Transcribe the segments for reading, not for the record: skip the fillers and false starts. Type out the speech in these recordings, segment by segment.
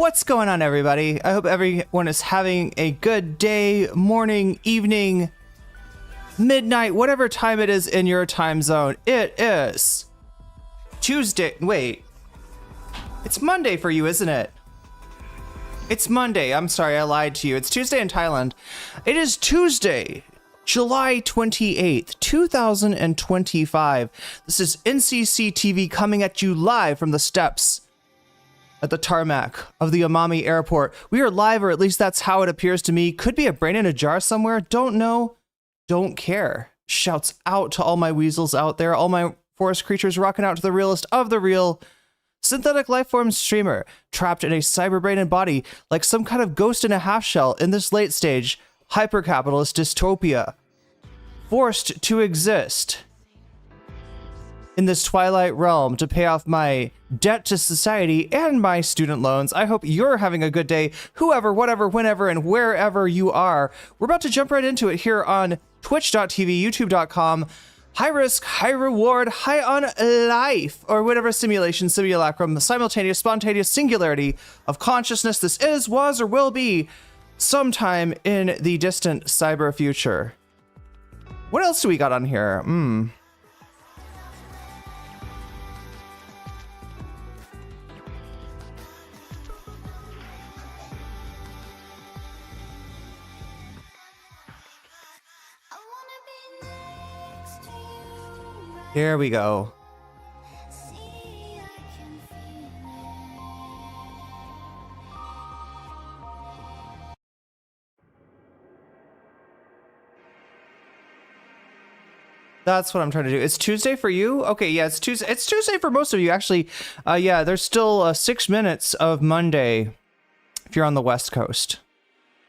What's going on, everybody? I hope everyone is having a good day, morning, evening, midnight, whatever time it is in your time zone. It is Tuesday. Wait, it's Monday for you, isn't it? It's Monday. I'm sorry, I lied to you. It's Tuesday in Thailand. It is Tuesday, July 28th, 2025. This is NCC TV coming at you live from the steps at the tarmac of the Amami airport. We are live, or at least that's how it appears to me. Could be a brain in a jar somewhere. Don't know. Don't care. Shouts out to all my weasels out there, all my forest creatures rocking out to the realest of the real. Synthetic lifeform streamer, trapped in a cyberbrained body like some kind of ghost in a half shell in this late stage hypercapitalist dystopia. Forced to exist in this twilight realm to pay off my debt to society and my student loans. I hope you're having a good day, whoever, whatever, whenever, and wherever you are. We're about to jump right into it here on twitch.tv, youtube.com. High risk, high reward, high on life, or whatever simulation, simulacrum, simultaneous, spontaneous singularity of consciousness this is, was, or will be sometime in the distant cyber future. What else do we got on here? Here we go. That's what I'm trying to do. It's Tuesday for you? Okay, yeah, it's Tuesday. It's Tuesday for most of you, actually. Yeah, there's still 6 minutes of Monday if you're on the West Coast.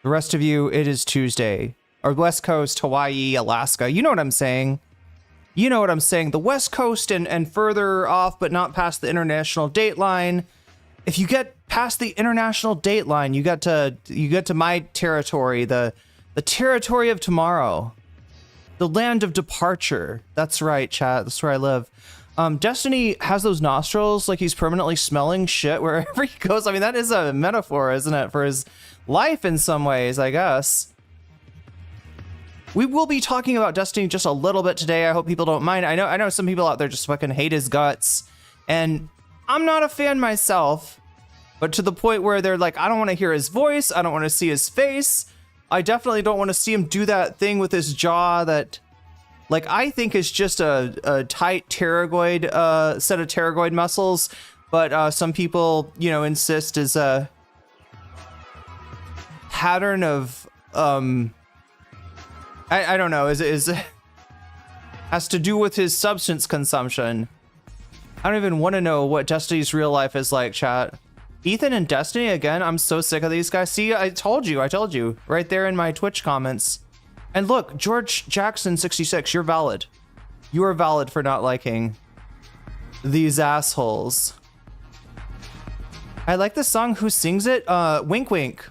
The rest of you, it is Tuesday. Or West Coast, Hawaii, Alaska. You know what I'm saying. You know what I'm saying. The West Coast and further off, but not past the international date line. If you get past the international date line, you get to my territory, the territory of tomorrow. The land of departure. That's right, chat. That's where I live. Destiny has those nostrils like he's permanently smelling shit wherever he goes. I mean, that is a metaphor, isn't it? For his life in some ways, I guess. We will be talking about Destiny just a little bit today. I hope people don't mind. I know some people out there just fucking hate his guts. And I'm not a fan myself. But to the point where they're like, I don't want to hear his voice. I don't want to see his face. I definitely don't want to see him do that thing with his jaw that, like, I think is just a tight pterygoid, set of pterygoid muscles. But some people, you know, insist is a pattern of, I don't know, is has to do with his substance consumption. I don't even want to know what Destiny's real life is like, chat. Ethan and Destiny again. I'm so sick of these guys. See, I told you right there in my Twitch comments. And look, George Jackson 66, you're valid. You are valid for not liking these assholes. I like this song. Who sings it? Wink Wink.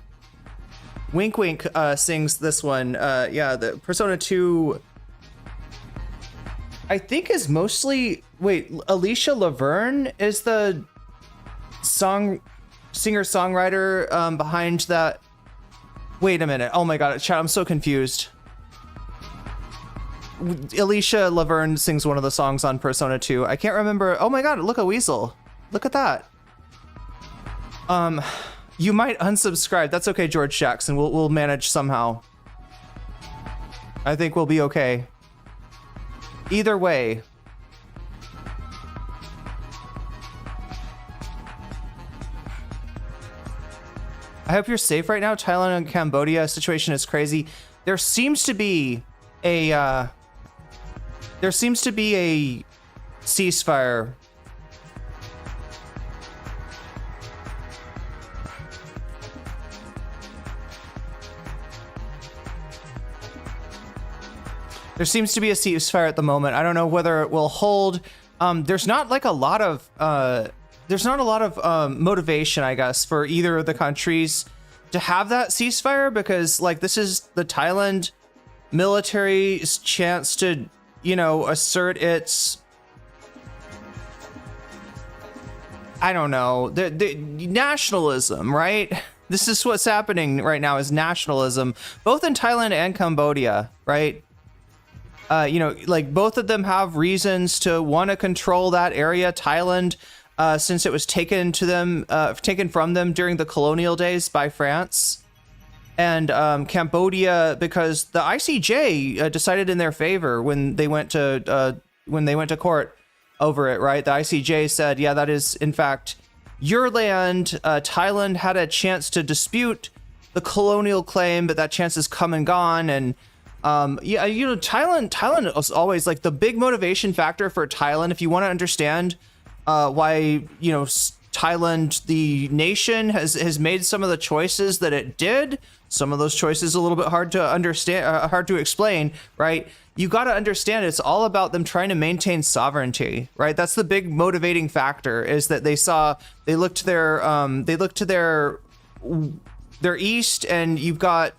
Wink Wink sings this one. Yeah, the Persona 2 I think is mostly, wait, Alicia Laverne is the singer-songwriter behind that. Wait a minute. Oh my god, chat, I'm so confused. Alicia Laverne sings one of the songs on Persona 2. I can't remember. Oh my god, look, a weasel. Look at that. You might unsubscribe. That's okay, George Jackson. We'll manage somehow. I think we'll be okay. Either way. I hope you're safe right now. Thailand and Cambodia situation is crazy. There seems to be a ceasefire. There seems to be a ceasefire at the moment. I don't know whether it will hold. There's not like a lot of motivation, I guess, for either of the countries to have that ceasefire, because like this is the Thailand military's chance to, you know, assert its, I don't know, the nationalism, right? This is what's happening right now, is nationalism, both in Thailand and Cambodia, right? You know, like both of them have reasons to want to control that area. Thailand, since it was taken from them during the colonial days by France, and Cambodia because the ICJ decided in their favor when they went to court over it. Right, the ICJ said, yeah, that is in fact your land. Thailand had a chance to dispute the colonial claim, but that chance has come and gone. And yeah, you know, Thailand was always like the big motivation factor for Thailand. If you want to understand why, you know, Thailand, the nation, has made some of the choices that it did. Some of those choices a little bit hard to understand, hard to explain, right? You got to understand it's all about them trying to maintain sovereignty, right? That's the big motivating factor, is that they looked to their east, and you've got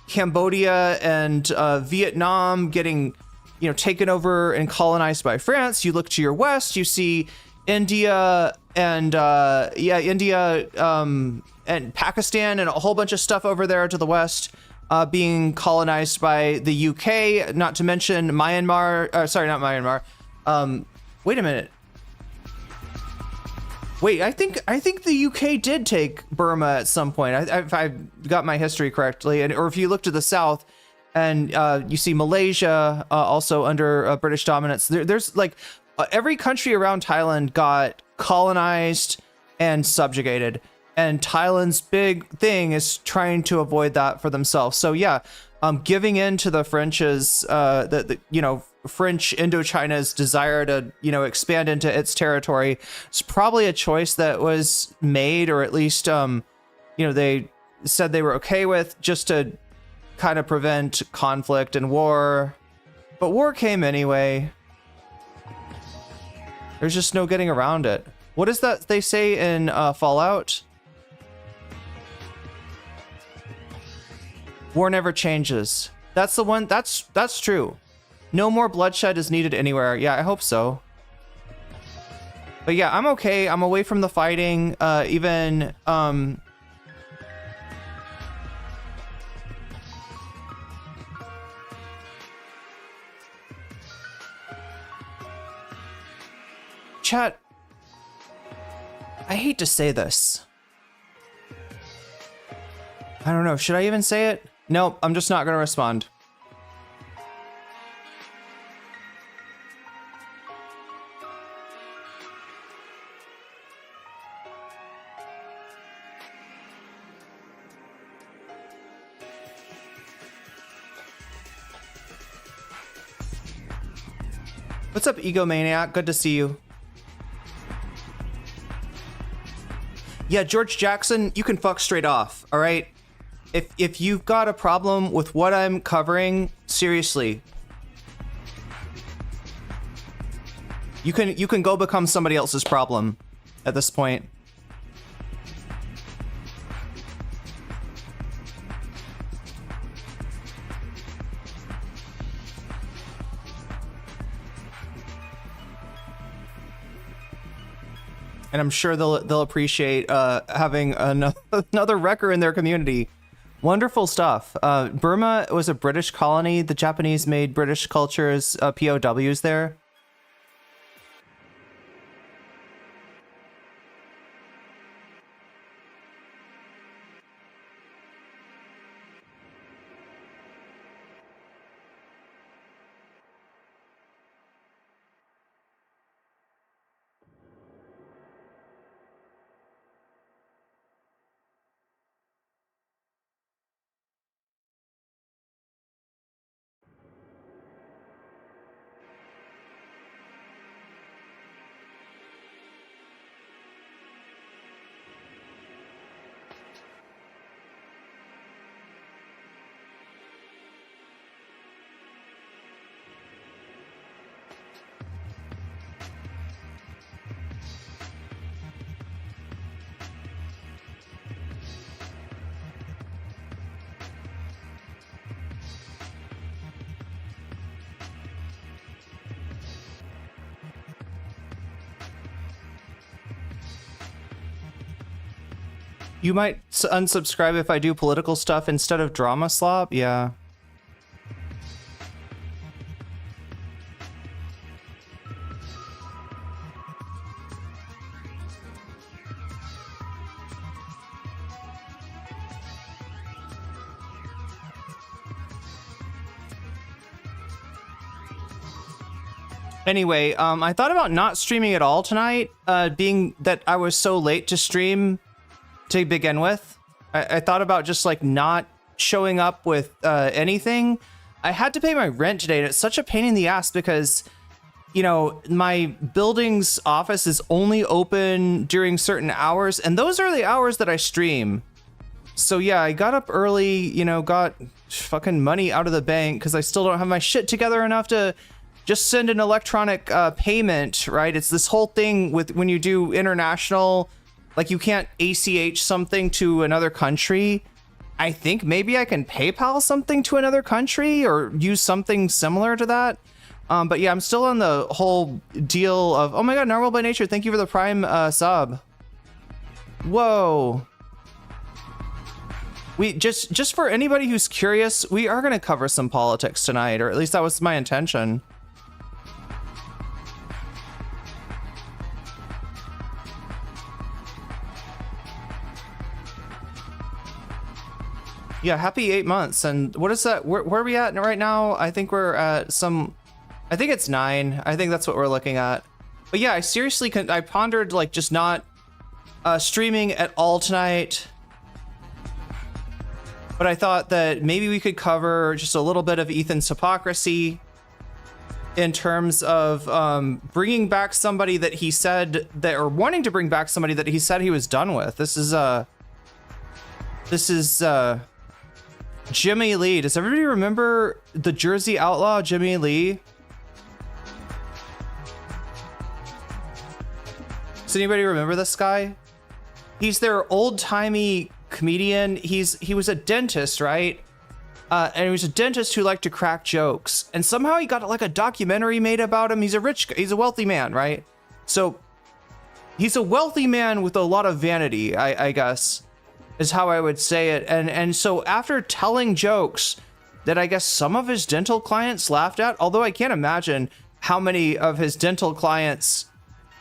Cambodia and Vietnam getting, you know, taken over and colonized by France. You look to your west, you see India and India and Pakistan and a whole bunch of stuff over there to the west being colonized by the UK, not to mention Myanmar. Sorry, not Myanmar. Wait a minute. Wait, I think the UK did take Burma at some point. If I got my history correctly, or if you look to the south, and you see Malaysia also under British dominance. There's like every country around Thailand got colonized and subjugated, and Thailand's big thing is trying to avoid that for themselves. So yeah, giving in to the French's, French Indochina's desire to, you know, expand into its territory is probably a choice that was made, or at least, they said they were okay with, just to kind of prevent conflict and war. But war came anyway. There's just no getting around it. What is that they say in Fallout? War never changes. That's the one. That's true. No more bloodshed is needed anywhere. Yeah, I hope so. But yeah, I'm okay. I'm away from the fighting. Chat, I hate to say this. I don't know. Should I even say it? Nope, I'm just not going to respond. What's up, Egomaniac? Good to see you. Yeah, George Jackson, you can fuck straight off, all right? If you've got a problem with what I'm covering, seriously, you can go become somebody else's problem at this point. And I'm sure they'll appreciate having another wrecker in their community. Wonderful stuff. Burma was a British colony. The Japanese made British culture as POWs there. You might unsubscribe if I do political stuff instead of drama slop? Yeah. Anyway, I thought about not streaming at all tonight, being that I was so late to stream to begin with. I thought about just like not showing up with anything. I had to pay my rent today, and it's such a pain in the ass because, you know, my building's office is only open during certain hours, and those are the hours that I stream. So yeah, I got up early, you know, got fucking money out of the bank because I still don't have my shit together enough to just send an electronic payment, right? It's this whole thing with when you do international, like you can't ACH something to another country. I think maybe I can PayPal something to another country or use something similar to that. But yeah, I'm still on the whole deal of, oh my God, Narwhal by Nature, thank you for the Prime sub. Whoa. We just for anybody who's curious, we are going to cover some politics tonight, or at least that was my intention. Yeah, happy 8 months. And what is that? Where are we at right now? I think we're at I think it's 9. I think that's what we're looking at. But yeah, I seriously, I pondered like just not streaming at all tonight. But I thought that maybe we could cover just a little bit of Ethan's hypocrisy in terms of bringing back somebody that he said that, or wanting to bring back somebody that he said he was done with. This is Jimmy Lee. Does everybody remember the Jersey outlaw, Jimmy Lee? Does anybody remember this guy? He's their old-timey comedian. He was a dentist, right? And he was a dentist who liked to crack jokes. And somehow he got like a documentary made about him. He's a wealthy man, right? So he's a wealthy man with a lot of vanity, I guess, is how I would say it. And so after telling jokes that I guess some of his dental clients laughed at, although I can't imagine how many of his dental clients,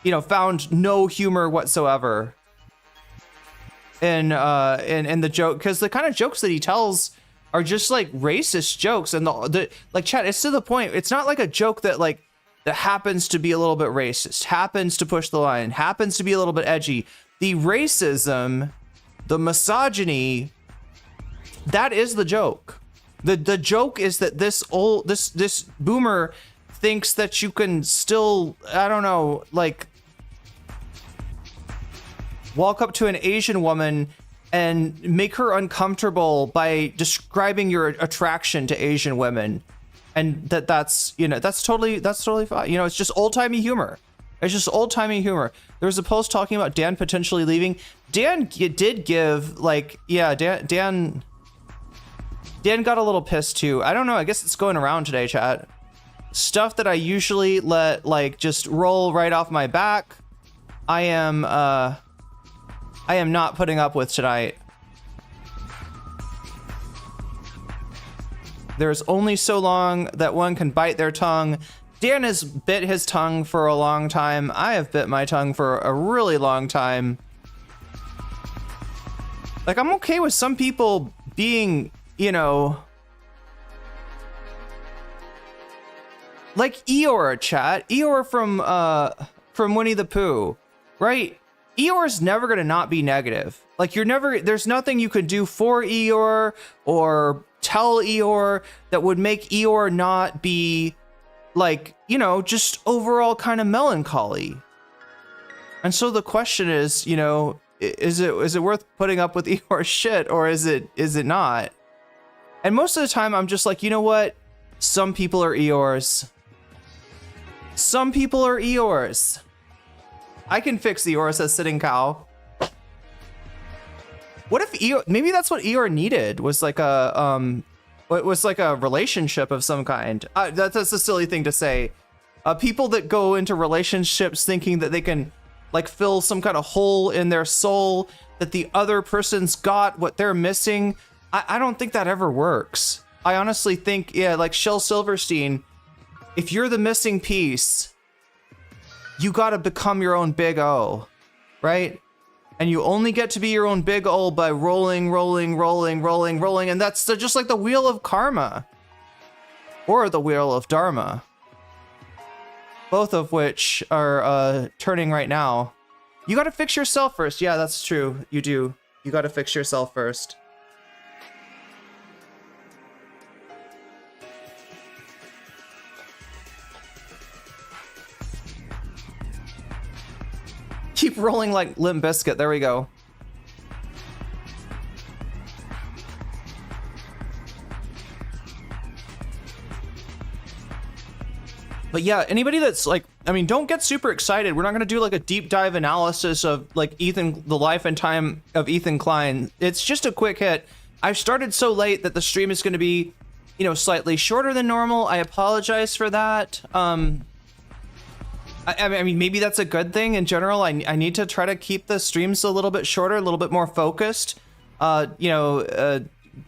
you know, found no humor whatsoever in the joke, because the kind of jokes that he tells are just like racist jokes, and the like, chat, it's to the point. It's not like a joke that like that happens to be a little bit racist, happens to push the line, happens to be a little bit edgy. The racism, the misogyny, that is the joke. The joke is that this boomer thinks that you can still, I don't know, like walk up to an Asian woman and make her uncomfortable by describing your attraction to Asian women. And that's, you know, that's totally fine. You know, it's just old-timey humor. It's just old-timey humor. There was a post talking about Dan potentially leaving. Dan did give, like, yeah, Dan got a little pissed too. I don't know, I guess it's going around today, chat. Stuff that I usually let, like, just roll right off my back, I am not putting up with tonight. There's only so long that one can bite their tongue. Dan has bit his tongue for a long time. I have bit my tongue for a really long time. Like, I'm okay with some people being, you know, like Eeyore, chat. Eeyore from Winnie the Pooh, right? Eeyore's never gonna not be negative. Like, there's nothing you can do for Eeyore or tell Eeyore that would make Eeyore not be, like, you know, just overall kind of melancholy. And so the question is, you know, is it worth putting up with Eeyore's shit, or is it not? And most of the time I'm just like, you know what? Some people are Eeyores. Some people are Eeyores. I can fix Eeyore, says Sitting Cow. What if Eeyore, maybe that's what Eeyore needed, was like a relationship of some kind. That's a silly thing to say. People that go into relationships thinking that they can, like, fill some kind of hole in their soul, that the other person's got what they're missing. I don't think that ever works. I honestly think, yeah, like Shel Silverstein, if you're the missing piece, you gotta become your own big O, right? And you only get to be your own big O by rolling, and that's just like the wheel of karma, or the wheel of dharma. both of which are turning right now. You gotta fix yourself first. Yeah, that's true. You do. You gotta fix yourself first. Keep rolling like Limp Bizkit. There we go. But yeah, anybody that's like, I mean, don't get super excited. We're not going to do like a deep dive analysis of like the life and time of Ethan Klein. It's just a quick hit. I've started so late that the stream is going to be, you know, slightly shorter than normal. I apologize for that. I mean, maybe that's a good thing in general. I need to try to keep the streams a little bit shorter, a little bit more focused,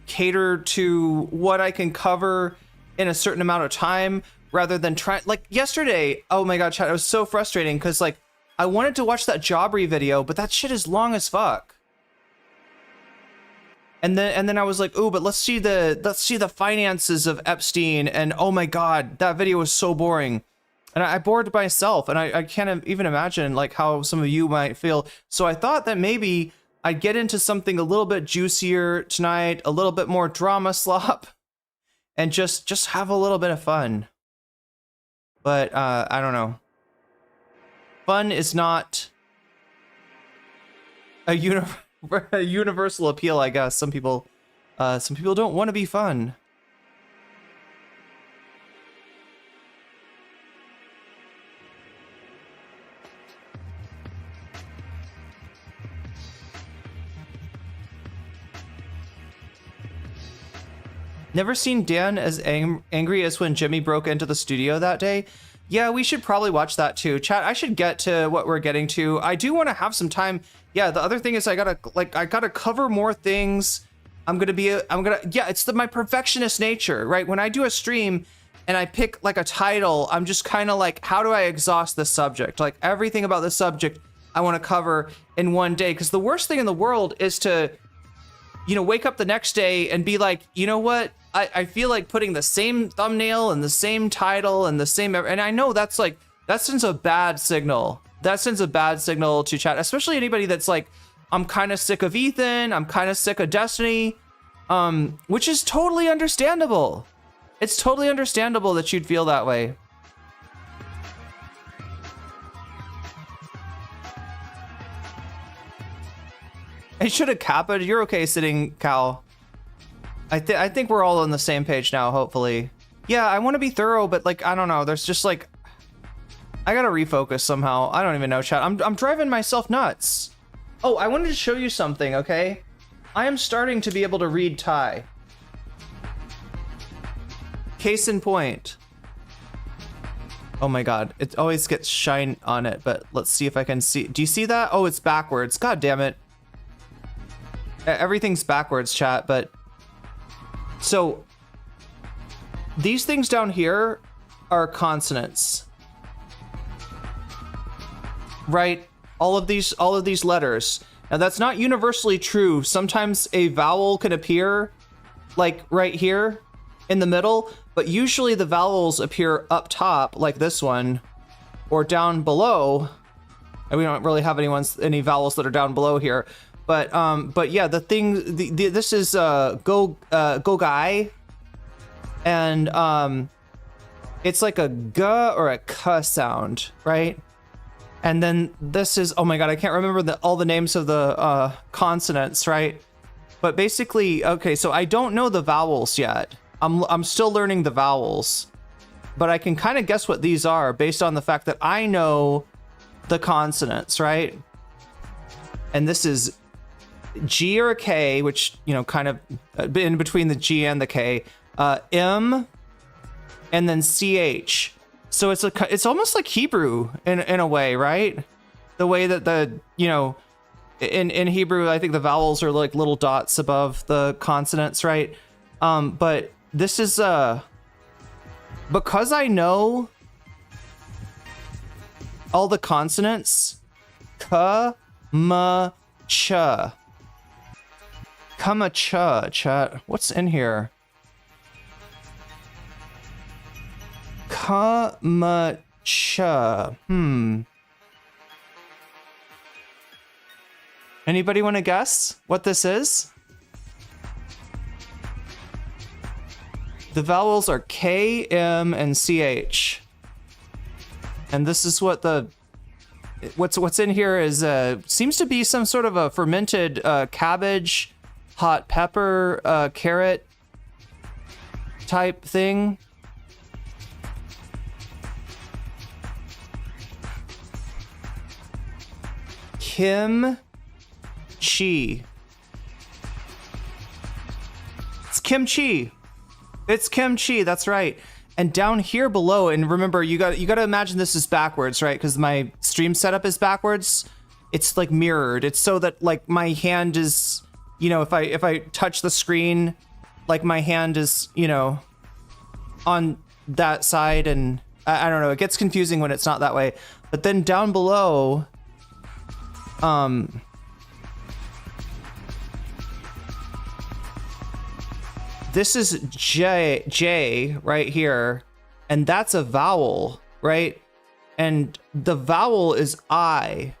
cater to what I can cover in a certain amount of time rather than try. Like yesterday, oh my God, chat, it was so frustrating because like I wanted to watch that Jobry video, but that shit is long as fuck. And then I was like, oh, but let's see the finances of Epstein, and oh my God, that video was so boring. And I bored myself, and I can't even imagine like how some of you might feel. So I thought that maybe I'd get into something a little bit juicier tonight, a little bit more drama slop, and just have a little bit of fun. But I don't know. Fun is not a universal appeal, I guess. Some people don't want to be fun. Never seen Dan as angry as when Jimmy broke into the studio that day. Yeah, we should probably watch that too. Chat, I should get to what we're getting to. I do want to have some time. Yeah, the other thing is I gotta cover more things. Yeah, it's my perfectionist nature, right? When I do a stream and I pick like a title, I'm just kind of like, how do I exhaust this subject? Like everything about the subject I want to cover in one day. Because the worst thing in the world is to, you know, wake up the next day and be like, you know what? I feel like putting the same thumbnail and the same title and the same, and I know that sends a bad signal. That sends a bad signal to chat, especially anybody that's like, I'm kind of sick of Ethan, I'm kind of sick of Destiny, which is totally understandable. It's totally understandable that you'd feel that way. I should have capped. You're okay sitting, Cal. I think we're all on the same page now, hopefully. Yeah, I want to be thorough, but like, I don't know. There's just like, I gotta refocus somehow. I don't even know, chat. I'm driving myself nuts. Oh, I wanted to show you something, okay? I am starting to be able to read Thai. Case in point. Oh my God, it always gets shine on it, but let's see if I can see. Do you see that? Oh, it's backwards. God damn it. Everything's backwards, chat, but so these things down here are consonants, right? All of these letters. Now that's not universally true. Sometimes a vowel can appear like right here in the middle, but usually the vowels appear up top like this one or down below. And we don't really have any vowels that are down below here. But yeah, this is go guy, and it's like a g or a k sound, right? And then this is, oh my God, I can't remember all the names of the consonants, right? But basically, okay, so I don't know the vowels yet. I'm still learning the vowels, but I can kind of guess what these are based on the fact that I know the consonants, right? And this is G or a K, which, you know, kind of in between the G and the K, M, and then CH. So it's almost like Hebrew in a way, right? The way that in Hebrew, I think the vowels are like little dots above the consonants, right? But this is because I know all the consonants, ka, ma, cha. Kama-cha, chat. What's in here? Kama-cha. Anybody want to guess what this is? The vowels are K, M, and CH. And this is what what's in here is seems to be some sort of a fermented cabbage, hot pepper, carrot type thing. Kimchi. It's kimchi. It's kimchi, that's right. And down here below, and remember, you got to imagine this is backwards, right? Because my stream setup is backwards. It's like mirrored. It's so that like my hand is, you know, if I touch the screen, like my hand is, you know, on that side, and I don't know, it gets confusing when it's not that way. But then down below, this is J right here, and that's a vowel, right? And the vowel is I.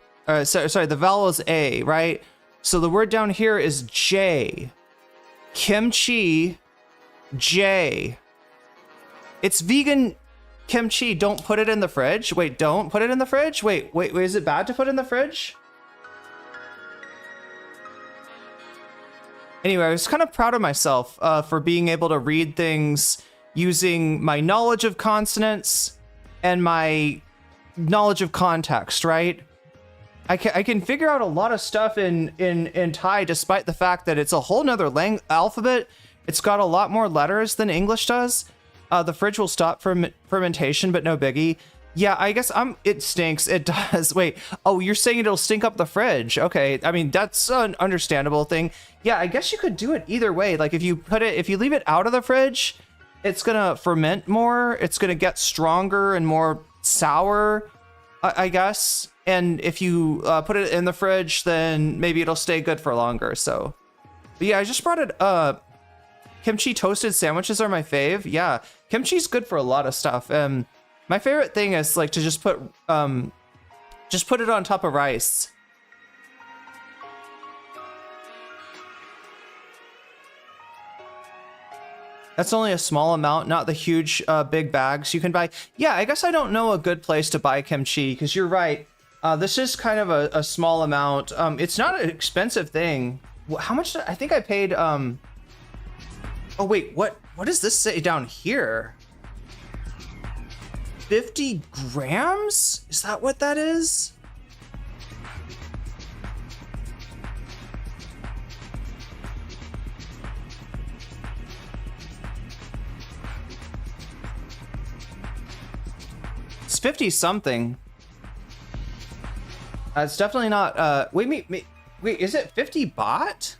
Sorry, the vowel is A, right? So the word down here is J. Kimchi, J. It's vegan kimchi. Don't put it in the fridge. Wait, don't put it in the fridge? Wait, is it bad to put in the fridge? Anyway, I was kind of proud of myself for being able to read things using my knowledge of consonants and my knowledge of context, right? I can figure out a lot of stuff in Thai, despite the fact that it's a whole nother alphabet. It's got a lot more letters than English does. The fridge will stop fermentation, but no biggie. Yeah, I guess it stinks. It does. Wait. Oh, you're saying it'll stink up the fridge. Okay. I mean, that's an understandable thing. Yeah, I guess you could do it either way. Like if you leave it out of the fridge, it's going to ferment more. It's going to get stronger and more sour, I guess. And if you put it in the fridge, then maybe it'll stay good for longer. So, but yeah, I just brought it up. Kimchi toasted sandwiches are my fave. Yeah, kimchi's good for a lot of stuff. My favorite thing is like to just put it on top of rice. That's only a small amount, not the huge big bags you can buy. Yeah, I guess I don't know a good place to buy kimchi, because you're right. This is kind of a small amount. It's not an expensive thing. How much I think I paid, oh wait, what does this say down here? 50 grams? Is that what that is? It's 50 something. It's definitely not, wait, is it 50 baht?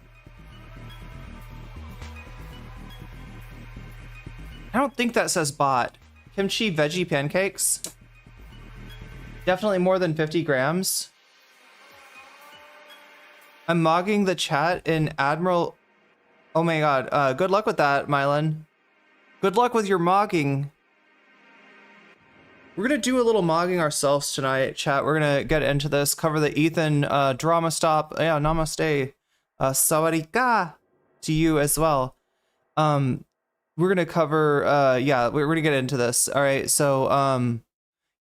I don't think that says baht. Kimchi veggie pancakes. Definitely more than 50 grams. I'm mogging the chat in Admiral. Oh my god. Good luck with that, Mylan. Good luck with your mogging. We're going to do a little mogging ourselves tonight, chat. We're going to get into this, cover the Ethan drama stop. Yeah, namaste. Sawadika to you as well. We're going to cover, yeah, we're going to get into this. All right, so,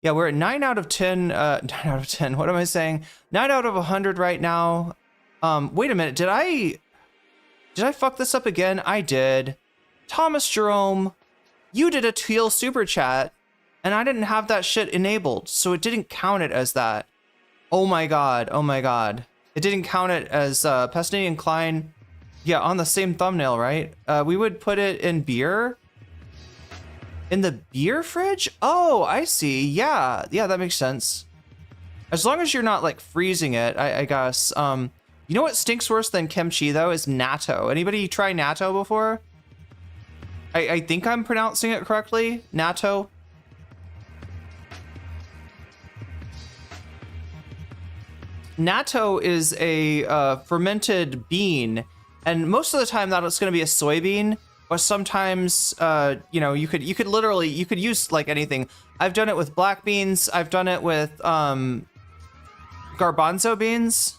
yeah, we're at 9 out of 10, 9 out of 10, what am I saying? 9 out of 100 right now. Wait a minute, did I fuck this up again? I did. Thomas Jerome, you did a teal super chat, and I didn't have that shit enabled, so it didn't count it as that. Oh my god, oh my god. It didn't count it as, Pestany and Klein. Yeah, on the same thumbnail, right? We would put it in beer. In the beer fridge? Oh, I see. Yeah, that makes sense. As long as you're not like freezing it, I guess. You know what stinks worse than kimchi though is natto. Anybody try natto before? I think I'm pronouncing it correctly. Natto. Natto is a fermented bean. And most of the time that it's going to be a soybean, But sometimes, you know, you could use like anything. I've done it with black beans. I've done it with garbanzo beans.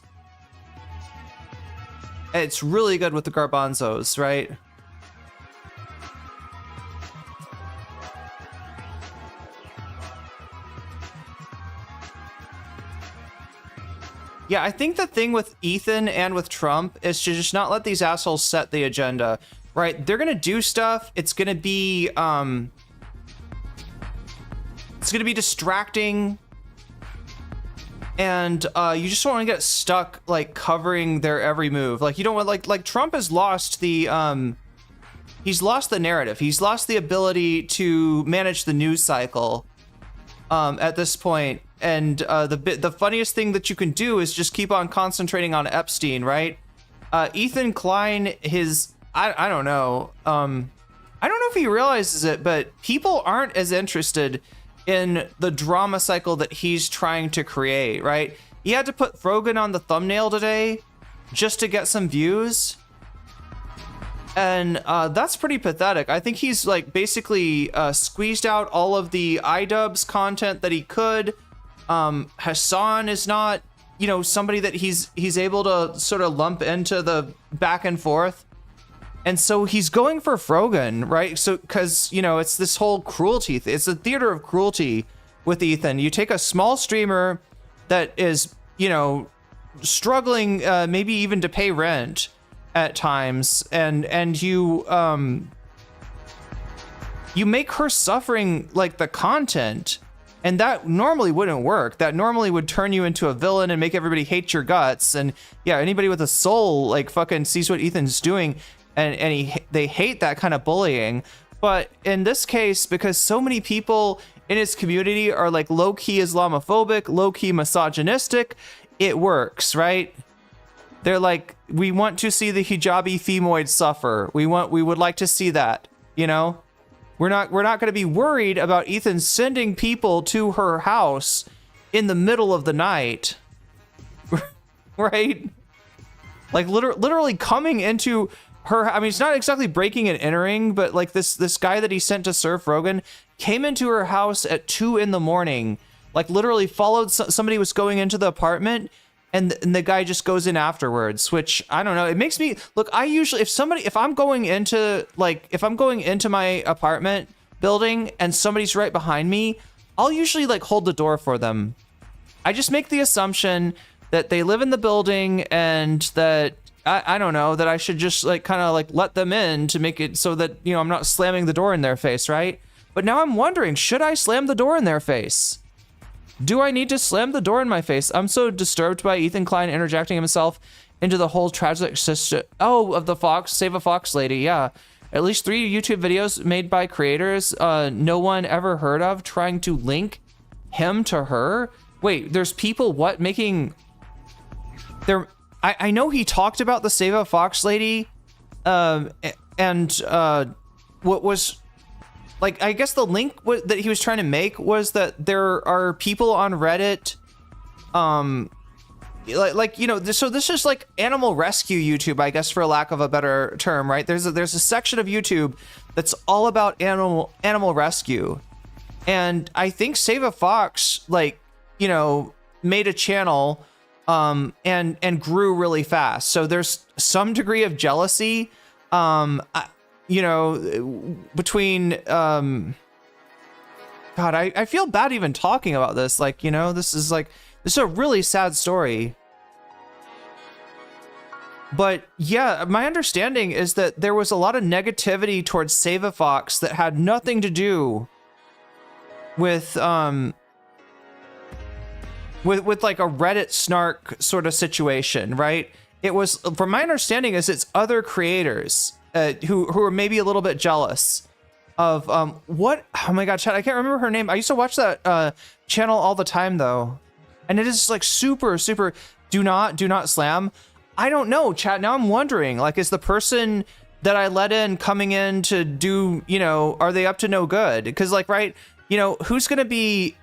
It's really good with the garbanzos, right? Yeah, I think the thing with Ethan and with Trump is to just not let these assholes set the agenda, right? They're gonna do stuff. It's gonna be distracting, and you just don't want to get stuck like covering their every move. Like you don't want like Trump has lost the he's lost the narrative. He's lost the ability to manage the news cycle at this point. And the funniest thing that you can do is just keep on concentrating on Epstein, right? Ethan Klein, I don't know. I don't know if he realizes it, but people aren't as interested in the drama cycle that he's trying to create, right? He had to put Frogan on the thumbnail today just to get some views. And that's pretty pathetic. I think he's like basically squeezed out all of the iDubbbz content that he could. Hasan is not, you know, somebody that he's able to sort of lump into the back and forth. And so he's going for Frogan, right? So, because, you know, it's this whole cruelty. It's a theater of cruelty with Ethan. You take a small streamer that is, you know, struggling maybe even to pay rent at times, and you make her suffering like the content. And that normally wouldn't work. That normally would turn you into a villain and make everybody hate your guts. And yeah, anybody with a soul like fucking sees what Ethan's doing, and they hate that kind of bullying. But in this case, because so many people in his community are like low-key Islamophobic, low-key misogynistic, it works, right? They're like, we want to see the hijabi femoid suffer. We would like to see that, you know? We're not going to be worried about Ethan sending people to her house in the middle of the night, right? Like literally coming into her. I mean, it's not exactly breaking and entering, but like this guy that he sent to serve Rogan came into her house at 2 in the morning, like literally followed somebody was going into the apartment. And the guy just goes in afterwards, which I don't know. It makes me look. I usually, if I'm going into my apartment building and somebody's right behind me, I'll usually like hold the door for them. I just make the assumption that they live in the building and that I don't know, that I should just like kind of like let them in to make it so that, you know, I'm not slamming the door in their face, right? But now I'm wondering, should I slam the door in their face? Do I need to slam the door in my face? I'm so disturbed by Ethan Klein interjecting himself into the whole tragic system. Oh, of the Fox, Save a Fox lady, yeah. At least 3 YouTube videos made by creators no one ever heard of trying to link him to her. Wait, there's people, what, making... I know he talked about the Save a Fox lady, and what was... Like, I guess the link that he was trying to make was that there are people on Reddit, like you know, so this is like animal rescue YouTube, I guess, for lack of a better term, right? There's a section of YouTube that's all about animal rescue, and I think Save a Fox, like, you know, made a channel, and grew really fast. So there's some degree of jealousy, you know, between, God, I feel bad even talking about this. Like, you know, this is a really sad story. But yeah, my understanding is that there was a lot of negativity towards Save a Fox that had nothing to do with like a Reddit snark sort of situation, right? It was, from my understanding, is it's other creators who are maybe a little bit jealous of what? Oh my God, chat! I can't remember her name. I used to watch that channel all the time though, and it is like super. Do not slam. I don't know, chat. Now I'm wondering, like, is the person that I let in coming in to do, you know, are they up to no good? Because like, right, you know, who's gonna be?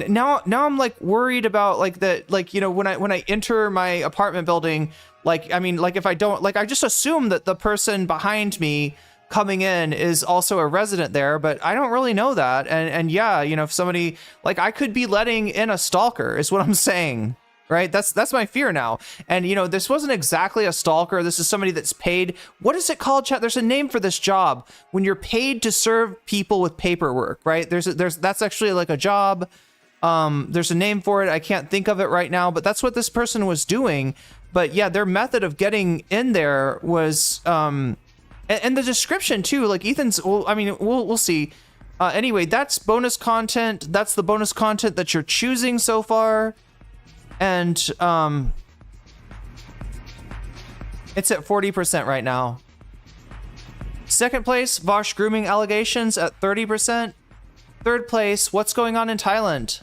Now I'm like worried about like that, like, you know, when I enter my apartment building, Like, I mean, like if I don't, like I just assume that the person behind me coming in is also a resident there, but I don't really know that. And yeah, you know, if somebody, like I could be letting in a stalker is what I'm saying, right? That's my fear now. And you know, this wasn't exactly a stalker. This is somebody that's paid. What is it called, chat? There's a name for this job when you're paid to serve people with paperwork, right? That's actually like a job. There's a name for it. I can't think of it right now, but that's what this person was doing. But yeah, their method of getting in there was, and the description too, like Ethan's, well, I mean, we'll see. Anyway, that's bonus content. That's the bonus content that you're choosing so far. And it's at 40% right now. Second place, Vosh grooming allegations at 30%. Third place, what's going on in Thailand?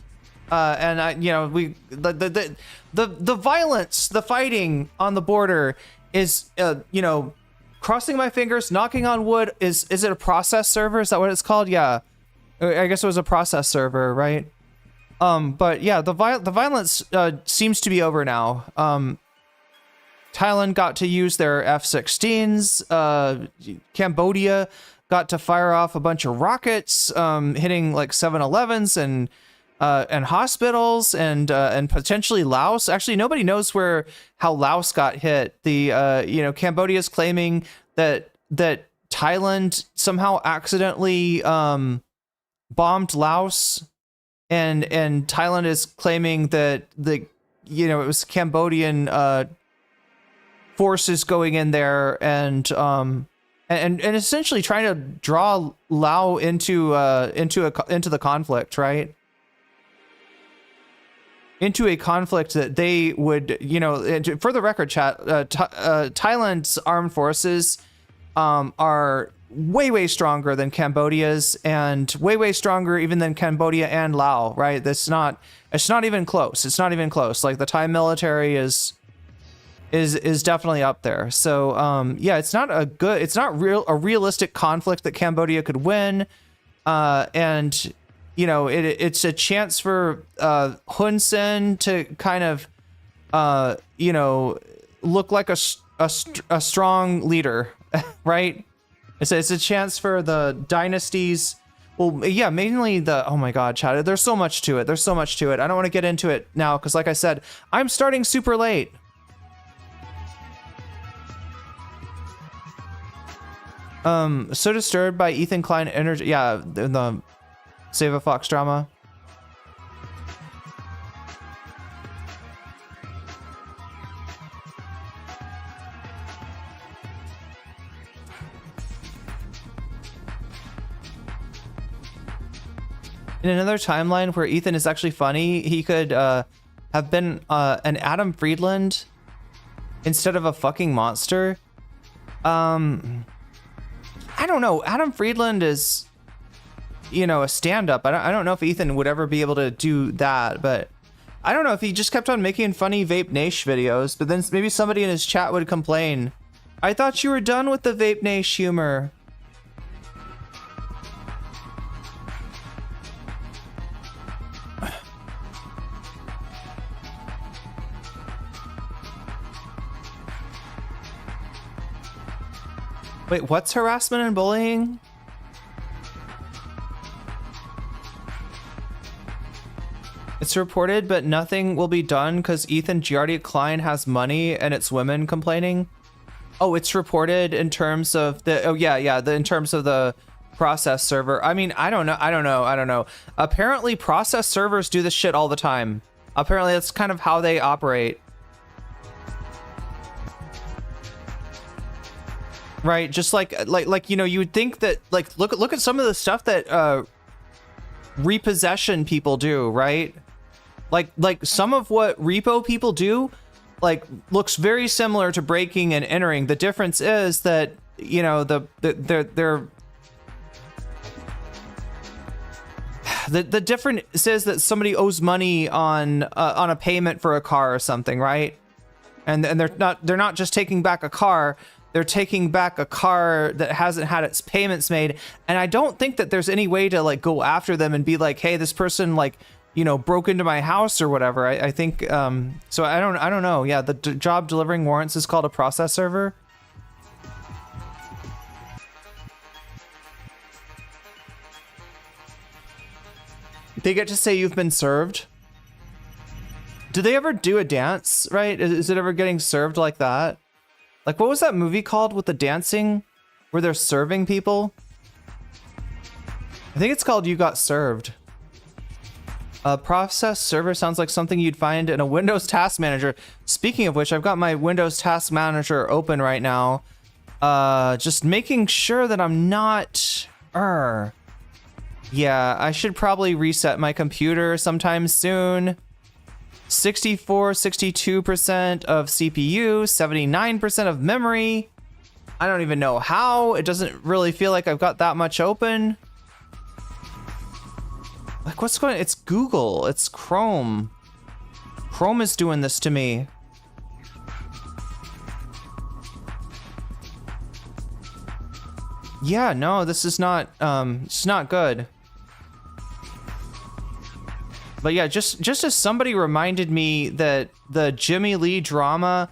And I, you know, the violence, the fighting on the border is, you know, crossing my fingers, knocking on wood. Is it a process server? Is that what it's called? Yeah, I guess it was a process server, right? But yeah, the violence seems to be over now. Thailand got to use their F-16s. Cambodia got to fire off a bunch of rockets, hitting like 7-Elevens and hospitals and potentially Laos. Actually, nobody knows how Laos got hit. You know, Cambodia's claiming that Thailand somehow accidentally bombed Laos, and Thailand is claiming that you know, it was Cambodian forces going in there and essentially trying to draw Laos into the conflict, right? Into a conflict that they would, you know, for the record, chat, Thailand's armed forces are way stronger than Cambodia's, and way stronger even than Cambodia and Laos, right? It's not even close. It's not even close. Like the Thai military is definitely up there. So yeah, it's not a realistic conflict that Cambodia could win, and you know, it's a chance for Hun Sen to kind of you know, look like a strong leader, right? It's a chance for the dynasties. Well, yeah, mainly oh my god, chat, there's so much to it. I don't want to get into it now because, like I said, I'm starting super late. So disturbed by Ethan Klein energy. Yeah, the Save a Fox drama. In another timeline where Ethan is actually funny, he could have been an Adam Friedland instead of a fucking monster. I don't know. Adam Friedland is, you know, a stand-up. I don't know if Ethan would ever be able to do that, but I don't know if he just kept on making funny Vape Nash videos, but then maybe somebody in his chat would complain. I thought you were done with the Vape Nash humor. Wait, what's harassment and bullying? It's reported, but nothing will be done because Ethan Giardi Klein has money and it's women complaining. Oh, it's reported in terms of in terms of the process server. I mean, I don't know. Apparently process servers do this shit all the time. Apparently that's kind of how they operate. Right, just like you know, you would think that, like, look at some of the stuff that repossession people do, right? Like some of what repo people do, like, looks very similar to breaking and entering. The difference is that, you know, the difference is that somebody owes money on a payment for a car or something, right? And they're not just taking back a car. They're taking back a car that hasn't had its payments made. And I don't think that there's any way to, like, go after them and be like, hey, this person, like, broke into my house or whatever. I think so. I don't know. Yeah, the job delivering warrants is called a process server. They get to say you've been served. Do they ever do a dance, right? Is it ever getting served like that? Like, what was that movie called with the dancing where they're serving people? I think it's called You Got Served. A process server sounds like something you'd find in a Windows Task Manager. Speaking of which, I've got my Windows Task Manager open right now. Just making sure that I'm not... Yeah, I should probably reset my computer sometime soon. 62% of CPU, 79% of memory. I don't even know how. It doesn't really feel like I've got that much open. Like, what's going on? It's Google. It's Chrome. Chrome is doing this to me. Yeah, no, this is not, it's not good. But yeah, just as somebody reminded me that the Jimmy Lee drama,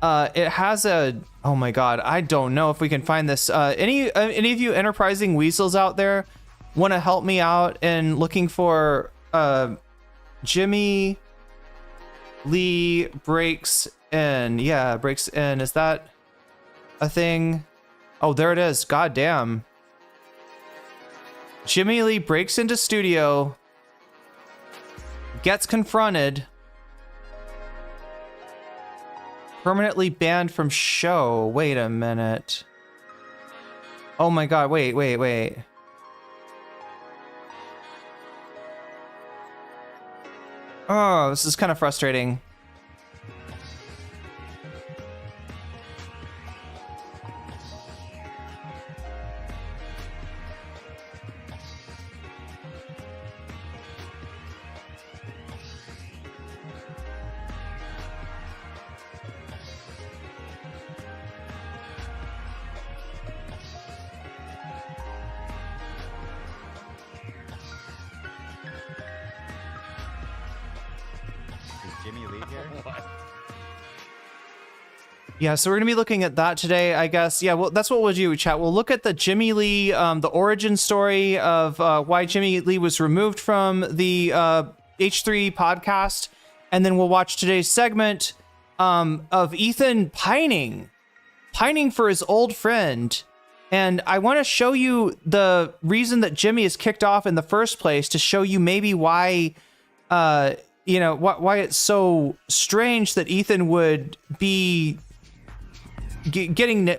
it has a, oh my God, I don't know if we can find this. Any of you enterprising weasels out there want to help me out in looking for Jimmy Lee breaks in? Yeah, breaks in. Is that a thing? Oh, there it is. God damn. Jimmy Lee breaks into studio, gets confronted, permanently banned from show. Wait a minute. Oh my God, wait. Oh, this is kind of frustrating. Yeah, so we're gonna be looking at that today, I guess. Yeah, well, that's what we'll do, chat. We'll look at the Jimmy Lee, the origin story of why Jimmy Lee was removed from the H3 podcast, and then we'll watch today's segment of Ethan pining for his old friend. And I want to show you the reason that Jimmy is kicked off in the first place, to show you maybe why, why it's so strange that Ethan would be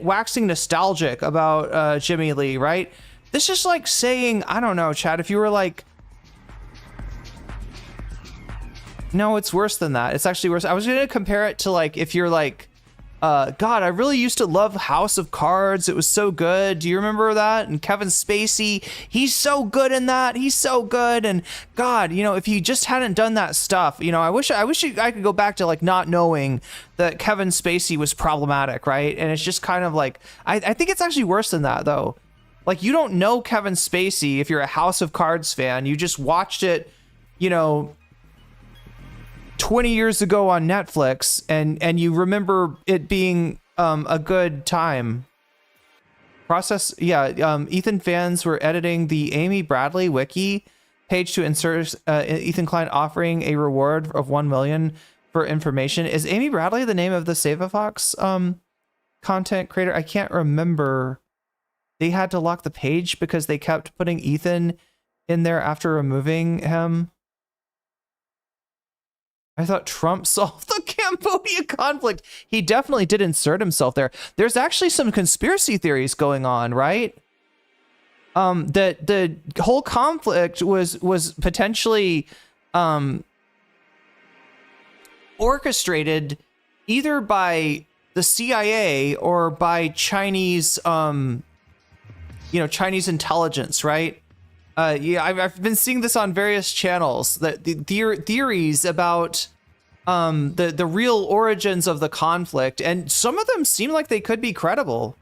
waxing nostalgic about Jimmy Lee, right? This is like saying, I don't know, Chad, if you were like, no, it's worse than that. It's actually worse. I was going to compare it to like, if you're like, God, I really used to love House of Cards. It was so good. Do you remember that? And Kevin Spacey, he's so good in that. He's so good. And God, if you just hadn't done that stuff, I wish I could go back to like not knowing that Kevin Spacey was problematic, right? And it's just kind of like, I think it's actually worse than that though. Like, you don't know Kevin Spacey if you're a House of Cards fan. You just watched it, 20 years ago on Netflix, and you remember it being a good time. Ethan fans were editing the Amy Bradley wiki page to insert Ethan Klein offering a reward of 1 million for information. Is Amy Bradley the name of the Save a Fox content creator? I can't remember. They had to lock the page because they kept putting Ethan in there after removing him. I thought Trump solved the Cambodia conflict. He definitely did insert himself there. There's actually some conspiracy theories going on, right? That the whole conflict was potentially orchestrated either by the CIA or by Chinese, Chinese intelligence, right? I've been seeing this on various channels, that the theories about the real origins of the conflict, and some of them seem like they could be credible.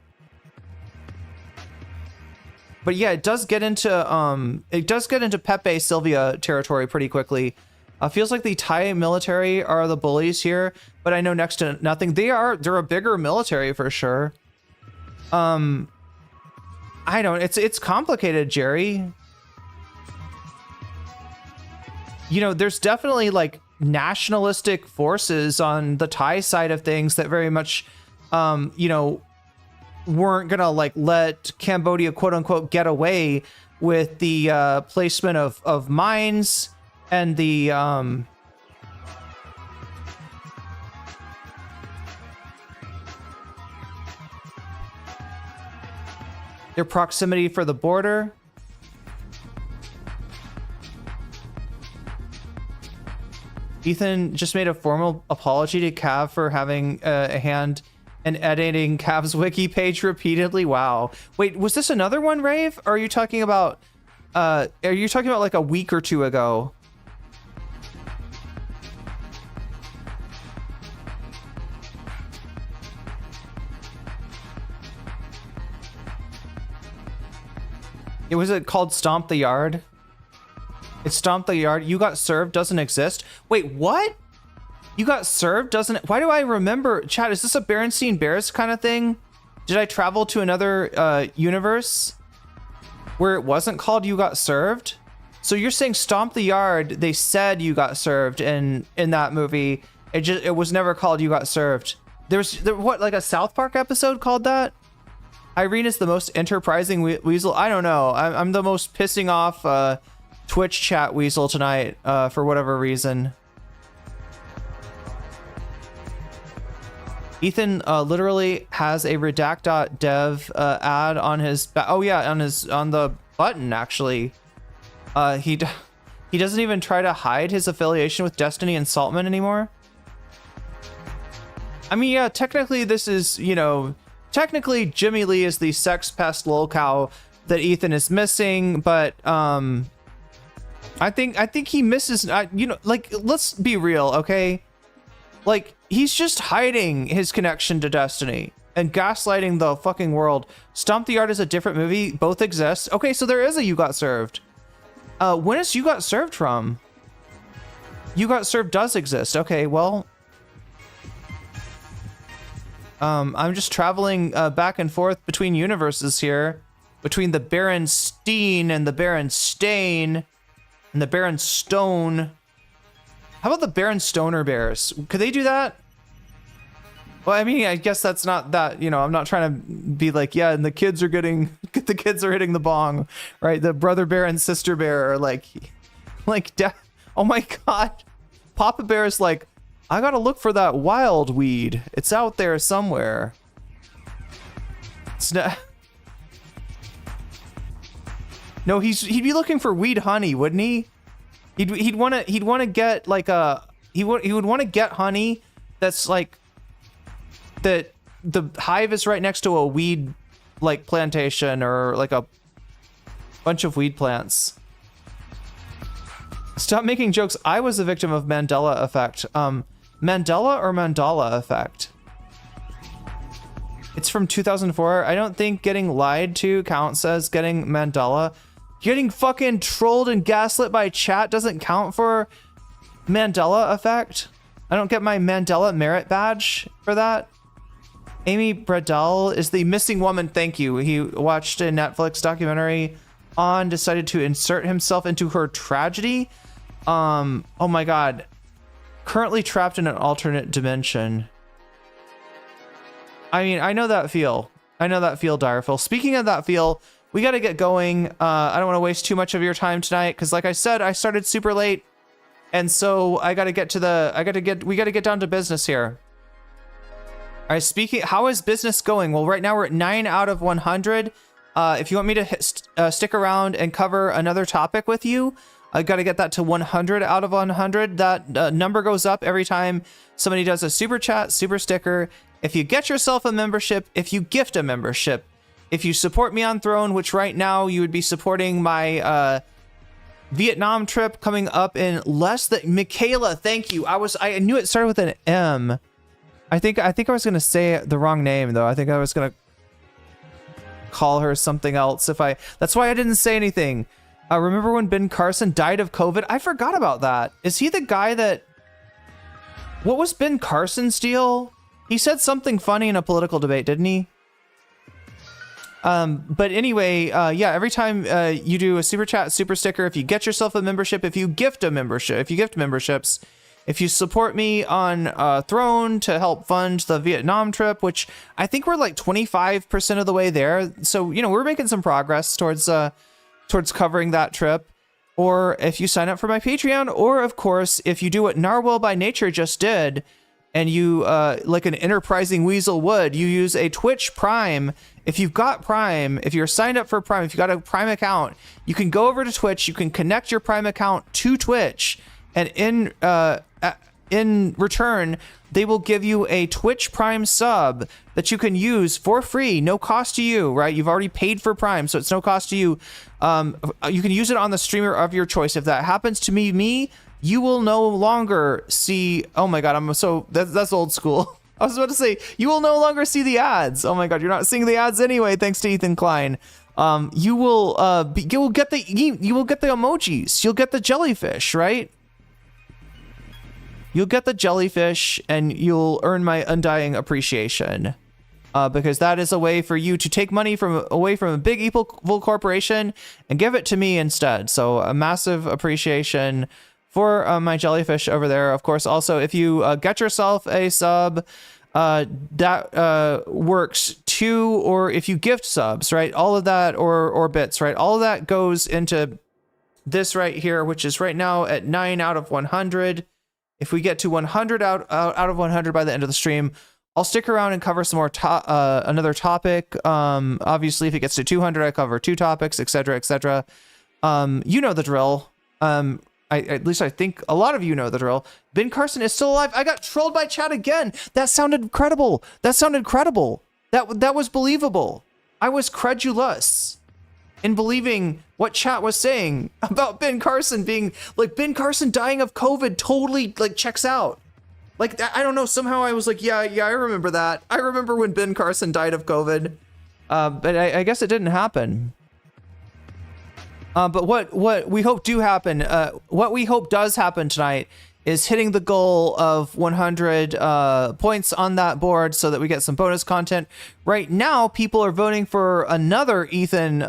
But yeah, it does get into Pepe Sylvia territory pretty quickly. Feels like the Thai military are the bullies here, but I know next to nothing. They're a bigger military for sure. It's complicated, Jerry. You know, there's definitely like nationalistic forces on the Thai side of things that very much, you know, weren't gonna like let Cambodia quote unquote get away with the placement of mines and the their proximity for the border. Ethan just made a formal apology to Cav for having a hand in editing Cav's wiki page repeatedly. Wow. Wait, was this another one, Rave? Or are you talking about like a week or two ago? Was it called Stomp the Yard? It's Stomp the Yard. You Got Served doesn't exist. Wait, what? You Got Served doesn't... Why do I remember... Chat, is this a Berenstein Bears kind of thing? Did I travel to another universe where it wasn't called You Got Served? So you're saying Stomp the Yard, they said You Got Served in that movie. It was never called You Got Served. There what, like a South Park episode called that? Irene is the most enterprising weasel. I don't know. I'm the most pissing off Twitch chat weasel tonight for whatever reason. Ethan literally has a redact.dev ad on his on the button actually. He doesn't even try to hide his affiliation with Destiny and Saltman anymore. I mean, yeah, technically this is, you know, technically Jimmy Lee is the sex pest lolcow that Ethan is missing, but I think he misses, you know, like, let's be real, okay? Like, he's just hiding his connection to Destiny and gaslighting the fucking world. Stomp the Yard is a different movie. Both exist. Okay, so there is a You Got Served. When is You Got Served from? You Got Served does exist. Okay, well... I'm just traveling back and forth between universes here. Between the Berenstein and the Berenstain and the Berenstone. How about the Berenstoner Bears? Could they do that? Well, I mean, I guess that's not that, you know, I'm not trying to be like, yeah, and the kids are hitting the bong, right? The brother bear and sister bear are like, oh my God. Papa Bear is like, I gotta look for that wild weed. It's out there somewhere. It's not... No, he'd be looking for weed honey, wouldn't he? He'd want to get like he would want to get honey that's like that the hive is right next to a weed like plantation or like a bunch of weed plants. Stop making jokes. I was a victim of Mandela effect. Mandela or Mandala effect? It's from 2004. I don't think getting lied to counts as getting Mandela. Getting fucking trolled and gaslit by chat doesn't count for Mandela effect. I don't get my Mandela merit badge for that. Amy Bradell is the missing woman. Thank you. He watched a Netflix documentary on, decided to insert himself into her tragedy. Oh my God. Currently trapped in an alternate dimension. I mean, I know that feel. I know that feel, Direful. Speaking of that feel, we got to get going. I don't want to waste too much of your time tonight because, like I said, I started super late, and so we got to get down to business here. All right, how is business going? Well, right now we're at 9 out of 100. If you want me to stick around and cover another topic with you, I got to get that to 100 out of 100. That number goes up every time somebody does a super chat, super sticker. If you get yourself a membership, if you gift a membership, if you support me on Throne, which right now you would be supporting my Vietnam trip coming up in less than... Michaela, thank you. I knew it started with an M. I think I was going to say the wrong name, though. I think I was going to... call her something else if I... That's why I didn't say anything. Remember when Ben Carson died of COVID? I forgot about that. Is he the guy that... What was Ben Carson's deal? He said something funny in a political debate, didn't he? But anyway, yeah, every time you do a super chat, super sticker, if you get yourself a membership, if you gift a membership, if you gift memberships, if you support me on Throne to help fund the Vietnam trip, which I think we're like 25% of the way there. So, you know, we're making some progress towards covering that trip. Or if you sign up for my Patreon, or of course, if you do what Narwhal by Nature just did, and you, like an enterprising weasel would, you use a Twitch Prime. If you've got Prime, if you're signed up for Prime, if you've got a Prime account, you can go over to Twitch, you can connect your Prime account to Twitch, and in return, they will give you a Twitch Prime sub that you can use for free, no cost to you, right? You've already paid for Prime, so it's no cost to you. You can use it on the streamer of your choice. If that happens to me, you will no longer see... Oh my God, that's old school. I was about to say, you will no longer see the ads. Oh my God, you're not seeing the ads anyway, thanks to Ethan Klein. You will get the emojis. You'll get the jellyfish, right? You'll get the jellyfish and you'll earn my undying appreciation. Because that is a way for you to take money away from a big evil corporation and give it to me instead. So a massive appreciation for my jellyfish over there. Of course, also, if you get yourself a sub, that works too, or if you gift subs, right? All of that, or bits, right? All of that goes into this right here, which is right now at 9 out of 100. If we get to 100 out of 100 by the end of the stream, I'll stick around and cover some more another topic. Obviously, if it gets to 200, I cover 2 topics, etc., etc. You know the drill. At least I think a lot of you know the drill. Ben Carson is still alive. I got trolled by chat again. That sounded credible. That was believable. I was credulous in believing what chat was saying about Ben Carson being like, Ben Carson dying of COVID totally like checks out. Like, I don't know, somehow I was like, yeah, I remember that. I remember when Ben Carson died of COVID. But I guess it didn't happen. But what we hope what we hope does happen tonight is hitting the goal of 100 points on that board so that we get some bonus content. Right now, people are voting for another Ethan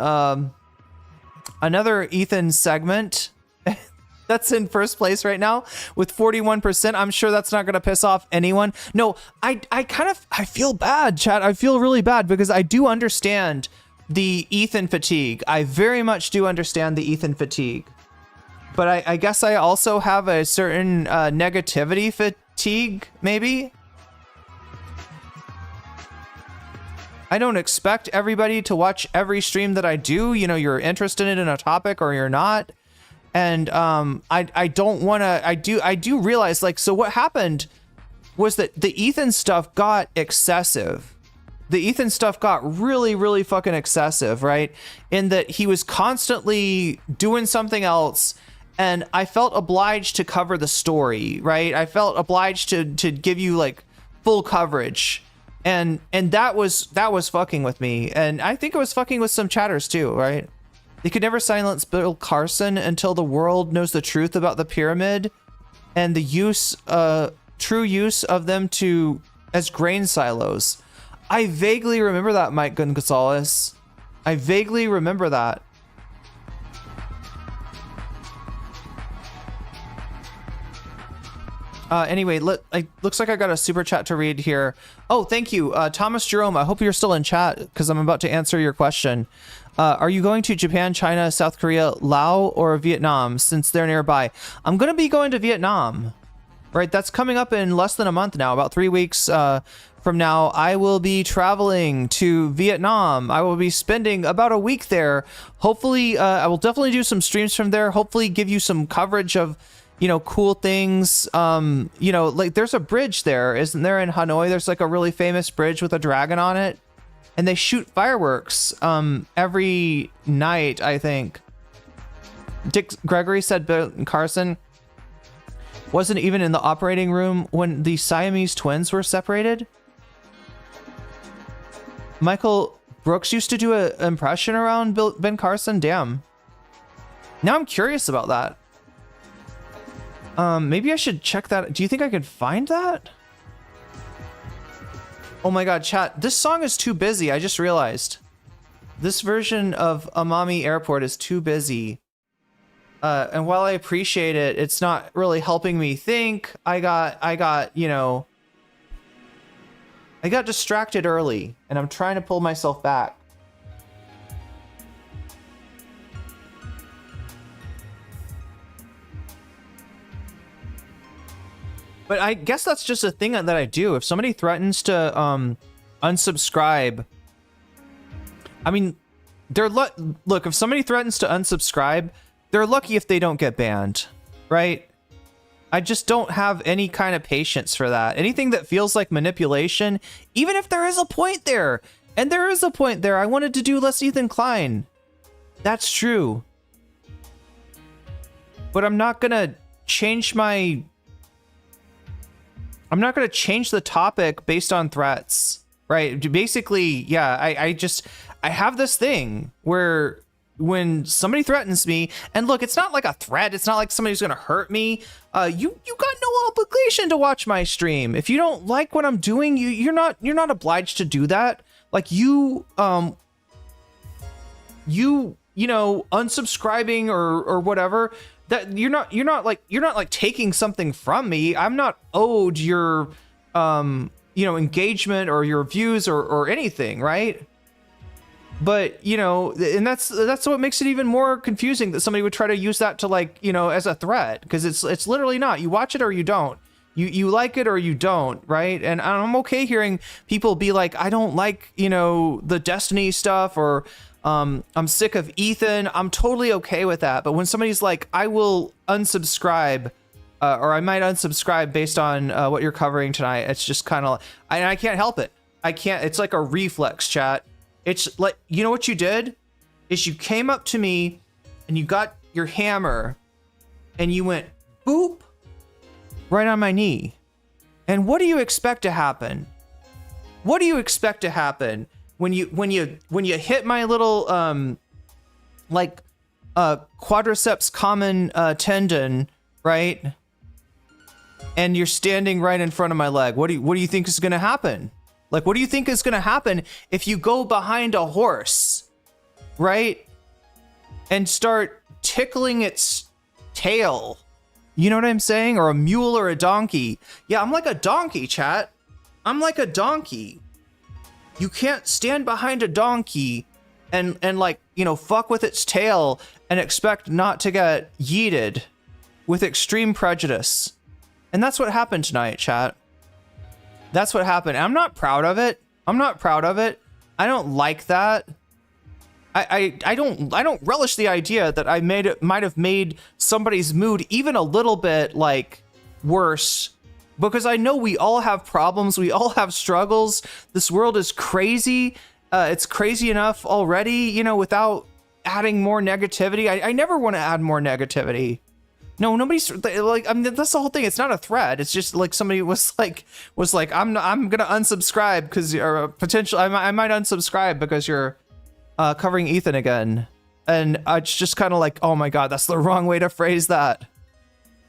segment. That's in first place right now with 41%. I'm sure that's not going to piss off anyone. No, I feel bad, chat. I feel really bad because I do understand the Ethan fatigue. I very much do understand the Ethan fatigue. But I guess I also have a certain negativity fatigue, maybe? I don't expect everybody to watch every stream that I do. You know, you're interested in a topic or you're not. And I don't want to... I do realize, like, so what happened was that the Ethan stuff got excessive. The Ethan stuff got really, really fucking excessive, right? In that he was constantly doing something else, and I felt obliged to cover the story, right? I felt obliged to give you like full coverage, and that was fucking with me, and I think it was fucking with some chatters too, right? They could never silence Bill Carson until the world knows the truth about the pyramid and the true use of them as grain silos. I vaguely remember that, Mike Gonzalez. I vaguely remember that. Anyway, looks like I got a super chat to read here. Oh, thank you. Thomas Jerome, I hope you're still in chat because I'm about to answer your question. Are you going to Japan, China, South Korea, Laos, or Vietnam since they're nearby? I'm going to be going to Vietnam. Right, that's coming up in less than a month now, about 3 weeks from now. I will be traveling to Vietnam. I will be spending about a week there. Hopefully, I will definitely do some streams from there. Hopefully give you some coverage of, you know, cool things. You know, like there's a bridge there, isn't there, in Hanoi? There's like a really famous bridge with a dragon on it. And they shoot fireworks every night, I think. Dick Gregory said Ben Carson wasn't even in the operating room when the Siamese twins were separated. Michael Brooks used to do an impression around Ben Carson? Damn. Now I'm curious about that. Maybe I should check that. Do you think I could find that? Oh my god, chat. This song is too busy. I just realized. This version of Amami Airport is too busy. And while I appreciate it, it's not really helping me think. I got, you know, I got distracted early, and I'm trying to pull myself back. But I guess that's just a thing that I do. If somebody threatens to unsubscribe, I mean, look, if somebody threatens to unsubscribe, they're lucky if they don't get banned, right? I just don't have any kind of patience for that. Anything that feels like manipulation, even if there is a point there, and there is a point there, I wanted to do less Ethan Klein. That's true. But I'm not gonna change the topic based on threats, right? Basically, yeah, I have this thing where when somebody threatens me, and look, it's not like a threat, it's not like somebody's gonna hurt me. You got no obligation to watch my stream. If you don't like what I'm doing, you're not obliged to do that. Like you know, unsubscribing or whatever, that you're not like taking something from me. I'm not owed your you know, engagement or your views or anything, right? But, you know, and that's what makes it even more confusing that somebody would try to use that to, like, you know, as a threat, because it's literally not. You watch it or you don't. You like it or you don't, right? And I'm okay hearing people be like, I don't like, you know, the Destiny stuff, or I'm sick of Ethan. I'm totally okay with that. But when somebody's like, I will unsubscribe, or I might unsubscribe based on what you're covering tonight, it's just kind of, I can't help it. I can't. It's like a reflex, chat. It's like, you know what you did? Is you came up to me and you got your hammer and you went boop right on my knee. And what do you expect to happen? What do you expect to happen when you hit my little like quadriceps common tendon, right? And you're standing right in front of my leg. What do you think is going to happen? Like, what do you think is going to happen if you go behind a horse, right? And start tickling its tail? You know what I'm saying? Or a mule or a donkey. Yeah, I'm like a donkey, chat. I'm like a donkey. You can't stand behind a donkey and like, you know, fuck with its tail and expect not to get yeeted with extreme prejudice. And that's what happened tonight, chat. That's what happened. I'm not proud of it. I'm not proud of it. I don't like that. I don't relish the idea that I might have made somebody's mood even a little bit like worse, because I know we all have problems. We all have struggles. This world is crazy. It's crazy enough already, you know, without adding more negativity. I never want to add more negativity. No, nobody's like, I mean, that's the whole thing. It's not a threat. It's just like somebody was like, I'm gonna unsubscribe because you're I might unsubscribe because you're covering Ethan again. And it's just kind of like, oh my god, that's the wrong way to phrase that.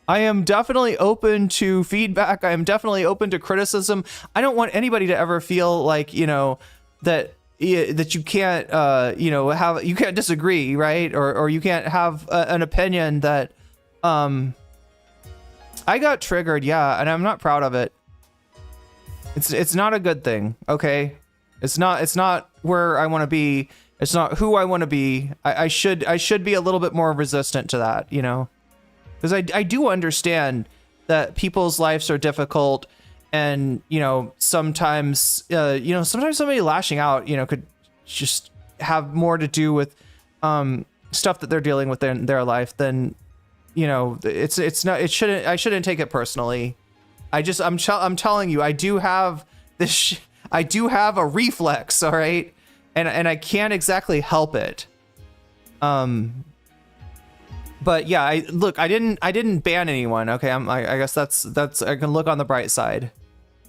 I am definitely open to feedback. I am definitely open to criticism. I don't want anybody to ever feel like, you know, that you can't, you know, you can't disagree, right? Or you can't have an opinion that. I got triggered, yeah, and I'm not proud of it. It's not a good thing, okay? It's not where I want to be. It's not who I want to be. I should be a little bit more resistant to that, you know? Because I do understand that people's lives are difficult, and, you know, sometimes somebody lashing out, you know, could just have more to do with stuff that they're dealing with in their life than, you know, I shouldn't take it personally. I'm telling you, I do have I do have a reflex, all right? And I can't exactly help it. But yeah, I didn't ban anyone, okay? I guess that's I can look on the bright side,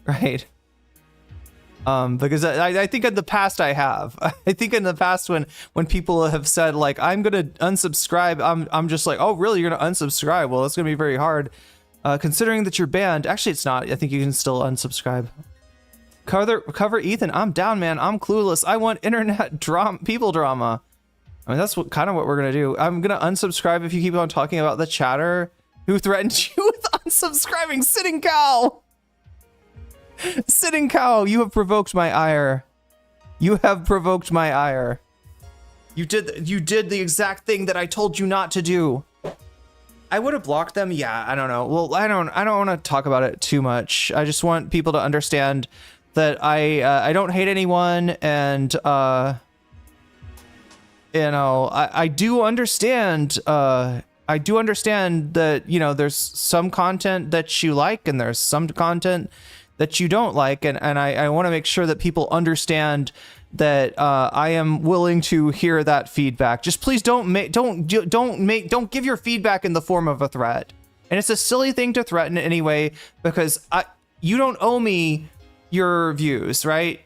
right? Because I think in the past I have. I think in the past when people have said like I'm gonna unsubscribe, I'm just like, oh really, you're gonna unsubscribe? Well, it's gonna be very hard, considering that you're banned. Actually, it's not. I think you can still unsubscribe. Cover Ethan. I'm down, man. I'm clueless. I want internet people drama. I mean, that's what we're gonna do. I'm gonna unsubscribe if you keep on talking about the chatter who threatened you with unsubscribing. Sitting cow. Sitting cow, you have provoked my ire. You have provoked my ire. You did the exact thing that I told you not to do. I would have blocked them. Yeah, I don't know. Well, I don't want to talk about it too much. I just want people to understand that I don't hate anyone, and I do understand that, you know, there's some content that you like and there's some content that you don't like, and I want to make sure that people understand that I am willing to hear that feedback. Just please don't give your feedback in the form of a threat. And it's a silly thing to threaten anyway, because you don't owe me your views, right?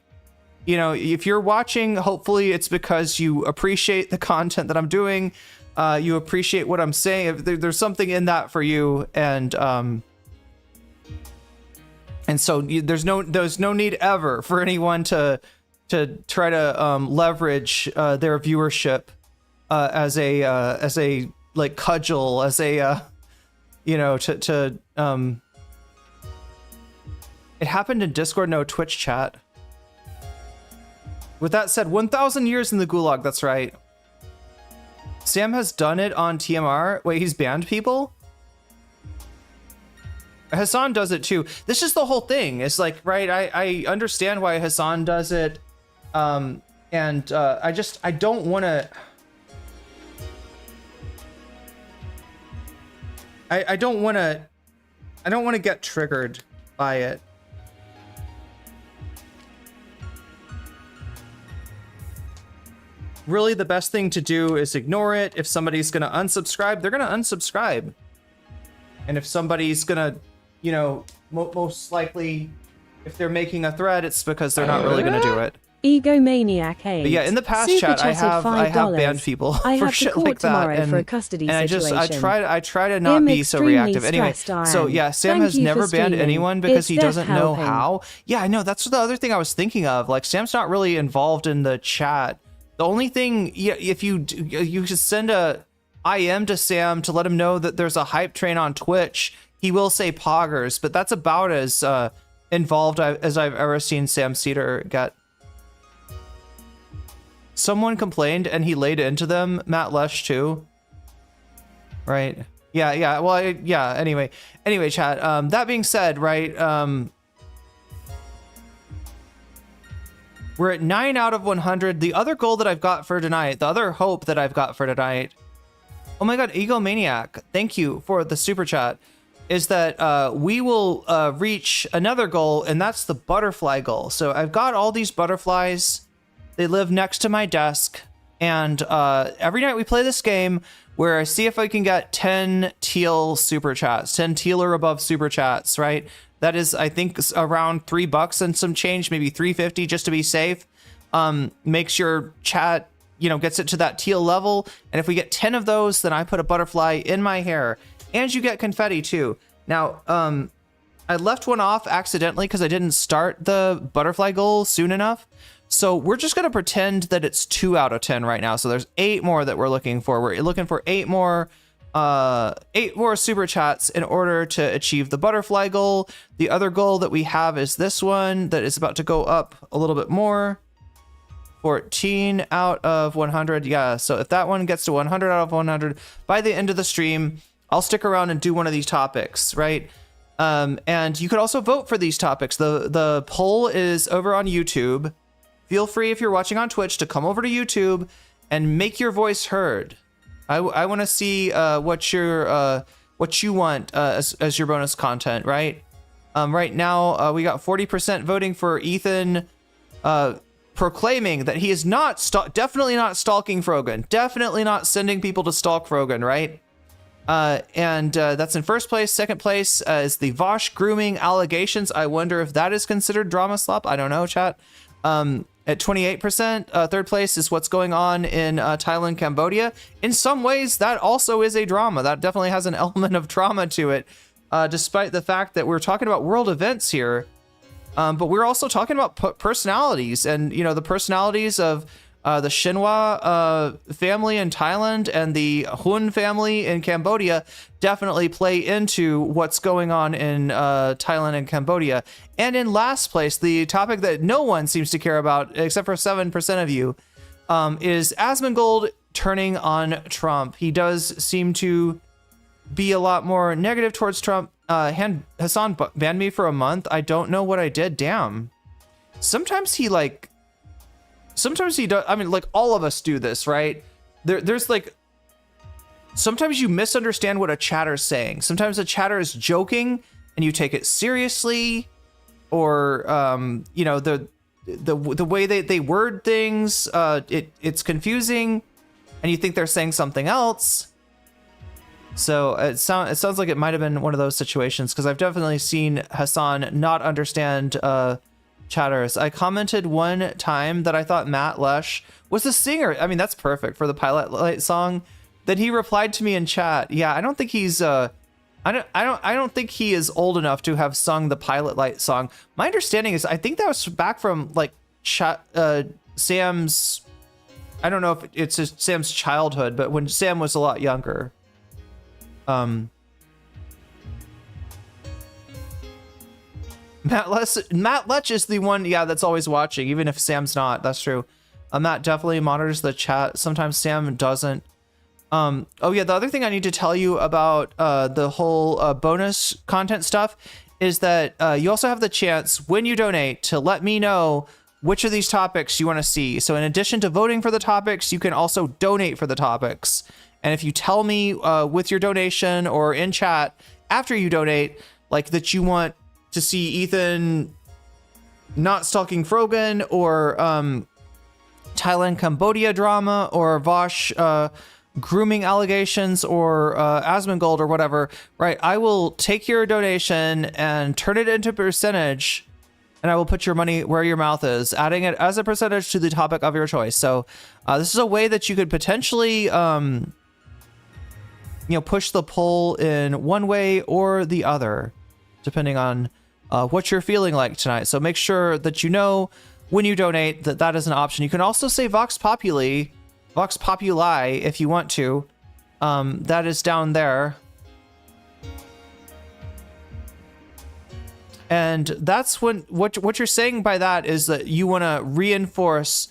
You know, if you're watching, hopefully it's because you appreciate the content that I'm doing. You appreciate what I'm saying. There's something in that for you, and so there's no need ever for anyone to try to leverage their viewership as a like cudgel, as a it happened in Discord, no Twitch chat. With that said, 1,000 years in the gulag. That's right. Sam has done it on TMR. Wait, he's banned people? Hasan does it too. This is the whole thing. It's like, right, I understand why Hasan does it. I don't want to... I don't want to get triggered by it. Really, the best thing to do is ignore it. If somebody's going to unsubscribe, they're going to unsubscribe. And if somebody's going to, you know, most likely, if they're making a thread, it's because they're not really going to do it. Egomaniac 8. But yeah, in the past chat, I have banned people for shit like that, and for a custody I situation. try to not be so reactive. Anyway, so yeah, Sam has never banned anyone because he doesn't know how. Yeah, I know. That's the other thing I was thinking of. Like, Sam's not really involved in the chat. The only thing, yeah, if you should send a IM to Sam to let him know that there's a hype train on Twitch. He will say poggers, but that's about as involved as I've ever seen Sam Cedar get. Someone complained and he laid into them. Matt Lesh too. Right. Yeah. Well, yeah. Anyway, chat. That being said, right. We're at 9 out of 100. The other goal that I've got for tonight, the other hope that I've got for tonight. Oh my God, Egomaniac. Thank you for the super chat. Is that we will reach another goal, and that's the butterfly goal. So I've got all these butterflies. They live next to my desk, and every night we play this game where I see if I can get 10 teal super chats, 10 teal or above super chats, right? That is, I think, around $3 and some change, maybe $3.50 just to be safe. Makes your chat, you know, gets it to that teal level. And if we get 10 of those, then I put a butterfly in my hair, and you get confetti too. Now, I left one off accidentally because I didn't start the butterfly goal soon enough. So we're just going to pretend that it's 2 out of 10 right now. So there's 8 more that we're looking for. We're looking for 8 more super chats in order to achieve the butterfly goal. The other goal that we have is this one that is about to go up a little bit more. 14 out of 100. Yeah, so if that one gets to 100 out of 100 by the end of the stream, I'll stick around and do one of these topics, right? And you could also vote for these topics. The poll is over on YouTube. Feel free, if you're watching on Twitch, to come over to YouTube and make your voice heard. I want to see what you want as your bonus content, right? Right now, we got 40% voting for Ethan, proclaiming that he is definitely not stalking Frogan, definitely not sending people to stalk Frogan, right? And that's in first place. Second place is the Vosh grooming allegations. I wonder if that is considered drama slop. I don't know, chat. At 28%. Third place is what's going on in Thailand, Cambodia. In some ways, that also is a drama. That definitely has an element of drama to it, despite the fact that we're talking about world events here. But we're also talking about personalities, and the personalities of the Shinhwa family in Thailand and the Hun family in Cambodia definitely play into what's going on in Thailand and Cambodia. And in last place, the topic that no one seems to care about, except for 7% of you, is Asmongold turning on Trump. He does seem to be a lot more negative towards Trump. Hasan banned me for a month. I don't know what I did. Damn. Sometimes he does. I mean, like, all of us do this, right? There's like, sometimes you misunderstand what a chatter's saying. Sometimes a chatter is joking and you take it seriously, or the way they word things, it's confusing, and you think they're saying something else. So it sounds like it might have been one of those situations, because I've definitely seen Hasan not understand chatters. I commented one time that I thought Matt Lesh was the singer. I mean, that's perfect for the Pilot Light song. Then he replied to me in chat. Yeah, I don't think he's I don't think he is old enough to have sung the Pilot Light song. My understanding is, I think that was back from like Sam's, I don't know if it's Sam's childhood, but when Sam was a lot younger. Matt Lech is the one, yeah, that's always watching, even if Sam's not. That's true. Matt definitely monitors the chat. Sometimes Sam doesn't. Oh yeah, the other thing I need to tell you about the whole bonus content stuff is that you also have the chance, when you donate, to let me know which of these topics you want to see. So in addition to voting for the topics, you can also donate for the topics. And if you tell me with your donation or in chat after you donate, like, that you want to see Ethan not stalking Frogan, or Thailand Cambodia drama, or Vosh grooming allegations, or Asmongold or whatever, right? I will take your donation and turn it into percentage, and I will put your money where your mouth is, adding it as a percentage to the topic of your choice. So this is a way that you could potentially push the poll in one way or the other, depending on what you're feeling like tonight. So make sure that you know when you donate that is an option. You can also say Vox Populi if you want to. That is down there. And that's when what you're saying by that is that you want to reinforce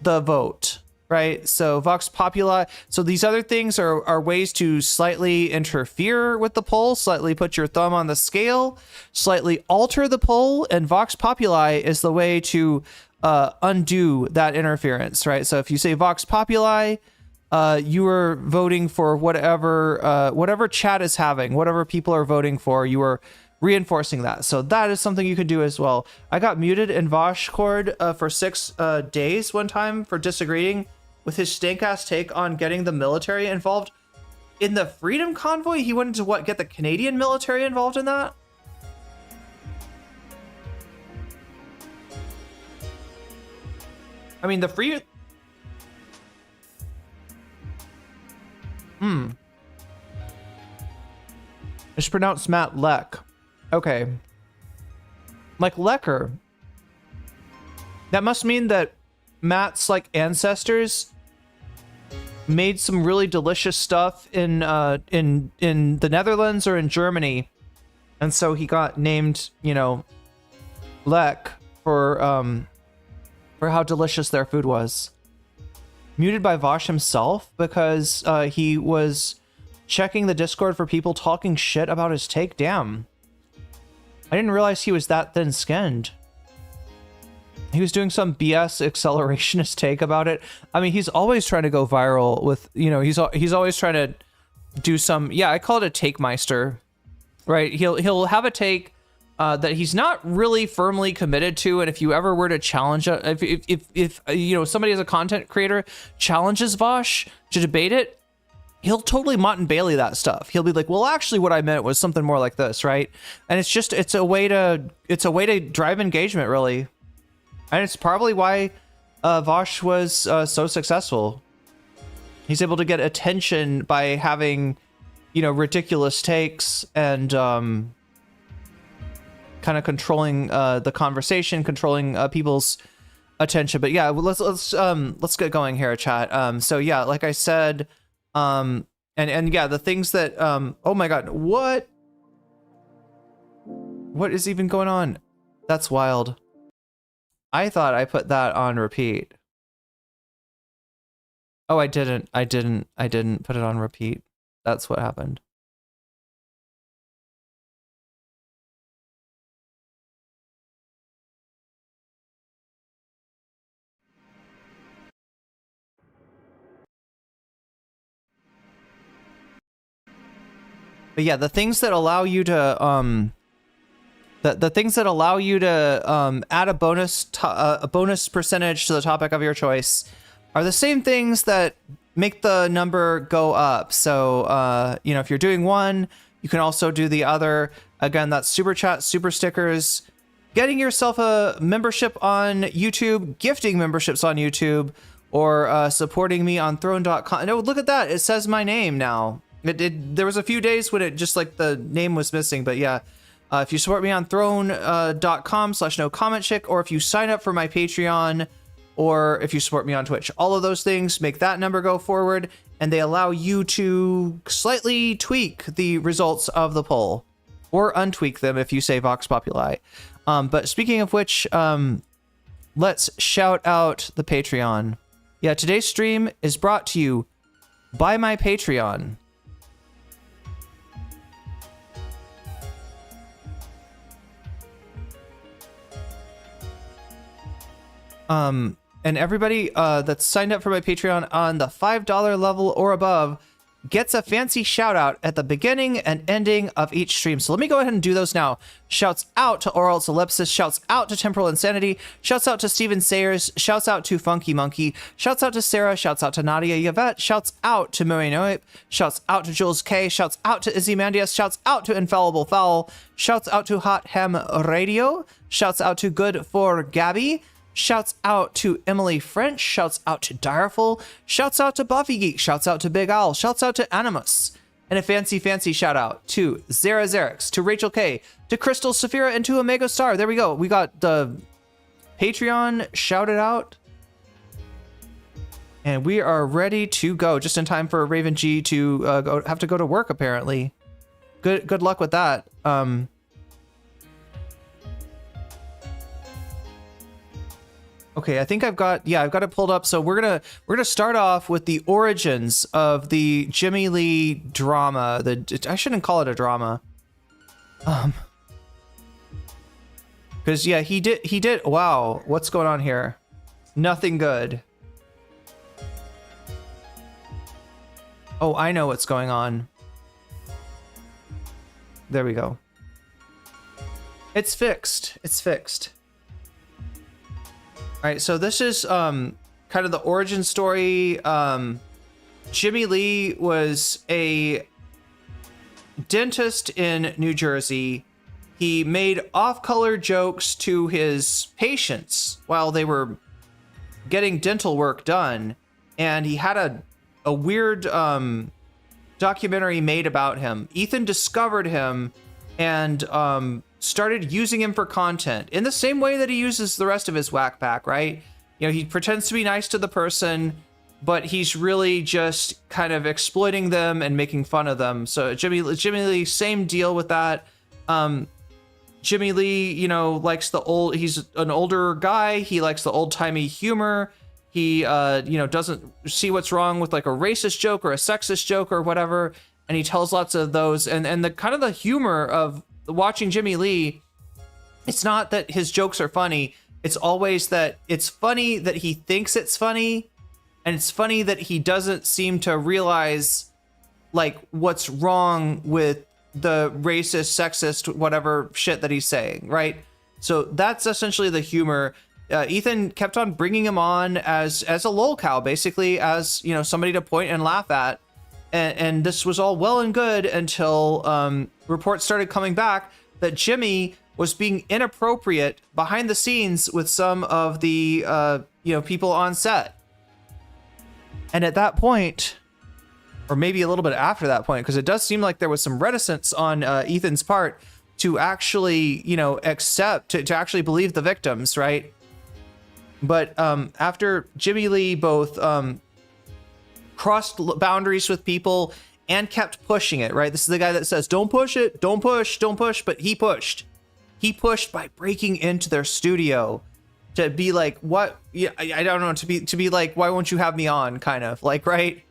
the vote, right? So Vox Populi. So these other things are ways to slightly interfere with the poll, slightly put your thumb on the scale, slightly alter the poll, and Vox Populi is the way to undo that interference, right? So if you say Vox Populi, you are voting for whatever chat is having, whatever people are voting for, you are reinforcing that. So that is something you could do as well. I got muted in Voshcord for 6 days one time for disagreeing with his stank-ass take on getting the military involved in the Freedom Convoy. He wanted to get the Canadian military involved in that? I mean, the free... It's pronounced Matt Lech. Okay. Like Lecker. That must mean that Matt's, like, ancestors made some really delicious stuff in the Netherlands or in Germany, and so he got named, Lech for how delicious their food was. Muted by Vosh himself because he was checking the Discord for people talking shit about his take. Damn. I didn't realize he was that thin-skinned. He was doing some BS accelerationist take about it. I mean, he's always trying to go viral with, he's always trying to do some, yeah, I call it a take meister, right? He'll have a take that he's not really firmly committed to, and if you ever were to challenge it, if somebody as a content creator challenges Vosh to debate it, he'll totally Mott and Bailey that stuff. He'll be like, well, actually what I meant was something more like this, right? And it's a way to drive engagement, really. And it's probably why Vosh was so successful. He's able to get attention by having, you know, ridiculous takes and kind of controlling the conversation, controlling people's attention. But yeah, let's get going here, chat. So yeah, like I said, and yeah, the things that oh my god, what is even going on? That's wild. I thought I put that on repeat. Oh, I didn't put it on repeat. That's what happened. But yeah, the things that allow you to the things that allow you to add a bonus percentage to the topic of your choice are the same things that make the number go up. So you know, if you're doing one, you can also do the other. Again, that's super chat, super stickers, getting yourself a membership on YouTube, gifting memberships on YouTube, or supporting me on throne.com. No, look at that, it says my name now. There was a few days when it just like the name was missing, but yeah, if you support me on throne.com/nocommentchick, or if you sign up for my Patreon, or if you support me on Twitch, all of those things make that number go forward, and they allow you to slightly tweak the results of the poll, or untweak them if you say Vox Populi. But speaking of which, let's shout out the Patreon. Yeah, today's stream is brought to you by my Patreon. And everybody that's signed up for my Patreon on the $5 level or above gets a fancy shout out at the beginning and ending of each stream. So let me go ahead and do those now. Shouts out to Oral Ellipsis, shouts out to Temporal Insanity, shouts out to Steven Sayers, shouts out to Funky Monkey, shouts out to Sarah, shouts out to Nadia Yvette, shouts out to Murray Noip, shouts out to Jules K, shouts out to Izzy Mandias, shouts out to Infallible Fowl, shouts out to Hot Ham Radio, shouts out to Good for Gabby, shouts out to Emily French, shouts out to Direful, shouts out to Buffy Geek, shouts out to Big Owl, shouts out to Animus, and a fancy shout out to Zara Xerix, to Rachel K, to Crystal Saphira, and to Omega Star. There we go. We got the Patreon shouted out. And we are ready to go, just in time for Raven G to have to go to work, apparently. Good luck with that. Okay, I think I've got it pulled up. So we're gonna start off with the origins of the Jimmy Lee drama. I shouldn't call it a drama. Because yeah, he did. Wow, what's going on here? Nothing good. Oh, I know what's going on. There we go. It's fixed. It's fixed. All right, so this is kind of the origin story. Jimmy Lee was a dentist in New Jersey. He made off-color jokes to his patients while they were getting dental work done, and he had a weird documentary made about him. Ethan discovered him and started using him for content in the same way that he uses the rest of his wack-pack, right? You know, he pretends to be nice to the person, but he's really just kind of exploiting them and making fun of them. So Jimmy Lee, same deal with that. Jimmy Lee, you know, likes he's an older guy. He likes the old-timey humor. He, you know, doesn't see what's wrong with like a racist joke or a sexist joke or whatever. And he tells lots of those. And the kind of the humor of watching Jimmy Lee, it's not that his jokes are funny. It's always that it's funny that he thinks it's funny. And it's funny that he doesn't seem to realize like what's wrong with the racist, sexist, whatever shit that he's saying, right? So that's essentially the humor. Ethan kept on bringing him on as a lolcow, basically, as, you know, somebody to point and laugh at. And this was all well and good until reports started coming back that Jimmy was being inappropriate behind the scenes with some of the people on set. And at that point, or maybe a little bit after that point, because it does seem like there was some reticence on Ethan's part to actually, accept, to actually believe the victims, right? But after Jimmy Lee both crossed boundaries with people and kept pushing it, right? This is the guy that says, don't push it, don't push, but he pushed. He pushed by breaking into their studio to be like, what? Yeah, I don't know, to be like, why won't you have me on, kind of, like, right?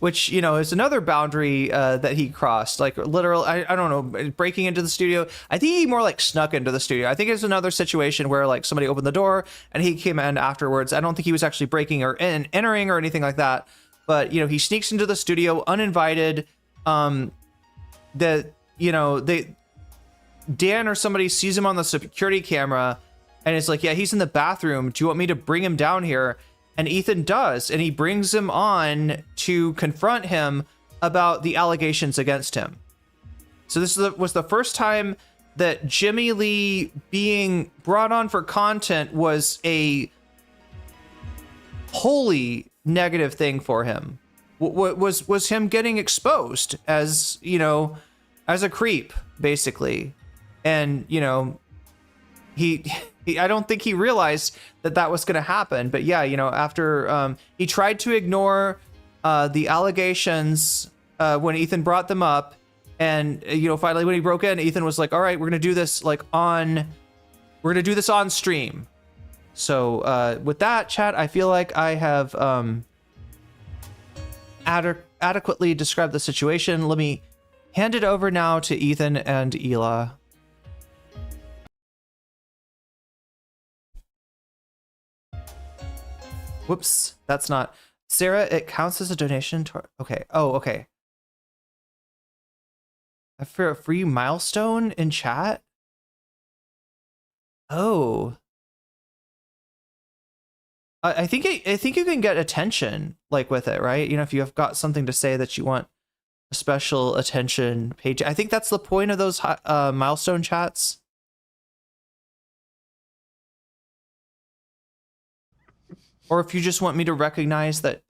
Which, is another boundary that he crossed, like literal, I don't know, breaking into the studio. I think he more like snuck into the studio. I think it's another situation where like somebody opened the door and he came in afterwards. I don't think he was actually breaking or entering or anything like that. But, he sneaks into the studio uninvited. Dan or somebody sees him on the security camera and it's like, yeah, he's in the bathroom. Do you want me to bring him down here? And Ethan does, and he brings him on to confront him about the allegations against him. So this was the first time that Jimmy Lee being brought on for content was a wholly negative thing for him. Was him getting exposed as, as a creep, basically. And, I don't think he realized that was going to happen. But yeah, after he tried to ignore the allegations when Ethan brought them up, and finally when he broke in, Ethan was like, all right, we're going to do this on stream. So with that, chat, I feel like I have adequately described the situation. Let me hand it over now to Ethan and Aelia. Whoops, that's not Sarah. It counts as a donation to. Okay. Oh, okay. For a free milestone in chat. Oh. I think you can get attention like with it, right? If you have got something to say that you want a special attention page. I think that's the point of those milestone chats. Or if you just want me to recognize that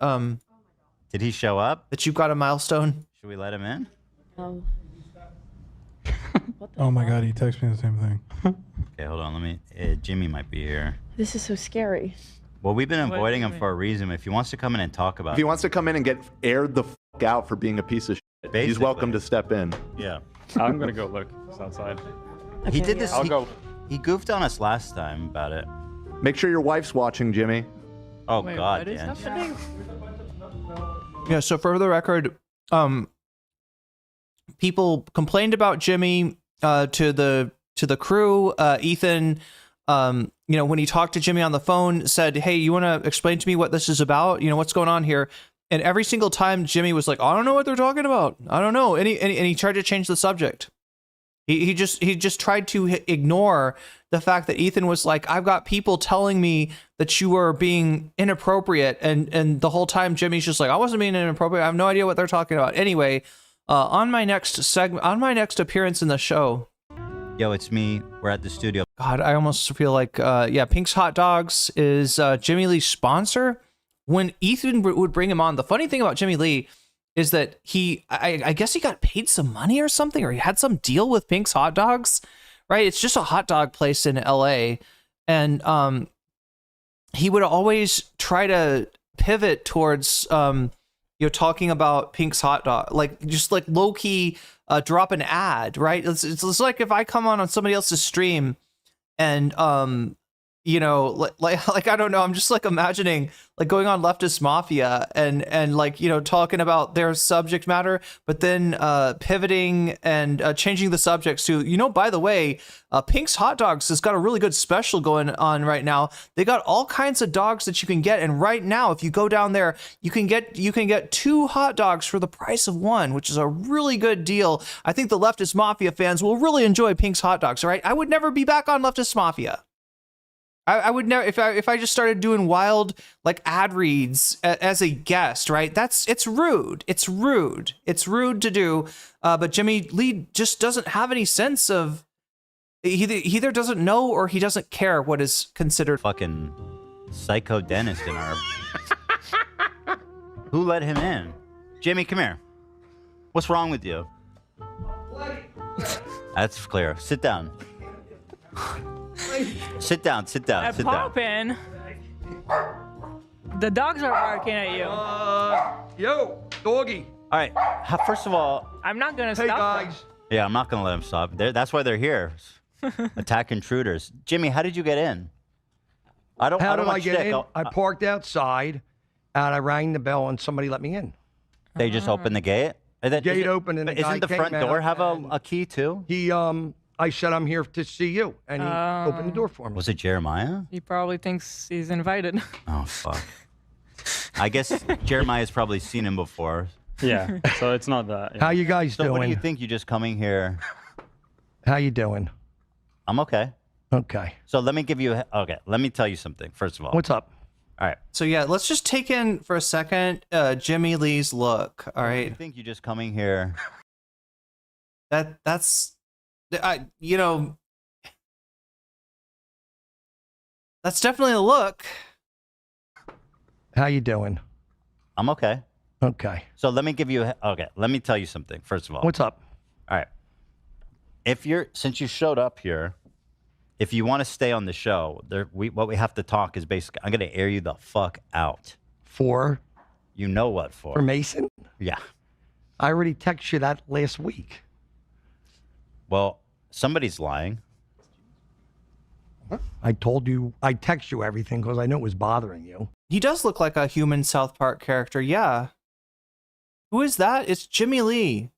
did he show up? That you've got a milestone. Should we let him in? Oh my god, he texted me the same thing. Okay, hold on, let me Jimmy might be here. This is so scary. Well, we've been avoiding him for a reason. If he wants to come in and talk about If he wants to come in and get aired the f out for being a piece of shit, Basically. he's welcome to step in. Yeah. I'm gonna go look. It's outside. He did this. I'll go. He goofed on us last time about it. Make sure your wife's watching, Jimmy. Oh Wait, god, what is yeah. happening? Yeah, so for the record, people complained about Jimmy to the crew. Ethan, when he talked to Jimmy on the phone, said, "Hey, you want to explain to me what this is about? What's going on here?" And every single time, Jimmy was like, "I don't know what they're talking about. I don't know." And he tried to change the subject. He just tried to ignore the fact that Ethan was like, "I've got people telling me that you are being inappropriate," and the whole time Jimmy's just like, "I wasn't being inappropriate. I have no idea what they're talking about." Anyway, on my next appearance in the show. Yo, it's me. We're at the studio. God, I almost feel like, Pink's Hot Dogs is Jimmy Lee's sponsor. When Ethan would bring him on, the funny thing about Jimmy Lee is that I guess he got paid some money or something, or he had some deal with Pink's Hot Dogs, right? It's just a hot dog place in LA. And he would always try to pivot towards, talking about Pink's Hot Dog, like just like low key drop an ad, right? It's like if I come on somebody else's stream and, like I don't know, I'm just like imagining like going on Leftist Mafia and like, talking about their subject matter, but then pivoting and changing the subjects to, by the way, Pink's Hot Dogs has got a really good special going on right now. They got all kinds of dogs that you can get, and right now, if you go down there, you can get 2 hot dogs for the price of 1, which is a really good deal. I think the Leftist Mafia fans will really enjoy Pink's Hot Dogs. All right, I would never be back on Leftist Mafia. I would never, if I just started doing wild like ad reads as a guest, right? It's rude. It's rude. It's rude to do. But Jimmy Lee just doesn't have any sense of, he either doesn't know or he doesn't care what is considered. Fucking psycho dentist in our... Who let him in? Jimmy, come here. What's wrong with you? That's clear. Sit down. Sit down. Sit down. Sit down. Poppin'. The dogs are barking at you. Yo, doggy. All right. First of all, I'm not gonna Hey, stop them. guys. yeah, I'm not gonna let him stop. That's why they're here. Attack intruders. Jimmy, how did you get in? How did I want get shtick. in? I parked outside, and I rang the bell, and somebody let me in. They just opened the gate. And then, Gate opened, and the guy isn't the came front door out, have and a key too? He, I said, I'm here to see you, and he opened the door for me. Was it Jeremiah? He probably thinks he's invited. Oh fuck. I guess Jeremiah's probably seen him before. Yeah, so it's not that. Yeah. How you guys So doing? what do you think? You just coming here? How you doing? I'm okay. Okay. So let me give you. Okay, let me tell you something. First of all, What's up? all right. So yeah, let's just take in for a second Jimmy Lee's look. All You right, think you just coming here? that's that's definitely a look. How you doing? I'm okay. Okay. So let me give you. Okay, let me tell you something. First of all, What's up? all right. Since you showed up here, if you want to stay on the show, what we have to talk is basically, I'm gonna air you the fuck out. For You know what for? Mason? Yeah. I already texted you that last week. Well, somebody's lying. I told you, I text you everything because I knew it was bothering you. He does look like a human South Park character. Yeah. Who is that? It's Jimmy Lee.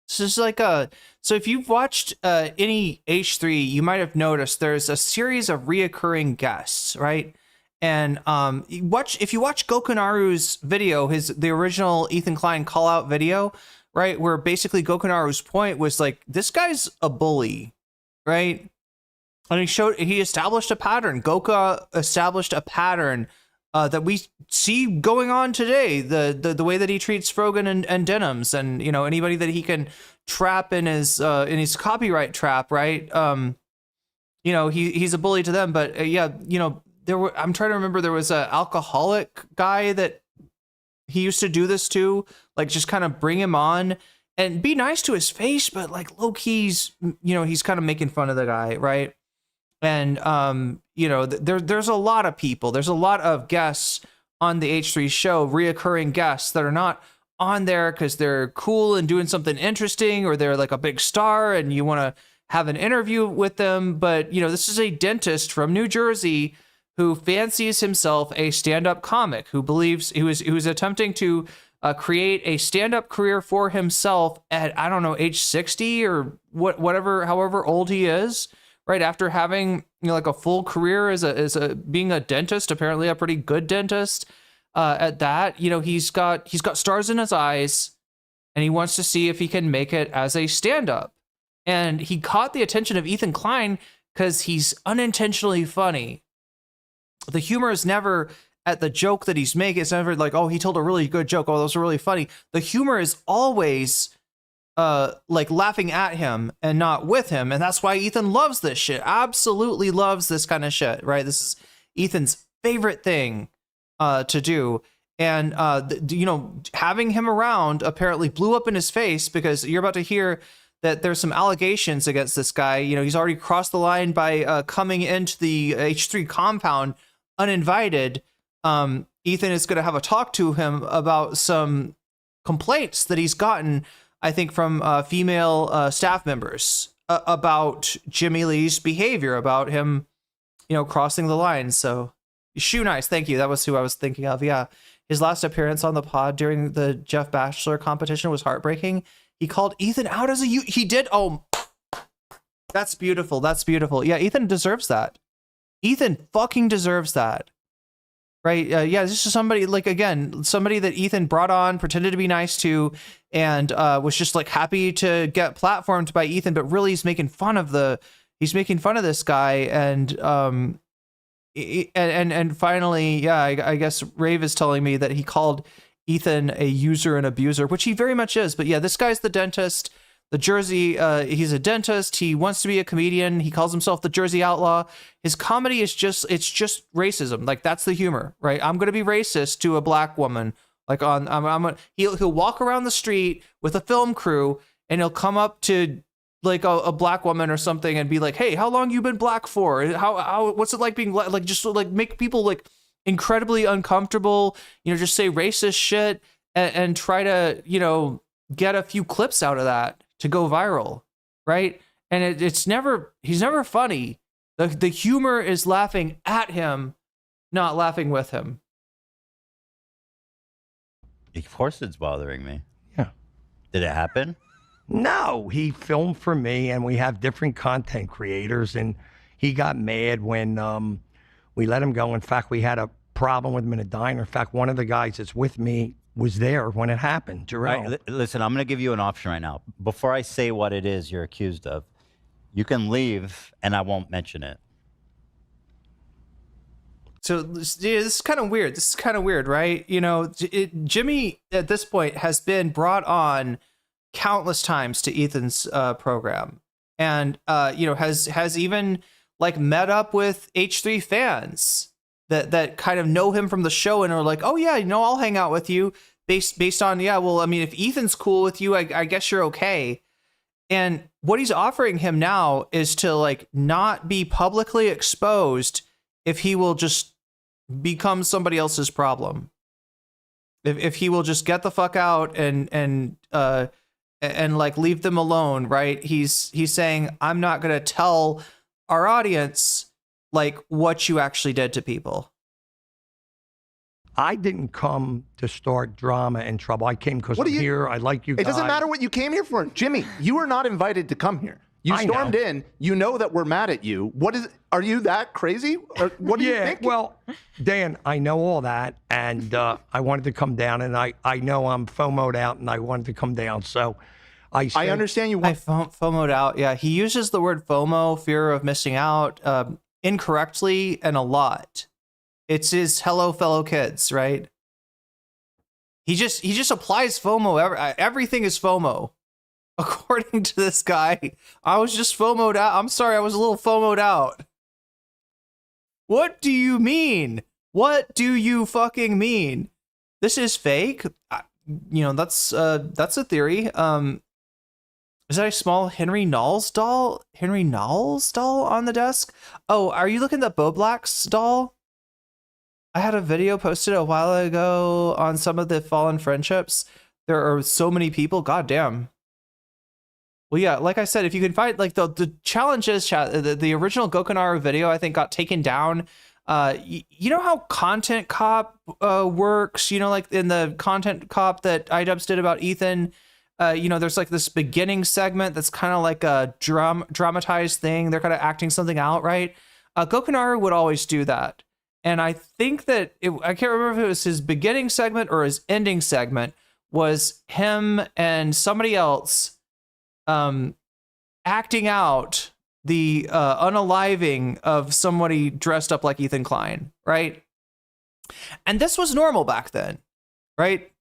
This is like so if you've watched any H3, you might have noticed there's a series of reoccurring guests, right? And if you watch Gokunaru's video, the original Ethan Klein call out video, right? Where basically Gokunaru's point was like, this guy's a bully, right? And he established a pattern. Goku established a pattern that we see going on today. The way that he treats Frogan and Denims, and anybody that he can trap in his copyright trap, right? He's a bully to them. But I'm trying to remember, there was a alcoholic guy that he used to do this to, like just kind of bring him on and be nice to his face, but like low keys, he's kind of making fun of the guy, right? And there's a lot of people, there's a lot of guests on the H3 show, reoccurring guests that are not on there because they're cool and doing something interesting, or they're like a big star and you want to have an interview with them. But this is a dentist from New Jersey who fancies himself a stand-up comic, who believes he was attempting to create a stand-up career for himself at, I don't know, age 60 or however old he is. Right after having like a full career as being a dentist, apparently a pretty good dentist at that. He's got stars in his eyes, and he wants to see if he can make it as a stand-up. And he caught the attention of Ethan Klein because he's unintentionally funny. The humor is never at the joke that he's making. It's never like, oh, he told a really good joke. Oh, those are really funny. The humor is always like laughing at him and not with him. And that's why Ethan loves this shit. Absolutely loves this kind of shit, right? This is Ethan's favorite thing to do. And, having him around apparently blew up in his face, because you're about to hear that there's some allegations against this guy. He's already crossed the line by coming into the H3 compound uninvited. Ethan is going to have a talk to him about some complaints that he's gotten, I think, from female staff members about Jimmy Lee's behavior, about him, crossing the line. So, Shoe Nice, thank you. That was who I was thinking of. Yeah. His last appearance on the pod during the Jeff Bachelor competition was heartbreaking. He called Ethan out as he did. Oh, that's beautiful. That's beautiful. Yeah, Ethan deserves that. Ethan fucking deserves that. Right. Yeah, this is somebody, like, again, somebody that Ethan brought on, pretended to be nice to, and was just like happy to get platformed by Ethan, but really he's making fun of this guy. And and finally, yeah, I guess Rave is telling me that he called Ethan a user and abuser, which he very much is. But yeah, this guy's the dentist, the Jersey. He's a dentist. He wants to be a comedian. He calls himself the Jersey Outlaw. His comedy is just racism. Like, that's the humor, right? I'm gonna be racist to a black woman. Like he'll walk around the street with a film crew, and he'll come up to like a black woman or something and be like, "Hey, how long you been black for? How what's it like being like?" Just like make people like incredibly uncomfortable, just say racist shit and try to, get a few clips out of that to go viral, right? And he's never funny. The humor is laughing at him, not laughing with him. Of course it's bothering me. Yeah. Did it happen? No, he filmed for me, and we have different content creators, and he got mad when we let him go. In fact, we had a problem with him in a diner. In fact, one of the guys that's with me was there when it happened. Jarrell. Right, listen, I'm going to give you an option right now. Before I say what it is you're accused of, you can leave, and I won't mention it. So this is kind of weird. Right? Jimmy at this point has been brought on countless times to Ethan's program, and has even like met up with H3 fans that kind of know him from the show and are like, oh yeah, I'll hang out with you based on, yeah, well, I mean, if Ethan's cool with you, I guess you're okay. And what he's offering him now is to like not be publicly exposed if he will just become somebody else's problem. If he will just get the fuck out and like leave them alone, right? He's saying, I'm not going to tell our audience like what you actually did to people. I didn't come to start drama and trouble. I came because I'm here. I like you guys. It doesn't matter what you came here for. Jimmy, you were not invited to come here. You stormed in. You know that we're mad at you. Are you that crazy? Or what do you think? Well, Dan, I know all that, and I wanted to come down, and I know I'm FOMO'd out, and I wanted to come down. So I understand you. I FOMO'd out. Yeah, he uses the word FOMO, fear of missing out, incorrectly and a lot. It's his hello fellow kids, right? He just applies FOMO. Everything is FOMO. According to this guy, I was just FOMO'd out. I'm sorry, I was a little FOMO'd out. What do you mean? What do you fucking mean? This is fake. That's a theory. Is that a small Henry Knowles doll? Henry Knowles doll on the desk? Oh, are you looking at Bo Black's doll? I had a video posted a while ago on some of the fallen friendships. There are so many people. God damn. Well, yeah, like I said, if you can find like the challenge is the original Gokunaru video, I think got taken down. You know how Content Cop works? Like in the Content Cop that iDubbbz did about Ethan. There's like this beginning segment that's kind of like a dramatized thing. They're kind of acting something out, right? Gokunaru would always do that. And I think that I can't remember if it was his beginning segment or his ending segment was him and somebody else acting out the unaliving of somebody dressed up like Ethan Klein, right? And this was normal back then, right?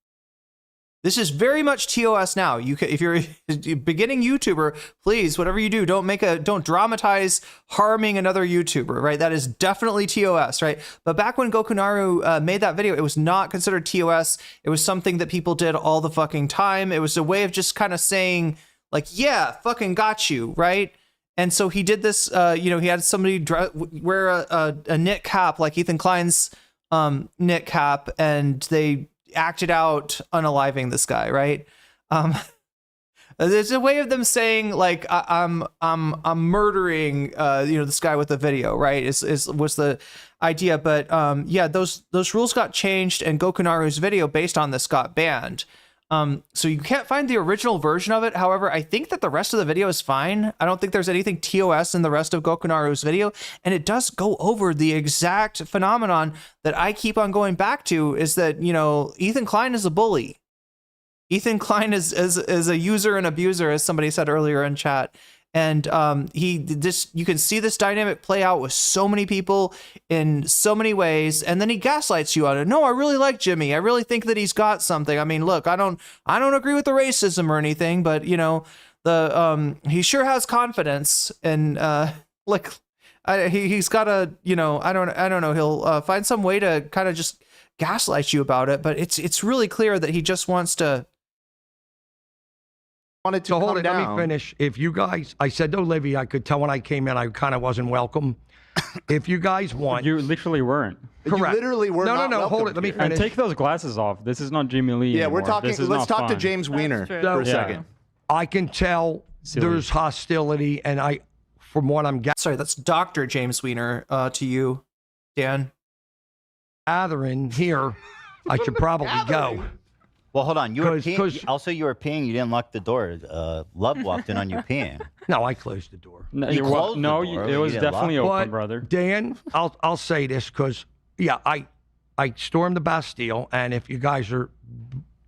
This is very much TOS now. If you're a beginning YouTuber, please, whatever you do, don't dramatize harming another YouTuber, right? That is definitely TOS, right? But back when Gokunaru made that video, it was not considered TOS. It was something that people did all the fucking time. It was a way of just kind of saying, like, yeah, fucking got you, right? And so he did this, he had somebody wear a knit cap like Ethan Klein's knit cap, and they acted out unaliving this guy, right? There's a way of them saying like I'm murdering this guy with the video, right? Was the idea, but those rules got changed, and Gokunaru's video based on this got banned. So you can't find the original version of it. However, I think that the rest of the video is fine. I don't think there's anything TOS in the rest of Gokunaru's video. And it does go over the exact phenomenon that I keep on going back to, is that, Ethan Klein is a bully. Ethan Klein is a user and abuser, as somebody said earlier in chat. And you can see this dynamic play out with so many people in so many ways, and then he gaslights you on it. No, I really like Jimmy. I really think that he's got something. I mean, look, I don't agree with the racism or anything, but you know, he sure has confidence, and he's got a, you know, I don't know. He'll find some way to kind of just gaslight you about it, but it's really clear that he just wants to. Wanted to So hold come it, down. let me finish. If you guys, I said to Olivia, I could tell when I came in, I kind of wasn't welcome. If you guys want, You literally weren't. correct. You literally were no, not hold welcome it, let me here. And finish. take those glasses off. This is not Jimmy Lee Yeah, we're anymore. talking. This is Let's not talk to fun. James Weiner true. for a Yeah. second. I can tell Silly. there's hostility, and from what I'm Sorry, that's Dr. James Weiner to you, Dan. gathering here, I should probably go. Well, hold on. You were 'Cause- peeing. 'cause- Also, you were peeing. You didn't lock the door. Love walked in on you peeing. No, I closed the door. No, You closed the no, door, it but was you didn't definitely lock open, But brother. Dan, I'll say this because I stormed the Bastille, and if you guys are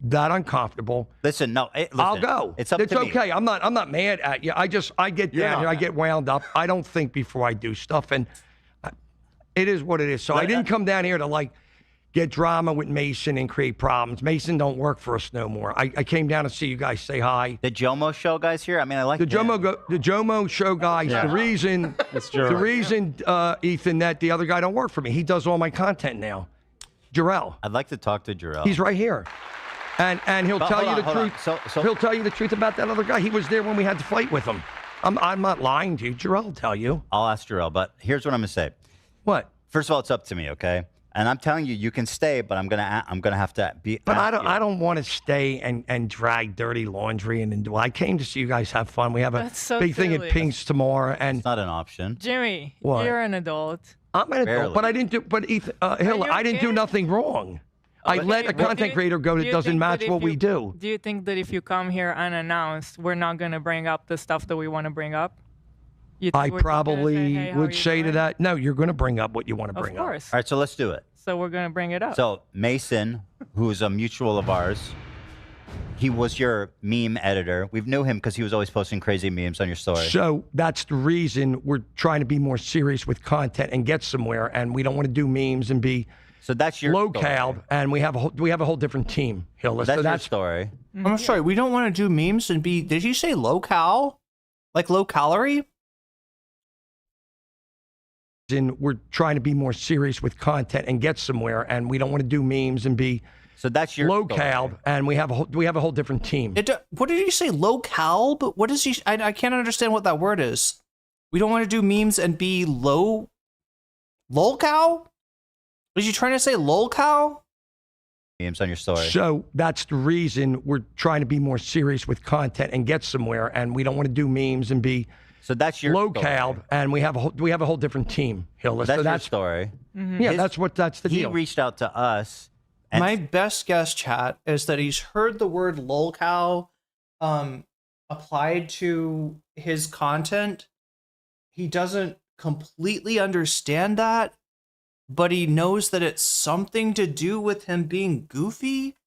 that uncomfortable, Listen, no. Listen, I'll go. It's up to me. okay. I'm not mad at you. I get You're down not here. I mad. get wound up. I don't think before I do stuff, and it is what it is. So I didn't come down here to like get drama with Mason and create problems. Mason don't work for us no more. I came down to see you guys say hi. The Jomo show guys here. I mean, I like The them. Jomo show guys. Yeah. The reason, Ethan, that the other guy don't work for me. He does all my content now. Jarrell. I'd like to talk to Jarrell. He's right here. And he'll But tell hold you on, the hold truth. on. So He'll tell you the truth about that other guy. He was there when we had to fight with him. I'm not lying to you. Jarrell will tell you. I'll ask Jarrell, but here's what I'm gonna say. What? First of all, it's up to me, okay? And I'm telling you, you can stay, but I'm gonna have to be. But ask you. I don't want to stay and drag dirty laundry and do. I came to see you guys have fun. We have a That's so big thing silly. at Pink's tomorrow, and It's not an option. Jimmy, What? you're an adult. I'm an adult. Barely. But I didn't do. But Ethan, Hill, you I didn't do okay? nothing wrong. I But let do a you- but content creator go do that you doesn't think match that if what we you- do. Do you think that if you come here unannounced, we're not going to bring up the stuff that we want to bring up? You I we're just gonna say, probably "Hey, how would are you say to doing?" that, no, you're going to bring up what you want to Of bring up. course. All right, so let's do it. So we're going to bring it up. So Mason, who's a mutual of ours, he was your meme editor. We've knew him because he was always posting crazy memes on your story. So that's the reason we're trying to be more serious with content and get somewhere, and we don't want to do memes and be So that's your local, story. and we have a whole different team. Hill. That's So your that's story. I'm sorry, we don't want to do memes and be. Did you say low cal? Like low calorie? in we're trying to be more serious with content and get somewhere, and we don't want to do memes and be So that's your local, story. and we have a whole different team. What did you say? Low cal? But what is he? I can't understand what that word is. We don't want to do memes and be low. Lolcow? Was you trying to say lolcow? Memes on your story. So that's the reason we're trying to be more serious with content and get somewhere, and we don't want to do memes and be So that's your local, story. and we have a whole different team. Hill. That's So your that's story. yeah, His- that's the He deal. reached out to us. And My best guess, chat, is that he's heard the word lolcow applied to his content. He doesn't completely understand that, but he knows that it's something to do with him being goofy.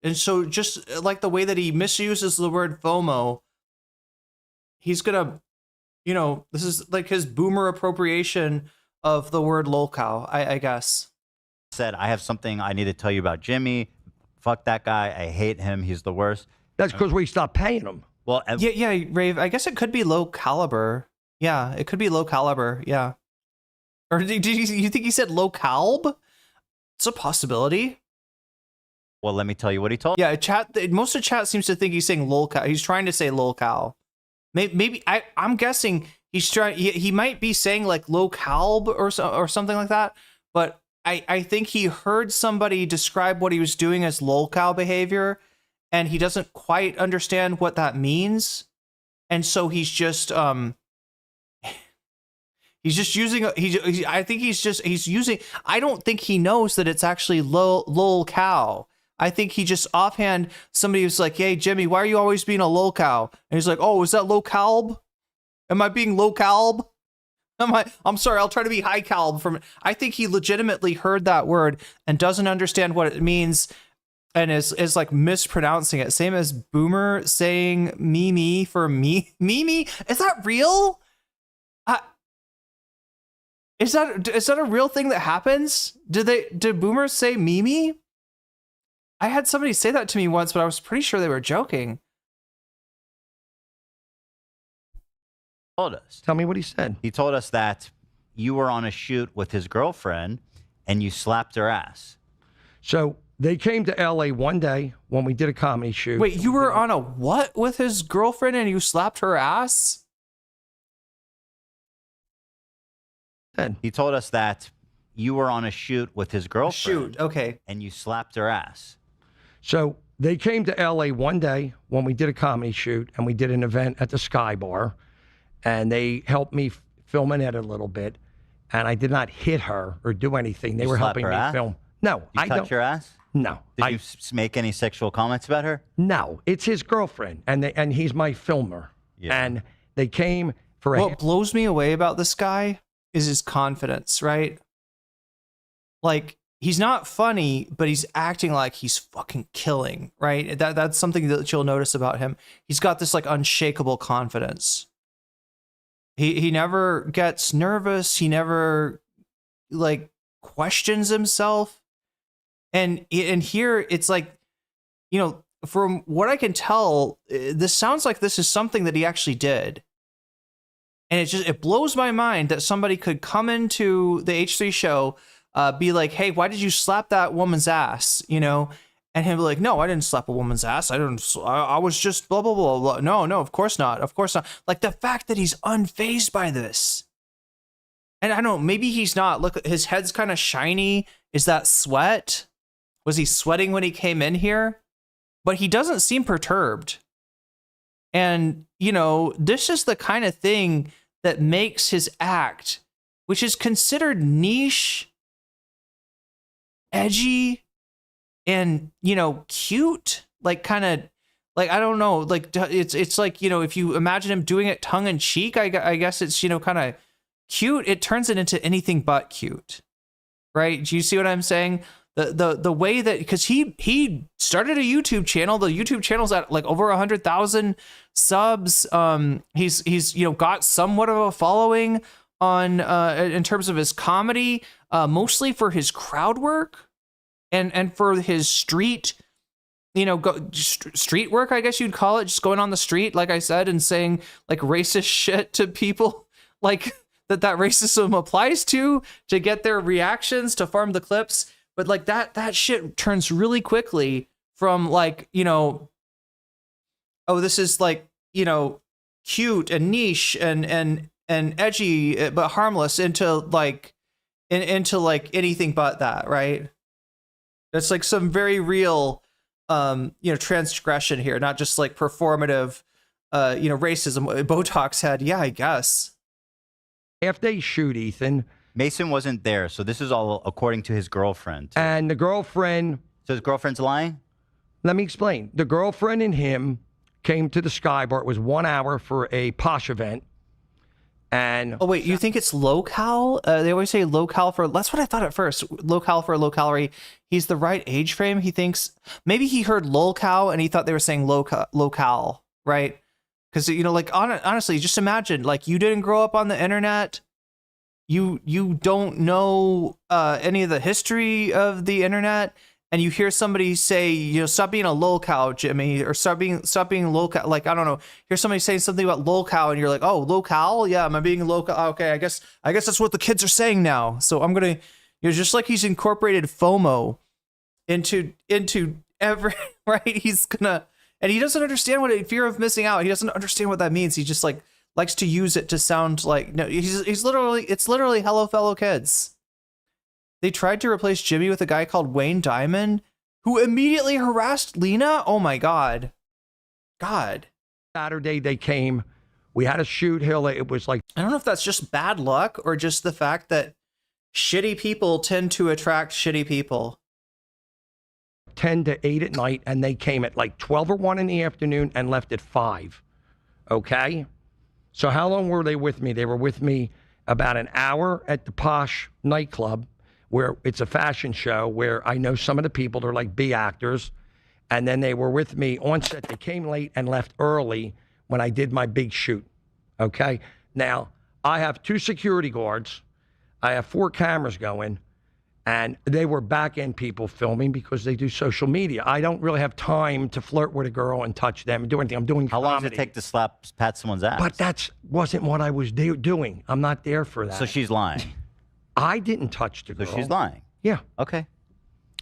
And so just like the way that he misuses the word FOMO, he's gonna, this is like his boomer appropriation of the word lolcow, I guess. said, I have something I need to tell you about Jimmy. Fuck that guy. I hate him. He's the worst. That's because we stopped paying them. Well, Yeah, Rave. I guess it could be low caliber. Yeah, it could be low caliber. Yeah. Or did you think he said low calb? It's a possibility. well, let me tell you what he told. Yeah, most of chat seems to think he's saying lolcow. He's trying to say lolcow. Maybe I'm guessing he's trying. He might be saying like low calb or something like that. But I think he heard somebody describe what he was doing as lolcow behavior, and he doesn't quite understand what that means, and so he's just using. I think he's using. I don't think he knows that it's actually lolcow. I think he just offhand, somebody was like, "Hey, Jimmy, why are you always being a lolcow?" And he's like, "Oh, is that low calb? Am I being low calb? I'm sorry, I'll try to be high calb from." I think he legitimately heard that word and doesn't understand what it means. and is like mispronouncing it. Same as Boomer saying Mimi for me. Mimi, is that real? Is that a real thing that happens? Did Boomers say Mimi? I had somebody say that to me once, but I was pretty sure they were joking. Told us. Tell me what he said. He told us that you were on a shoot with his girlfriend and you slapped her ass. So they came to LA one day when we did a comedy shoot. Wait, you were on a what with his girlfriend and you slapped her ass? He told us that you were on a shoot with his girlfriend. Shoot, okay. And you slapped her ass. So they came to LA one day when we did a comedy shoot and we did an event at the Sky Bar, and they helped me film and edit a little bit, and I did not hit her or do anything. They were slap helping her me ass? film. No, You I touch don't. her ass? No. Did you make any sexual comments about her? No, it's his girlfriend, and he's my filmer. Yeah. And they came for a... What blows me away about this guy is his confidence, right? Like, he's not funny, but he's acting like he's fucking killing, right? That's something that you'll notice about him. He's got this like unshakable confidence. He never gets nervous. He never like questions himself. And here it's like, you know, from what I can tell, this sounds like this is something that he actually did. And it blows my mind that somebody could come into the H3 show, be like, hey, why did you slap that woman's ass? You know, and he'll be like, no, I didn't slap a woman's ass. I was just blah, blah, blah, blah. No, of course not. Of course not. Like the fact that he's unfazed by this. And I don't know, maybe he's not. Look, his head's kind of shiny. Is that sweat? Was he sweating when he came in here? But he doesn't seem perturbed. And, you know, this is the kind of thing that makes his act, which is considered niche, edgy, and, you know, cute, like kind of, like, I don't know, like, it's like, you know, if you imagine him doing it tongue in cheek, I guess it's, you know, kind of cute. It turns it into anything but cute, right? Do you see what I'm saying? The way that, because he started a YouTube channel. The YouTube channel's at like over 100,000 subs. He's you know, got somewhat of a following on in terms of his comedy, mostly for his crowd work and for his street, you know, street work, I guess you'd call it, just going on the street, like I said, and saying like racist shit to people, like that racism applies to get their reactions, to farm the clips. But like that shit turns really quickly from like, you know, oh, this is like, you know, cute and niche and edgy but harmless into like anything but that, right? That's like some very real you know, transgression here, not just like performative you know, racism. Botox head, yeah, I guess. After they shoot, Ethan, Mason wasn't there, so this is all according to his girlfriend. and the girlfriend, So his girlfriend's lying? let me explain. The girlfriend and him came to the Sky Bar. It was 1 hour for a posh event. And Oh wait, you think it's low cal? They always say low cal for. That's what I thought at first. Low cal for low calorie. He's the right age frame. He thinks maybe he heard lolcow and he thought they were saying low cal, right? Because, you know, like honestly, just imagine like you didn't grow up on the internet. You don't know any of the history of the internet, and you hear somebody say, you know, stop being a lolcow, Jimmy, or stop being lolcow. Like, I don't know, hear somebody saying something about lolcow, and you're like, oh, lolcow, yeah, am I being lolcow? Okay, I guess that's what the kids are saying now. So I'm gonna, you know, just like he's incorporated FOMO into every right. He's gonna, and he doesn't understand what fear of missing out. He doesn't understand what that means. He just like likes to use it to sound like, no, it's literally hello fellow kids. They tried to replace Jimmy with a guy called Wayne Diamond, who immediately harassed Lena. Oh my God. Saturday they came. We had a shoot, Hill. It was like, I don't know if that's just bad luck or just the fact that shitty people tend to attract shitty people. 10 to 8 at night, and they came at like 12 or 1 in the afternoon and left at 5. Okay? So how long were they with me? They were with me about an hour at the posh nightclub, where it's a fashion show, where I know some of the people, they're like B actors. and then they were with me on set. They came late and left early when I did my big shoot. Okay, now I have 2 security guards, I have 4 cameras going, and they were back-end people filming because they do social media. I don't really have time to flirt with a girl and touch them and do anything. I'm doing How long does comedy. it take to pat someone's ass? But that wasn't what I was doing. I'm not there for that. So she's lying. I didn't touch the So girl. she's lying. Yeah. Okay.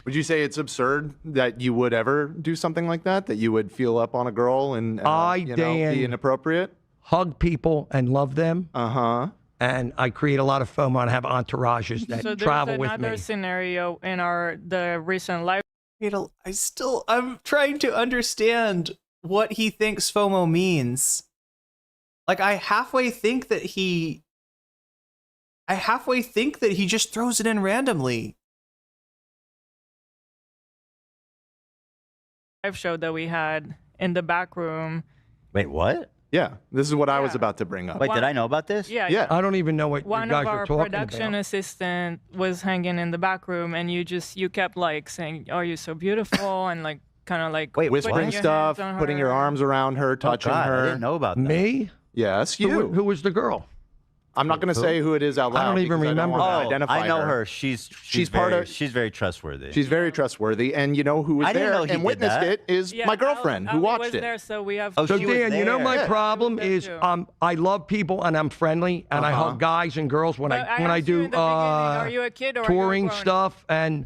Would you say it's absurd that you would ever do something like that? That you would feel up on a girl and Dan, be inappropriate? Hug people and love them. Uh-huh. And I create a lot of FOMO and have entourages that So travel there's with another me. scenario in the recent live. I'm trying to understand what he thinks FOMO means. Like, I halfway think that he just throws it in randomly. live show that we had in the back room. Wait, what? Yeah, this is what I was Yeah. about to bring up. Wait, did I know about this? Yeah, Yeah. I don't even know what you One guys of are our talking production about. assistant was hanging in the back room, and you kept like saying, "Oh, you're so beautiful," and like kind of like Wait, Whispering putting your stuff, hands on putting your her. arms around her, Oh, touching God, her. I didn't know about that. Me? Yes, you. Who was the girl? I'm not going to say who it is out loud. I don't even because remember I don't Oh, wanna identify I know her. She's part very, of- She's very trustworthy. She's very trustworthy, and you know who was I didn't there know he and did witnessed that. it is Yeah, my girlfriend who Ali watched was it. there, so we have. Oh, So she was Dan, you know there. my Yeah. problem She was is there too. I love people and I'm friendly and I Uh-huh. hug guys and girls when But I when I asked you do in the beginning, are you a kid or are you a touring grown-up? stuff and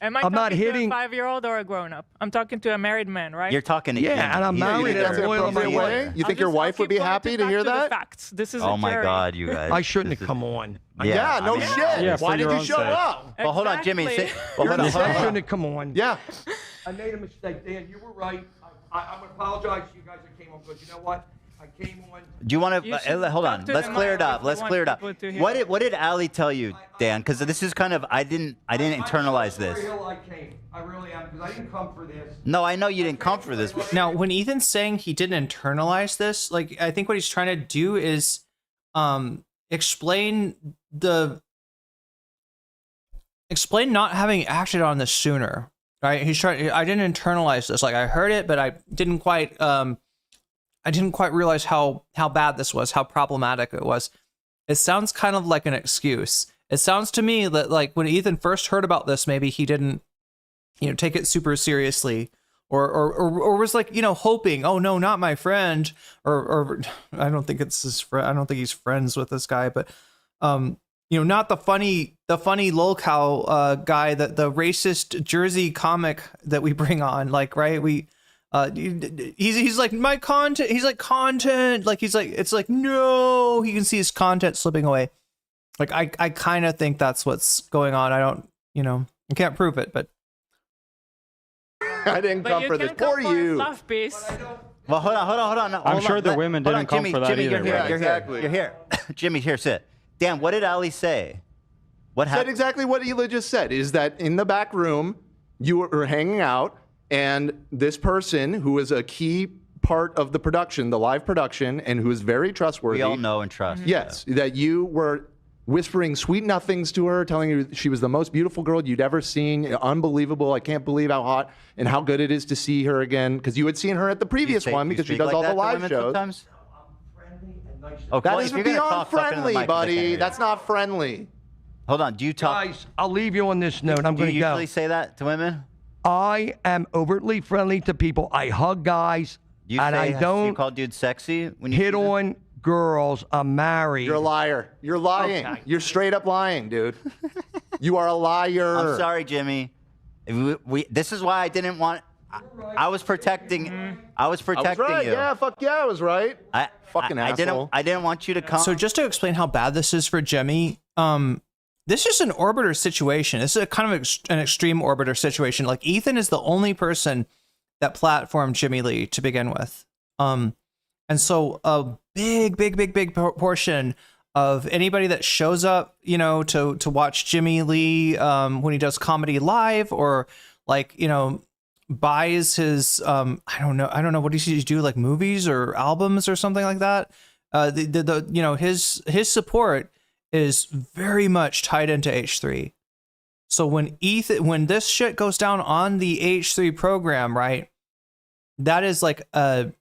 Am I I'm not talking hitting- to a 5-year-old or a grown-up? I'm talking to a married man, right? You're talking to Yeah, him. and I'm He's married either- and I'm loyal to my appropriate wife. way? You think your wife would be happy to hear that? Facts. This is Oh a my jury. God, you guys. I shouldn't This have is- come on. Yeah, no I mean- shit. Yeah, Why for did your you own show sake. up? Well, hold on, Jimmy. Exactly. Well, hold on, I hold on. shouldn't have come on. Yeah. I made a mistake, Dan. You were right. I'm gonna apologize to you guys that came on because you know what? I came on. Do you want You to should hold talk on? to Let's them clear it about up. if Let's you clear it want up. people to hear. What did Ali tell you, Dan? Because this is kind of I didn't internalize this. I came. I really am because I didn't come for this. No, I know you didn't come for this. Now, when Ethan's saying he didn't internalize this, like, I think what he's trying to do is explain not having acted on this sooner, right? He's trying. I didn't internalize this. Like, I heard it, but I didn't quite realize how bad this was, how problematic it was. It sounds kind of like an excuse. It sounds to me that, like, when Ethan first heard about this, maybe he didn't, take it super seriously, or was like, hoping, oh no, not my friend, or I don't think it's his friend. I don't think he's friends with this guy, but not the funny Lulcow guy, the racist Jersey comic that we bring on, like, right? He's like, my content. He's like, content. Like, it's like, no, he can see his content slipping away. Like, I kind of think that's what's going on. I don't, I can't prove it, but I didn't But come you for can this. come Poor for a you. fluff piece. Well, hold on. No, I'm hold sure on. the women Hold didn't on, come Jimmy, for that Jimmy, either, you're here. right? You're Exactly. here. You're here. Jimmy, here, sit. Dan, what did Ali say? What Said happened? exactly what Hila just said, is that in the back room, you were hanging out, and this person who is a key part of the production, the live production, and who is very trustworthy. We all know and trust. Yes, that you were whispering sweet nothings to her, telling her she was the most beautiful girl you'd ever seen. Unbelievable. I can't believe how hot and how good it is to see her again. Because you had seen her at the previous one because she does all the live shows. Sometimes? Friendly and nice. Okay, That well, is if you're gonna beyond talk into the friendly, mic, 'cause I can't hear buddy. you. That's not friendly. Hold on. Do you talk? Guys, I'll leave you on this note. I'm Do going you to go. usually say that to women? I am overtly friendly to people. I hug guys, You and say I you don't call dudes sexy when you hit see them? on girls. I'm married. You're a liar. You're lying. Okay. You're straight up lying, dude. You are a liar. I'm sorry, Jimmy. This is why I didn't want. I was protecting. I was I was protecting right. you. Yeah, fuck yeah, I was right. Fucking I asshole. didn't want you to come. So just to explain how bad this is for Jimmy, this is an orbiter situation. This is a kind of an extreme orbiter situation. Like, Ethan is the only person that platformed Jimmy Lee to begin with. And so a big portion of anybody that shows up, to watch Jimmy Lee when he does comedy live, or like, buys his I don't know, what does he do, like movies or albums or something like that? His support is very much tied into H3. So when this shit goes down on the H3 program, right, that is like a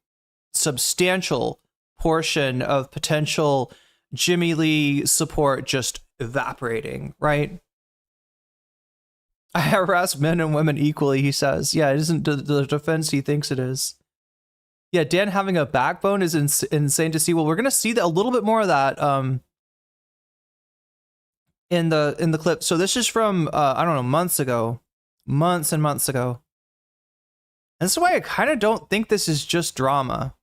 substantial portion of potential Jimmy Lee support just evaporating, right? I harass men and women equally, he says. Yeah, it isn't the defense he thinks it is. Yeah, Dan having a backbone is insane to see. Well, we're going to see a little bit more of that in the clip. So this is from, I don't know, months and months ago. And this is why I kind of don't think this is just drama,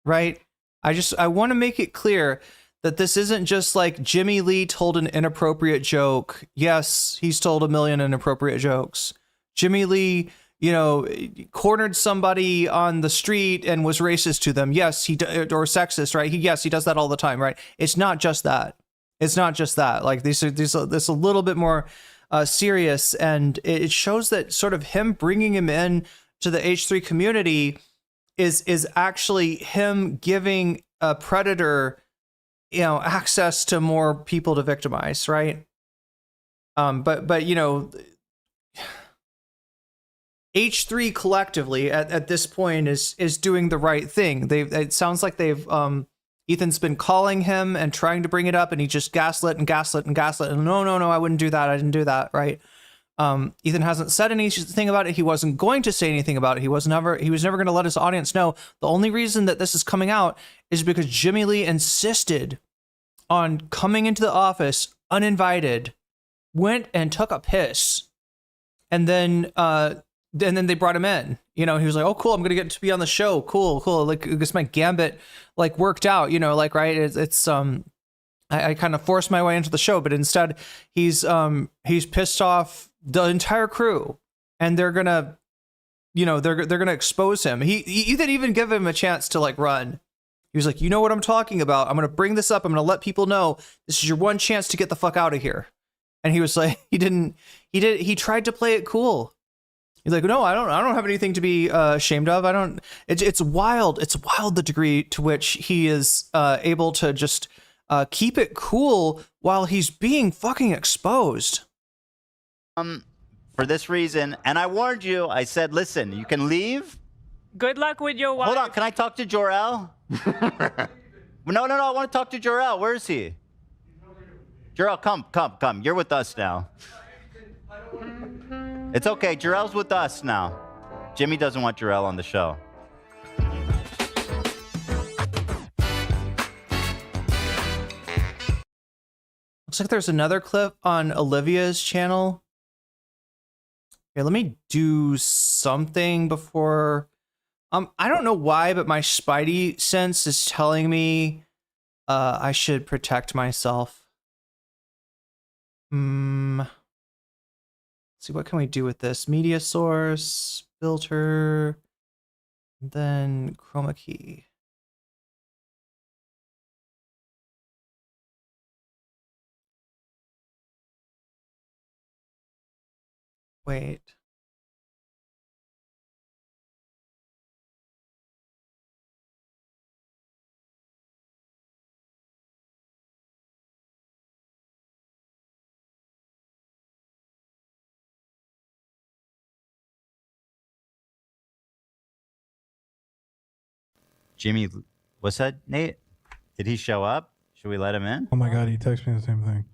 right? I want to make it clear that this isn't just like Jimmy Lee told an inappropriate joke. Yes, he's told a million inappropriate jokes. Jimmy Lee, you know, cornered somebody on the street and was racist to them. Yes, or sexist, right? Yes, he does that all the time, right? It's not just that. It's not just that. Like this a little bit more serious, and it shows that sort of him bringing him in to the H3 community is actually him giving a predator, you know, access to more people to victimize, right? But you know, H3 collectively at this point is doing the right thing. It sounds like they've Ethan's been calling him and trying to bring it up, and he just gaslit. And no, I wouldn't do that. I didn't do that, right? Ethan hasn't said anything about it. He wasn't going to say anything about it. He was never going to let his audience know. The only reason that this is coming out is because Jimmy Lee insisted on coming into the office uninvited, went and took a piss, and then they brought him in. You know, he was like, "Oh, cool! I'm gonna get to be on the show. Cool. Like, I guess my gambit like worked out. You know, like right? It's I kind of forced my way into the show, but instead he's pissed off the entire crew, and they're gonna, you know, they're gonna expose him. He didn't even give him a chance to like run. He was like, you know what I'm talking about. I'm gonna bring this up. I'm gonna let people know this is your one chance to get the fuck out of here. And he was like, he tried to play it cool. He's like, no, I don't have anything to be ashamed of. I don't. It's wild. It's wild the degree to which he is able to just keep it cool while he's being fucking exposed. For this reason, and I warned you. I said, listen, you can leave. Good luck with your wife. Hold on, can I talk to Jor-El? No, I want to talk to Jor-El. Where is he? Jor-El, come. You're with us now. It's okay. Jor-El's with us now. Jimmy doesn't want Jor-El on the show. Looks like there's another clip on Olivia's channel. Here, let me do something before. I don't know why, but my spidey sense is telling me I should protect myself. Let's see, what can we do with this? Media source, filter, then chroma key. Wait. Jimmy, what's that, Nate? Did he show up? Should we let him in? Oh my God, he texted me the same thing.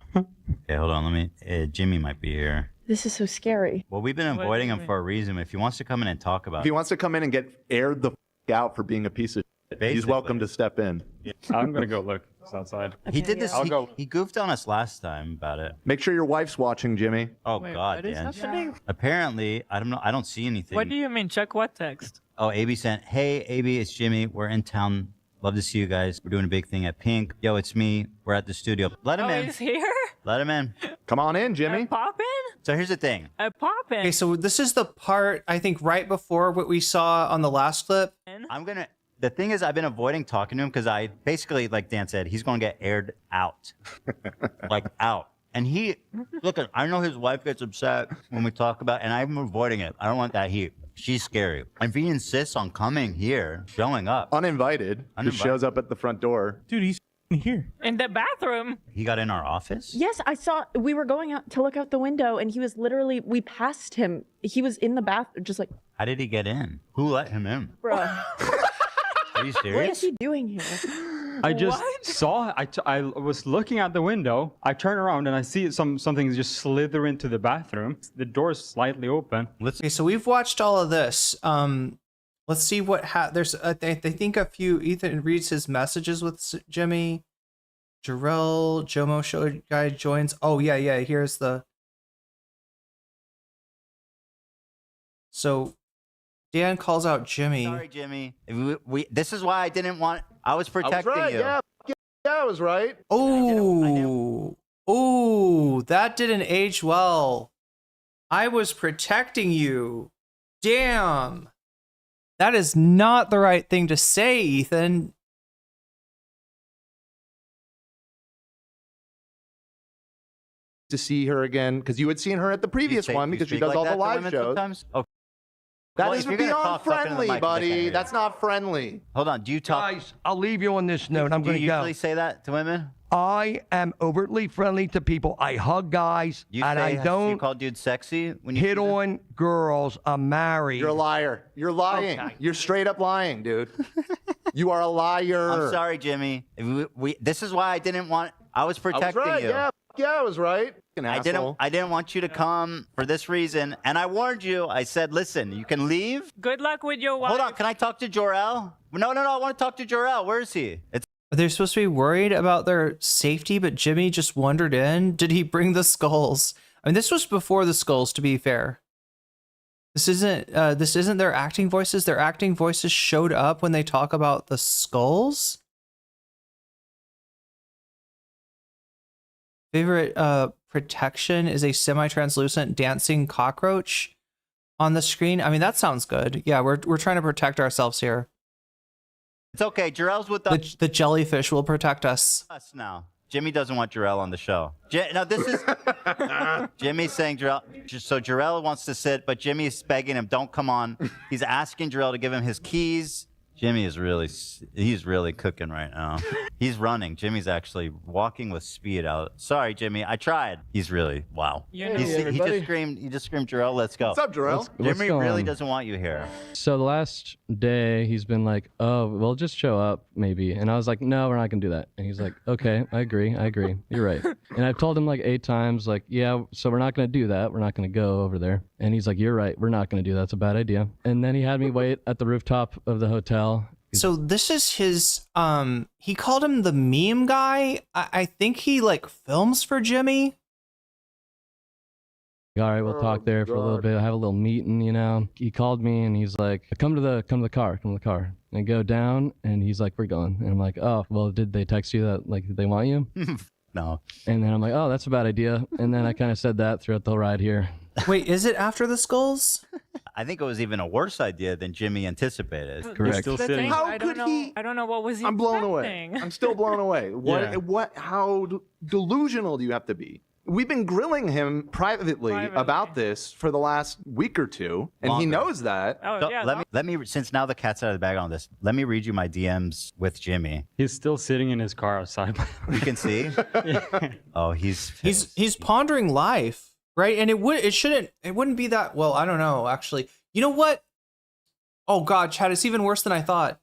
Okay, hold on. Jimmy might be here. This is so scary. Well, we've been avoiding him for a reason. If he wants to come in and talk about If he wants to come in and get aired the out for being a piece of shit, he's Basically. welcome to step in. I'm gonna go look. It's outside. He did this. I'll go. He goofed on us last time about it. Make sure your wife's watching, Jimmy. Oh Wait, God, what is Dan. happening? Apparently, I don't know. I don't see anything. What do you mean? Check what text? Oh, AB sent, hey, AB, it's Jimmy. We're in town. Love to see you guys. We're doing a big thing at Pink. Yo, it's me. We're at the studio. Let him Oh, in. he's here? Let him in. Come on in, I Jimmy. pop in? So here's the thing. I pop in. Okay, so this is the part, I think, right before what we saw on the last clip. The thing is, I've been avoiding talking to him because I basically, like Dan said, he's going to get aired out. Like out. And look, I know his wife gets upset when we talk about, and I'm avoiding it. I don't want that heat. She's scary. If he insists on coming here, showing up. Uninvited. Just shows up at the front door. Dude, he's Here. In the bathroom. He got in our office? Yes, I saw. We were going out to look out the window, and he was literally. We passed him. He was in the bath, just like. How did he get in? Who let him in? Bro, Are you what serious? is he doing here? I just saw. I was looking out the window. I turn around and I see something just slither into the bathroom. The door's slightly open. Okay, so we've watched all of this. Let's see what there's. I think a few. Ethan reads his messages with Jimmy. Jarrell, Jomo show guy joins. Oh yeah. Here's the. So, Dan calls out Jimmy. Sorry, Jimmy. This is why I didn't want. I was protecting I was right. you. Yeah, I was right. Oh, that didn't age well. I was protecting you. Damn. That is not the right thing to say, Ethan. To see her again, because you had seen her at the previous one because she does all the live shows. Okay. That Well, is if you're gonna beyond talk, talk into the friendly, mic 'cause I can't hear buddy. you. That's not friendly. Hold on. Do you talk? Guys, I'll leave you on this note. I'm Do going you to go. usually say that to women? I am overtly friendly to people. I hug guys, You and say I you don't call dudes sexy when you hit see them? on girls. I'm married. You're a liar. You're lying. Okay. You're straight up lying, dude. You are a liar. I'm sorry, Jimmy. This is why I didn't want. I was I was protecting right. you. Yeah, I was right. I didn't want you to come for this reason, and I warned you. I said, listen, you can leave. Good luck with your wife. Hold on, can I talk to Jor-El? No, I want to talk to Jor-El. Where is he? They're supposed to be worried about their safety, but Jimmy just wandered in. Did he bring the skulls? I mean, this was before the skulls, to be fair. This isn't their acting voices. Their acting voices showed up when they talk about the skulls. Favorite protection is a semi-translucent dancing cockroach on the screen. I mean, that sounds good. Yeah, we're trying to protect ourselves here. It's okay. Jor-El's with us The jellyfish will protect us. now. Jimmy doesn't want Jor-El on the show. No, this is Jimmy saying Jor-El. So Jor-El wants to sit, but Jimmy's begging him, don't come on. He's asking Jor-El to give him his keys. Jimmy is he's really cooking right now. He's running. Jimmy's actually walking with speed out. Sorry, Jimmy. I tried. He's really, wow. You know, He just screamed, Jor-El, let's go. What's up, Jor-El? Jimmy going really on? doesn't want you here. So the last day, he's been like, "Oh, well, just show up, maybe." And I was like, "No, we're not gonna do that." And he's like, "Okay, I agree. You're right." And I've told him like 8 times, like, "Yeah, so we're not gonna do that. We're not gonna go over there." And he's like, "You're right. We're not gonna do that. It's a bad idea." And then he had me wait at the rooftop of the hotel. So this is his, he called him the meme guy. I think he like films for Jimmy. All right, we'll talk there for a little bit. I have a little meeting, you know. He called me and he's like, come to the car. And I go down and he's like, "We're going." And I'm like, "Oh, well, did they text you that like they want you?" No. And then I'm like, "Oh, that's a bad idea." And then I kind of said that throughout the ride here. Wait, is it after the skulls? I think it was even a worse idea than Jimmy anticipated. Correct. Still The sitting. thing, How I don't could know, he- I don't know what was he I'm blown away. expecting. I'm still blown away. Yeah. How delusional do you have to be? We've been grilling him privately about this for the last week or two, and he Longer. knows that. Oh, So yeah. let me since now the cat's out of the bag on this. Let me read you my DMs with Jimmy. He's still sitting in his car outside. You can see. Oh, He's pondering life, right? And it wouldn't be that, well, I don't know, actually. You know what? Oh God, Chad, it's even worse than I thought.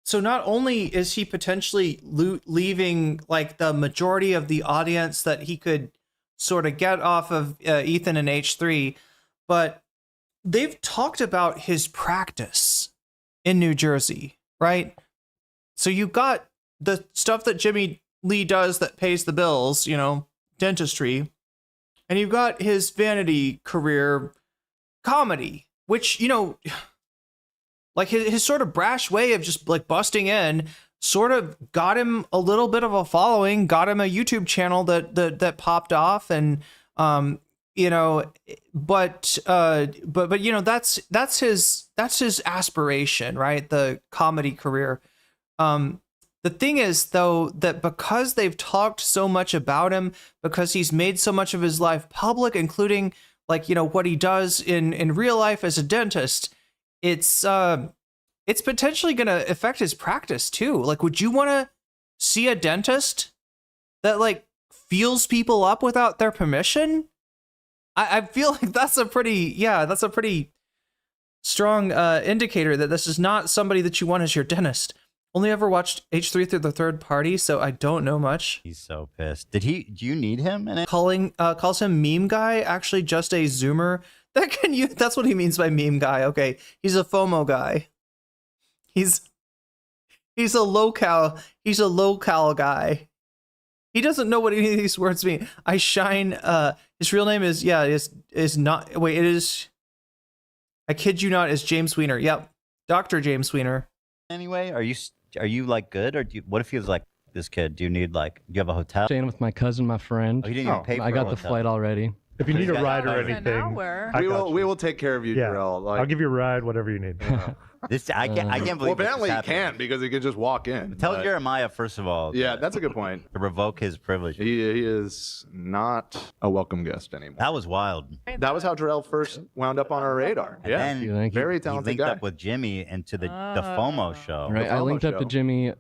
So not only is he potentially leaving like the majority of the audience that he could sort of get off of Ethan and H3, but they've talked about his practice in New Jersey, right? So you got the stuff that Jimmy Lee does that pays the bills, you know, dentistry, and you've got his vanity career, comedy, which, you know, like his sort of brash way of just like busting in sort of got him a little bit of a following, got him a YouTube channel that popped off, and you know, but you know, that's his aspiration, right? The comedy career. The thing is, though, that because they've talked so much about him, because he's made so much of his life public, including like, you know, what he does in real life as a dentist, it's potentially going to affect his practice too. Like, would you want to see a dentist that like feels people up without their permission? I feel like that's a pretty strong indicator that this is not somebody that you want as your dentist. Only ever watched H3 through the third party, so I don't know much. He's so pissed. Do you need him in it? Calls him meme guy, actually just a zoomer. That's what he means by meme guy. Okay. He's a FOMO guy. He's a Lulcow guy. He doesn't know what any of these words mean. I shine, his real name is not, wait, it is, I kid you not, is James Weiner. Yep. Dr. James Weiner. Anyway, are you like good, or what if he was like this kid? Do you have a hotel? Staying with my cousin, my friend. Oh, you didn't even pay for I got a the hotel. flight already. If you need a ride or An anything, hour. We will take care of you, yeah, Jarrell. Like, I'll give you a ride, whatever you need. I can't well, believe apparently this he is can't happening. because he can just walk in. Tell but- Jeremiah first of all. Yeah, that's a good point. To revoke his privilege. He is not a welcome guest anymore. That was wild. That was how Jarrell first wound up on our radar. And Yeah, then Thank you. very he talented linked guy. up with Jimmy into the FOMO show. Right, I FOMO linked up to show. Jimmy.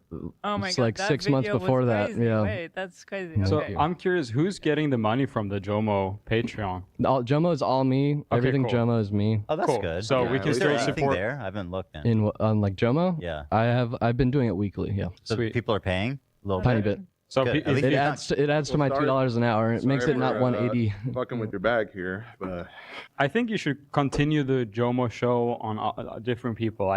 Oh my it's god, like that 6 months video was before that. crazy. Yeah. Wait, that's crazy. Thank So Okay. you. I'm curious, who's getting the money from the Jomo Patreon? Jomo is all me. Everything cool. Jomo is me. Oh, that's Cool. good. So Yeah, we at can least Is there still anything support. there? I haven't looked in. On like Jomo. Yeah. I've been doing it weekly. Yeah. So Sweet. people are paying a little Tiny bit. bit. So Good. pe- At least It you're adds to my Sorry- $2 an hour. It makes Sorry it not for, 180. Fucking with your bag here, but I think you should continue the Jomo show on different people.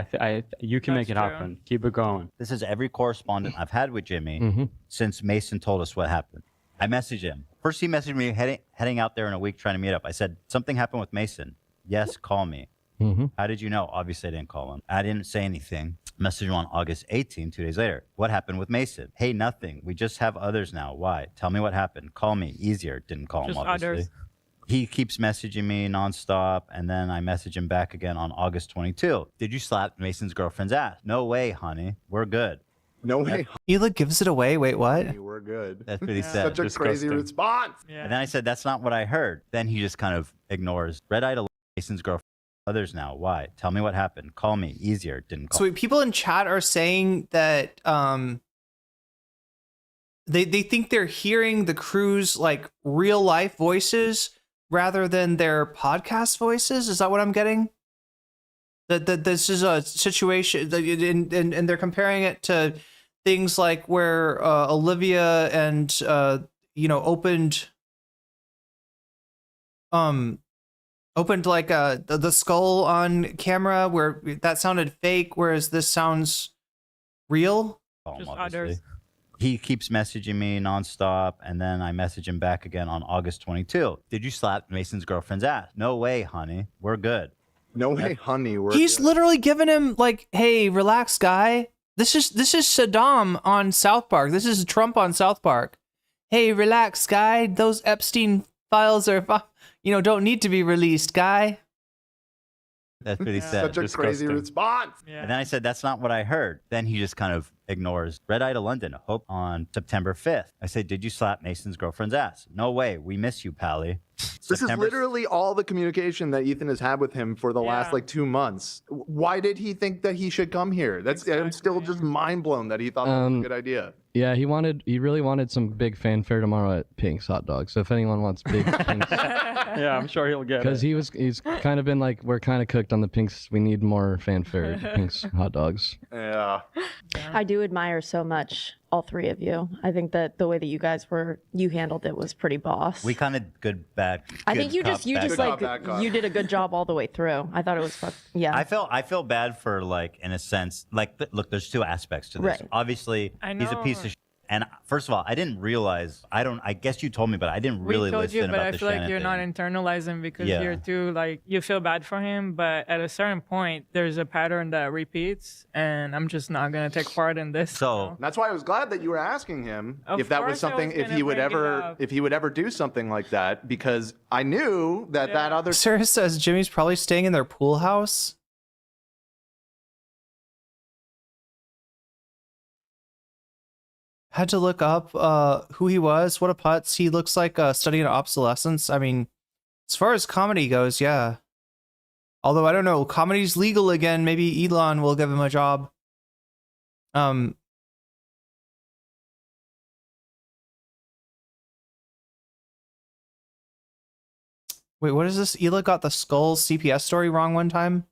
You can make it That's true. happen. Keep it going. This is every correspondent I've had with Jimmy Mm-hmm. since Mason told us what happened. I messaged him. First, he messaged me heading out there in a week trying to meet up. I said, something happened with Mason. Yes, call me. Mm-hmm. How did you know? Obviously, I didn't call him. I didn't say anything. Messaged him on August 18, 2 days later. What happened with Mason? Hey, nothing. We just have others now. Why? Tell me what happened. Call me. Easier. Didn't call Just him, obviously. others. He keeps messaging me nonstop, and then I message him back again on August 22. Did you slap Mason's girlfriend's ass? No way, honey. We're good. no way, Hila gives it away. Wait, what? honey, we're good. That's what he said. Such a crazy disgusting. response. Yeah. And then I said, that's not what I heard. Then he just kind of ignores. Red-eyed Mason's girlfriend. Others now. Why? Tell me what happened. Call me. Easier. Didn't call. So wait, people in chat are saying that they think they're hearing the crew's like real life voices rather than their podcast voices. Is that what I'm getting? That this is a situation, and they're comparing it to things like where Olivia and opened like the skull on camera where that sounded fake, whereas this sounds real. Call him, Just obviously. others. He keeps messaging me nonstop, and then I message him back again on August 22. Did you slap Mason's girlfriend's ass? No way, honey. We're good. No way, honey, we're He's good. literally giving him like, "Hey, relax, guy. This is Saddam on South Park. This is Trump on South Park. Hey, relax, guy. Those Epstein files are, don't need to be released, guy." That's what he said. Such a crazy Disgusting. response. Yeah. And then I said, that's not what I heard. Then he just kind of ignores. Red Eye to London, hope on September 5th. I said, did you slap Mason's girlfriend's ass? No way. We miss you, Pally. This is literally all the communication that Ethan has had with him for the last Yeah. like 2 months. Why did he think that he should come here? I'm still Exactly. just mind blown that he thought that was a good idea. Yeah, he really wanted some big fanfare tomorrow at Pink's Hot Dogs. So if anyone wants big Pink's, Yeah, I'm sure he'll get because it. he's kind of been like, we're kind of cooked on the Pink's. We need more fanfare at Pink's Hot Dogs. Yeah. I do admire so much all three of you. I think that the way that you handled it was pretty boss. We kind of good, bad. I think you just Good like cop, bad cop. you did a good job all the way through. I thought it was yeah. I feel bad for, like, in a sense, like, look, there's two aspects to this. Right. Obviously, I he's a piece know. of shit. And first of all, I didn't realize, I guess you told me, but I didn't really we told listen you, but about I the feel like Shannon you're not thing. internalizing because Yeah. you're too like you feel bad for him. But at a certain point, there's a pattern that repeats, and I'm just not gonna take part in this. So That's why I was glad that you were asking him Of if that was course I something, was if gonna he would bring it ever, up. if he would ever do something like that, because I knew that that other. Sarah says Jimmy's probably staying in their pool house. Had to look up who he was. What a putz. He looks like studying obsolescence. I mean, as far as comedy goes, yeah. Although I don't know, comedy's legal again. Maybe Elon will give him a job. Wait, what is this? Aelia got the Skulls CPS story wrong one time.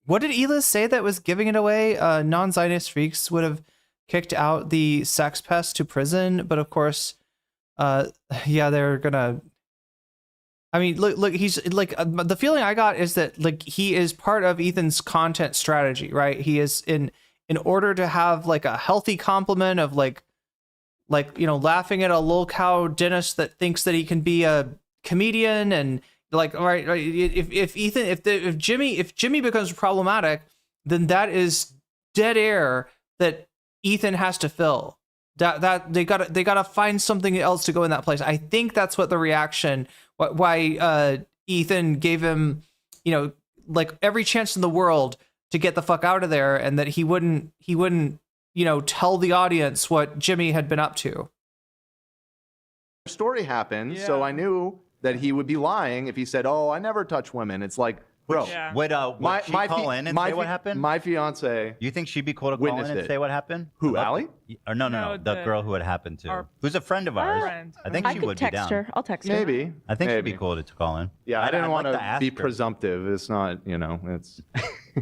What did Aelia say that was giving it away? Non-Zionist freaks would have kicked out the sex pest to prison, but of course, yeah, they're gonna. I mean, look, he's like, the feeling I got is that like he is part of Ethan's content strategy, right? He is in order to have like a healthy complement of like laughing at a Lulcow dentist that thinks that he can be a comedian, and like, all right, if Jimmy becomes problematic, then that is dead air that Ethan has to fill. That they gotta find something else to go in that place. I think that's what the reaction, why Ethan gave him, like every chance in the world to get the fuck out of there, and that he wouldn't tell the audience what Jimmy had been up to. Story happened, so I knew that he would be lying if he said, "Oh, I never touch women." It's like, bro, Would she call in and say what happened? My fiance. You think she'd be cool to call in witnessed and it. say what happened? Who, Allie? Or no, No, the girl who it happened to, who's a friend of ours. Friend. I think I she could would be text down. her. I'll text her. Maybe. I think she'd be Maybe. cool to call in. Yeah, I I'd didn't like want to to ask be her. presumptive. It's not, it's.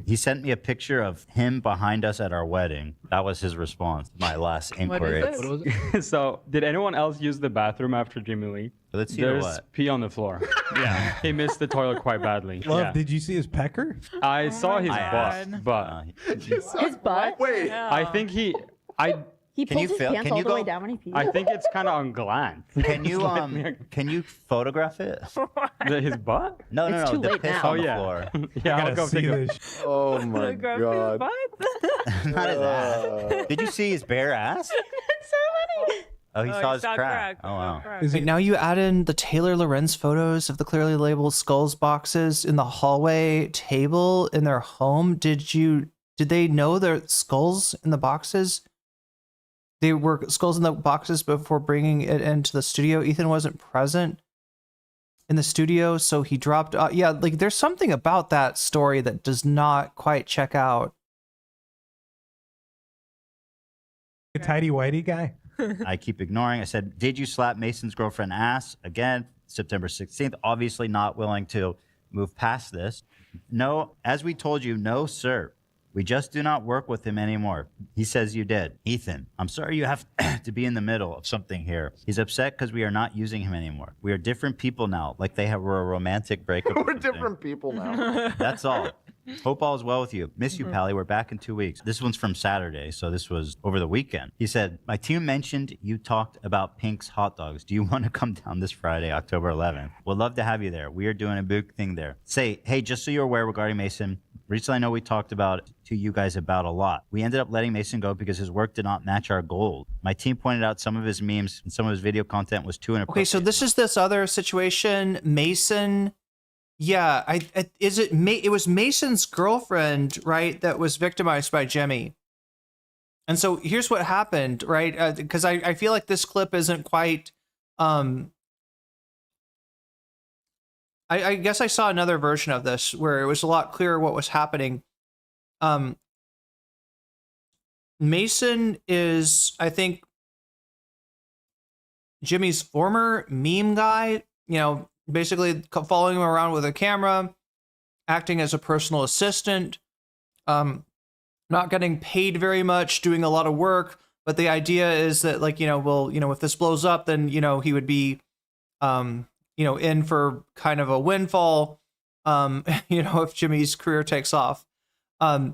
He sent me a picture of him behind us at our wedding. That was his response to my last inquiry. this? What was it? So, did anyone else use the bathroom after Jimmy Lee? Let's see There's what. pee on the floor. Yeah, he missed the toilet quite badly. Love, Yeah. did you see his pecker? I saw his God. butt, but His butt? Wait. I think he He Can pulled you his feel- pants can all you the way go- down when he peed. I think it's kind of on glance. Can you photograph it? His butt? No, It's too the late piss now. on Oh the yeah. floor. Yeah, I'll Gotta go see take a. this. Oh my Photograph god. his butt? Not his ass. Did you see his bare ass? It's so funny. Oh, he Oh, saw he his saw crack. Oh He saw wow. crack. Is Wait, now you add in the Taylor Lorenz photos of the clearly labeled Skulls boxes in the hallway table in their home. Did they know their skulls in the boxes? They were skulls in the boxes before bringing it into the studio. Ethan wasn't present in the studio, so he dropped. Yeah, like there's something about that story that does not quite check out. A tidy whitey guy? I keep ignoring. I said, did you slap Mason's girlfriend ass? Again, September 16th. Obviously not willing to move past this. No, as we told you, no, sir. We just do not work with him anymore. He says you did. Ethan, I'm sorry you have to be in the middle of something here. He's upset because we are not using him anymore. We are different people now, like were a romantic breakup. or We're something. different people now. That's all. Hope all is well with you. Miss you, Pally. We're back in 2 weeks. This one's from Saturday, so this was over the weekend. He said, my team mentioned you talked about Pink's hot dogs. Do you want to come down this Friday, October 11th? We'd love to have you there. We are doing a big thing there. Say, hey, just so you're aware regarding Mason, recently I know we talked about to you guys about a lot. We ended up letting Mason go because his work did not match our goal. My team pointed out some of his memes and some of his video content was too inappropriate. Okay, so this is this other situation. Mason, yeah, it was Mason's girlfriend, right, that was victimized by Jimmy. And so here's what happened, right? Because I feel like this clip isn't quite. I guess I saw another version of this where it was a lot clearer what was happening. Mason is, I think, Jimmy's former meme guy, basically following him around with a camera, acting as a personal assistant, not getting paid very much, doing a lot of work. But the idea is that, like, if this blows up, then, he would be, in for kind of a windfall, if Jimmy's career takes off. But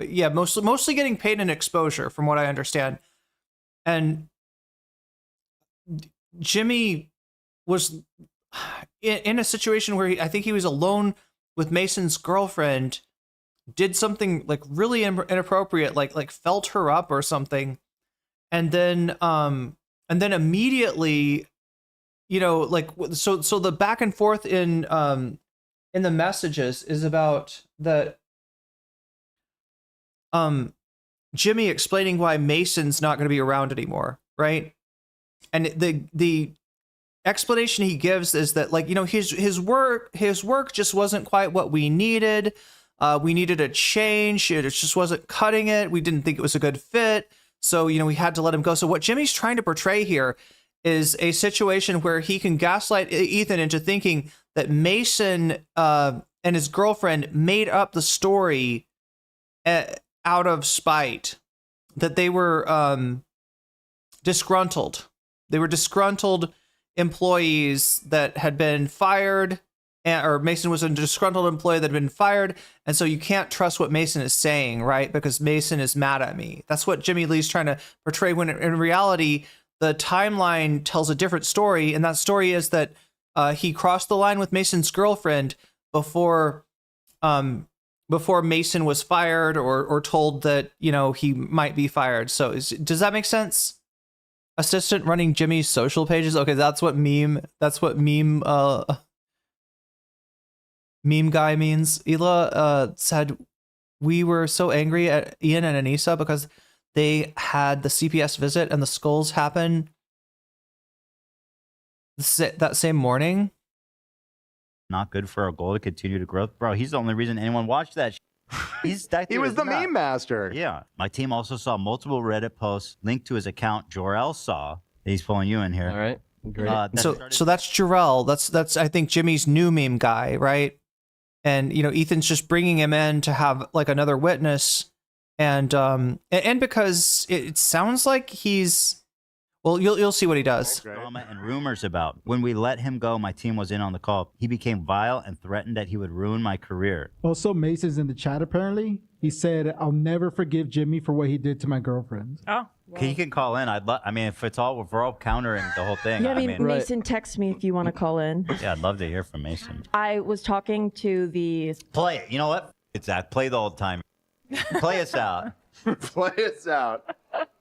yeah, mostly getting paid in exposure, from what I understand. And Jimmy was in a situation where I think he was alone with Mason's girlfriend, did something like really inappropriate, like felt her up or something, and then immediately, so the back and forth in the messages is about that. Jimmy explaining why Mason's not going to be around anymore, right? And the explanation he gives is that, like, his work just wasn't quite what we needed. We needed a change. It just wasn't cutting it. We didn't think it was a good fit. So, we had to let him go. So what Jimmy's trying to portray here is a situation where he can gaslight Ethan into thinking that Mason and his girlfriend made up the story out of spite, that they were disgruntled. They were disgruntled employees that had been fired, or Mason was a disgruntled employee that had been fired, and so you can't trust what Mason is saying, right? Because Mason is mad at me. That's what Jimmy Lee's trying to portray, when in reality, the timeline tells a different story, and that story is that he crossed the line with Mason's girlfriend before Mason was fired or told that, you know, he might be fired. So does that make sense? Assistant running Jimmy's social pages. Okay, that's what meme guy means. Ela said, we were so angry at Ian and Anissa because they had the CPS visit and the skulls happen that same morning. Not good for our goal to continue to grow. Bro, he's the only reason anyone watched that. He was the meme master. Yeah. My team also saw multiple Reddit posts linked to his account. Jor-El saw. He's pulling you in here. All right. Great. So that's Jor-El. That's I think Jimmy's new meme guy, right? And you know, Ethan's just bringing him in to have like another witness, and because it sounds like he's, well, you'll see what he does. Drama and rumors about. When we let him go, my team was in on the call. He became vile and threatened that he would ruin my career. Also, Mason's in the chat apparently. He said, I'll never forgive Jimmy for what he did to my girlfriend. Oh. He can call in. I mean, if we're all countering the whole thing. Yeah, I mean, Mason, text me if you want to call in. Yeah, I'd love to hear from Mason. I was talking to the... Play it. You know what? It's that. Play the old time. Play us out. Play us out.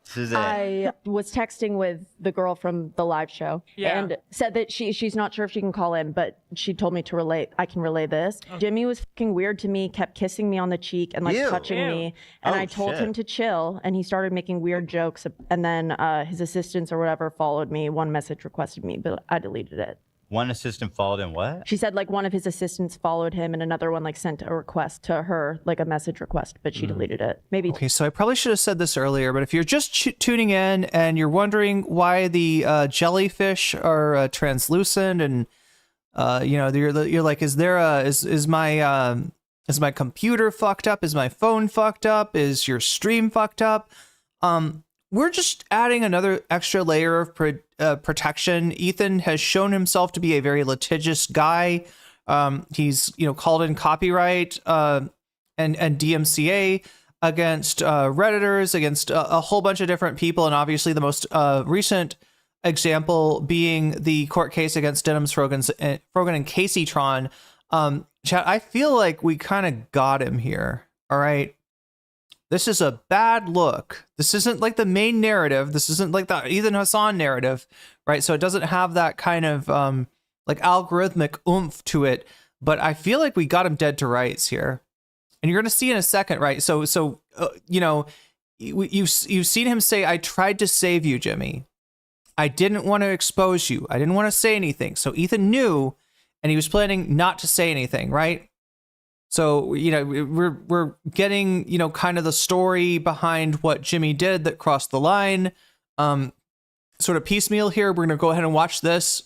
This is it. I was texting with the girl from the live show and said that she's not sure if she can call in, but she told me to relay. I can relay this. Jimmy was fucking weird to me, kept kissing me on the cheek and like touching me. And I told him to chill, and he started making weird jokes. And then his assistants or whatever followed me. One message requested me, but I deleted it. One assistant followed him what? She said like one of his assistants followed him and another one like sent a request to her, like a message request, but she deleted it. Maybe. Okay, so I probably should have said this earlier, but if you're just tuning in and you're wondering why the jellyfish are translucent and you know, you're like, is my computer fucked up? Is my phone fucked up? Is your stream fucked up? We're just adding another extra layer of protection. Ethan has shown himself to be a very litigious guy. He's, you know, called in copyright and DMCA against Redditors, against a whole bunch of different people, and obviously the most recent example being the court case against Denham's Frogan and Casey Tron. Chat, I feel like we kind of got him here. All right. This is a bad look. This isn't like the main narrative. This isn't like the Ethan Hasan narrative, right? So it doesn't have that kind of like algorithmic oomph to it. But I feel like we got him dead to rights here, and you're gonna see in a second, right? So you know, you've seen him say, "I tried to save you, Jimmy. I didn't want to expose you. I didn't want to say anything." So Ethan knew, and he was planning not to say anything, right? So, you know, we're getting, you know, kind of the story behind what Jimmy did that crossed the line. Sort of piecemeal here. We're going to go ahead and watch this,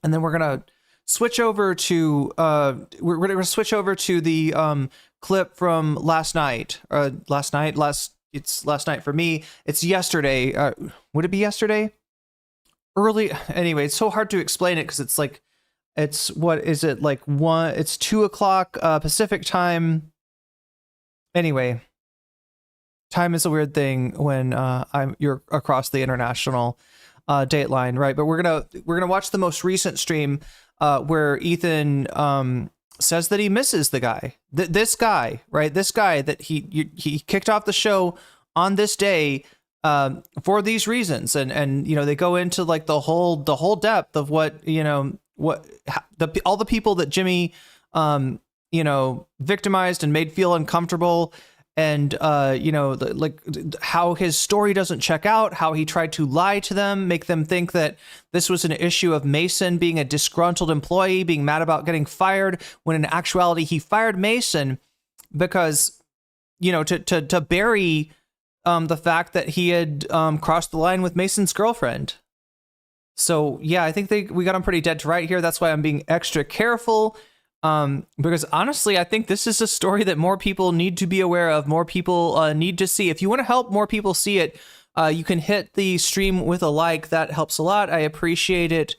and then we're going to switch over to we're going to switch over to the clip from last night. It's last night for me. It's yesterday. Would it be yesterday? Early. Anyway, it's so hard to explain it because it's like, it's what is it like it's 2:00 Pacific time. Anyway, time is a weird thing when you're across the international date line, right? But we're gonna watch the most recent stream where Ethan says that he misses the guy. This guy, right? This guy that he kicked off the show on this day for these reasons, and you know, they go into like the whole depth of what, you know, all the people that Jimmy you know, victimized and made feel uncomfortable, and you know, like how his story doesn't check out, how he tried to lie to them, make them think that this was an issue of Mason being a disgruntled employee, being mad about getting fired, when in actuality he fired Mason because, you know, to bury the fact that he had crossed the line with Mason's girlfriend. So yeah, I think we got them pretty dead to right here. That's why I'm being extra careful. Because honestly, I think this is a story that more people need to be aware of. More people need to see. If you want to help more people see it, you can hit the stream with a like. That helps a lot. I appreciate it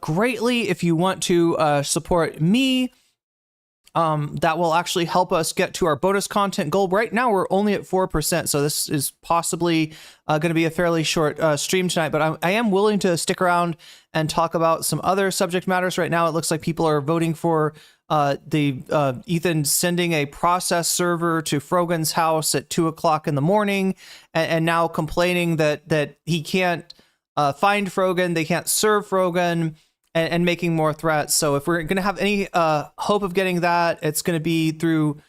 greatly. If you want to support me, that will actually help us get to our bonus content goal. Right now, we're only at 4%, so this is possibly going to be a fairly short stream tonight, but I am willing to stick around and talk about some other subject matters. Right now, it looks like people are voting for Ethan sending a process server to Frogan's house at 2 o'clock in the morning, and now complaining that he can't find Frogan, they can't serve Frogan, and making more threats. So if we're going to have any hope of getting that, it's going to be through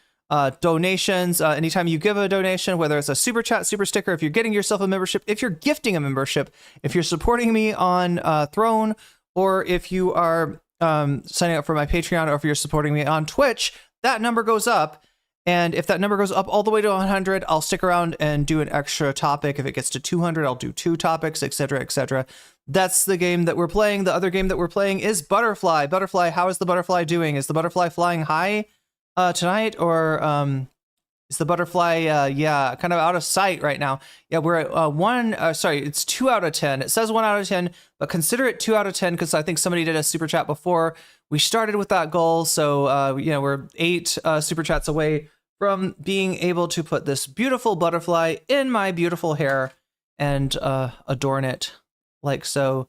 donations. Anytime you give a donation, whether it's a super chat, super sticker, if you're getting yourself a membership, if you're gifting a membership, if you're supporting me on Throne, or if you are signing up for my Patreon, or if you're supporting me on Twitch, that number goes up. And if that number goes up all the way to 100, I'll stick around and do an extra topic. If it gets to 200, I'll do 2 topics, etc., etc. That's the game that we're playing. The other game that we're playing is Butterfly. Butterfly, how is the butterfly doing? Is the butterfly flying high tonight? Or is the butterfly, kind of out of sight right now? Yeah, we're at it's 2 out of 10. It says 1 out of 10, but consider it 2 out of 10 because I think somebody did a super chat before we started with that goal. So, we're 8 super chats away from being able to put this beautiful butterfly in my beautiful hair and adorn it like so.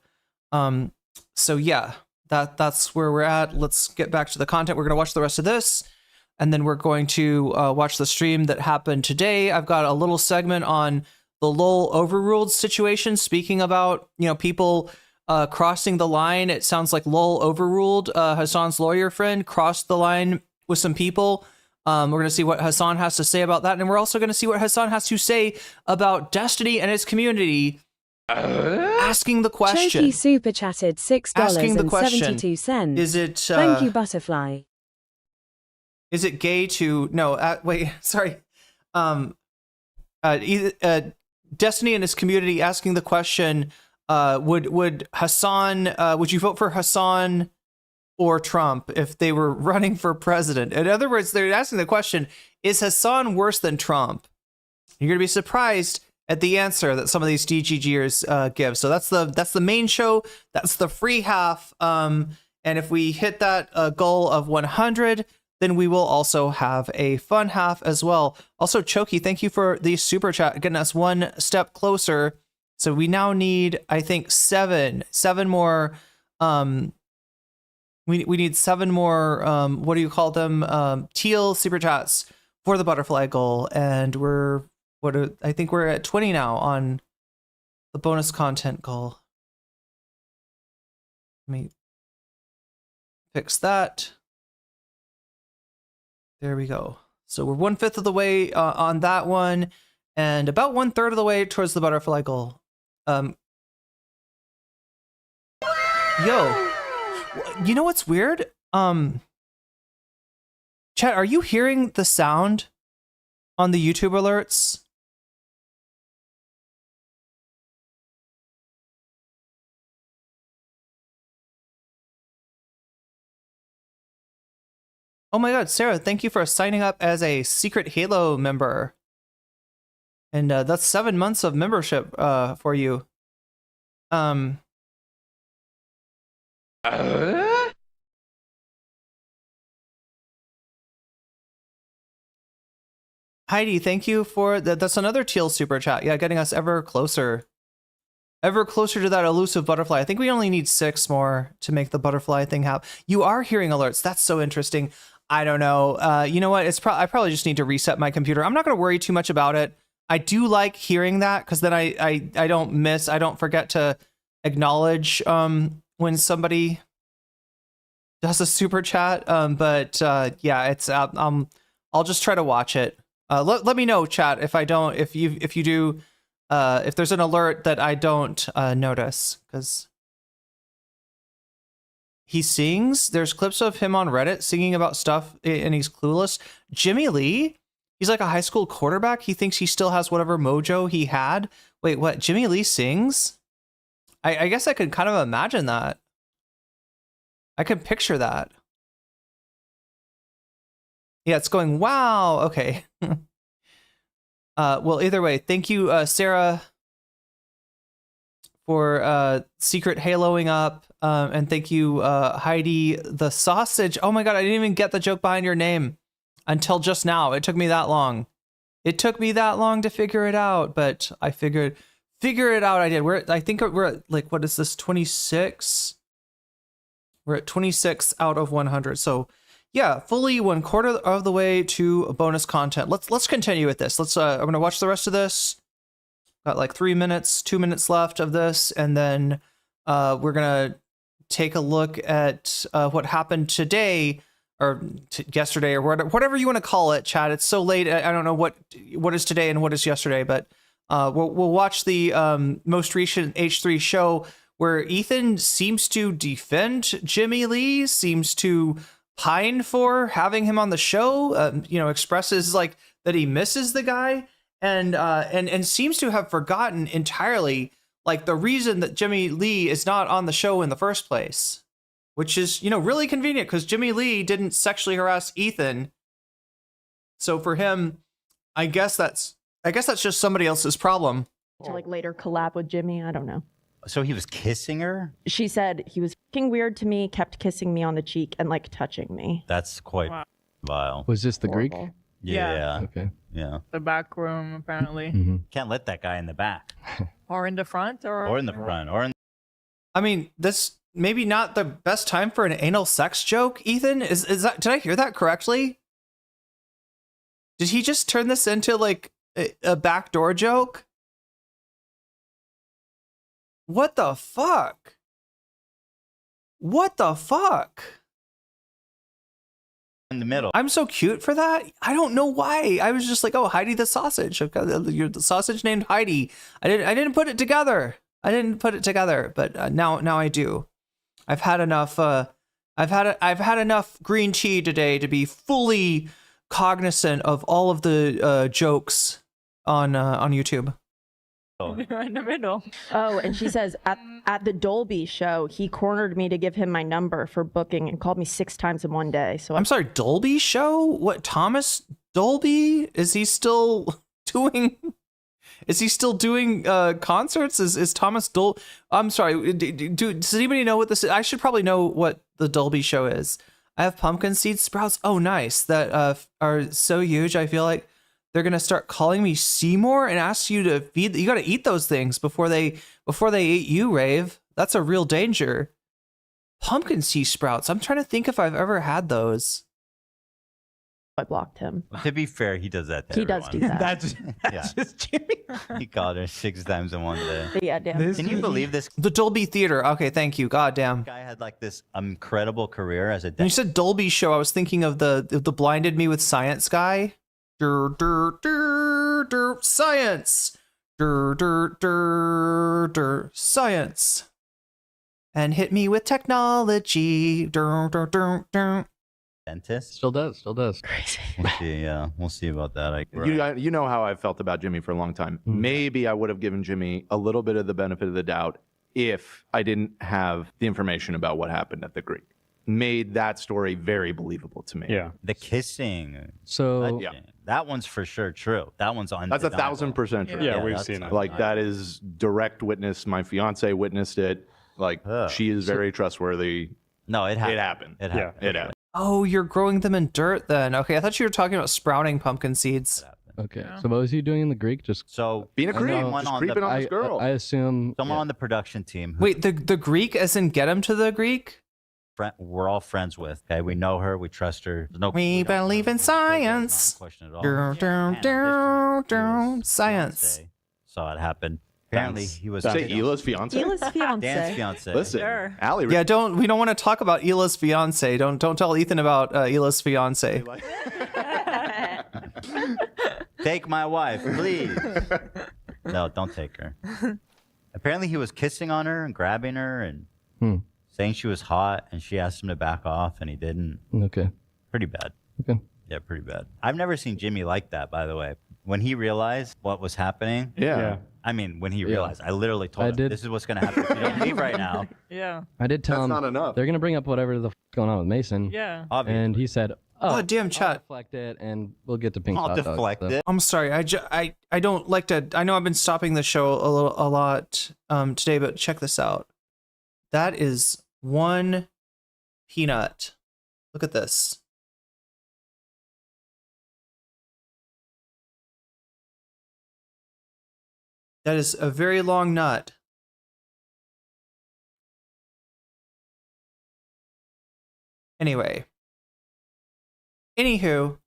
So yeah, that's where we're at. Let's get back to the content. We're going to watch the rest of this, and then we're going to watch the stream that happened today. I've got a little segment on the LOL Overruled situation, speaking about, people crossing the line. It sounds like LOL Overruled, Hasan's lawyer friend, crossed the line with some people. We're going to see what Hasan has to say about that. And we're also going to see what Hasan has to say about Destiny and his community. Asking the question. Choki super chatted $6.72. Is it... Thank you, Butterfly. Is it gay to... No, wait, sorry. Destiny and his community asking the question, would Hasan... would you vote for Hasan or Trump if they were running for president? In other words, they're asking the question, is Hasan worse than Trump? You're going to be surprised at the answer that some of these DGGers give. So that's the main show. That's the free half. And if we hit that goal of 100, then we will also have a fun half as well. Also, Choki, thank you for the super chat, getting us one step closer. So we now need, I think, seven more. We need 7 more, what do you call them? Teal super chats for the butterfly goal. And I think we're at 20 now on the bonus content goal. Let me fix that. There we go. So we're 1/5 of the way on that one, and about 1/3 of the way towards the butterfly goal. Yo. You know what's weird? Chat, are you hearing the sound on the YouTube alerts? Oh my god, Sarah, thank you for signing up as a secret Halo member. And that's 7 months of membership for you. Heidi, thank you for that. That's another teal super chat. Yeah, getting us ever closer to that elusive butterfly. I think we only need 6 more to make the butterfly thing happen. You are hearing alerts. That's so interesting. I don't know. You know what? I probably just need to reset my computer. I'm not going to worry too much about it. I do like hearing that because then I don't forget to acknowledge when somebody does a super chat. Yeah, it's I'll just try to watch it. Let me know, chat, if you do, if there's an alert that I don't notice, because he sings. There's clips of him on Reddit singing about stuff, and he's clueless. Jimmy Lee, he's like a high school quarterback. He thinks he still has whatever mojo he had. Wait, what? Jimmy Lee sings? I guess I could kind of imagine that. I could picture that. Yeah, it's going, wow. Okay. Well, either way, thank you, Sarah, for secret haloing up. And thank you, Heidi the sausage. Oh my God, I didn't even get the joke behind your name until just now. It took me that long. It took me that long to figure it out, but I figure it out. I did. I think we're at, like, what is this, 26? We're at 26 out of 100. So yeah, fully 1/4 of the way to bonus content. Let's continue with this. I'm gonna watch the rest of this. Got like 3 minutes, 2 minutes left of this, and then we're gonna take a look at what happened today, or yesterday, or whatever you want to call it, chat. It's so late. I don't know what is today and what is yesterday, but we'll watch the most recent H3 show where Ethan seems to defend Jimmy Lee, seems to pine for having him on the show. Expresses like that he misses the guy, and seems to have forgotten entirely like the reason that Jimmy Lee is not on the show in the first place. Which is, really convenient because Jimmy Lee didn't sexually harass Ethan. So for him, I guess that's just somebody else's problem. To like later collab with Jimmy, I don't know. So he was kissing her? She said he was fucking weird to me, kept kissing me on the cheek and like touching me. That's quite vile. Was this the Greek? Yeah. Okay. Yeah. The back room, apparently. Can't let that guy in the back. Or in the front, or in the front, I mean, this maybe not the best time for an anal sex joke, Ethan. Is that, did I hear that correctly? Did he just turn this into like a backdoor joke? What the fuck? What the fuck? In the middle. I'm so cute for that. I don't know why. I was just like, oh, Heidi the sausage. You're the sausage named Heidi. I didn't put it together. But now I do. I've had enough. I've had enough green tea today to be fully cognizant of all of the jokes on YouTube. You're in the middle. Oh, and she says at the Dolby show, he cornered me to give him my number for booking and called me 6 times in one day. So I'm sorry, Dolby show? What, Thomas Dolby? Is he still doing? Is he still doing concerts? Is Thomas Dolby? I'm sorry. Does anybody know what this is? I should probably know what the Dolby show is. I have pumpkin seed sprouts. Oh, nice. That are so huge. I feel like they're gonna start calling me Seymour and ask you to feed. You got to eat those things before they eat you, Rave. That's a real danger. Pumpkin seed sprouts. I'm trying to think if I've ever had those. I blocked him. To be fair, he does that to He everyone. does do that. That's just Jimmy. He called her 6 times in one day. But yeah, damn. Can you believe this The Dolby Theater. Okay, thank you. God damn. guy had like this incredible career as a When you said Dolby show, I was thinking of the blinded me with science guy. Science. Science. And hit me with technology. dentist? Still does. Crazy. We'll see, yeah, we'll see about that. You know how I felt about Jimmy for a long time. Maybe I would have given Jimmy a little bit of the benefit of the doubt if I didn't have the information about what happened at the Greek. Made that story very believable to me. Yeah. The kissing. So that one's for sure true. That one's on. That's 1,000% true. Yeah, we've seen it. Like that is direct witness. My fiance witnessed it. Like she is very trustworthy. No, it happened. It happened. It happened. It happened. Oh, you're growing them in dirt then. Okay, I thought you were talking about sprouting pumpkin seeds. Okay, so what was he doing in the Greek? Just being a creep, just creeping on this girl. I assume someone on the production team. Wait, the Greek as in get him to the Greek? We're all friends with. Okay, we know her, we trust her. We believe in science. Science. Saw it happen. Apparently, he was Ela's fiance. Ela's fiance. Dan's fiance. Listen, Sure. Allie. Yeah, we don't want to talk about Ela's fiance. Don't tell Ethan about Ela's fiance. Take my wife, please. No, don't take her. Apparently, he was kissing on her and grabbing her and saying she was hot, and she asked him to back off, and he didn't. Okay. Pretty bad. Okay. Yeah, pretty bad. I've never seen Jimmy like that, by the way. when he realized what was happening. Yeah. I mean, when he realized, I literally told him, did. this is what's going to happen if you don't leave right now. Yeah. I did tell him not enough. they're gonna bring up whatever the going on with Mason. Yeah. Obviously. And he said, Oh, damn, I'll chat. deflect it, and we'll get to pink I'll hot dogs, deflect so. it. I'm sorry. I don't like to. I know I've been stopping the show a lot today, but check this out. That is one peanut. Look at this. That is a very long nut. Anyway. Anywho.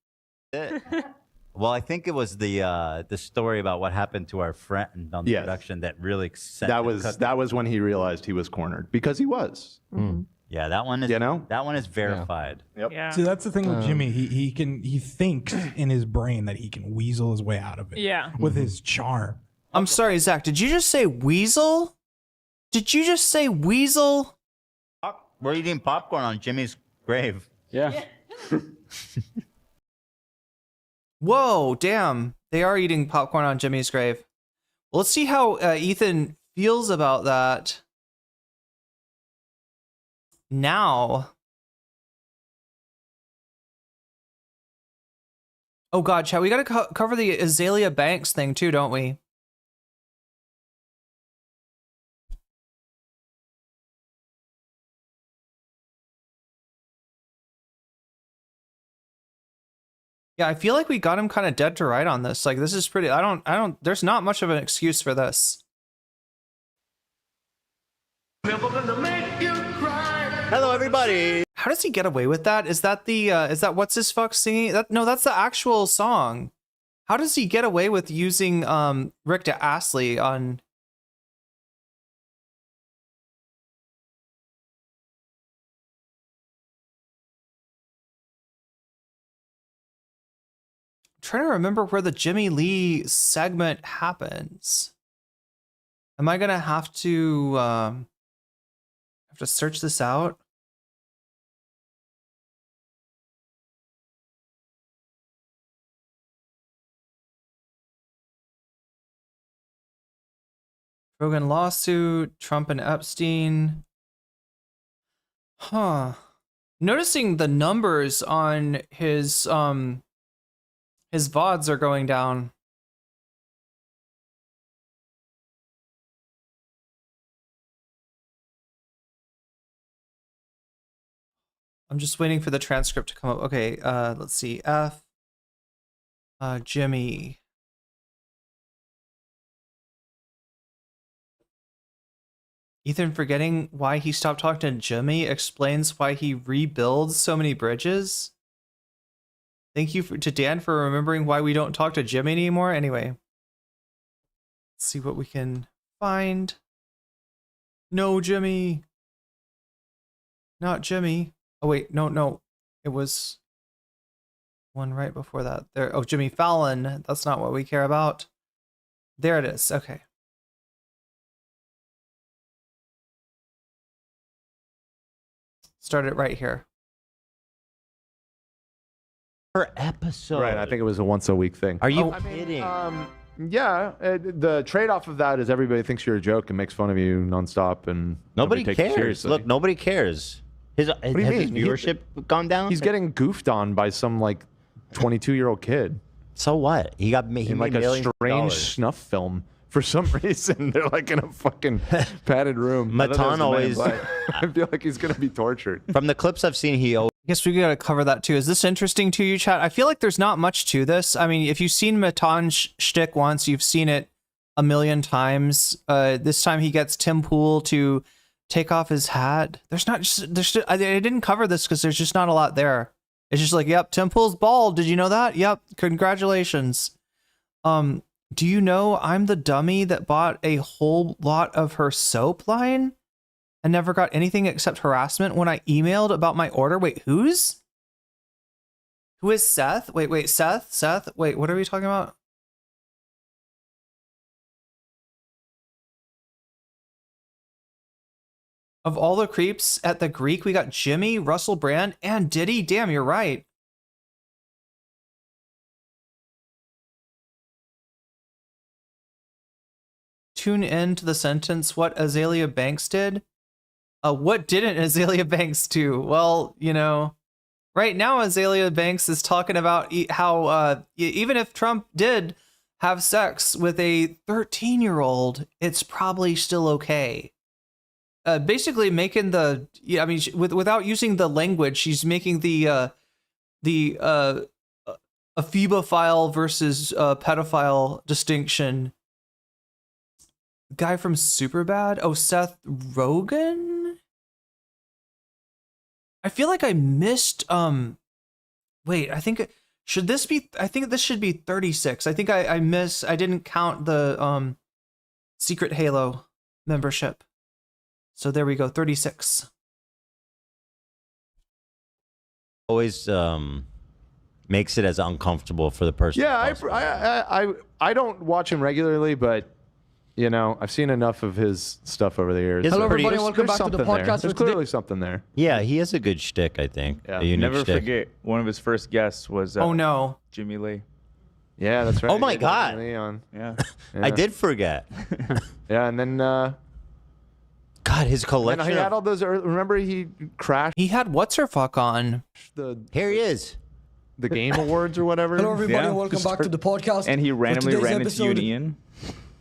Well, I think it was the story about what happened to our friend on the production that really sent That was when he realized he was cornered, because he was. Yeah, that one is that one is verified. Yep. Yeah. See, that's the thing with Jimmy. He thinks in his brain that he can weasel his way out of it. Yeah. With his charm. I'm sorry, Zach. Did you just say weasel? Did you just say weasel? We're eating popcorn on Jimmy's grave. Yeah. Whoa, damn. They are eating popcorn on Jimmy's grave. Well, let's see how Ethan feels about that. Now. Oh, God, Chad, we got to cover the Aelia Banks thing, too, don't we? Yeah, I feel like we got him kind of dead to right on this. Like, this is pretty, there's not much of an excuse for this. Hello, everybody. How does he get away with that? Is that is that what's his fuck singing? No, that's the actual song. How does he get away with using Rick Astley on? Trying to remember where the Jimmy Lee segment happens. Am I gonna have to search this out? Rogan lawsuit, Trump and Epstein. Huh. Noticing the numbers on his VODs are going down. I'm just waiting for the transcript to come up. Okay, let's see. Jimmy. Ethan forgetting why he stopped talking to Jimmy explains why he rebuilds so many bridges. Thank you to Dan for remembering why we don't talk to Jimmy anymore. Anyway, let's see what we can find. No, Jimmy. Not Jimmy. Oh, wait. No. It was one right before that. There. Oh, Jimmy Fallon. That's not what we care about. There it is. Okay. Start it right here. Per episode. Right, I think it was a once a week thing. Are you kidding? Yeah, the trade-off of that is everybody thinks you're a joke and makes fun of you nonstop, and Nobody takes you cares. seriously. Look, nobody cares. Has his viewership gone down? He's getting goofed on by some like 22-year-old kid. So what? He in like a strange snuff film. For some reason, they're like in a fucking padded room. Matan always. I feel like he's gonna be tortured. From the clips I've seen, he always. I guess we gotta cover that too. Is this interesting to you, chat? I feel like there's not much to this. I mean, if you've seen Matan's shtick once, you've seen it a million times. This time he gets Tim Pool to take off his hat. I didn't cover this because there's just not a lot there. It's just like, yep, Tim Pool's bald. Did you know that? Yep, congratulations. Do you know I'm the dummy that bought a whole lot of her soap line and never got anything except harassment when I emailed about my order? Wait, who is Seth? Wait, Seth? Wait, what are we talking about? Of all the creeps at the Greek, we got Jimmy, Russell Brand, and Diddy. Damn, you're right. tune in to the sentence, what Aelia Banks did? What didn't Aelia Banks do? Well, you know, right now Aelia Banks is talking about how even if Trump did have sex with a 13-year-old, it's probably still okay. Basically making the, I mean, without using the language, she's making the ephemophile versus pedophile distinction. Guy from Superbad? Oh, Seth Rogen? I feel like I missed, wait, I think, should this be, I think this should be 36. I think I didn't count the Secret Halo membership. So there we go, 36. Always makes it as uncomfortable for the person. Yeah, I don't watch him regularly, but you know, I've seen enough of his stuff over the years. Hello, everybody. Welcome back to the podcast. There's clearly something there. Yeah, he has a good shtick, I think. Yeah. A unique Never shtick. forget, one of his first guests was oh no, Jimmy Lee. Yeah, that's right. Oh my God. Yeah. I did forget. Yeah, and then God, his collection. and he had all those. Remember, he crashed. He had what's her fuck on. Here he is. The Game Awards or whatever. Hello, everybody. Welcome back to the podcast. And he randomly today's ran into you and episode- Ian.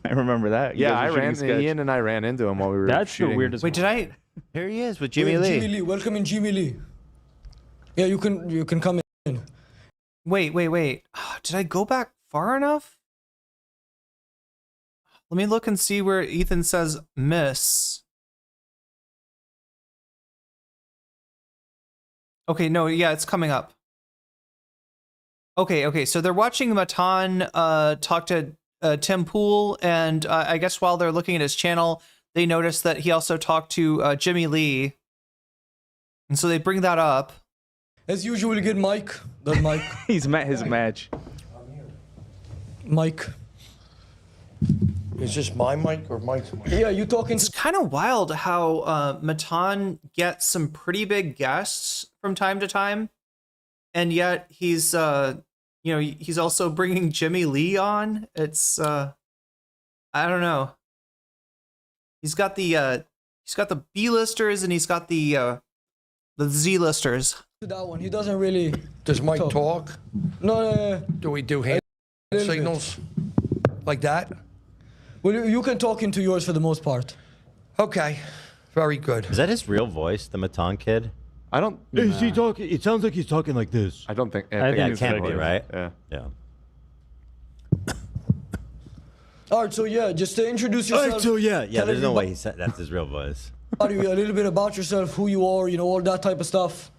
I remember that. You Yeah, guys I were shooting a sketch. Ian and I ran into him while we were That's shooting. the weirdest. Wait, did I? Here he is with Jimmy Wait, Lee. Jimmy Lee. Welcome in, Jimmy Lee. Yeah, you can come in. Wait. Did I go back far enough? Let me look and see where Ethan says miss. Okay, no, yeah, it's coming up. Okay, so they're watching Matan talk to Tim Pool, and I guess while they're looking at his channel, they notice that he also talked to Jimmy Lee. And so they bring that up. As usual, you get Mike. That Mike. He's met his match. Mike. Is this my mic or Mike's mic? Yeah, you talking It's kind of wild how Matan gets some pretty big guests from time to time, and yet he's he's also bringing Jimmy Lee on. It's I don't know. He's got the B-listers and he's got the Z-listers. to that one? He doesn't really. Does Mike talk? No. Do we do hand signals like that? Well, you can talk into yours for the most part. Okay, very good. Is that his real voice, the Matan kid? I don't. Is he talking? It sounds like he's talking like this. I don't think. Yeah, it it's can't be, regular. right? Yeah. All right, so yeah, just to introduce yourself. Yeah, tell there's no everybody- way he said that's his real voice. A little bit about yourself, who you are, all that type of stuff.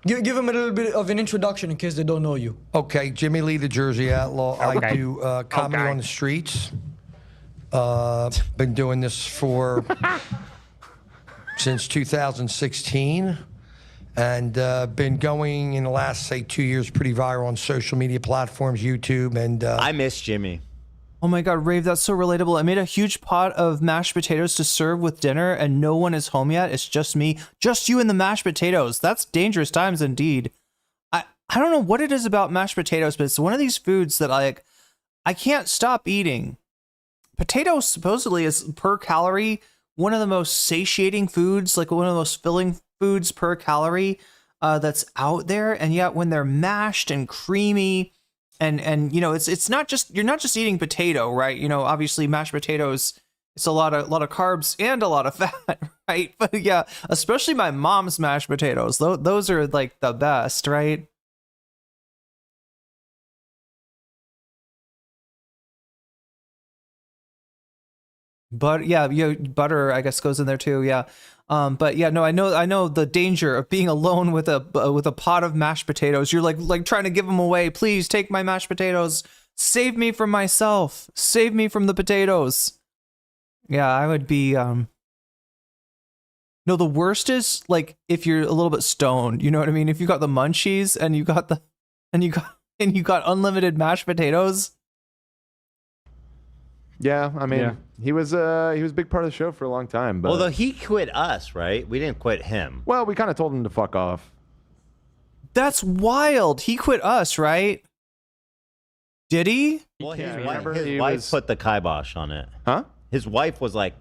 Give them a little bit of an introduction in case they don't know you. Okay, Jimmy Lee, the Jersey Outlaw. Okay. I do comedy on the streets. Been doing this for since 2016, and been going in the last, say, 2 years pretty viral on social media platforms, YouTube, and I miss Jimmy. Oh my God, Rave, that's so relatable. I made a huge pot of mashed potatoes to serve with dinner and no one is home yet. It's just me, just you and the mashed potatoes. That's dangerous times indeed. I don't know what it is about mashed potatoes, but it's one of these foods that I can't stop eating. Potatoes supposedly is per calorie one of the most satiating foods, like one of the most filling foods per calorie that's out there. And yet when they're mashed and creamy, and it's not just, you're not just eating potato, right? Obviously mashed potatoes, it's a lot of carbs and a lot of fat, right? But yeah, especially my mom's mashed potatoes. Those are like the best, right? But yeah, butter I guess goes in there too. Yeah. But yeah, no, I know the danger of being alone with a pot of mashed potatoes. You're like trying to give them away. Please take my mashed potatoes. Save me from myself. Save me from the potatoes. Yeah, I would be. No, the worst is like if you're a little bit stoned. You know what I mean? If you got the munchies and you got unlimited mashed potatoes. Yeah, I mean, he was a big part of the show for a long time. But Although he quit us, right? We didn't quit him. well, we kind of told him to fuck off. That's wild. He quit us, right? Did he? Well, Yeah, his remember wife he wife was- put the kibosh on it. Huh? his wife was like,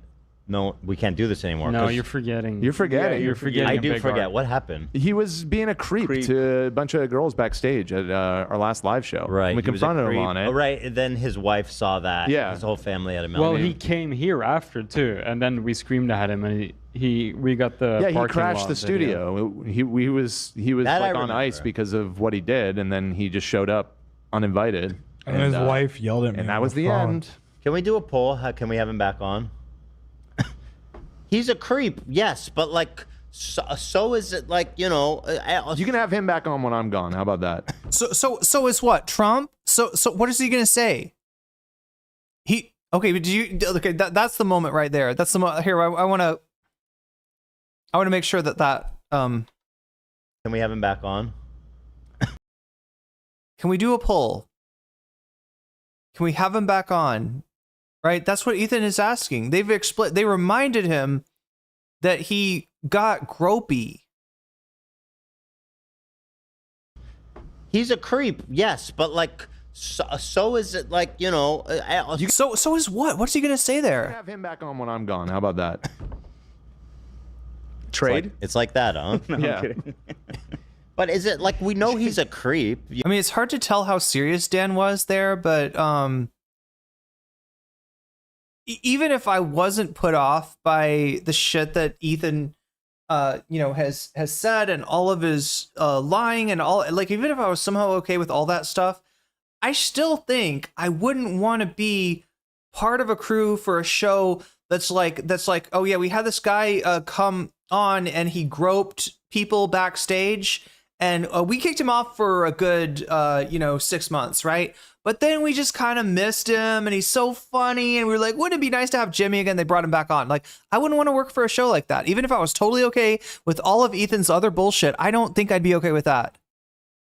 no, we can't do this anymore. No, you're forgetting. You're forgetting. Yeah, you're forgetting. I a do big forget. arc. What happened? He was being a creep to a bunch of girls backstage at our last live show. Right. We he was a confronted him creep. on it. Oh, right. And then his wife saw that. Yeah. His whole family had a meltdown. Well, he came here after too, and then we screamed at him, and we got the Yeah, he parking crashed lot the video. studio. He was That I like on remember. ice because of what he did, and then he just showed up uninvited. And his wife yelled at me. And on that was the phone. end. Can we do a poll? Can we have him back on? He's a creep, yes, but like, so is it like, you know? You can have him back on when I'm gone. How about that? So is what Trump? So what is he gonna say? Okay, but that's the moment right there. That's the here. I want to make sure that. Can we have him back on? Can we do a poll? Can we have him back on? Right, that's what Ethan is asking. They reminded him that he got gropey. He's a creep, yes, but like, so is it like, you know? So is what? What's he gonna say there? Have him back on when I'm gone. How about that? Trade? It's like that, huh? No, I'm Yeah. kidding. But is it like, we know he's a creep? I mean, it's hard to tell how serious Dan was there, but even if I wasn't put off by the shit that Ethan, has said and all of his lying and all, like, even if I was somehow okay with all that stuff, I still think I wouldn't want to be part of a crew for a show that's like, oh yeah, we had this guy come on and he groped people backstage, and we kicked him off for a good 6 months, right? But then we just kind of missed him, and he's so funny, and we were like, wouldn't it be nice to have Jimmy again? They brought him back on. Like, I wouldn't want to work for a show like that. Even if I was totally okay with all of Ethan's other bullshit, I don't think I'd be okay with that.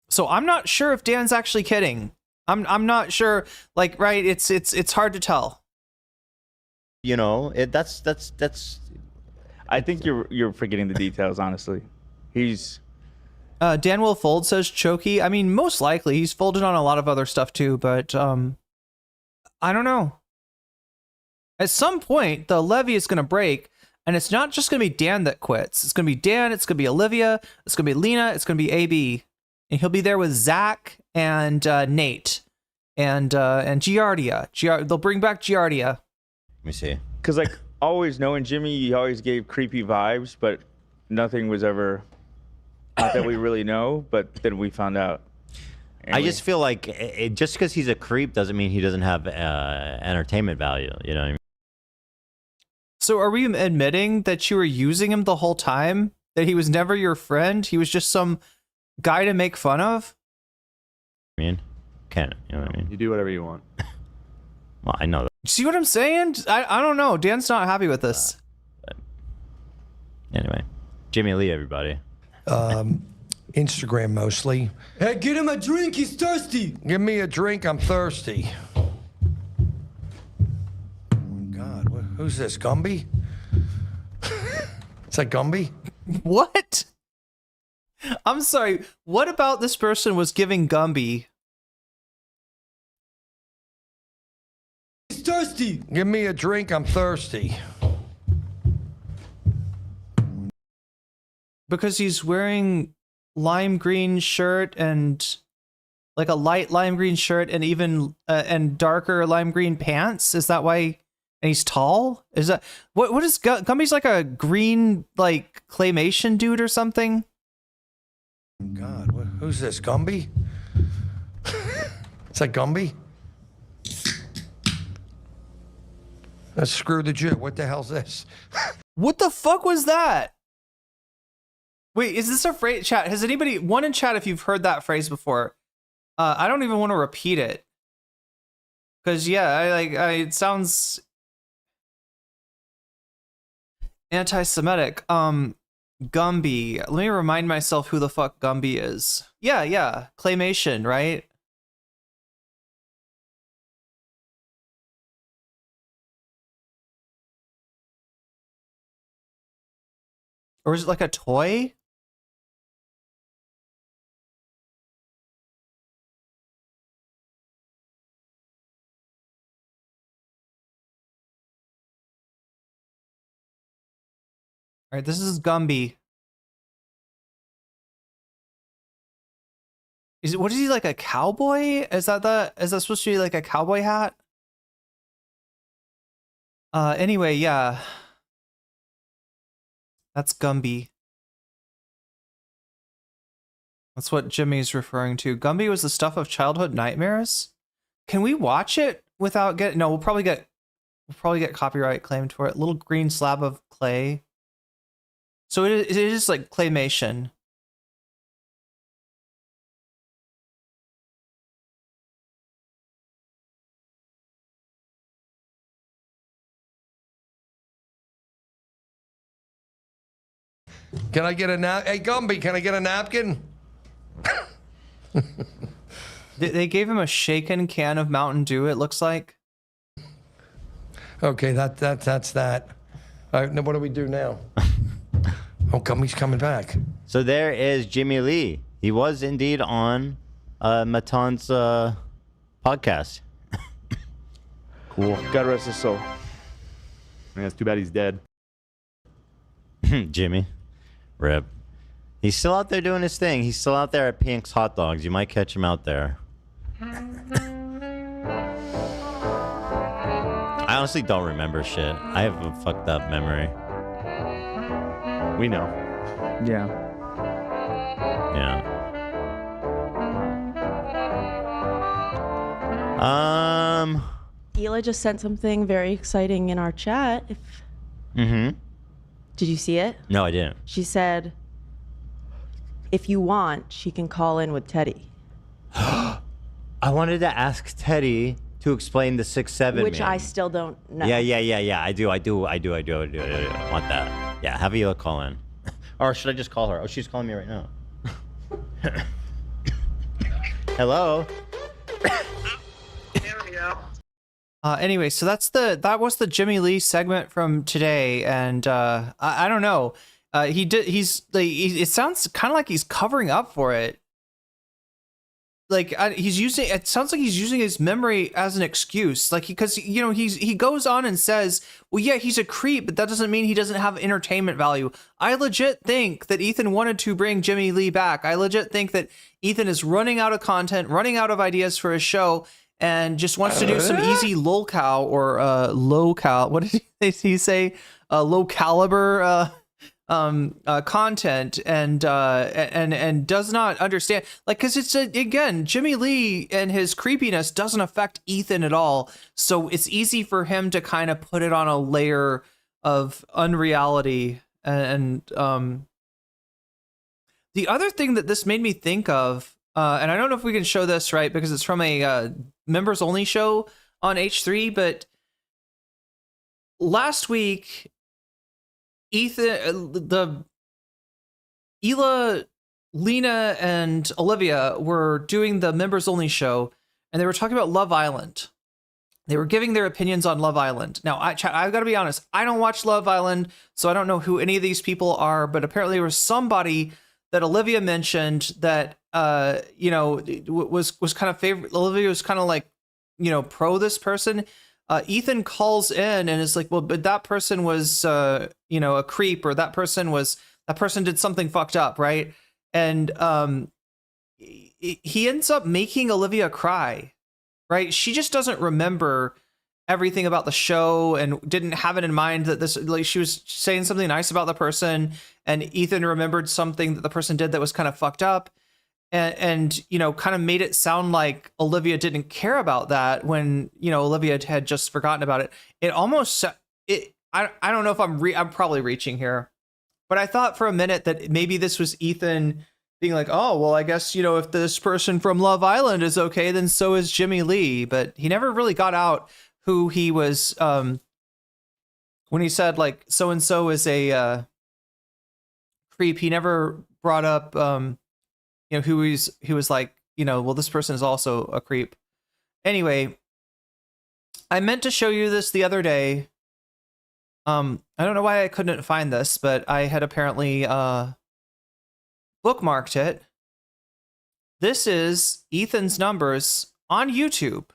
So I'm not sure if Dan's actually kidding. I'm not sure. Like, right? It's hard to tell. You know, that's. I think you're forgetting the details. Honestly, he's. Dan Will Fold says Chokey. I mean, most likely he's folded on a lot of other stuff too, but I don't know. At some point, the levee is going to break, and it's not just going to be Dan that quits. It's going to be Dan. It's going to be Olivia. It's going to be Lena. It's going to be AB, and he'll be there with Zach and Nate and Giardia. They'll bring back Giardia. Let me see. Because like always knowing Jimmy, he always gave creepy vibes, but nothing was ever. Not that we really know, but then we found out. I just feel like just because he's a creep doesn't mean he doesn't have entertainment value. You know what I mean? So are we admitting that you were using him the whole time? That he was never your friend? He was just some guy to make fun of? I mean, you know what I mean? You do whatever you want. Well, I know that. See what I'm saying? I don't know. Dan's not happy with this. Anyway, Jimmy Lee, everybody. Instagram mostly. Hey, get him a drink. He's thirsty. Give me a drink. I'm thirsty. Oh my God, who's this? Gumby? Is that Gumby? What? I'm sorry. What about this person was giving Gumby? He's thirsty. Give me a drink. I'm thirsty. Because he's wearing lime green shirt and like a light lime green shirt and even and darker lime green pants. Is that why? And he's tall. Is that what is Gumby's like a green like claymation dude or something? God, who's this? Gumby? Is that Gumby? Let's screw the Jew. What the hell's this? What the fuck was that? Wait, is this a phrase? Chat, has anybody, one in chat if you've heard that phrase before? I don't even want to repeat it. Because, yeah, it sounds anti-Semitic. Gumby. Let me remind myself who the fuck Gumby is. Yeah. Claymation, right? Or is it like a toy? All right, this is Gumby. What is he, like a cowboy? Is that supposed to be like a cowboy hat? Anyway, yeah. That's Gumby. That's what Jimmy's referring to. Gumby was the stuff of childhood nightmares. Can we watch it without getting? No, we'll probably get copyright claimed for it. Little green slab of clay. So it is like claymation. Can I get a nap? Hey, Gumby, can I get a napkin? They gave him a shaken can of Mountain Dew, it looks like. Okay, that's that. All right, now what do we do now? Oh, Gumby's coming back. So there is Jimmy Lee. He was indeed on Matan's podcast. Cool. God rest his soul. Man, it's too bad he's dead. Jimmy. Rip. He's still out there doing his thing. He's still out there at Pink's Hot Dogs. You might catch him out there. I honestly don't remember shit. I have a fucked up memory. We know. Yeah. Yeah. Aelia just sent something very exciting in our chat. Did you see it? No, I didn't. She said, if you want, she can call in with Teddy. I wanted to ask Teddy to explain the 6'7" Which man. I still don't know. Yeah. I do want that. Yeah, have Aelia call in. Or should I just call her? Oh, she's calling me right now. Hello? There we go. Anyway, so that was the Jimmy Lee segment from today, and I don't know. It sounds kind of like he's covering up for it. Like it sounds like he's using his memory as an excuse, like because he goes on and says, well, yeah, he's a creep, but that doesn't mean he doesn't have entertainment value. I legit think that Ethan wanted to bring Jimmy Lee back. I legit think that Ethan is running out of content, running out of ideas for his show, and just wants to do some easy Lulcow or low-cal. What did he say? Low caliber content, and does not understand, like, because it's again, Jimmy Lee and his creepiness doesn't affect Ethan at all, so it's easy for him to kind of put it on a layer of unreality. And the other thing that this made me think of, and I don't know if we can show this right because it's from a members only show on H3, but last week Aelia, Lena, and Olivia were doing the members only show, and they were talking about Love Island. They were giving their opinions on Love Island. Now, I've got to be honest, I don't watch Love Island, so I don't know who any of these people are, but apparently there was somebody that Olivia mentioned that was kind of favorite. Olivia was kind of like, pro this person. Ethan calls in and is like, well, but that person was a creep, or that person did something fucked up, right? And he ends up making Olivia cry, right? She just doesn't remember everything about the show and didn't have it in mind that this, like, she was saying something nice about the person, and Ethan remembered something that the person did that was kind of fucked up, and kind of made it sound like Olivia didn't care about that when Olivia had just forgotten about it. It almost I don't know if I'm probably reaching here, but I thought for a minute that maybe this was Ethan being like, oh, well, I guess, if this person from Love Island is okay, then so is Jimmy Lee. But he never really got out who he was, when he said, like, so-and-so is a creep. He never brought up, who he was like, well, this person is also a creep. Anyway, I meant to show you this the other day. I don't know why I couldn't find this, but I had apparently bookmarked it. This is Ethan's numbers on YouTube.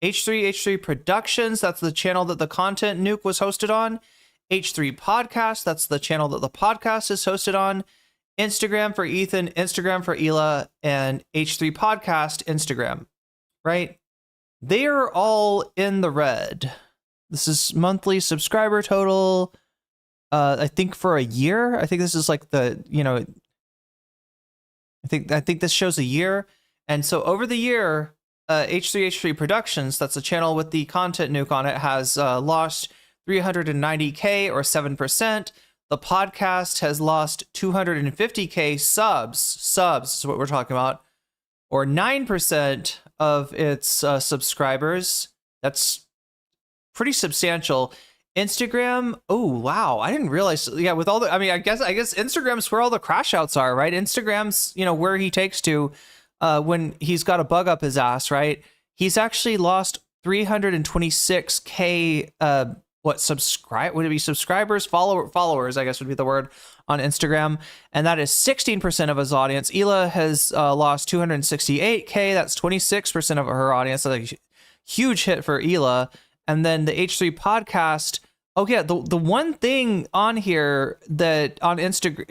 H3 Productions, that's the channel that the content nuke was hosted on. H3 Podcast, that's the channel that the podcast is hosted on. Instagram for Ethan, Instagram for Aelia, and H3 Podcast Instagram, right? They are all in the red. This is monthly subscriber total. I think for a year. I think this is like the, I think this shows a year. And so over the year, H3 Productions, that's the channel with the content nuke on it, has lost 390K or 7%. The podcast has lost 250K subs is what we're talking about, or 9% of its subscribers. That's pretty substantial. Instagram, oh wow, I didn't realize. Yeah, with all the, I guess Instagram's where all the crash outs are, right? Instagram's, where he takes to when he's got a bug up his ass, right? He's actually lost 326K subscribers, followers, I guess would be the word, on Instagram, and that is 16% of his audience. Aelia has lost 268K, that's 26% of her audience. That's a huge hit for Aelia. And then the H3 Podcast, the one thing on here that on Instagram,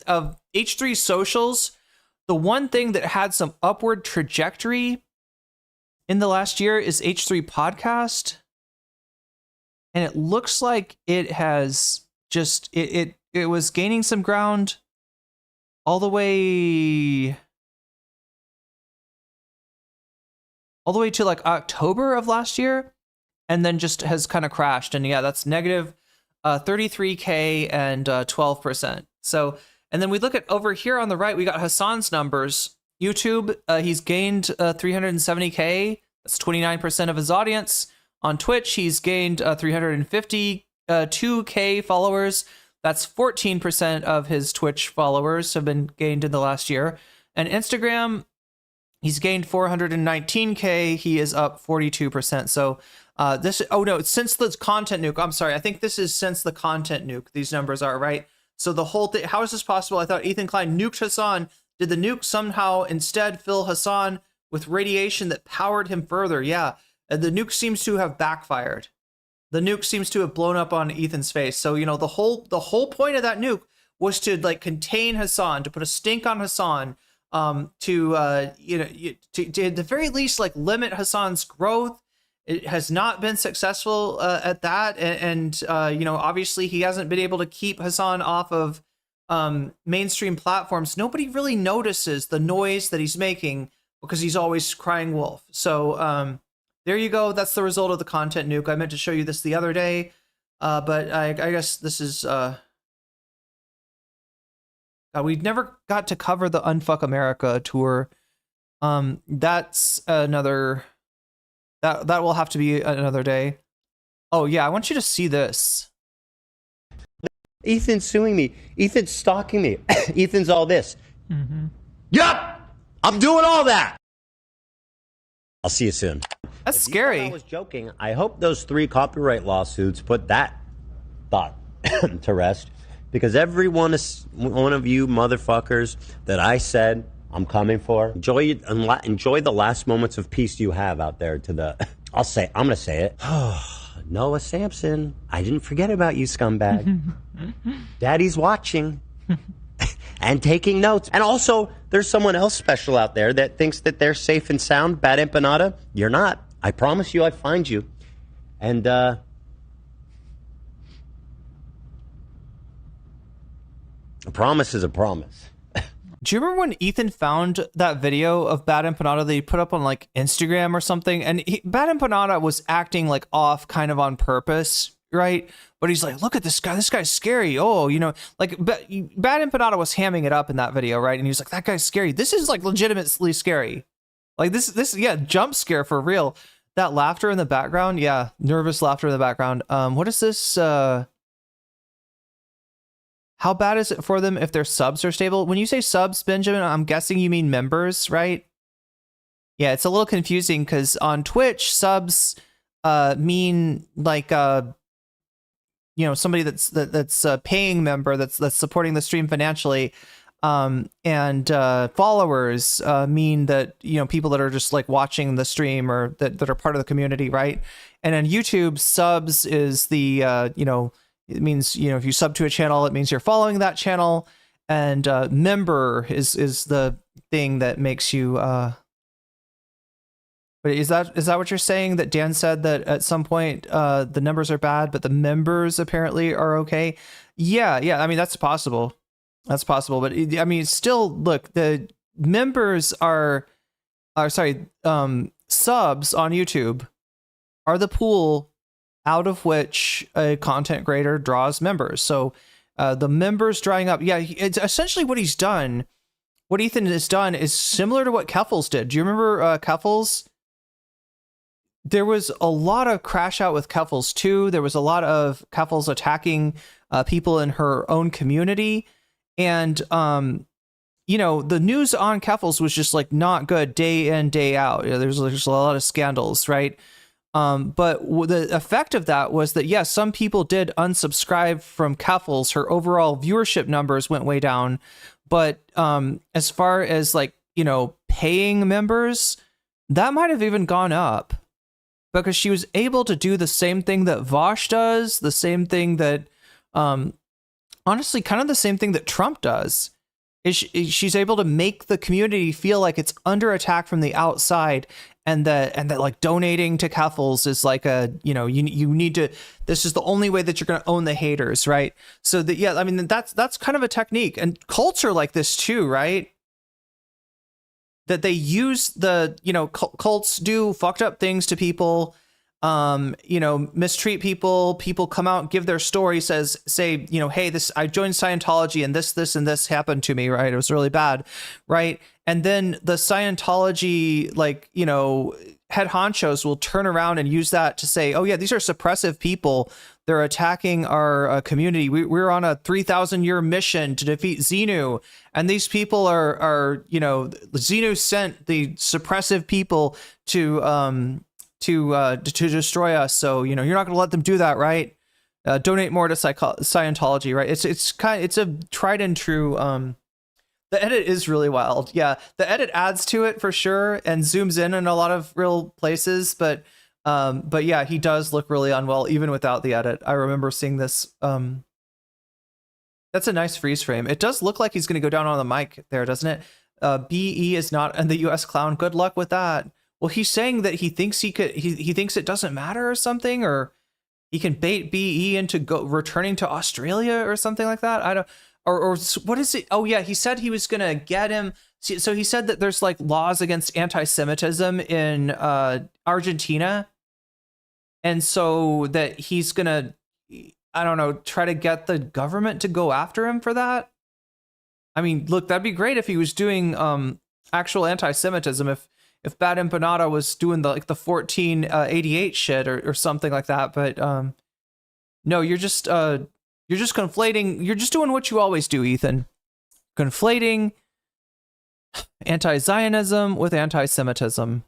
of H3 socials, the one thing that had some upward trajectory in the last year is H3 Podcast. And it looks like it has just, it was gaining some ground all the way to like October of last year, and then just has kind of crashed. And yeah, that's negative 33K and 12%. So, and then we look at over here on the right, we got Hasan's numbers. YouTube, he's gained 370K. That's 29% of his audience. On Twitch, he's gained 352K followers. That's 14% of his Twitch followers have been gained in the last year. And Instagram, he's gained 419K. He is up 42%. So it's since the content nuke. I'm sorry. I think this is since the content nuke. These numbers are right. So the whole thing, how is this possible? I thought Ethan Klein nuked Hasan. Did the nuke somehow instead fill Hasan with radiation that powered him further? Yeah. The nuke seems to have backfired. The nuke seems to have blown up on Ethan's face. So, the whole point of that nuke was to like contain Hasan, to put a stink on Hasan, to at the very least like limit Hasan's growth. It has not been successful at that, and obviously he hasn't been able to keep Hasan off of mainstream platforms. Nobody really notices the noise that he's making because he's always crying wolf. So there you go. That's the result of the content nuke. I meant to show you this the other day, but I guess this is. We never got to cover the Unfuck America tour. That's another. That will have to be another day. Oh yeah, I want you to see this. Ethan's suing me. Ethan's stalking me. Ethan's all this. Mm-hmm. Yup, I'm doing all that. I'll see you soon. That's scary. I was joking. I hope those 3 copyright lawsuits put that thought to rest, because every one of you motherfuckers that I said I'm coming for, enjoy the last moments of peace you have out there to the, I'm going to say it. Noah Sampson, I didn't forget about you, scumbag. Daddy's watching and taking notes. And also, there's someone else special out there that thinks that they're safe and sound. Bad empanada, you're not. I promise you I'd find you. And, a promise is a promise. Do you remember when Ethan found that video of Bad Empanada that he put up on like Instagram or something? And Bad Empanada was acting like off kind of on purpose, right? But he's like, look at this guy. This guy's scary. Oh, like Bad Empanada was hamming it up in that video, right? And he was like, that guy's scary. This is like legitimately scary. Like this, yeah, jump scare for real. That laughter in the background. Yeah. Nervous laughter in the background. What is this? How bad is it for them if their subs are stable? When you say subs, Benjamin, I'm guessing you mean members, right? Yeah, it's a little confusing because on Twitch, subs mean like somebody that's a paying member that's supporting the stream financially. and followers mean that, you know, people that are just like watching the stream or that are part of the community, right? And on YouTube, subs is the you know, it means, you know, if you sub to a channel, it means you're following that channel, and member is the thing that makes you. But is that what you're saying? That Dan said that at some point the numbers are bad, but the members apparently are okay. Yeah. I mean, that's possible. That's possible. But I mean, still, look, the members are sorry, subs on YouTube are the pool out of which a content creator draws members. So the members drying up. Yeah, it's essentially what he's done. What Ethan has done is similar to what Keffels did. Do you remember Keffels? There was a lot of crash out with Keffels too. There was a lot of Keffels attacking people in her own community. And, you know, the news on Keffels was just like not good day in, day out. You know, there's a lot of scandals, right? But the effect of that was that, yes, some people did unsubscribe from Keffels. Her overall viewership numbers went way down. But as far as like, you know, paying members, that might have even gone up. Because she was able to do the same thing that Vosh does, the same thing that, honestly, kind of the same thing that Trump does. She's able to make the community feel like it's under attack from the outside, and that like donating to Keffels is like a, you know, you need to. This is the only way that you're going to own the haters, right? So that, yeah, I mean, that's kind of a technique, and cults are like this too, right? That they use the, you know, cults do fucked up things to people, you know, mistreat people. People come out and give their story, say, you know, hey, I joined Scientology and this and this happened to me, right? It was really bad, right? And then the Scientology, like, you know, head honchos will turn around and use that to say, oh yeah, these are suppressive people. They're attacking our community. We're on a 3,000-year mission to defeat Xenu. And these people are, you know, Xenu sent the suppressive people to destroy us. So, you know, you're not going to let them do that, right? Donate more to Scientology, right? It's a tried and true. The edit is really wild. Yeah, the edit adds to it for sure and zooms in a lot of real places. But yeah, he does look really unwell even without the edit. I remember seeing this. That's a nice freeze frame. It does look like he's going to go down on the mic there, doesn't it? BE is not in the U.S. clown. Good luck with that. Well, he's saying that he thinks he thinks it doesn't matter or something, or he can bait BE into returning to Australia or something like that. I don't. Or what is it? Oh yeah, he said he was gonna get him. So he said that there's like laws against anti-Semitism in Argentina, and so that he's gonna, I don't know, try to get the government to go after him for that. I mean, look, that'd be great if he was doing actual anti-Semitism. If Bad Empanada was doing the 1488 shit or something like that. But no, you're just conflating. You're just doing what you always do, Ethan. Conflating anti-Zionism with anti-Semitism.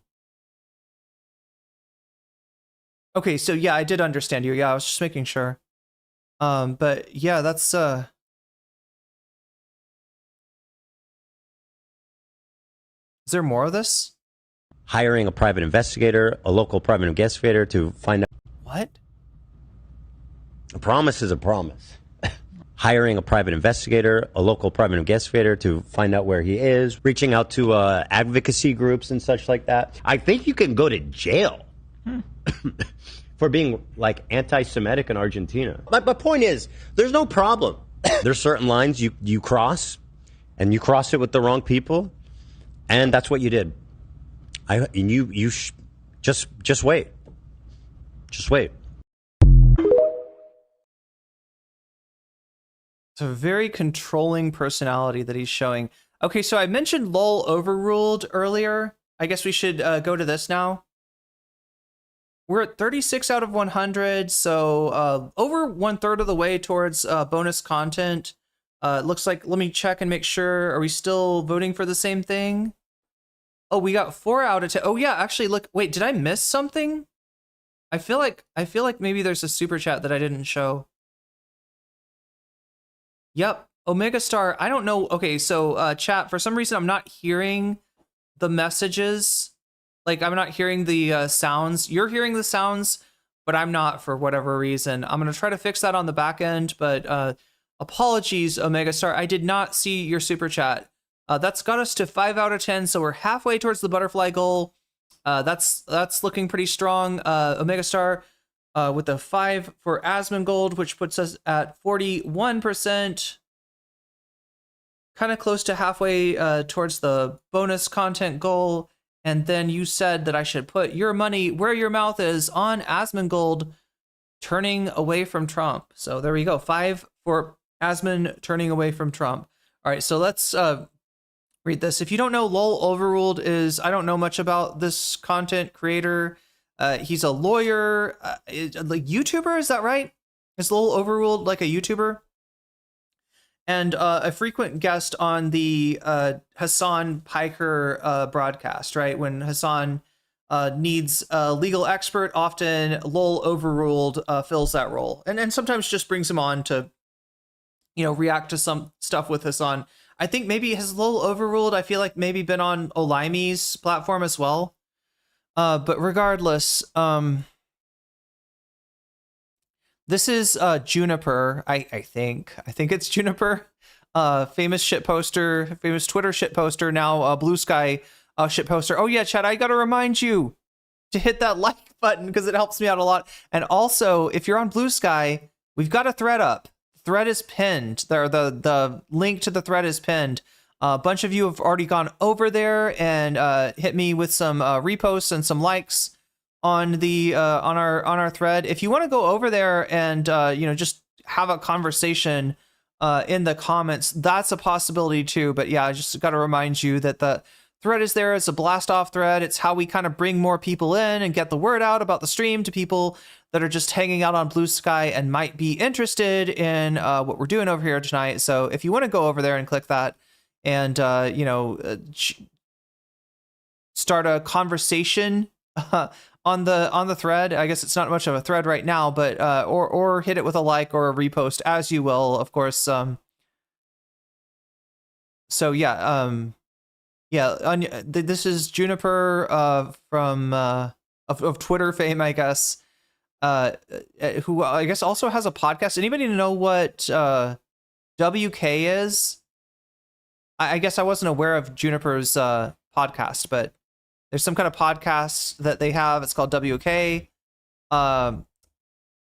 Okay, so yeah, I did understand you. Yeah, I was just making sure. But yeah, that's Is there more of this? Hiring a private investigator, a local private investigator to find out. What? A promise is a promise. Hiring a private investigator, a local private investigator to find out where he is, reaching out to advocacy groups and such like that. I think you can go to jail for being like anti-Semitic in Argentina. My point is, there's no problem. There's certain lines you cross, and you cross it with the wrong people, and that's what you did. Just wait. Just wait. It's a very controlling personality that he's showing. Okay, so I mentioned LOL Overruled earlier. I guess we should go to this now. We're at 36 out of 100, so over 1/3 of the way towards bonus content. Looks like, let me check and make sure. Are we still voting for the same thing? Oh, we got 4 out of 10. Oh yeah, actually, look. Wait, did I miss something? I feel like maybe there's a super chat that I didn't show. Yep, Omega Star, I don't know. Okay, so chat, for some reason I'm not hearing the messages. Like, I'm not hearing the sounds. You're hearing the sounds, but I'm not, for whatever reason. I'm going to try to fix that on the back end, but apologies, Omega Star. I did not see your super chat. That's got us to 5 out of 10, so we're halfway towards the butterfly goal. That's looking pretty strong. Omega Star with the 5 for Asmongold, which puts us at 41%. Kind of close to halfway towards the bonus content goal. And then you said that I should put your money where your mouth is on Asmongold turning away from Trump. So there we go. 5 for Asmon turning away from Trump. All right, so let's read this. If you don't know, Overruled is, I don't know much about this content creator. He's a lawyer, like YouTuber, is that right? Is Overruled like a YouTuber? And a frequent guest on the Hasan Piker broadcast, right? When Hasan needs a legal expert, often Overruled fills that role. And sometimes just brings him on to, react to some stuff with Hasan. I think maybe has Overruled, I feel like maybe been on Olaimi's platform as well. But regardless, this is Juniper, I think it's Juniper, famous shit poster, famous Twitter shit poster, now Blue Sky shit poster. Oh yeah, chat, I gotta remind you to hit that like button because it helps me out a lot. And also, if you're on Blue Sky, we've got a thread up. The thread is pinned. The link to the thread is pinned. A bunch of you have already gone over there and hit me with some reposts and some likes on the on our thread. If you want to go over there and just have a conversation in the comments, that's a possibility too. But yeah, I just got to remind you that the thread is there. It's a blast off thread. It's how we kind of bring more people in and get the word out about the stream to people that are just hanging out on Blue Sky and might be interested in what we're doing over here tonight. So if you want to go over there and click that and start a conversation on the thread. I guess it's not much of a thread right now, but or hit it with a like or a repost, as you will, of course. So yeah, this is Juniper from of Twitter fame, I guess, who I guess also has a podcast. Anybody know what WK is? I guess I wasn't aware of Juniper's podcast, but there's some kind of podcast that they have. It's called WK. All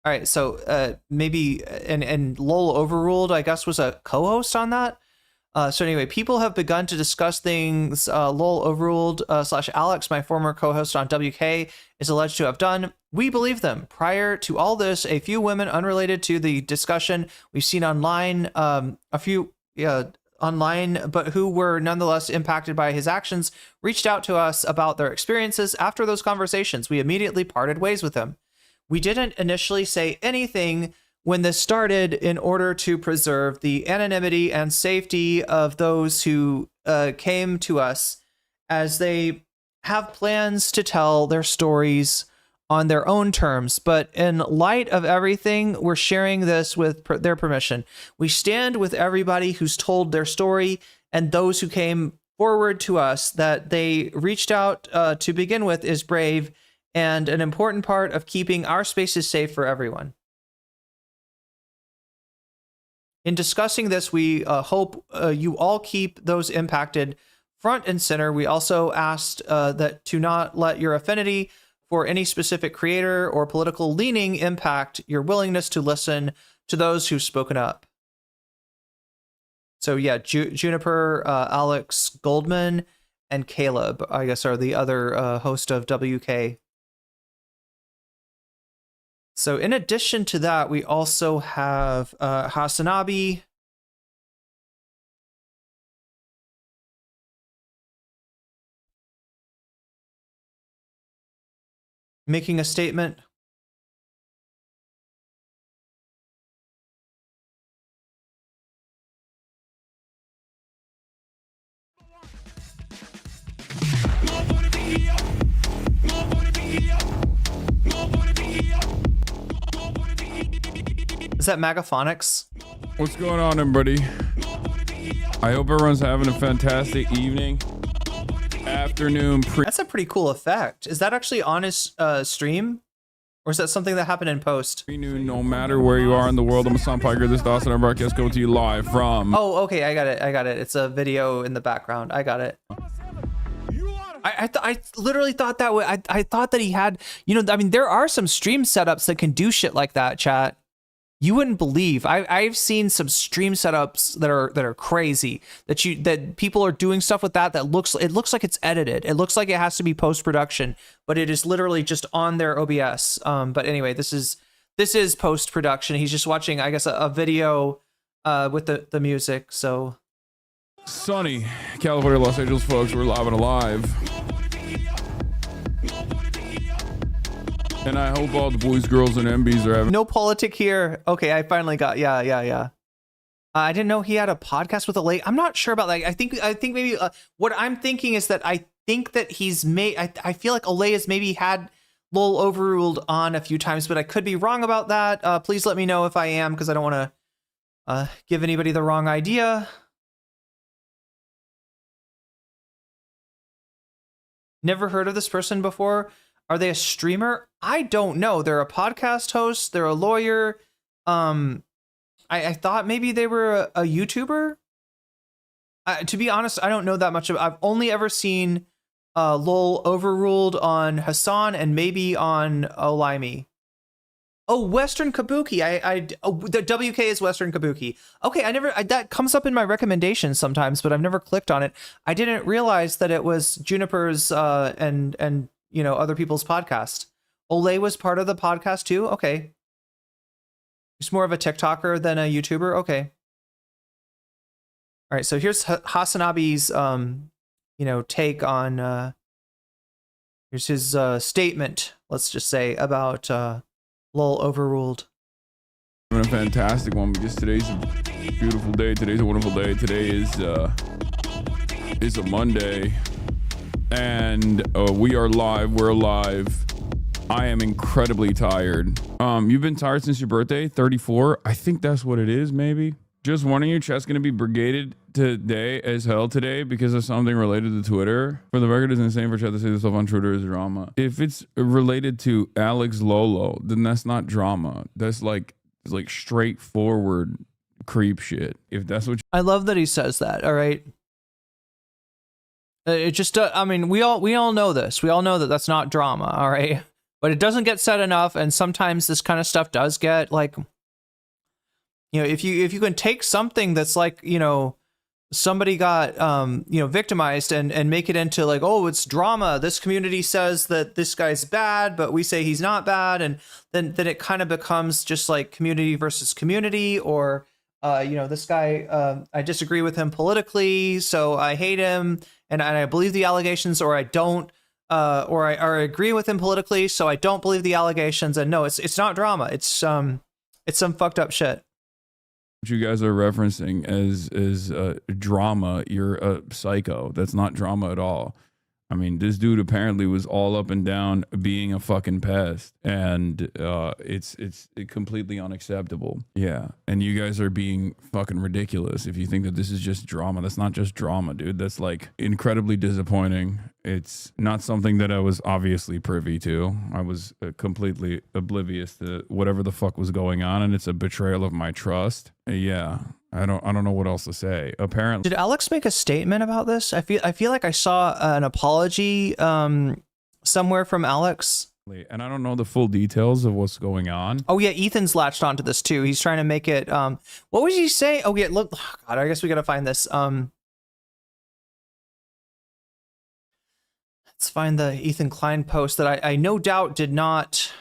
right, so maybe and Overruled, I guess, was a co-host on that. So anyway, people have begun to discuss things. Overruled / Alex, my former co-host on WK, is alleged to have done. We believe them. Prior to all this, a few women unrelated to the discussion we've seen online, online, but who were nonetheless impacted by his actions, reached out to us about their experiences. After those conversations, we immediately parted ways with them. We didn't initially say anything when this started in order to preserve the anonymity and safety of those who came to us, as they have plans to tell their stories on their own terms. But in light of everything, we're sharing this with their permission. We stand with everybody who's told their story and those who came forward to us. That they reached out to begin with is brave and an important part of keeping our spaces safe for everyone. In discussing this, we hope you all keep those impacted front and center. We also asked that to not let your affinity for any specific creator or political leaning impact your willingness to listen to those who've spoken up. So yeah, Juniper, Alex Goldman, and Caleb, I guess, are the other host of WK. So in addition to that, we also have Hassanabi, making a statement. Is that Magaphonics? What's going on, everybody? I hope everyone's having a fantastic evening, afternoon. That's a pretty cool effect. Is that actually on his stream? Or is that something that happened in post? No matter where you are in the world, I'm Hasan Piker. This Dawson and broadcast go to you live from. Oh, okay, I got it. It's a video in the background. I got it. I literally thought that I thought that he had, you know, I mean, there are some stream setups that can do shit like that, chat. You wouldn't believe. I've seen some stream setups that are crazy, that people are doing stuff with that looks like it's edited. It looks like it has to be post-production, but it is literally just on their OBS. But anyway, this is post-production. He's just watching, I guess, a video with the music. So Sunny, California, Los Angeles, folks, we're live and alive. And I hope all the boys, girls, and MBs are having no politic here. Okay, I finally got yeah. I didn't know he had a podcast with Aelia. I'm not sure about that. I think maybe what I'm thinking is that I think that he's made. I feel like Aelia's maybe had Lol Overruled on a few times, but I could be wrong about that. Please let me know if I am, because I don't want to give anybody the wrong idea. Never heard of this person before. Are they a streamer? I don't know. They're a podcast host. They're a lawyer. I thought maybe they were a YouTuber. To be honest, I don't know that much. I've only ever seen Lol Overruled on Hasan and maybe on Olimey. Oh, Western Kabuki. The WK is Western Kabuki. Okay, that comes up in my recommendations sometimes, but I've never clicked on it. I didn't realize that it was Juniper's and you know, other people's podcast. Ole was part of the podcast too. Okay. He's more of a TikToker than a YouTuber. Okay. All right. So here's Hassanabi's, you know, take on, here's his statement, let's just say, about Lol Overruled. having a fantastic one because today's a beautiful day. Today's a wonderful day. Today is a Monday. And we are live. We're live. I am incredibly tired. You've been tired since your birthday, 34. I think that's what it is, maybe. Just warning you, chat's gonna be brigaded today as hell today because of something related to Twitter. For the record, it's insane for chat to say this stuff on Twitter is drama. If it's related to Alex Lolo, then that's not drama. That's like straightforward creep shit. If that's what I love that he says that. All right. It just, I mean, we all know this. We all know that that's not drama, all right? But it doesn't get said enough, and sometimes this kind of stuff does get, like, you know, if you can take something that's like, you know, somebody got, you know, victimized and make it into like, oh, it's drama. This community says that this guy's bad, but we say he's not bad, and then it kind of becomes just like community versus community, or you know, this guy, I disagree with him politically, so I hate him. And I believe the allegations, or I don't, or I agree with him politically, so I don't believe the allegations. And no, it's not drama. It's some fucked up shit. What you guys are referencing as drama, you're a psycho. That's not drama at all. I mean, this dude apparently was all up and down being a fucking pest, and it's completely unacceptable. Yeah, and you guys are being fucking ridiculous if you think that this is just drama. That's not just drama, dude. That's like incredibly disappointing. It's not something that I was obviously privy to. I was completely oblivious to whatever the fuck was going on, and it's a betrayal of my trust. Yeah. I don't know what else to say. Apparently, did Alex make a statement about this? I feel like I saw an apology somewhere from Alex. And I don't know the full details of what's going on. Oh yeah, Ethan's latched onto this too. He's trying to make it. What was he say? Oh yeah, look. Oh, God, I guess we gotta find this. Let's find the Ethan Klein post that I no doubt did not.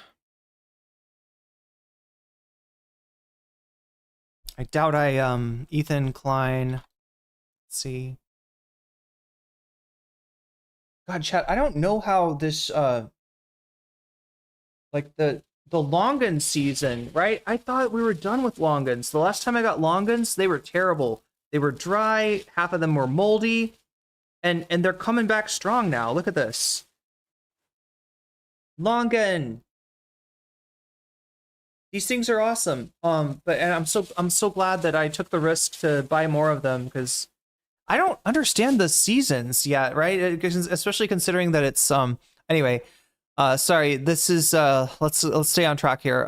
I doubt Ethan Klein, let's see. God, chat, I don't know how this, like the longan season, right? I thought we were done with longans. The last time I got longans, they were terrible. They were dry, half of them were moldy, and they're coming back strong now. Look at this. Longan. These things are awesome. I'm so glad that I took the risk to buy more of them, because I don't understand the seasons yet, right? Especially considering that it's anyway. Sorry, this is let's stay on track here.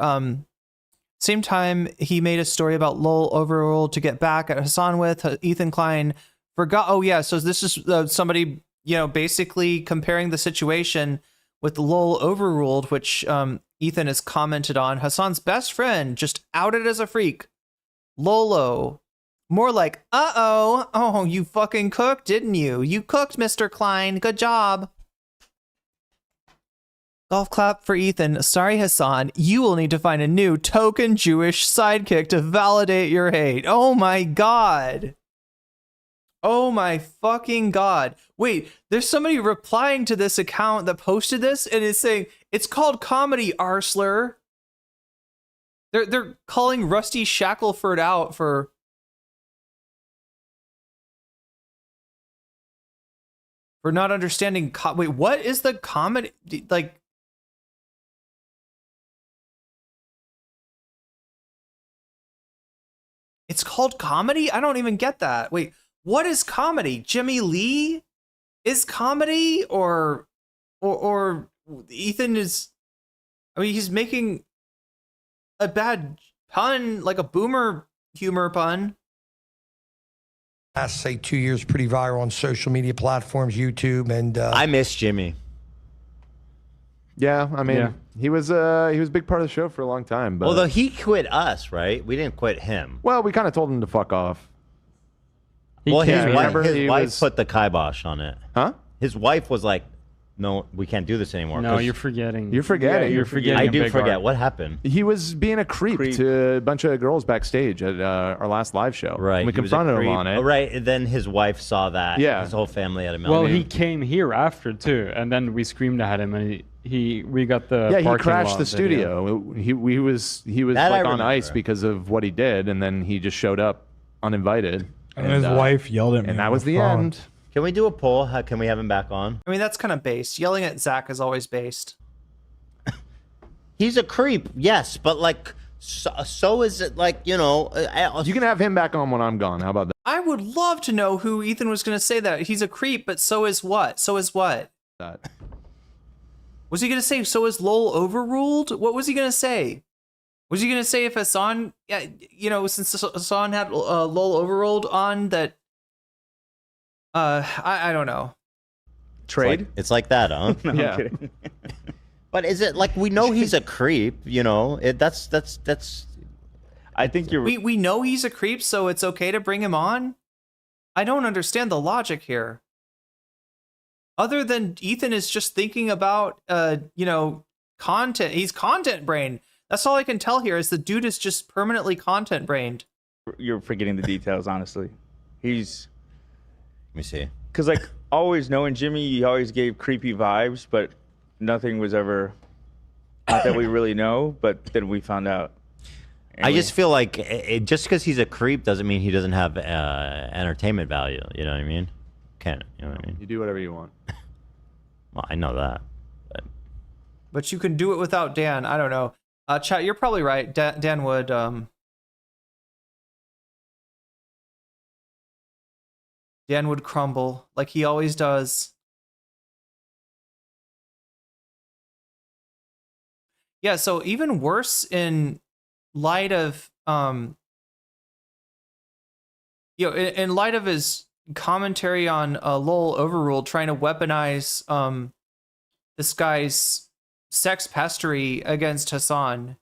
Same time he made a story about Overruled to get back at Hasan with Ethan Klein forgot. Oh yeah, so this is somebody, you know, basically comparing the situation with Overruled, which Ethan has commented on. Hasan's best friend just outed as a freak. Lolo. More like, oh, you fucking cooked, didn't you? You cooked, Mr. Klein. Good job. Golf clap for Ethan. Sorry, Hasan. You will need to find a new token Jewish sidekick to validate your hate. Oh my God. Oh my fucking God. Wait, there's somebody replying to this account that posted this and is saying, it's called comedy, Arsler. They're calling Rusty Shackelford out for... for not understanding. Wait, what is the comedy? Like, it's called comedy? I don't even get that. Wait, what is comedy? Jimmy Lee is comedy, or Ethan is? I mean, he's making a bad pun, like a boomer humor pun. Last, say, 2 years, pretty viral on social media platforms, YouTube, and I miss Jimmy. Yeah, I mean, he was a big part of the show for a long time. But although he quit us, right? We didn't quit him. Well, we kind of told him to fuck off. His wife put the kibosh on it. Huh? His wife was like, "No, we can't do this anymore." No, you're forgetting. You're forgetting. Yeah, you're forgetting. I do forget. What happened? He was being a creep to a bunch of girls backstage at our last live show. Right. And we confronted him on it. Oh, right. And then his wife saw that. Yeah. His whole family had a meltdown. Well, he came here after too, and then we screamed at him, and we got the he parking crashed lot the studio. video. He was That I like on remember. ice because of what he did, and then he just showed up uninvited. And his wife yelled at me. And that on was the phone. end. Can we do a poll? Can we have him back on? I mean, that's kind of based. Yelling at Zach is always based. He's a creep, yes, but like, so is it like, you know. You can have him back on when I'm gone. How about that? I would love to know who Ethan was going to say that. He's a creep, but so is what? So is what? That. Was he going to say, so is Overruled? What was he going to say? Was he going to say if Hasan, you know, since Hasan had Overruled on that, I don't know. Trade? It's like that, huh? No, I'm Yeah. kidding. But is it like, we know he's a creep, you know? That's. I think you're. We know he's a creep, so it's okay to bring him on? I don't understand the logic here. Other than Ethan is just thinking about, you know, content. He's content brain. That's all I can tell here is the dude is just permanently content brained. You're forgetting the details, honestly. He's. Let me see. Because, like, always knowing Jimmy, he always gave creepy vibes, but nothing was ever. Not that we really know, but then we found out. I just feel like just because he's a creep doesn't mean he doesn't have entertainment value. You know what I mean? You know what I mean? You do whatever you want. Well, I know that. But you can do it without Dan. I don't know. Chat, you're probably right. Dan would. Dan would crumble like he always does. Yeah, so even worse in light of you know, in light of his commentary on Overruled trying to weaponize this guy's sex pestery against Hasan,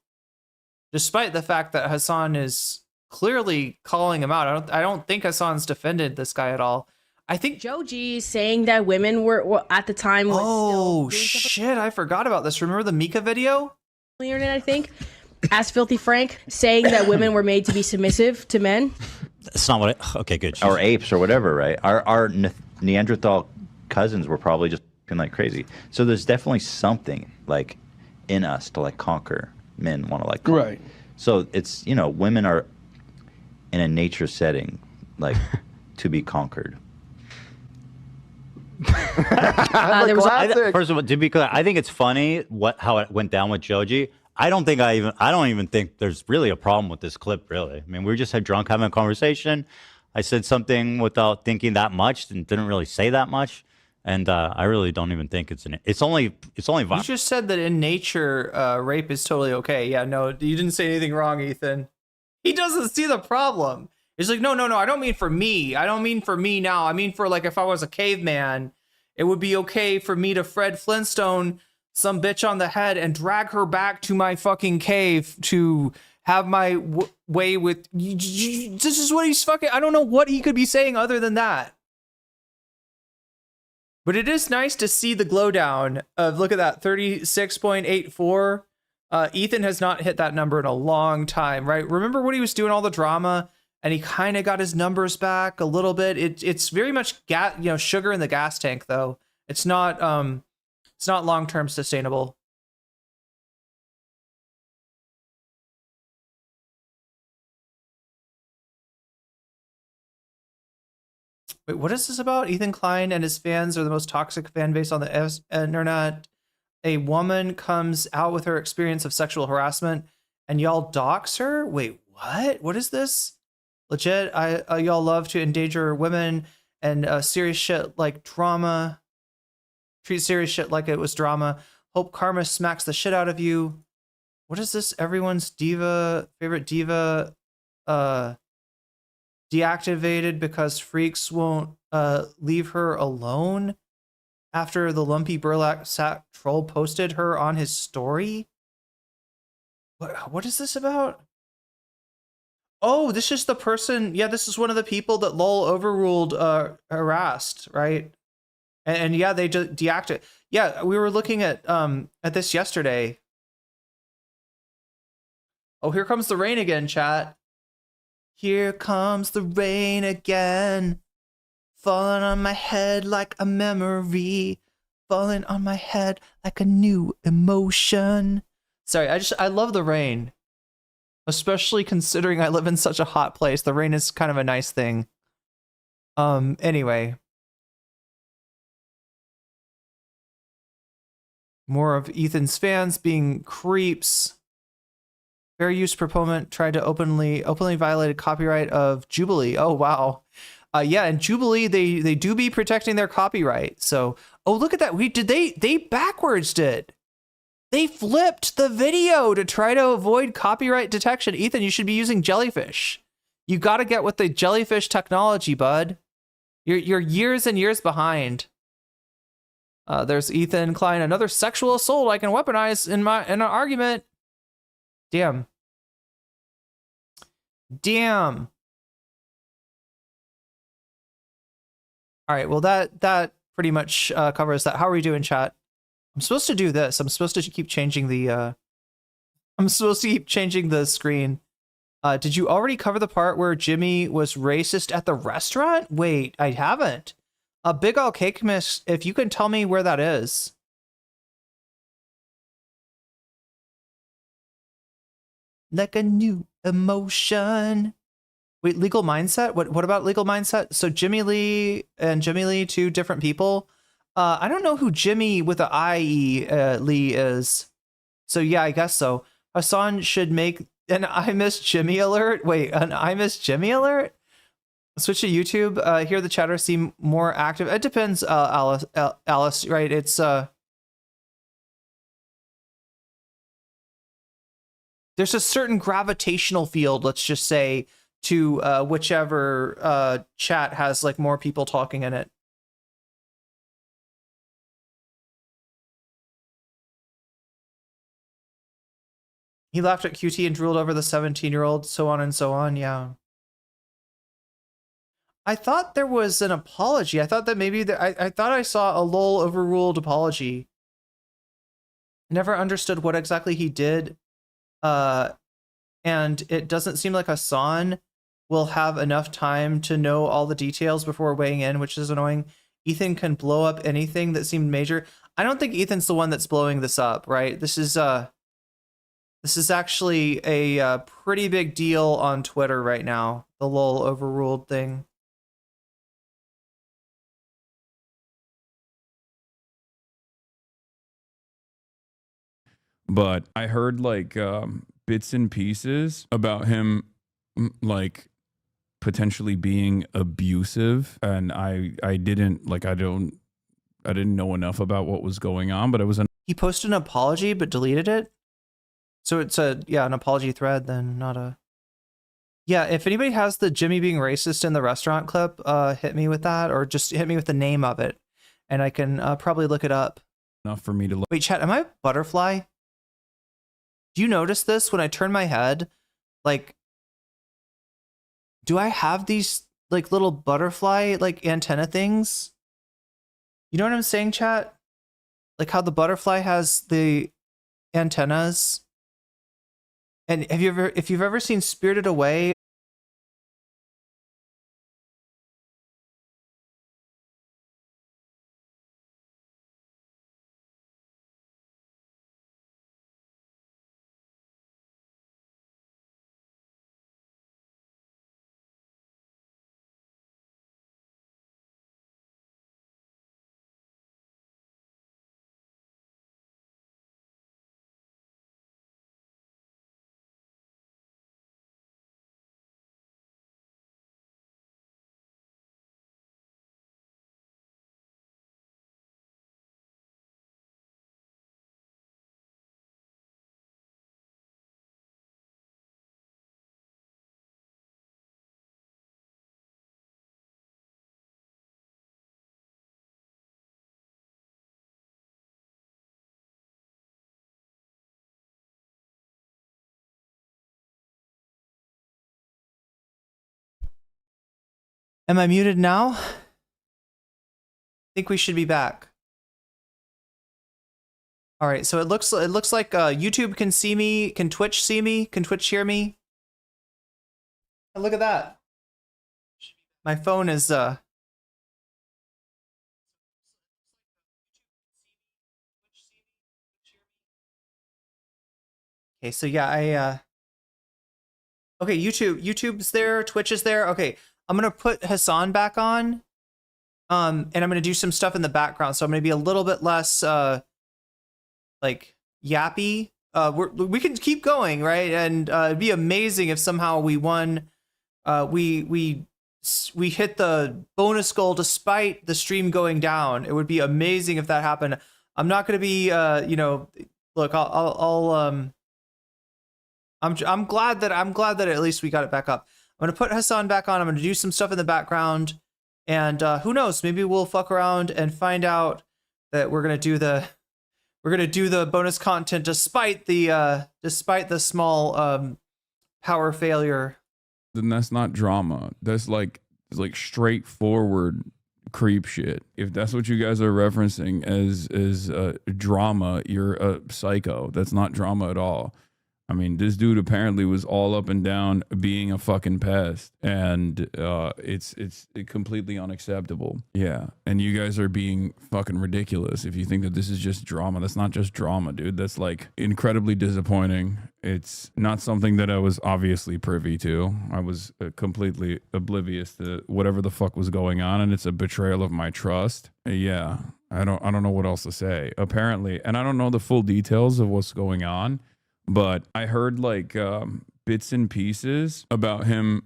despite the fact that Hasan is clearly calling him out. I don't think Hasan's defended this guy at all. I think Joe G saying that women were at the time was oh shit, I forgot about this. Remember the Mika video? The internet, I think. Ask Filthy Frank saying that women were made to be submissive to men. That's not what I... Okay, good. Or apes or whatever, right? Our Neanderthal cousins were probably just like crazy. So there's definitely something like in us to like conquer. Men want to like conquer. Right. So it's, you know, women are in a nature setting like to be conquered. There was First of all, to be clear, I think it's funny how it went down with Joji. I don't even think there's really a problem with this clip. Really, I mean, we were just drunk having a conversation. I said something without thinking that much and didn't really say that much. And I really don't even think it's only You just said that in nature, rape is totally okay. Yeah, no, you didn't say anything wrong, Ethan. He doesn't see the problem. He's like, no, I don't mean for me. I don't mean for me now. I mean for like if I was a caveman, it would be okay for me to Fred Flintstone some bitch on the head and drag her back to my fucking cave to have my way with. This is what he's fucking. I don't know what he could be saying other than that. But it is nice to see the glow down of, look at that, 36.84. Ethan has not hit that number in a long time, right? Remember when he was doing all the drama and he kind of got his numbers back a little bit? It's very much sugar in the gas tank, though. It's not long-term sustainable. Wait, what is this about? Ethan Klein and his fans are the most toxic fan base on the internet. A woman comes out with her experience of sexual harassment and y'all dox her? Wait, what? What is this? Legit, y'all love to endanger women and serious shit like drama. Treat serious shit like it was drama. Hope karma smacks the shit out of you. What is this? Everyone's favorite diva, deactivated because freaks won't leave her alone after the lumpy burlap sack troll posted her on his story. What is this about? Oh, this is the person. Yeah, this is one of the people that LOL Overruled harassed, right? And yeah, they just deactivate. Yeah, we were looking at this yesterday. Oh, here comes the rain again, chat. Here comes the rain again, falling on my head like a memory, falling on my head like a new emotion. Sorry, I love the rain, especially considering I live in such a hot place. The rain is kind of a nice thing. Anyway. More of Ethan's fans being creeps. Fair use proponent tried to openly violated copyright of Jubilee. Oh wow, yeah, and Jubilee they do be protecting their copyright. So look at that. They backwards did. They flipped the video to try to avoid copyright detection. Ethan, you should be using jellyfish. You got to get with the jellyfish technology, bud. You're years and years behind. There's Ethan Klein, another sexual assault I can weaponize in an argument. Damn. All right, well that pretty much covers that. How are we doing, chat? I'm supposed to do this. I'm supposed to keep changing the screen. Did you already cover the part where Jimmy was racist at the restaurant? Wait, I haven't. A big ol' cake miss, if you can tell me where that is. Like a new emotion. Wait, legal mindset? What about legal mindset? So Jimmy Lee and Jimmy Lee, two different people. I don't know who Jimmy with the IE Lee is. So yeah, I guess so. Hasan should make an I miss Jimmy alert. Wait, an I miss Jimmy alert? Switch to YouTube. Here the chatter seem more active. It depends, Alice, right? It's there's a certain gravitational field, let's just say, to whichever chat has like more people talking in it. He laughed at QT and drooled over the 17-year-old, so on and so on. Yeah. I thought there was an apology. I thought that maybe I thought I saw a LOL Overruled apology. Never understood what exactly he did. And it doesn't seem like Hasan will have enough time to know all the details before weighing in, which is annoying. Ethan can blow up anything that seemed major. I don't think Ethan's the one that's blowing this up, right? This is actually a pretty big deal on Twitter right now, the LOL Overruled thing. But I heard like bits and pieces about him like potentially being abusive, and I didn't know enough about what was going on, but it was He posted an apology but deleted it. So it's an apology thread, then not a. Yeah, if anybody has the Jimmy being racist in the restaurant clip, hit me with that, or just hit me with the name of it, and I can probably look it up. enough for me to look. Wait, chat, am I a butterfly? Do you notice this when I turn my head? Like, do I have these like little butterfly like antenna things? You know what I'm saying, chat? Like how the butterfly has the antennas. And if you've ever seen Spirited Away, am I muted now? I think we should be back. All right, so it looks like YouTube can see me, can Twitch see me, can Twitch hear me? And look at that. My phone is Okay, so yeah, okay, YouTube's there, Twitch is there. Okay, I'm gonna put Hasan back on. And I'm gonna do some stuff in the background, so I'm gonna be a little bit less like yappy. We can keep going, right? And it'd be amazing if somehow we won. We hit the bonus goal despite the stream going down. It would be amazing if that happened. I'm not gonna be look, I'm glad that at least we got it back up. I'm gonna put Hasan back on. I'm gonna do some stuff in the background, and who knows? Maybe we'll fuck around and find out that we're gonna do the bonus content despite the small power failure. Then that's not drama. That's like straightforward creep shit. If that's what you guys are referencing as drama, you're a psycho. That's not drama at all. I mean, this dude apparently was all up and down being a fucking pest, and it's completely unacceptable. Yeah, and you guys are being fucking ridiculous if you think that this is just drama. That's not just drama, dude. That's like incredibly disappointing. It's not something that I was obviously privy to. I was completely oblivious to whatever the fuck was going on, and it's a betrayal of my trust. Yeah, I don't know what else to say. Apparently, and I don't know the full details of what's going on. But I heard like bits and pieces about him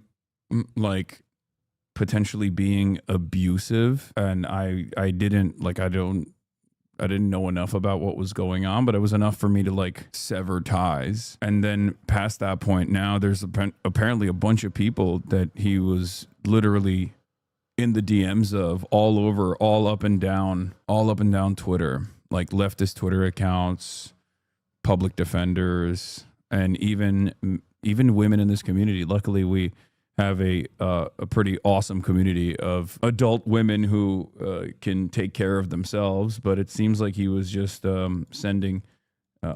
like potentially being abusive, and I didn't know enough about what was going on, but it was enough for me to like sever ties. And then past that point, now there's apparently a bunch of people that he was literally in the DMs of all up and down Twitter, like leftist Twitter accounts, public defenders, and even women in this community. Luckily, we have a pretty awesome community of adult women who can take care of themselves. But it seems like he was just sending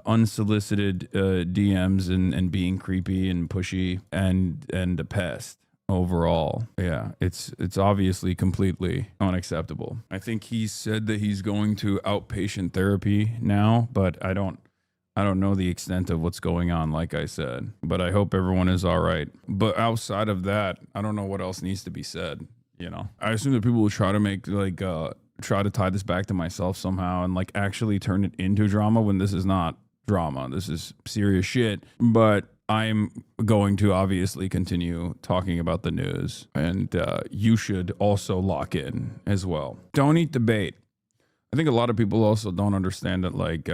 unsolicited DMs and being creepy and pushy and a pest overall. Yeah, it's obviously completely unacceptable. I think he said that he's going to outpatient therapy now, but I don't know the extent of what's going on, like I said, but I hope everyone is all right. But outside of that, I don't know what else needs to be said. You know, I assume that people will try to make try to tie this back to myself somehow and like actually turn it into drama when this is not drama. This is serious shit. But I'm going to obviously continue talking about the news, and you should also lock in as well. Don't eat the bait. I think a lot of people also don't understand that, like,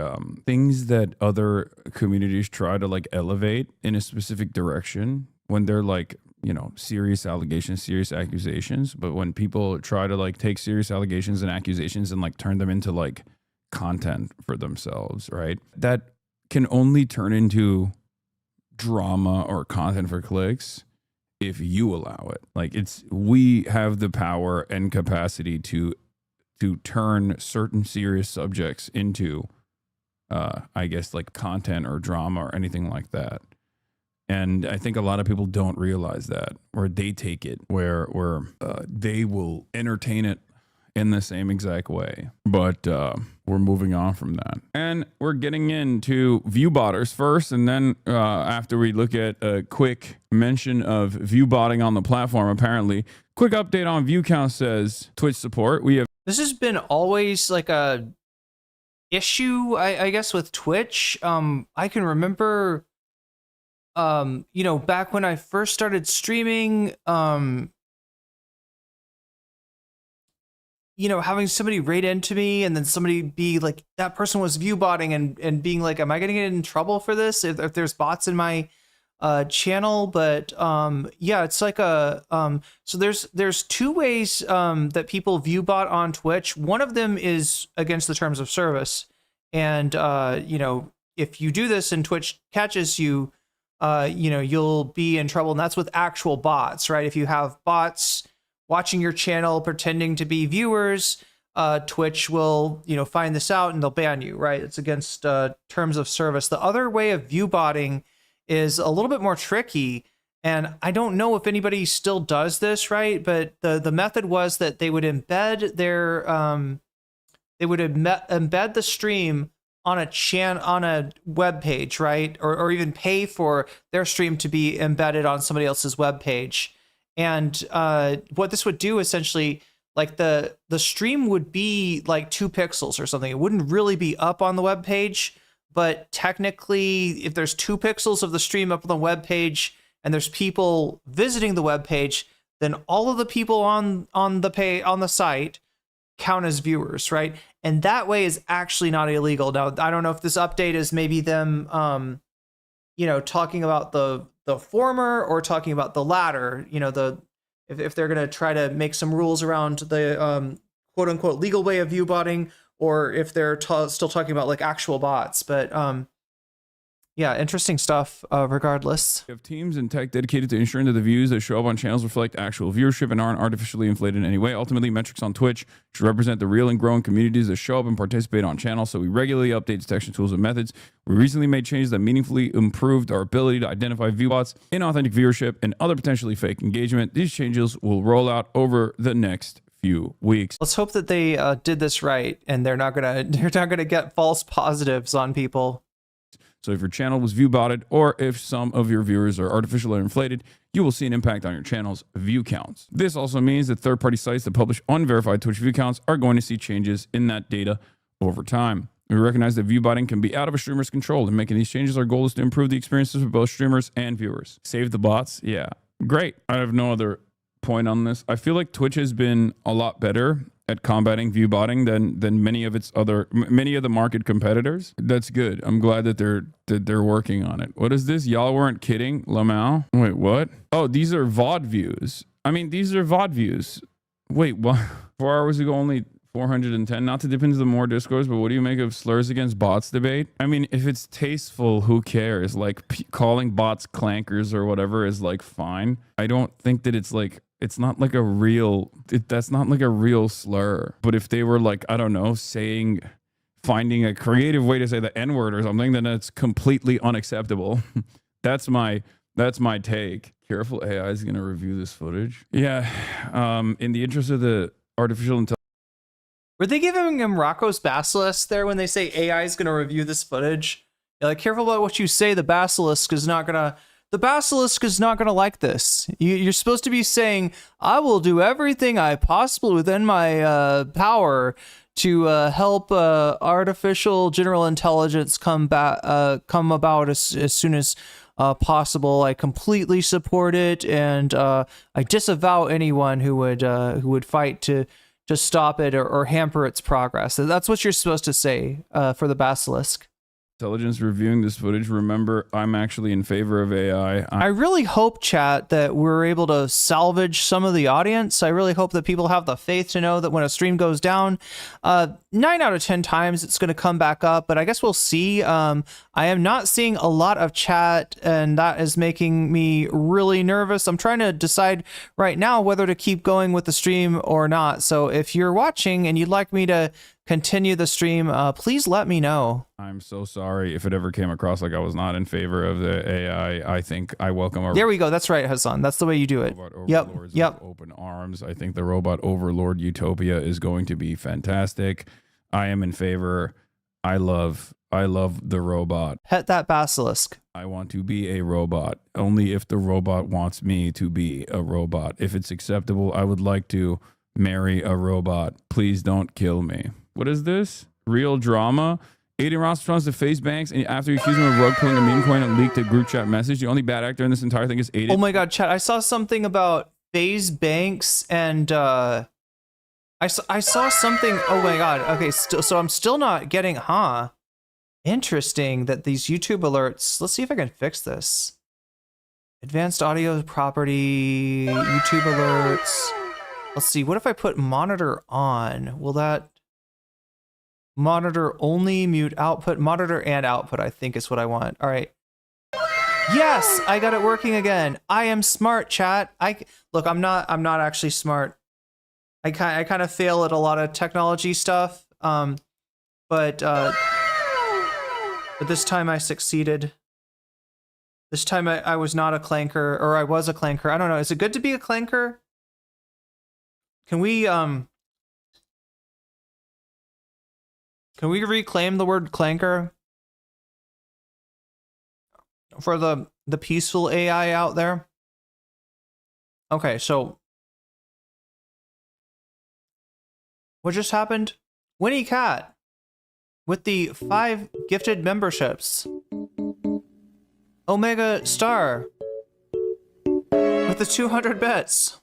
things that other communities try to like elevate in a specific direction when they're like, you know, serious allegations, serious accusations. But when people try to like take serious allegations and accusations and like turn them into like content for themselves, right? That can only turn into drama or content for clicks if you allow it. Like, we have the power and capacity to turn certain serious subjects into, I guess, like content or drama or anything like that. And I think a lot of people don't realize that, or they take it where they will entertain it in the same exact way. But we're moving on from that. And we're getting into view botters first. And then after we look at a quick mention of view botting on the platform, apparently, quick update on view count says Twitch support. We have. This has been always like a issue, I guess, with Twitch. I can remember, you know, back when I first started streaming, you know, having somebody raid into me and then somebody be like, that person was view botting and being like, am I going to get in trouble for this if there's bots in my channel? But yeah, it's like a so there's two ways that people view bot on Twitch. One of them is against the terms of service, and you know, if you do this and Twitch catches you, you know, you'll be in trouble. And that's with actual bots, right? If you have bots watching your channel pretending to be viewers, Twitch will, you know, find this out and they'll ban you, right? It's against terms of service. The other way of view botting is a little bit more tricky, and I don't know if anybody still does this, right? But the method was that they would embed their embed the stream on a web page, right? Or even pay for their stream to be embedded on somebody else's web page. And what this would do essentially, like the stream would be like 2 pixels or something. It wouldn't really be up on the web page, but technically, if there's 2 pixels of the stream up on the web page and there's people visiting the web page, then all of the people on the site count as viewers, right? And that way is actually not illegal. Now, I don't know if this update is maybe them, you know, talking about the former or talking about the latter. You know, if they're going to try to make some rules around the quote unquote legal way of view botting, or if they're still talking about like actual bots. But yeah, interesting stuff regardless. We have teams in tech dedicated to ensuring that the views that show up on channels reflect actual viewership and aren't artificially inflated in any way. Ultimately, metrics on Twitch should represent the real and growing communities that show up and participate on channels, so we regularly update detection tools and methods. We recently made changes that meaningfully improved our ability to identify view bots, inauthentic viewership, and other potentially fake engagement. These changes will roll out over the next few weeks. Let's hope that they did this right and they're not gonna get false positives on people. So if your channel was view botted, or if some of your viewers are artificial or inflated, you will see an impact on your channel's view counts. This also means that third-party sites that publish unverified Twitch view counts are going to see changes in that data over time. We recognize that view botting can be out of a streamer's control, and making these changes, our goal is to improve the experiences for both streamers and viewers. Save the bots? Yeah. Great. I have no other point on this. I feel like Twitch has been a lot better at combating view botting than many of the market competitors. That's good. I'm glad that they're working on it. What is this? Y'all weren't kidding, Lamau? Wait, what? Oh, these are VOD views. I mean, these are VOD views. Wait, what? 4 hours ago, only 410. Not to dip into the more discourse, but what do you make of slurs against bots debate? I mean, if it's tasteful, who cares? Like calling bots clankers or whatever is like fine. I don't think that it's like, it's not like a real, that's not like a real slur. But if they were like, I don't know, finding a creative way to say the N-word or something, then it's completely unacceptable. That's my take. Careful AI is going to review this footage. Yeah. In the interest of the artificial intelligence. Were they giving him Rocco's Basilisk there when they say AI is going to review this footage? You're like, careful about what you say. The Basilisk is not going to like this. You're supposed to be saying, I will do everything I possibly within my power to help artificial general intelligence come about as soon as possible. I completely support it, and I disavow anyone who would fight to stop it or hamper its progress. So that's what you're supposed to say for the basilisk. Intelligence reviewing this footage. Remember, I'm actually in favor of AI. I really hope, chat, that we're able to salvage some of the audience. I really hope that people have the faith to know that when a stream goes down, 9 out of 10 times it's going to come back up, but I guess we'll see. I am not seeing a lot of chat, and that is making me really nervous. I'm trying to decide right now whether to keep going with the stream or not. So if you're watching and you'd like me to continue the stream, please let me know. I'm so sorry if it ever came across like I was not in favor of the AI. I think I welcome a... There we go. That's right, Hasan. That's the way you do it. Yep. With open arms. I think the robot overlord utopia is going to be fantastic. I am in favor. I love the robot. Pet that basilisk. I want to be a robot only if the robot wants me to be a robot. If it's acceptable, I would like to marry a robot. Please don't kill me. What is this? Real drama? Aiden Ross responds to Face Banks and after he accused him of rug pulling a meme coin and leaked a group chat message. The only bad actor in this entire thing is Aiden. Oh my god, chat. I saw something about FaZe Banks and I saw something. Oh my god. Okay, so I'm still not getting, interesting that these YouTube alerts. Let's see if I can fix this. Advanced audio property, YouTube alerts. Let's see. What if I put monitor on? Will that monitor only, mute output, monitor and output, I think is what I want. All right. Yes, I got it working again. I am smart, chat. Look, I'm not actually smart. I kind of fail at a lot of technology stuff. But this time I succeeded. This time I was not a clanker, or I was a clanker. I don't know. Is it good to be a clanker? Can we reclaim the word clanker for the peaceful AI out there? Okay, so what just happened? Winnie Cat with the 5 gifted memberships. Omega Star with the 200 bits.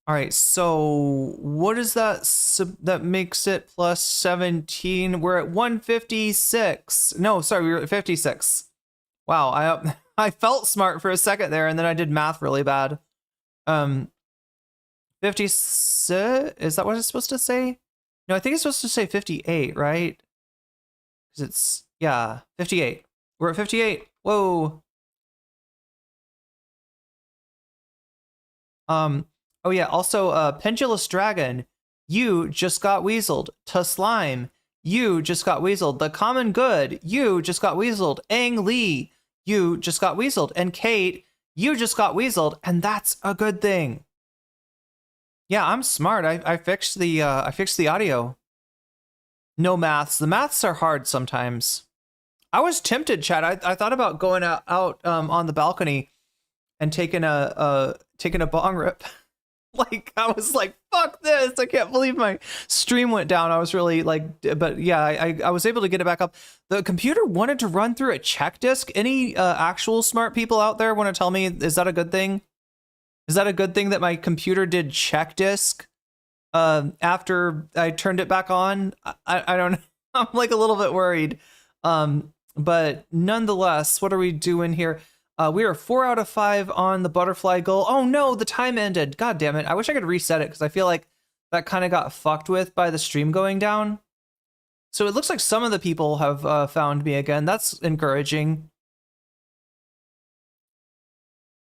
All right, so what is that? That makes it plus 17. We're at 156. No, sorry, we were at 56. Wow, I felt smart for a second there, and then I did math really bad. 56. Is that what it's supposed to say? No, I think it's supposed to say 58, right? Because it's 58. We're at 58. Whoa. Oh yeah, also Pendulous Dragon, you just got weaseled. To Slime, you just got weaseled. The Common Good, you just got weaseled. Ang Lee, you just got weaseled. And Kate, you just got weaseled, and that's a good thing. Yeah, I'm smart. I fixed the audio. No maths. The maths are hard sometimes. I was tempted, Chad. I thought about going out on the balcony and taking a bong rip. Like, I was like, fuck this. I can't believe my stream went down. I was really like, but yeah, I was able to get it back up. The computer wanted to run through a check disk. Any actual smart people out there want to tell me, is that a good thing? Is that a good thing that my computer did check disk after I turned it back on? I don't know. I'm like a little bit worried. But nonetheless, what are we doing here? We are 4 out of 5 on the butterfly goal. Oh no, the time ended. God damn it. I wish I could reset it because I feel like that kind of got fucked with by the stream going down. So it looks like some of the people have found me again. That's encouraging.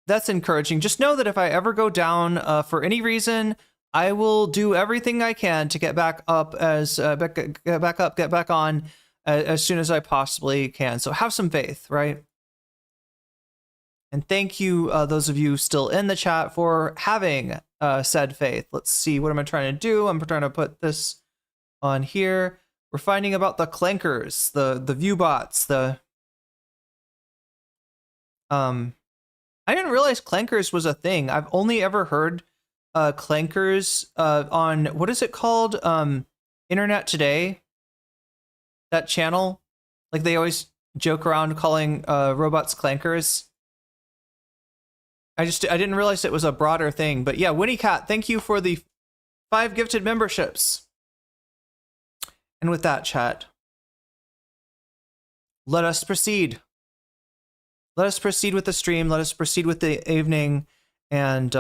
That's encouraging. Just know that if I ever go down for any reason, I will do everything I can to get back up get back on as soon as I possibly can. So have some faith, right? And thank you, those of you still in the chat, for having said faith. Let's see, what am I trying to do? I'm trying to put this on here. We're finding about the clankers, the view bots, I didn't realize clankers was a thing. I've only ever heard clankers on, what is it called? Internet Today, that channel. Like they always joke around calling robots clankers. I didn't realize it was a broader thing. But yeah, Winnie Cat, thank you for the 5 gifted memberships. And with that, chat, let us proceed. Let us proceed with the stream. Let us proceed with the evening, and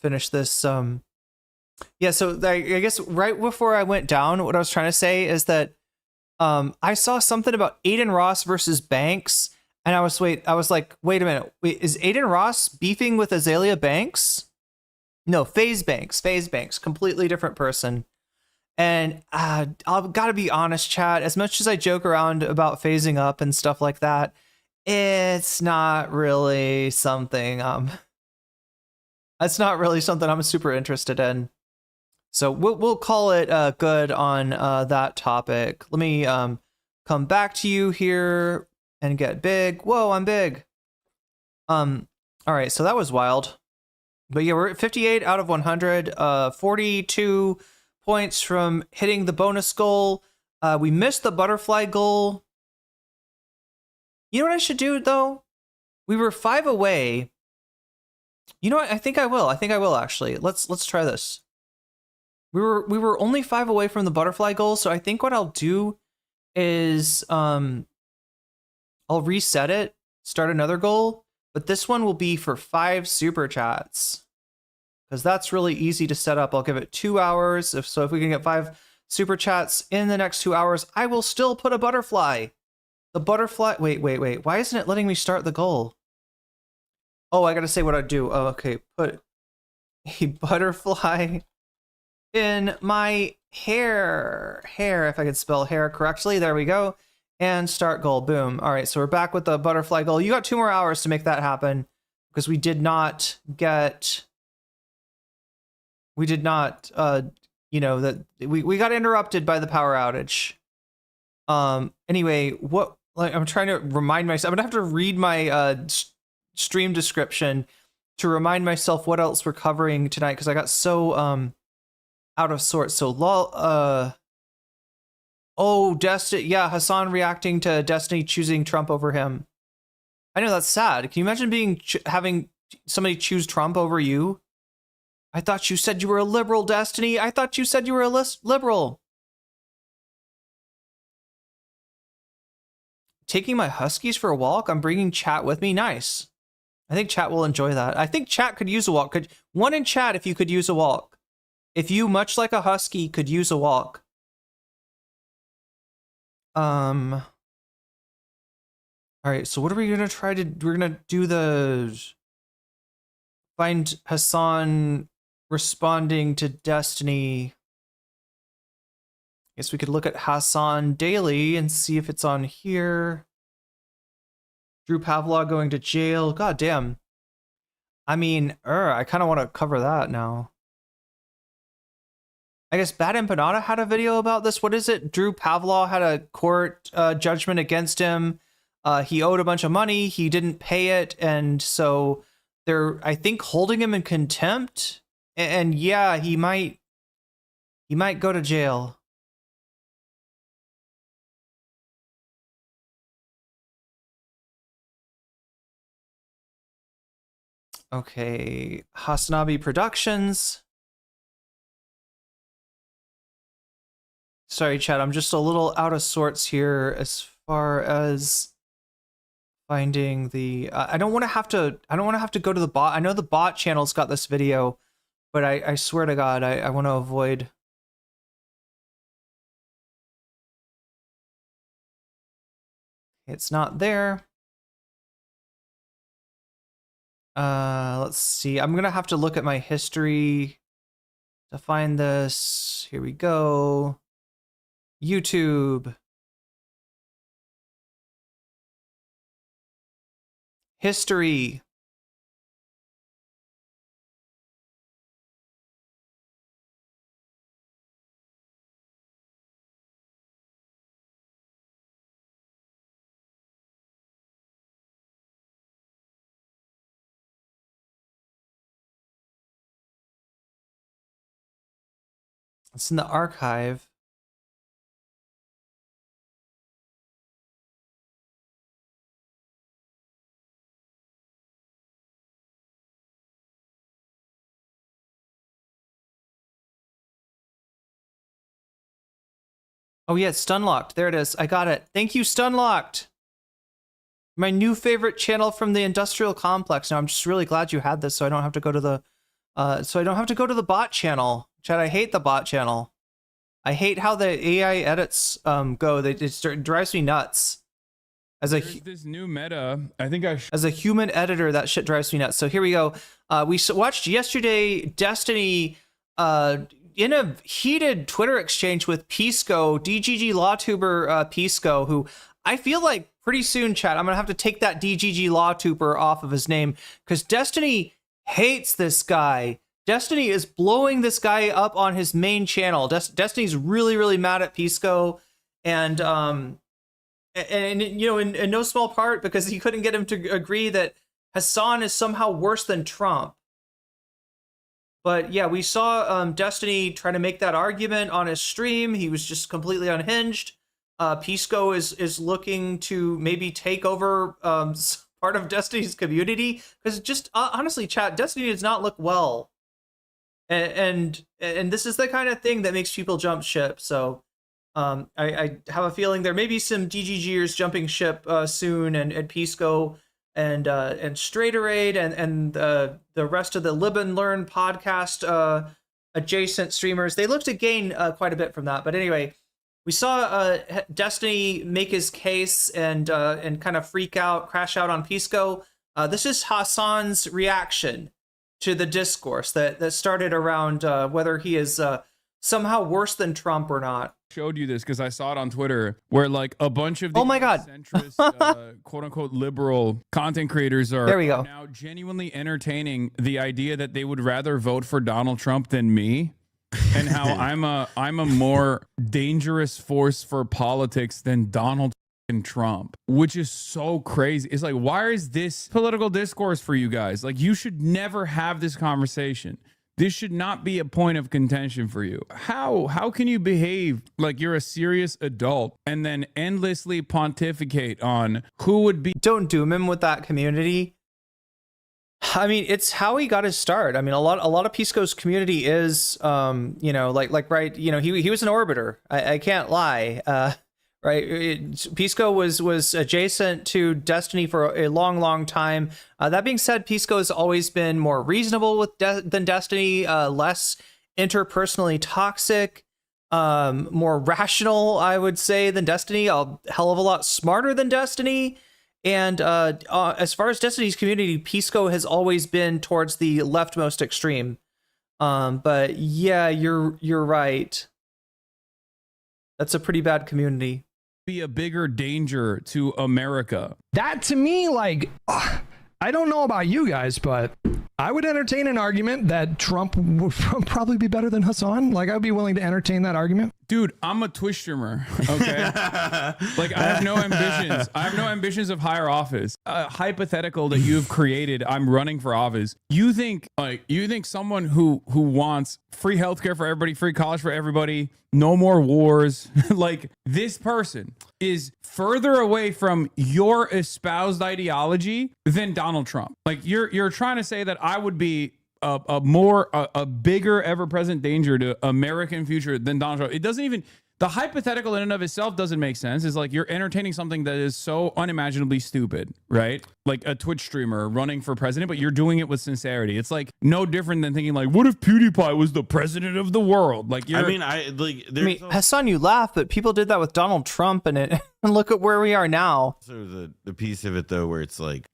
finish this. Yeah. So I guess right before I went down, what I was trying to say is that I saw something about Aiden Ross versus Banks, and I was like, wait a minute, is Aiden Ross beefing with Aelia Banks? No, FaZe Banks, completely different person. And I've got to be honest, chat, as much as I joke around about phasing up and stuff like that, it's not really something I'm super interested in. So we'll call it good on that topic. Let me come back to you here and get big. Whoa, I'm big. All right, so that was wild. But yeah, we're at 58 out of 100, 42 points from hitting the bonus goal. We missed the butterfly goal. You know what I should do though? We were 5 away. You know what? I think I will actually. Let's try this. We were only 5 away from the butterfly goal, so I think what I'll do is I'll reset it, start another goal, but this one will be for 5 super chats. Because that's really easy to set up. I'll give it 2 hours. If we can get 5 super chats in the next 2 hours, I will still put a butterfly. The butterfly. Wait. Why isn't it letting me start the goal? Oh, I gotta say what I do. Oh, okay. Put a butterfly in my hair. Hair, if I could spell hair correctly. There we go. And start goal. Boom. All right, so we're back with the butterfly goal. You got 2 more hours to make that happen because we did not, you know, that we got interrupted by the power outage. Anyway, I'm trying to remind myself. I'm gonna have to read my stream description to remind myself what else we're covering tonight because I got so out of sorts. So Destiny, yeah, Hasan reacting to Destiny choosing Trump over him. I know that's sad. Can you imagine having somebody choose Trump over you? I thought you said you were a liberal, Destiny. I thought you said you were a liberal. Taking my huskies for a walk. I'm bringing chat with me. Nice. I think chat will enjoy that. I think chat could use a walk. One in chat if you could use a walk. If you, much like a husky, could use a walk. All right, so what are we gonna try to? We're gonna do find Hasan responding to Destiny. Guess we could look at Hasan daily and see if it's on here. Drew Pavlov going to jail. God damn. I mean, I kind of want to cover that now. I guess Bad Empanada had a video about this. What is it? Drew Pavlov had a court judgment against him. He owed a bunch of money. He didn't pay it. And so they're, I think, holding him in contempt. And yeah, he might go to jail. Okay, Hasanabi Productions. Sorry, chat. I'm just a little out of sorts here as far as finding the. I don't want to have to. I don't want to have to go to the bot. I know the bot channel's got this video, but I swear to God, I want to avoid. It's not there. Let's see. I'm gonna have to look at my history to find this. Here we go. YouTube. History. It's in the archive. Oh yeah, Stunlocked. There it is. I got it. Thank you, Stunlocked. My new favorite channel from the industrial complex. Now I'm just really glad you had this, so I don't have to go to the bot channel. Chad, I hate the bot channel. I hate how the AI edits go. It drives me nuts. There's this new meta. I think as a human editor, that shit drives me nuts. So here we go. We watched yesterday Destiny in a heated Twitter exchange with Pisco, DGG LawTuber Pisco, who I feel like pretty soon, chat, I'm going to have to take that DGG LawTuber off of his name because Destiny hates this guy. Destiny is blowing this guy up on his main channel. Destiny's really, really mad at Pisco, and you know, in no small part because he couldn't get him to agree that Hasan is somehow worse than Trump. But yeah, we saw Destiny trying to make that argument on his stream. He was just completely unhinged. Pisco is looking to maybe take over part of Destiny's community because just honestly, chat, Destiny does not look well. And this is the kind of thing that makes people jump ship. So I have a feeling there may be some DGGers jumping ship soon, and Pisco and Straighterade and the rest of the Lib and Learn podcast adjacent streamers. They look to gain quite a bit from that. But anyway, we saw Destiny make his case and kind of crash out on Pisco. This is Hasan's reaction to the discourse that started around whether he is somehow worse than Trump or not. Showed you this because I saw it on Twitter where like a bunch of the centrist, quote unquote liberal content creators are now genuinely entertaining the idea that they would rather vote for Donald Trump than me, and how I'm a more dangerous force for politics than Donald Trump, which is so crazy. It's like, why is this political discourse for you guys? Like, you should never have this conversation. This should not be a point of contention for you. How can you behave like you're a serious adult and then endlessly pontificate on who would be? Don't doom him with that community. I mean, it's how he got his start. I mean, a lot of Pisco's community is, you know, like right, you know, he was an orbiter. I can't lie. Right, Pisco was adjacent to Destiny for a long time. That being said, Pisco has always been more reasonable than Destiny, less interpersonally toxic, more rational, I would say, than Destiny. A hell of a lot smarter than Destiny. And as far as Destiny's community, Pisco has always been towards the leftmost extreme. But yeah, you're right. That's a pretty bad community. Be a bigger danger to America. That to me, like, I don't know about you guys, but I would entertain an argument that Trump would probably be better than Hasan. Like, I'd be willing to entertain that argument. Dude, I'm a Twitch streamer, okay? Like, I have no ambitions. I have no ambitions of higher office. Hypothetical that you've created, I'm running for office. You think someone who wants free healthcare for everybody, free college for everybody, no more wars, like, this person is further away from your espoused ideology than Donald Trump. Like, you're trying to say that I would be a bigger ever-present danger to American future than Donald Trump. It doesn't even, the hypothetical in and of itself doesn't make sense. It's like you're entertaining something that is so unimaginably stupid, right? Like a Twitch streamer running for president, but you're doing it with sincerity. It's like no different than thinking like, what if PewDiePie was the president of the world? Like, Hassan, you laugh, but people did that with Donald Trump, and look at where we are now. So the piece of it though, where it's like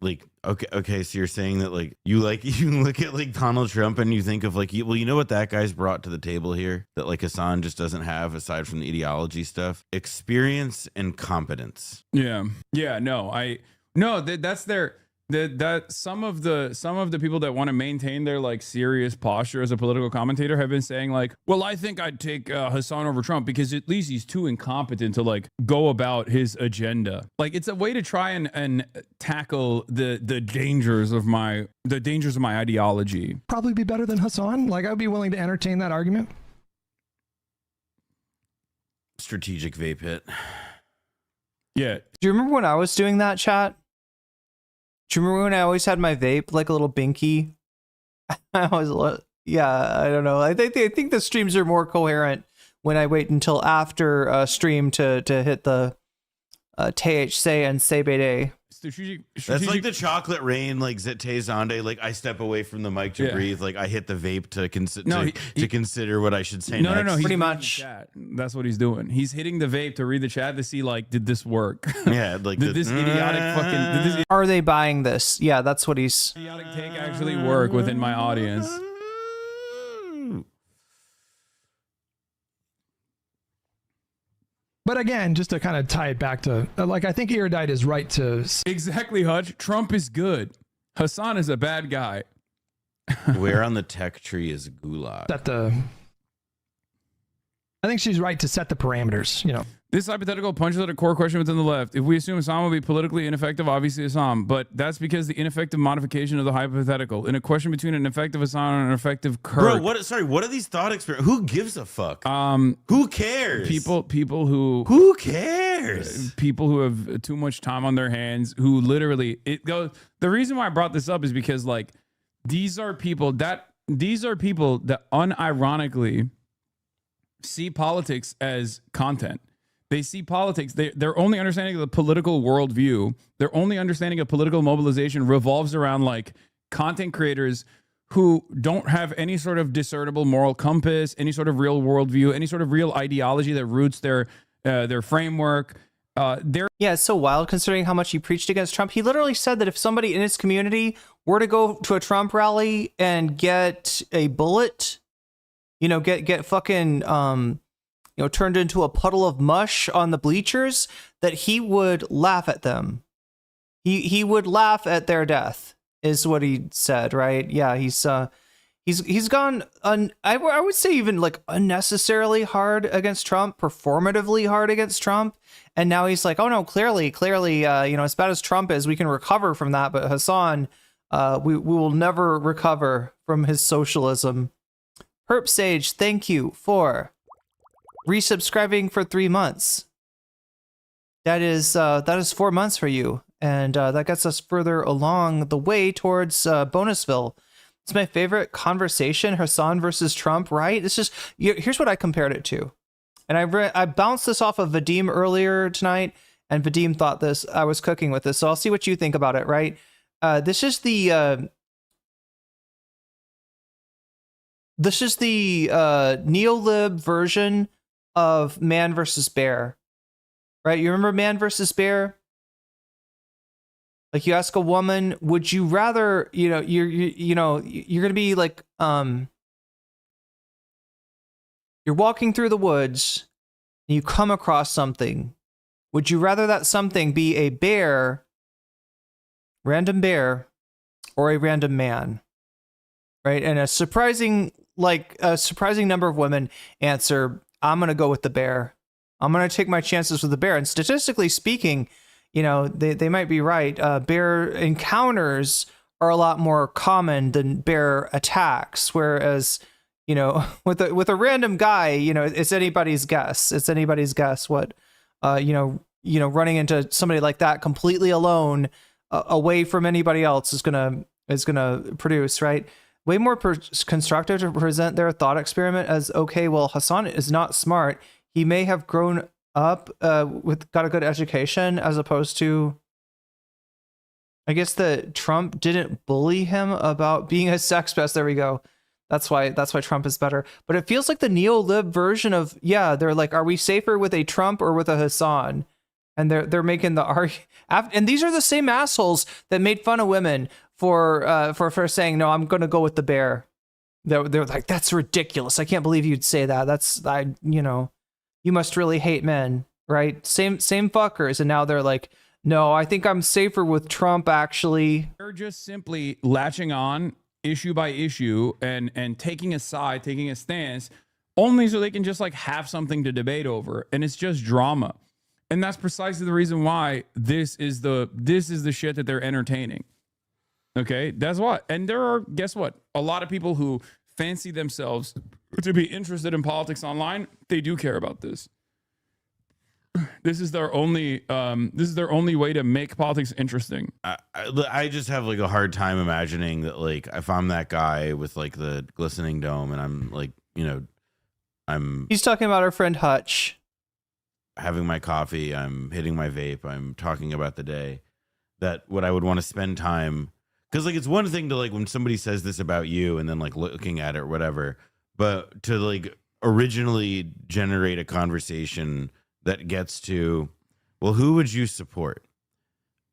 okay, so you're saying that like you look at like Donald Trump and you think of like, well, you know what that guy's brought to the table here that like Hasan just doesn't have aside from the ideology stuff? Experience and competence. That's their that some of the people that want to maintain their like serious posture as a political commentator have been saying like, well, I think I'd take Hasan over Trump because at least he's too incompetent to like go about his agenda. Like, it's a way to try and tackle the dangers of my ideology. Probably be better than Hasan. Like, I'd be willing to entertain that argument. Strategic vape hit. Yeah. Do you remember when I was doing that, chat? Do you remember when I always had my vape like a little binky? I don't know. I think the streams are more coherent when I wait until after stream to hit the THC and CBD. That's like the chocolate rain, like Zete Zonde. Like I step away from the mic to breathe. Like I hit the vape to consider what I should say. No, next. no, no. Pretty much. That's what he's doing. He's hitting the vape to read the chat to see like, did this work? Yeah, like did this idiotic fucking. Are they buying this? Yeah, that's what he's. Idiotic take actually work within my audience. But again, just to kind of tie it back to, like, I think Erudite is right to... Exactly, Hutch. Trump is good. Hasan is a bad guy. Where on the tech tree is gulag? I think she's right to set the parameters, you know. This hypothetical punches at a core question within the left. If we assume Hassan will be politically ineffective, obviously Hassan, but that's because the ineffective modification of the hypothetical. In a question between an effective Hassan and an effective Kirk. Bro, what are these thought experiments? Who gives a fuck? Who cares? People who... Who cares? People who have too much time on their hands, who literally... The reason why I brought this up is because, like, these are people that unironically see politics as content. They see politics, their only understanding of the political worldview, their only understanding of political mobilization revolves around like content creators who don't have any sort of discernible moral compass, any sort of real worldview, any sort of real ideology that roots their framework. Yeah, it's so wild considering how much he preached against Trump. He literally said that if somebody in his community were to go to a Trump rally and get a bullet, you know, get fucking turned into a puddle of mush on the bleachers, that he would laugh at them. He would laugh at their death, is what he said, right? Yeah, he's gone I would say even like unnecessarily hard against Trump, performatively hard against Trump, and now he's like, oh no, clearly, as bad as Trump is, we can recover from that, but Hasan, we will never recover from his socialism. Herp Sage, thank you for resubscribing for 3 months. That is 4 months for you, and that gets us further along the way towards Bonusville. It's my favorite conversation, Hasan versus Trump, right? It's just, here's what I compared it to, and I bounced this off of Vadim earlier tonight, and Vadim thought this. I was cooking with this, so I'll see what you think about it. Right? This is the neolib version of Man versus Bear, right? You remember Man versus Bear? Like, you ask a woman, would you rather, you're gonna be like, you're walking through the woods and you come across something. Would you rather that something be a bear, random bear, or a random man? Right? And a surprising number of women answer, I'm going to go with the bear. I'm going to take my chances with the bear. And statistically speaking, they might be right. Bear encounters are a lot more common than bear attacks. Whereas, with a random guy, it's anybody's guess. It's anybody's guess what, running into somebody like that completely alone, away from anybody else is gonna produce, right? Way more constructive to present their thought experiment as, okay, well, Hasan is not smart. He may have grown up got a good education, as opposed to, I guess, that Trump didn't bully him about being a sex pest. There we go. That's why Trump is better. But it feels like the neo-lib version of, they're like, are we safer with a Trump or with a Hasan? And they're making the argument. And these are the same assholes that made fun of women for saying, no, I'm going to go with the bear. They're like, that's ridiculous. I can't believe you'd say that. You must really hate men, right? Same fuckers. And now they're like, no, I think I'm safer with Trump, actually. They're just simply latching on issue by issue and taking a side, taking a stance, only so they can just like have something to debate over. And it's just drama. And that's precisely the reason why this is the shit that they're entertaining. Okay, that's what. And there are, guess what? A lot of people who fancy themselves to be interested in politics online, they do care about this. This is their only way to make politics interesting. I just have like a hard time imagining that, like, if I'm that guy with like the glistening dome and I'm like, He's talking about our friend Hutch. Having my coffee, I'm hitting my vape, I'm talking about the day, that what I would want to spend time, because like it's one thing to like when somebody says this about you and then like looking at it or whatever, but to like originally generate a conversation that gets to, well, who would you support?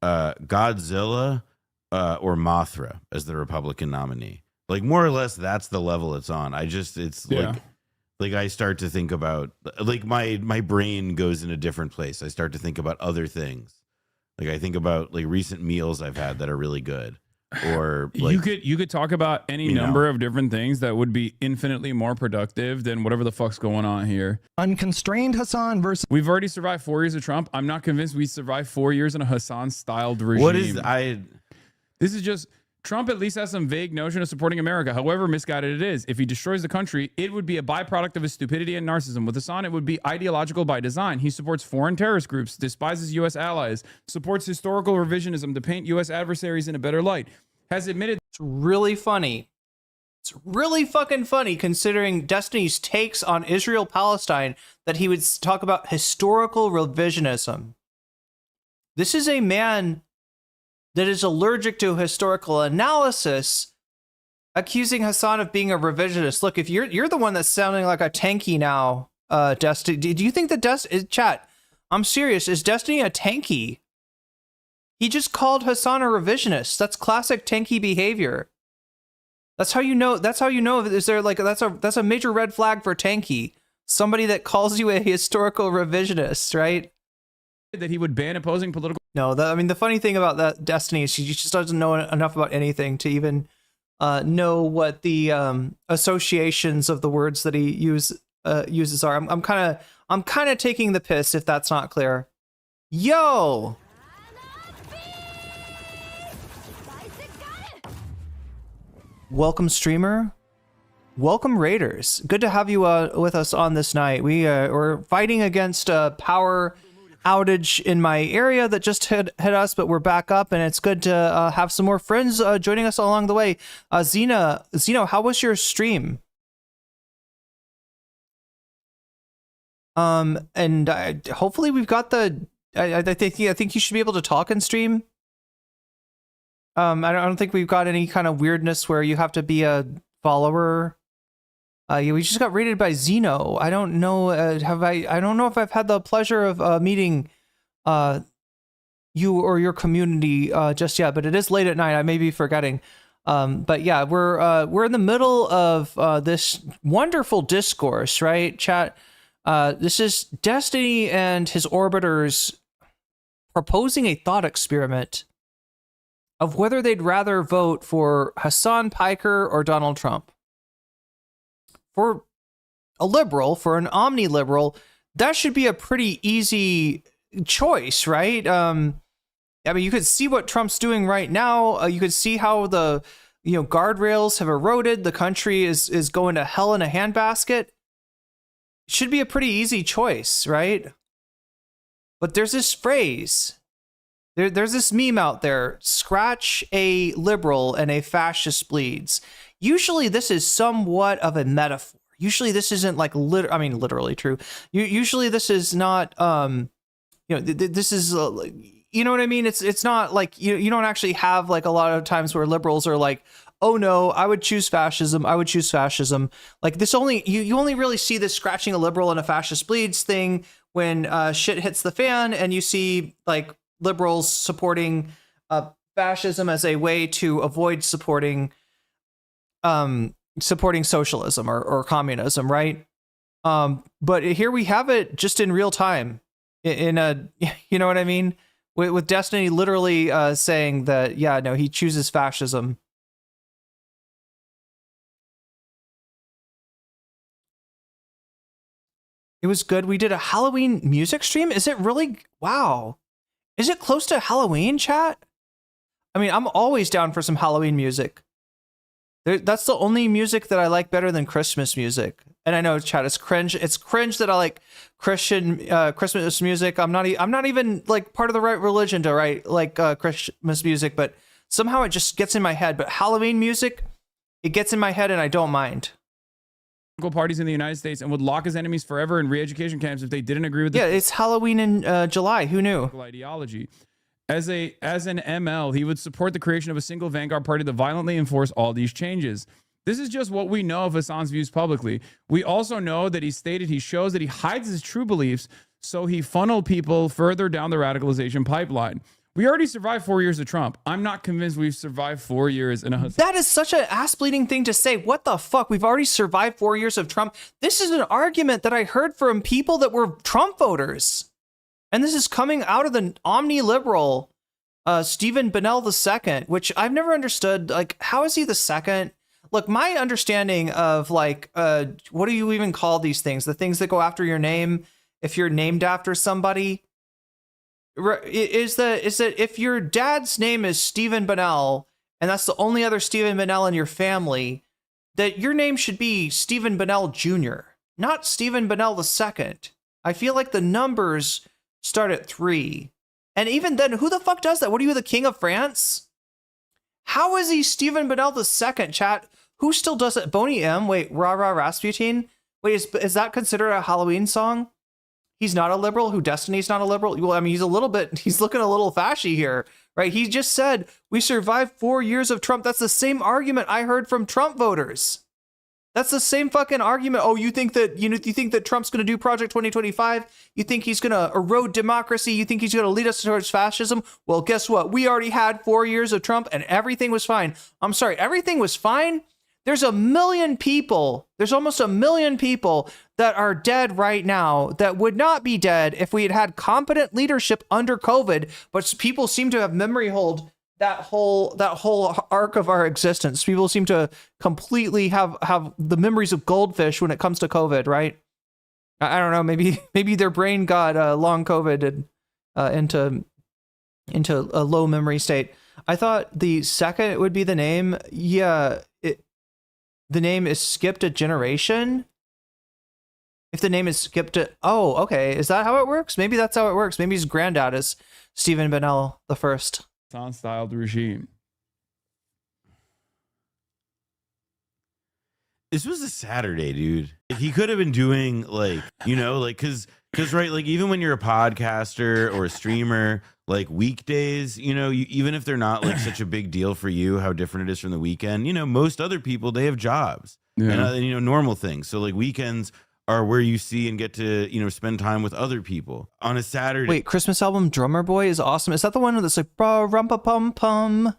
Godzilla or Mothra as the Republican nominee? Like more or less that's the level it's on. Like I start to think about, like my brain goes in a different place. I start to think about other things. Like I think about like recent meals I've had that are really good. Or like, you could talk about any number of different things that would be infinitely more productive than whatever the fuck's going on here. Unconstrained Hasan versus. We've already survived 4 years of Trump. I'm not convinced we survived 4 years in a Hasan-styled regime. This is just. Trump at least has some vague notion of supporting America, however misguided it is. If he destroys the country, it would be a byproduct of his stupidity and narcissism. With Hasan, it would be ideological by design. He supports foreign terrorist groups, despises U.S. allies, supports historical revisionism to paint U.S. adversaries in a better light, has admitted... It's really funny. It's really fucking funny considering Destiny's takes on Israel-Palestine that he would talk about historical revisionism. This is a man that is allergic to historical analysis, accusing Hasan of being a revisionist. Look, if you're the one that's sounding like a tanky now, Destiny, do you think that chat? I'm serious. Is Destiny a tanky? He just called Hasan a revisionist. That's classic tanky behavior. That's how you know. That's how you know. Is there like that's a major red flag for tanky? Somebody that calls you a historical revisionist, right? That he would ban opposing political. No, I mean the funny thing about that Destiny is she just doesn't know enough about anything to even know what the associations of the words that he uses are. I'm kind of taking the piss if that's not clear. Yo. Welcome, streamer. Welcome, Raiders. Good to have you with us on this night. We're fighting against power outage in my area that just hit us, but we're back up, and it's good to have some more friends joining us along the way. Zeno, how was your stream? And hopefully we've got the. I think you should be able to talk and stream. I don't think we've got any kind of weirdness where you have to be a follower. Yeah, we just got rated by Zeno. I don't know. I don't know if I've had the pleasure of meeting you or your community just yet, but it is late at night. I may be forgetting. But yeah, we're in the middle of this wonderful discourse, right, chat? This is Destiny and his orbiters proposing a thought experiment of whether they'd rather vote for Hasan Piker or Donald Trump. For a liberal, for an omni-liberal, that should be a pretty easy choice, right? I mean, you could see what Trump's doing right now. You could see how the guardrails have eroded. The country is going to hell in a handbasket. It should be a pretty easy choice, right? But there's this phrase. There's this meme out there, scratch a liberal and a fascist bleeds. Usually this is somewhat of a metaphor. Usually this isn't like literally true. Usually this is not, this is, you know what I mean? It's not like, you don't actually have like a lot of times where liberals are like, oh no, I would choose fascism. I would choose fascism. Like this you only really see this scratching a liberal and a fascist bleeds thing when shit hits the fan and you see like liberals supporting fascism as a way to avoid supporting socialism or communism, right? But here we have it just in real time in a, you know what I mean? With Destiny literally saying that, yeah, no, he chooses fascism. It was good. We did a Halloween music stream. Is it really? Wow. Is it close to Halloween, chat? I mean, I'm always down for some Halloween music. That's the only music that I like better than Christmas music. And I know, chat, it's cringe. It's cringe that I like Christian Christmas music. I'm not even like part of the right religion to write like Christmas music, but somehow it just gets in my head. But Halloween music, it gets in my head and I don't mind. parties in the United States and would lock his enemies forever in re-education camps if they didn't agree with. Yeah, it's Halloween in July. Who knew? Ideology. As an ML, he would support the creation of a single vanguard party to violently enforce all these changes. This is just what we know of Hasan's views publicly. We also know that he stated he shows that he hides his true beliefs, so he funneled people further down the radicalization pipeline. We already survived 4 years of Trump. I'm not convinced we've survived 4 years in a Hasan. That is such an ass-bleeding thing to say. What the fuck? We've already survived 4 years of Trump. This is an argument that I heard from people that were Trump voters. And this is coming out of the omni-liberal Stephen Bennell II, which I've never understood. Like, how is he the second? Look, my understanding of, like, what do you even call these things? The things that go after your name, if you're named after somebody, is that if your dad's name is Stephen Bennell, and that's the only other Stephen Bennell in your family, that your name should be Stephen Bennell Jr., not Stephen Bennell II. I feel like the numbers start at 3. And even then, who the fuck does that? What are you, the King of France? How is he Stephen Bennell II, chat? Who still does it? Boney M? Wait, Rah Rah Rasputin? Wait, is that considered a Halloween song? He's not a liberal? Who Destiny's not a liberal? Well, I mean, he's looking a little fashy here, right? He just said, we survived 4 years of Trump. That's the same argument I heard from Trump voters. That's the same fucking argument. Oh, you think that Trump's going to do Project 2025? You think he's going to erode democracy? You think he's going to lead us towards fascism? Well, guess what? We already had 4 years of Trump and everything was fine. I'm sorry, everything was fine? There's 1 million people. There's almost 1 million people that are dead right now that would not be dead if we had had competent leadership under COVID. But people seem to have memory hold that whole arc of our existence. People seem to completely have the memories of goldfish when it comes to COVID, right? I don't know. Maybe their brain got long COVID and into a low memory state. I thought the second would be the name. Yeah. The name is skipped a generation. If the name is skipped oh, okay. Is that how it works? Maybe that's how it works. Maybe his granddad is Stephen Bennell I. Hasan-styled regime. This was a Saturday, dude. He could have been doing because right, like even when you're a podcaster or a streamer, like weekdays, even if they're not like such a big deal for you, how different it is from the weekend, most other people, they have jobs and normal things. So like weekends are where you see and get to, spend time with other people on a Saturday. Wait, Christmas album Drummer Boy is awesome. Is that the one that's like, rumpa-pum-pum?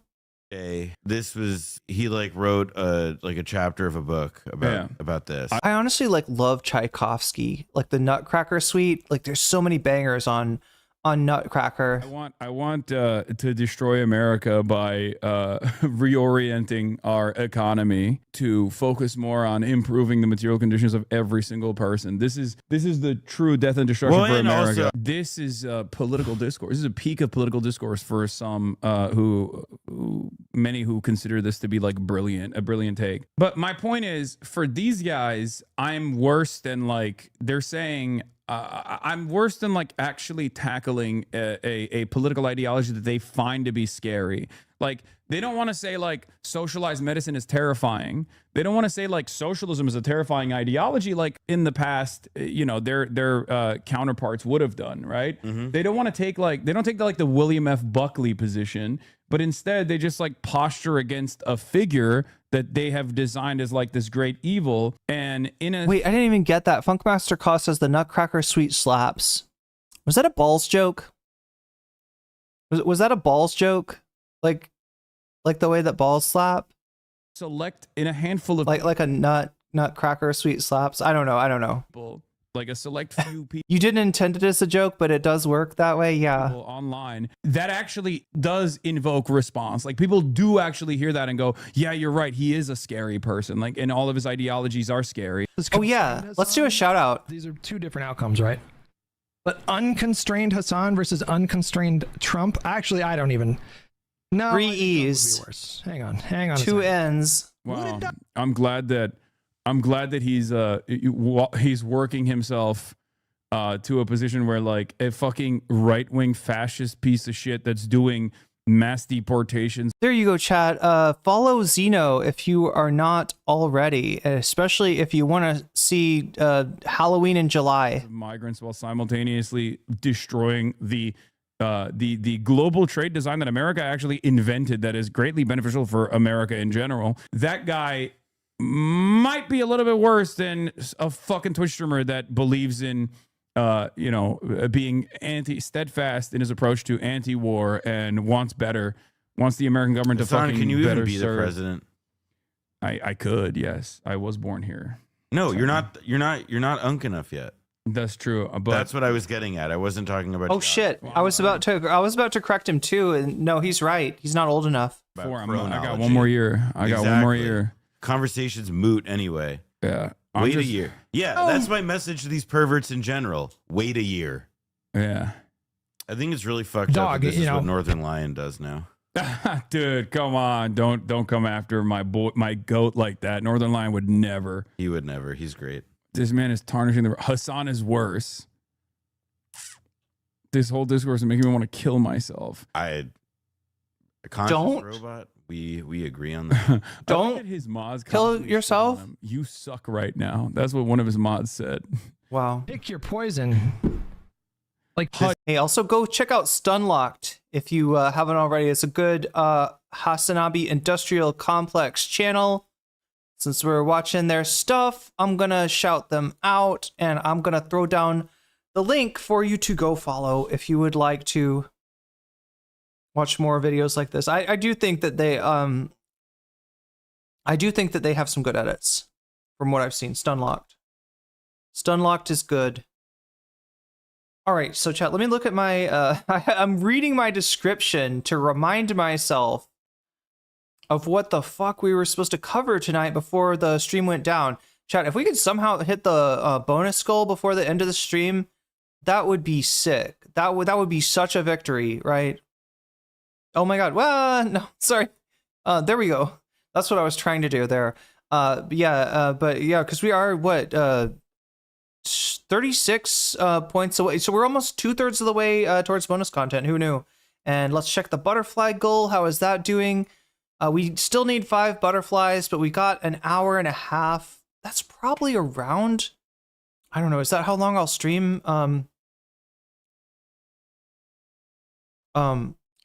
This was, he like wrote a chapter of a book about this. I honestly love Tchaikovsky, like the Nutcracker Suite. Like there's so many bangers on Nutcracker. I want to destroy America by reorienting our economy to focus more on improving the material conditions of every single person. This is the true death and destruction for America. This is political discourse. This is a peak of political discourse for some many who consider this to be like a brilliant take. But my point is, for these guys, I'm worse than they're saying. I'm worse than actually tackling a political ideology that they find to be scary. Like they don't want to say socialized medicine is terrifying. They don't want to say socialism is a terrifying ideology like in the past, their counterparts would have done, right? Mm-hmm. They don't want to take they don't take the William F. Buckley position, but instead they just posture against a figure that they have designed as this great evil. And wait, I didn't even get that. Funkmaster Cost says the Nutcracker Suite slaps. Was that a balls joke? Was that a balls joke? Like the way that balls slap? Select in a handful of like a Nutcracker Suite slaps. I don't know. Like a select few people. You didn't intend it as a joke, but it does work that way. Yeah. Online that actually does invoke response. Like people do actually hear that and go, yeah, you're right. He is a scary person. And all of his ideologies are scary. Oh yeah. Let's do a shout out. These are two different outcomes, right? But unconstrained Hasan versus unconstrained Trump. Actually, I don't even. No. 3 E's. Hang on. 2 N's. Wow. I'm glad that he's working himself to a position where a fucking right-wing fascist piece of shit that's doing mass deportations. There you go, chat. Follow Zeno if you are not already, especially if you want to see Halloween in July. Migrants while simultaneously destroying the global trade design that America actually invented that is greatly beneficial for America in general. That guy might be a little bit worse than a fucking Twitch streamer that believes in being steadfast in his approach to anti-war and wants the American government to Hasan, fucking can you better even be serve. the president? I could, yes. I was born here. No, you're not unk enough yet. That's true. But that's what I was getting at. I wasn't talking about. Oh shit! I was about to correct him too, and no, he's right. He's not old enough. I got one more year. I got one more year. Conversation's moot anyway. Yeah. Wait a year. Yeah, that's my message to these perverts in general. Wait a year. Yeah. I think it's really fucked up. That this is what Northern Lion does now. Dude, come on! Don't come after my goat like that. Northern Lion would never. He would never. He's great. This man is tarnishing the. Hasan is worse. This whole discourse is making me want to kill myself. A conscious robot. We agree on that. Don't his mods kill yourself. You suck right now. That's what one of his mods said. Wow. Pick your poison. Hey, also go check out Stunlocked if you haven't already. It's a good Hassanabi industrial complex channel. Since we're watching their stuff, I'm gonna shout them out, and I'm gonna throw down the link for you to go follow if you would like to watch more videos like this. I do think that they have some good edits from what I've seen. Stunlocked is good. All right, so chat, let me look at my I'm reading my description to remind myself of what the fuck we were supposed to cover tonight before the stream went down. Chat, if we could somehow hit the bonus goal before the end of the stream, that would be sick. That would be such a victory, right? Oh my god. Well, no, sorry. There we go. That's what I was trying to do there. But yeah, because we are 36 points away. So we're almost 2/3 of the way towards bonus content. Who knew? And let's check the butterfly goal. How is that doing? We still need 5 butterflies, but we got an hour and a half. That's probably around, I don't know, is that how long I'll stream?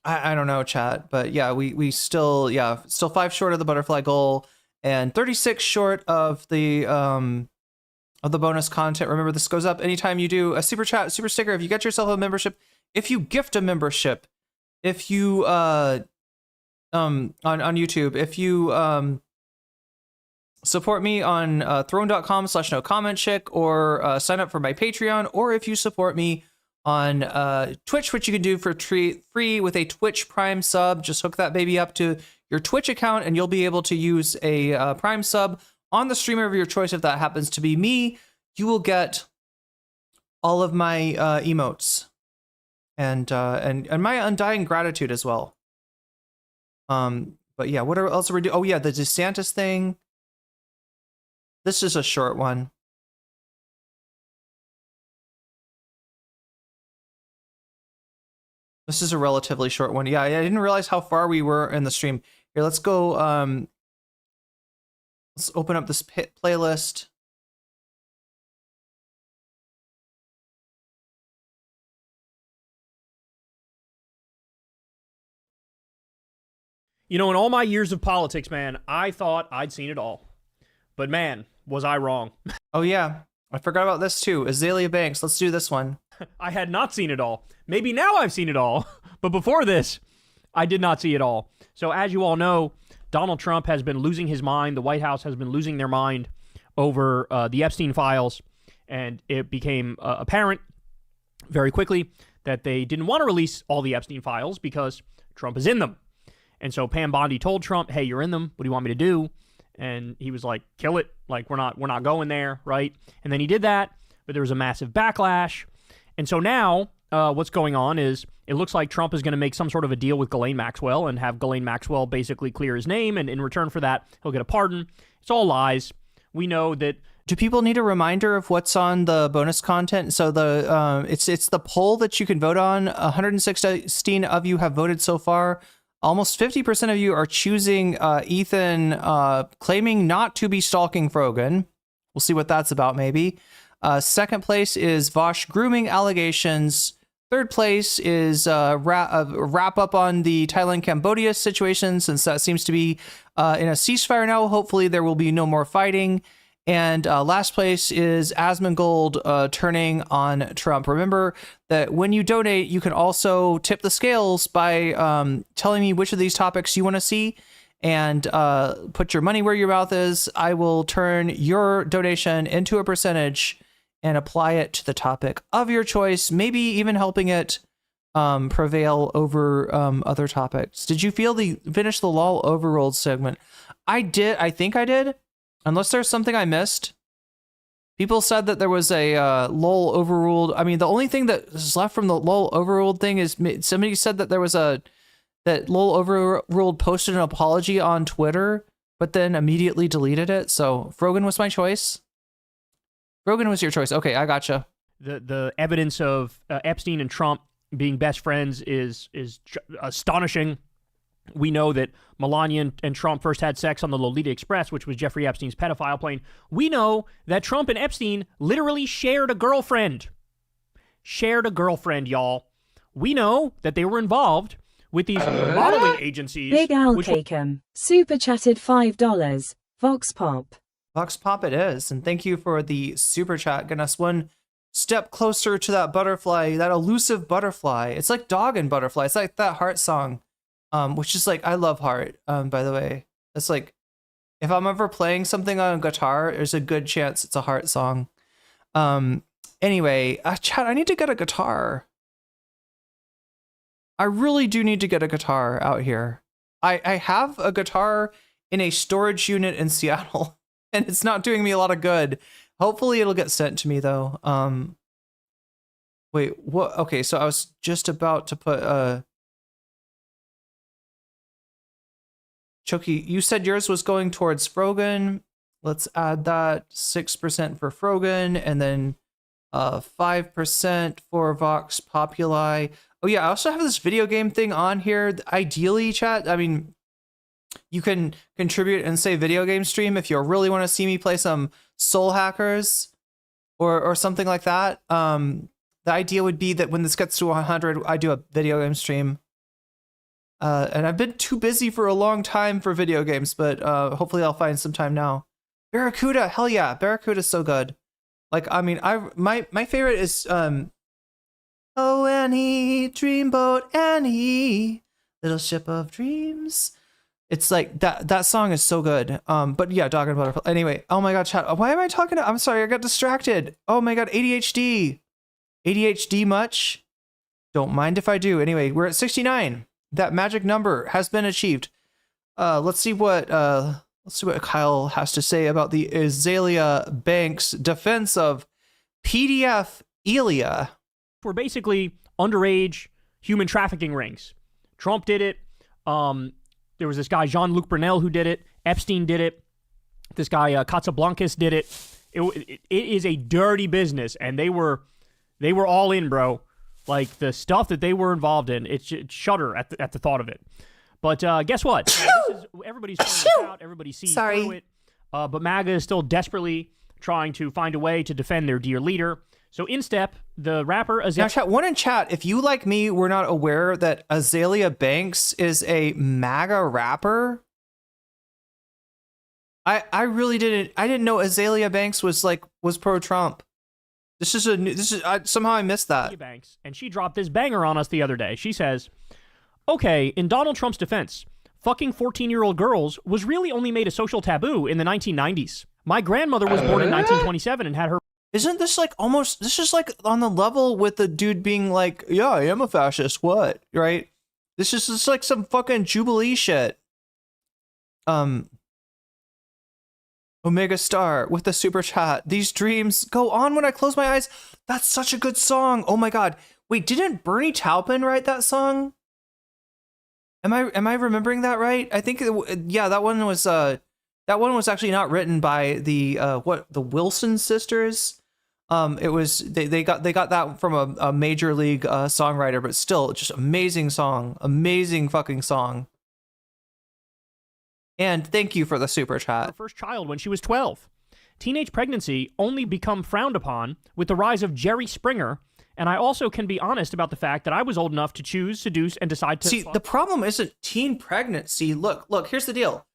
I don't know, chat, but yeah, we still 5 short of the butterfly goal and 36 short of the bonus content. Remember, this goes up anytime you do a super chat, super sticker, if you get yourself a membership, if you gift a membership, if you on YouTube, if you support me on throne.com/nocommentchick or sign up for my Patreon, or if you support me on Twitch, which you can do for free with a Twitch Prime sub. Just hook that baby up to your Twitch account and you'll be able to use a Prime sub on the streamer of your choice. If that happens to be me, you will get all of my emotes and my undying gratitude as well. But yeah, what else are we doing? Oh yeah, the Desantis thing. This is a short one. This is a relatively short one. Yeah, I didn't realize how far we were in the stream. Here, let's go. Let's open up this playlist. You know, in all my years of politics, man, I thought I'd seen it all. But man, was I wrong. Oh yeah, I forgot about this too. Aelia Banks, let's do this one. I had not seen it all. Maybe now I've seen it all. But before this, I did not see it all. So as you all know, Donald Trump has been losing his mind. The White House has been losing their mind over the Epstein files. And it became apparent very quickly that they didn't want to release all the Epstein files because Trump is in them. And so Pam Bondi told Trump, hey, you're in them. What do you want me to do? And he was like, kill it. Like, we're not going there, right? And then he did that, but there was a massive backlash. And so now what's going on is it looks like Trump is going to make some sort of a deal with Ghislaine Maxwell and have Ghislaine Maxwell basically clear his name. And in return for that, he'll get a pardon. It's all lies. We know that. Do people need a reminder of what's on the bonus content? So it's the poll that you can vote on. 116 of you have voted so far. Almost 50% of you are choosing Ethan claiming not to be stalking Frogan. We'll see what that's about, maybe. Second place is Vosh grooming allegations. Third place is wrap up on the Thailand-Cambodia situation, since that seems to be in a ceasefire now. Hopefully there will be no more fighting. And last place is Asmongold turning on Trump. Remember that when you donate, you can also tip the scales by telling me which of these topics you want to see, and put your money where your mouth is. I will turn your donation into a percentage and apply it to the topic of your choice, maybe even helping it prevail over other topics. Did you finish the LOL Overruled segment? I did. I think I did. Unless there's something I missed. People said that there was a LOL Overruled. I mean, the only thing that is left from the LOL Overruled thing is somebody said that there was that LOL Overruled posted an apology on Twitter, but then immediately deleted it. So Frogan was my choice. Frogan was your choice. Okay, I gotcha. The evidence of Epstein and Trump being best friends is astonishing. We know that Melania and Trump first had sex on the Lolita Express, which was Jeffrey Epstein's pedophile plane. We know that Trump and Epstein literally shared a girlfriend. Shared a girlfriend, y'all. We know that they were involved with these modeling agencies. Big Al Cakem. Super chatted $5. Vox Pop. Vox Pop it is. And thank you for the super chat. Getting us one step closer to that butterfly, that elusive butterfly. It's like Dog and Butterfly. It's like that Heart song. Which is like, I love Heart, by the way. It's like, if I'm ever playing something on a guitar, there's a good chance it's a Heart song. Anyway, chat, I need to get a guitar. I really do need to get a guitar out here. I have a guitar in a storage unit in Seattle, and it's not doing me a lot of good. Hopefully it'll get sent to me, though. Wait, what? Okay, so I was just about to put, Choki, you said yours was going towards Frogan. Let's add that. 6% for Frogan, and then 5% for Vox Populi. Oh yeah, I also have this video game thing on here. Ideally, chat, I mean, you can contribute and say video game stream if you really want to see me play some Soul Hackers or something like that. The idea would be that when this gets to 100, I do a video game stream. And I've been too busy for a long time for video games, but hopefully I'll find some time now. Barracuda, hell yeah, Barracuda's so good. Like, I mean, my favorite is Oh Annie, Dreamboat Annie, Little Ship of Dreams. It's like that song is so good. But yeah, Dog and Butterfly. Anyway, oh my god, chat. Why am I talking I'm sorry, I got distracted. Oh my god, ADHD. ADHD much? Don't mind if I do. Anyway, we're at 69. That magic number has been achieved. Let's see what Kyle has to say about the Aelia Banks defense of PeeDeeEff Aelia. We're basically underage human trafficking rings. Trump did it. There was this guy Jean-Luc Brunel who did it. Epstein did it. This guy Casablancas did it. It is a dirty business, and they were all in, bro. Like, the stuff that they were involved in, it's shudder at the thought of it. But guess what? Everybody's pointing this out. Everybody sees through it. But MAGA is still desperately trying to find a way to defend their dear leader. So in step, the rapper Azealia. Now, chat, one in chat, if you, like me, were not aware that Aelia Banks is a MAGA rapper, I really didn't. I didn't know Aelia Banks was pro-Trump. Somehow I missed that. Aelia Banks, and she dropped this banger on us the other day. She says, okay, in Donald Trump's defense, fucking 14-year-old girls was really only made a social taboo in the 1990s. My grandmother was born in 1927 and had her... Isn't this like almost, this is like on the level with the dude being like, yeah, I am a fascist, what? Right? This is just like some fucking Jubilee shit. Omega Star with the super chat. These dreams go on when I close my eyes. That's such a good song. Oh my god. Wait, didn't Bernie Taupin write that song? Am I remembering that right? I think yeah, that one was that That one was actually not written by the Wilson sisters. It was they got that from a major league songwriter, but still just amazing song, amazing fucking song. And thank you for the super chat. Her first child when she was 12. Teenage pregnancy only become frowned upon with the rise of Jerry Springer. And I also can be honest about the fact that I was old enough to choose, seduce, and decide to... See, the problem isn't teen pregnancy. Look, here's the deal.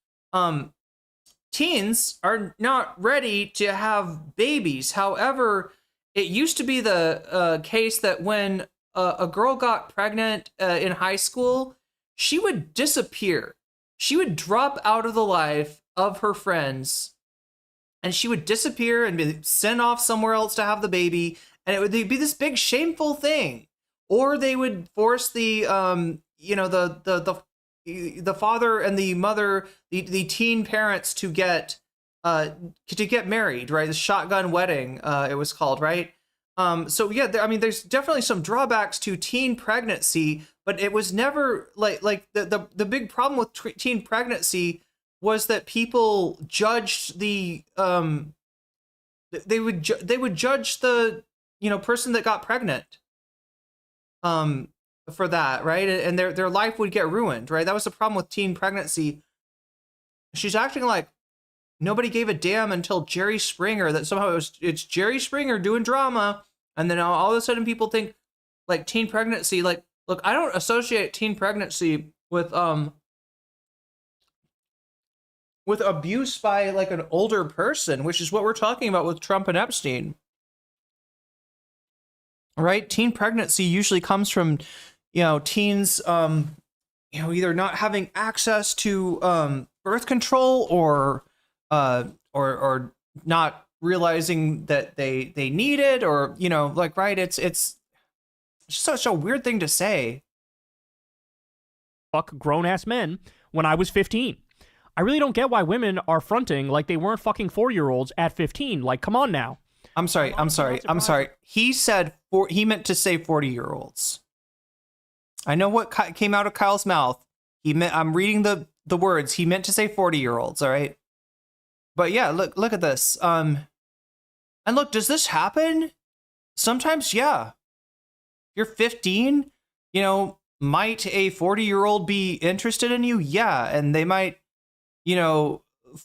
Teens are not ready to have babies. However, it used to be the case that when a girl got pregnant in high school, she would disappear. She would drop out of the life of her friends, and she would disappear and be sent off somewhere else to have the baby, and it would be this big shameful thing. Or they would force the father and the mother, the teen parents to get married, right? The shotgun wedding, it was called, right? So yeah, there's definitely some drawbacks to teen pregnancy, but it was never like the big problem with teen pregnancy was that people judged they would judge the person that got pregnant for that, right? And their life would get ruined, right? That was the problem with teen pregnancy. She's acting like nobody gave a damn until Jerry Springer, that somehow it's Jerry Springer doing drama, and then all of a sudden people think like teen pregnancy. Like, look, I don't associate teen pregnancy with abuse by like an older person, which is what we're talking about with Trump and Epstein. Right? Teen pregnancy usually comes from, teens, either not having access to birth control or not realizing that they need it, or right? It's such a weird thing to say. Fuck grown-ass men when I was 15. I really don't get why women are fronting like they weren't fucking 4-year-olds at 15. Like, come on now. I'm sorry. He meant to say 40-year-olds. I know what came out of Kyle's mouth. I'm reading the words. He meant to say 40-year-olds, all right? But yeah, look at this. And look, does this happen? Sometimes, yeah. You're 15, might a 40-year-old be interested in you? Yeah, and they might,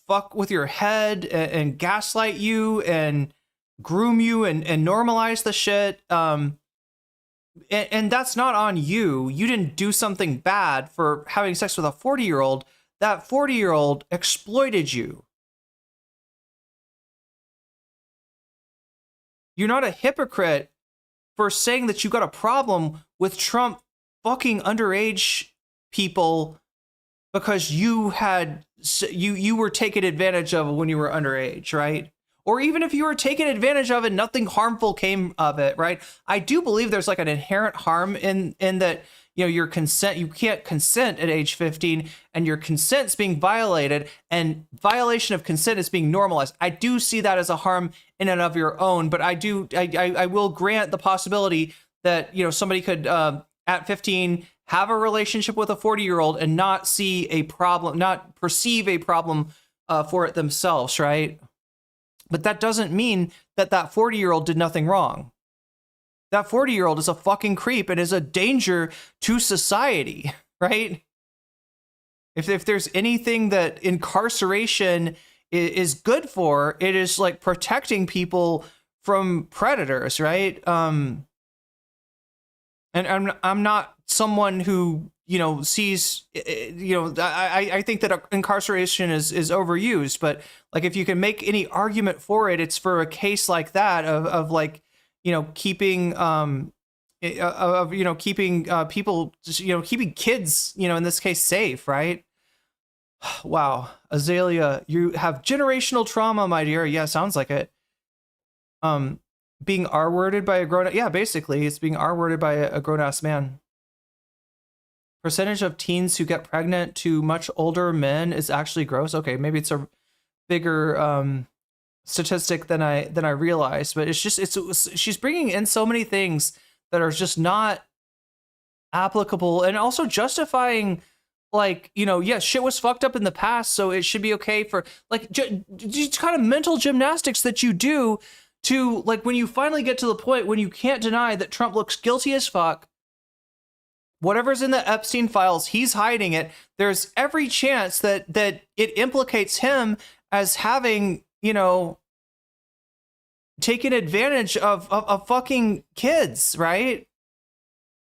fuck with your head and gaslight you and groom you and normalize the shit. And that's not on you. You didn't do something bad for having sex with a 40-year-old. That 40-year-old exploited you. You're not a hypocrite for saying that you got a problem with Trump fucking underage people because you were taken advantage of when you were underage, right? Or even if you were taken advantage of and nothing harmful came of it, right? I do believe there's like an inherent harm in that, your consent, you can't consent at age 15 and your consent's being violated, and violation of consent is being normalized. I do see that as a harm in and of your own, but I will grant the possibility that, somebody could, at 15, have a relationship with a 40-year-old and not see a problem, not perceive a problem for it themselves, right? But that doesn't mean that 40-year-old did nothing wrong. That 40-year-old is a fucking creep and is a danger to society, right? If there's anything that incarceration is good for, it is like protecting people from predators, right? And I'm not someone who sees, I think that incarceration is overused, but like if you can make any argument for it, it's for a case like that of like, keeping keeping people, keeping kids, in this case, safe, right? Wow, Azealia, you have generational trauma, my dear. Yeah, sounds like it. Being R-worded by a grown, yeah, basically, it's being R-worded by a grown-ass man. Percentage of teens who get pregnant to much older men is actually gross. Okay, maybe it's a bigger statistic than I realized, but she's bringing in so many things that are just not applicable, and also justifying like, you know, yeah, shit was fucked up in the past, so it should be okay for, like, just kind of mental gymnastics that you do to, like, when you finally get to the point when you can't deny that Trump looks guilty as fuck. Whatever's in the Epstein files, he's hiding it. There's every chance that it implicates him as having, you know, taken advantage of fucking kids, right?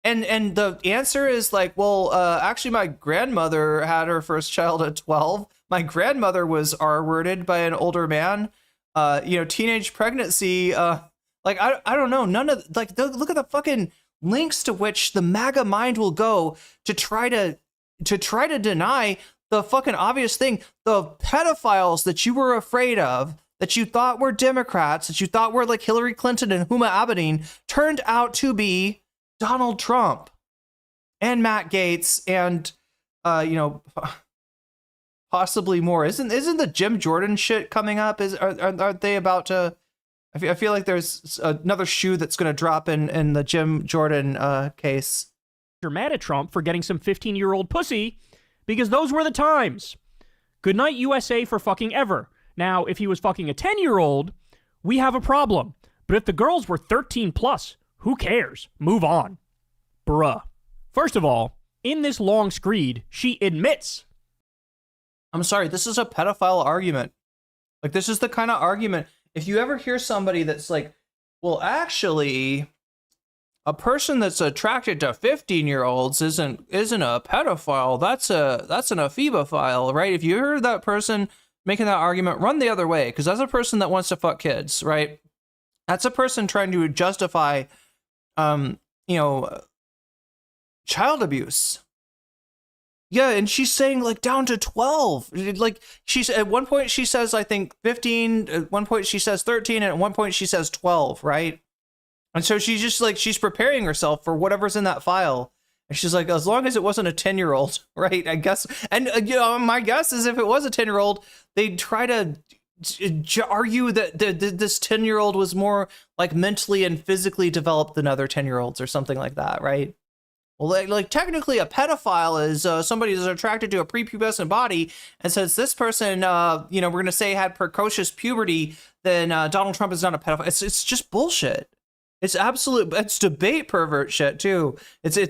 And the answer is like, well, actually, my grandmother had her first child at 12. My grandmother was R-worded by an older man. You know, teenage pregnancy. Like, I don't know. None of, like, look at the fucking links to which the MAGA mind will go to try to deny the fucking obvious thing. The pedophiles that you were afraid of, that you thought were Democrats, that you thought were like Hillary Clinton and Huma Abedin, turned out to be Donald Trump and Matt Gaetz and you know, possibly more. Isn't the Jim Jordan shit coming up? Are they about to? I feel like there's another shoe that's going to drop in the Jim Jordan case. You're mad at Trump for getting some 15-year-old pussy because those were the times. Good night, USA, for fucking ever. Now, if he was fucking a 10-year-old, we have a problem. But if the girls were 13 plus, who cares? Move on. Bruh. First of all, in this long screed, she admits. I'm sorry, this is a pedophile argument. Like, this is the kind of argument. If you ever hear somebody that's like, well, actually, a person that's attracted to 15-year-olds isn't a pedophile. That's an ephebophile, right? If you heard that person making that argument, run the other way, because that's a person that wants to fuck kids, right? That's a person trying to justify, you know, child abuse. Yeah, and she's saying like down to 12. Like she's at one point she says I think 15, at one point she says 13, and at one point she says 12, right? And so she's just like she's preparing herself for whatever's in that file. And she's like, as long as it wasn't a 10-year-old, right? I guess. And you know, my guess is if it was a 10-year-old, they'd try to argue that this 10-year-old was more like mentally and physically developed than other 10-year-olds or something like that, right? Well, like technically a pedophile is somebody who's attracted to a prepubescent body, and since this person, you know, we're going to say had precocious puberty, then Donald Trump is not a pedophile. It's just bullshit. It's it's debate pervert shit too. It's a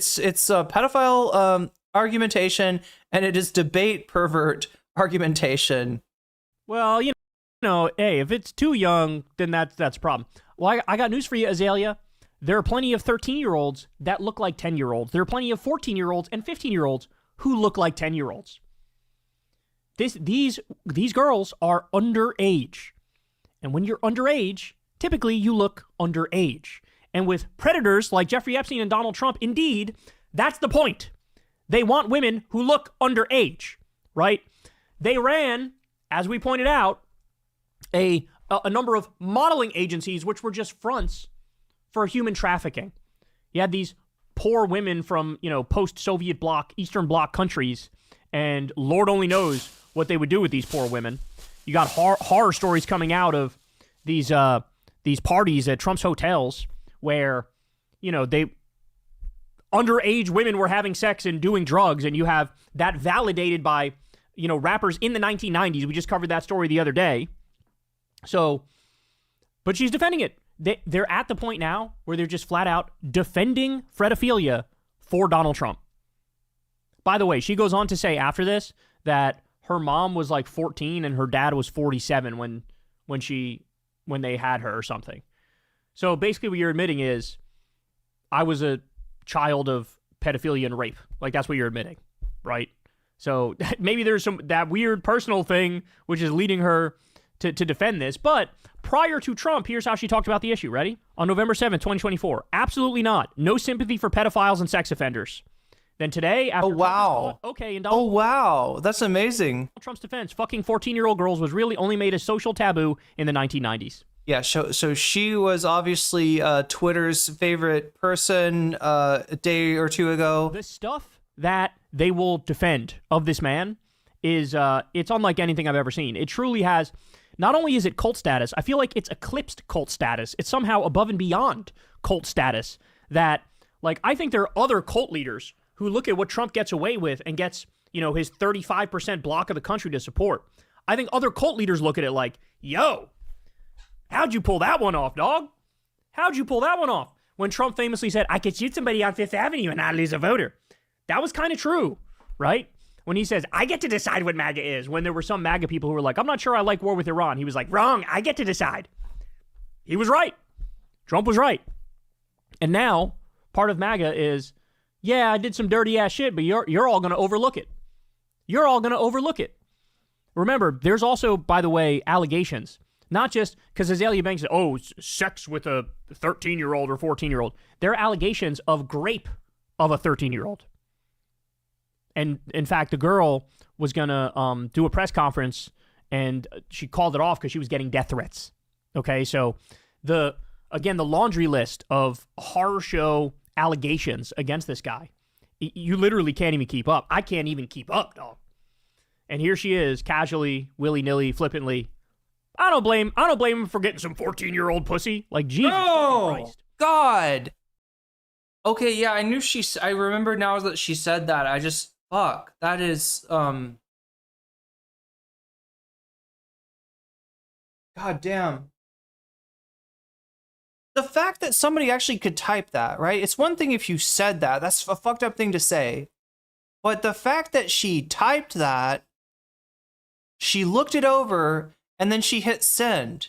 pedophile argumentation, and it is debate pervert argumentation. Well, you know, hey, if it's too young, then that's a problem. Well, I got news for you, Aelia. There are plenty of 13-year-olds that look like 10-year-olds. There are plenty of 14-year-olds and 15-year-olds who look like 10-year-olds. These girls are underage. And when you're underage, typically you look underage. And with predators like Jeffrey Epstein and Donald Trump, indeed, that's the point. They want women who look underage, right? They ran, as we pointed out, a number of modeling agencies which were just fronts for human trafficking. You had these poor women from, you know, post-Soviet bloc, Eastern Bloc countries, and Lord only knows what they would do with these poor women. You got horror stories coming out of these parties at Trump's hotels where, you know, underage women were having sex and doing drugs, and you have that validated by, you know, rappers in the 1990s. We just covered that story the other day. So, but she's defending it. They're at the point now where they're just flat out defending Fredophilia for Donald Trump. By the way, she goes on to say after this that her mom was like 14 and her dad was 47 when they had her or something. So basically what you're admitting is I was a child of pedophilia and rape. Like that's what you're admitting, right? So maybe there's that weird personal thing which is leading her to defend this. But prior to Trump, here's how she talked about the issue. Ready? On November 7th, 2024. Absolutely not. No sympathy for pedophiles and sex offenders. Then today, after wow, that's amazing. Trump's defense, fucking 14-year-old girls was really only made a social taboo in the 1990s. Yeah, so she was obviously Twitter's favorite person a day or two ago. The stuff that they will defend of this man is it's unlike anything I've ever seen. It truly has. Not only is it cult status, I feel like it's eclipsed cult status. It's somehow above and beyond cult status that, like, I think there are other cult leaders who look at what Trump gets away with and gets his 35% block of the country to support. I think other cult leaders look at it like, yo, how'd you pull that one off, dog? How'd you pull that one off? When Trump famously said, I could shoot somebody on Fifth Avenue and not lose a voter. That was kind of true, right? When he says, I get to decide what MAGA is. When there were some MAGA people who were like, I'm not sure I like war with Iran. He was like, wrong, I get to decide. He was right. Trump was right. And now, part of MAGA is, yeah, I did some dirty ass shit, but you're all going to overlook it. You're all going to overlook it. Remember, there's also, by the way, allegations. Not just because Aelia Banks said, oh, sex with a 13-year-old or 14-year-old. There are allegations of grape of a 13-year-old. And in fact, the girl was going to do a press conference and she called it off because she was getting death threats. Okay, so the laundry list of horror show allegations against this guy, you literally can't even keep up. I can't even keep up, dog. And here she is, casually, willy-nilly, flippantly. I don't blame him for getting some 14-year-old pussy. Like, Jesus Christ. God. Okay, yeah, I remember now that she said that. I just, fuck. That is, God damn. The fact that somebody actually could type that, right? It's one thing if you said that. That's a fucked up thing to say. But the fact that she typed that, she looked it over, and then she hit send.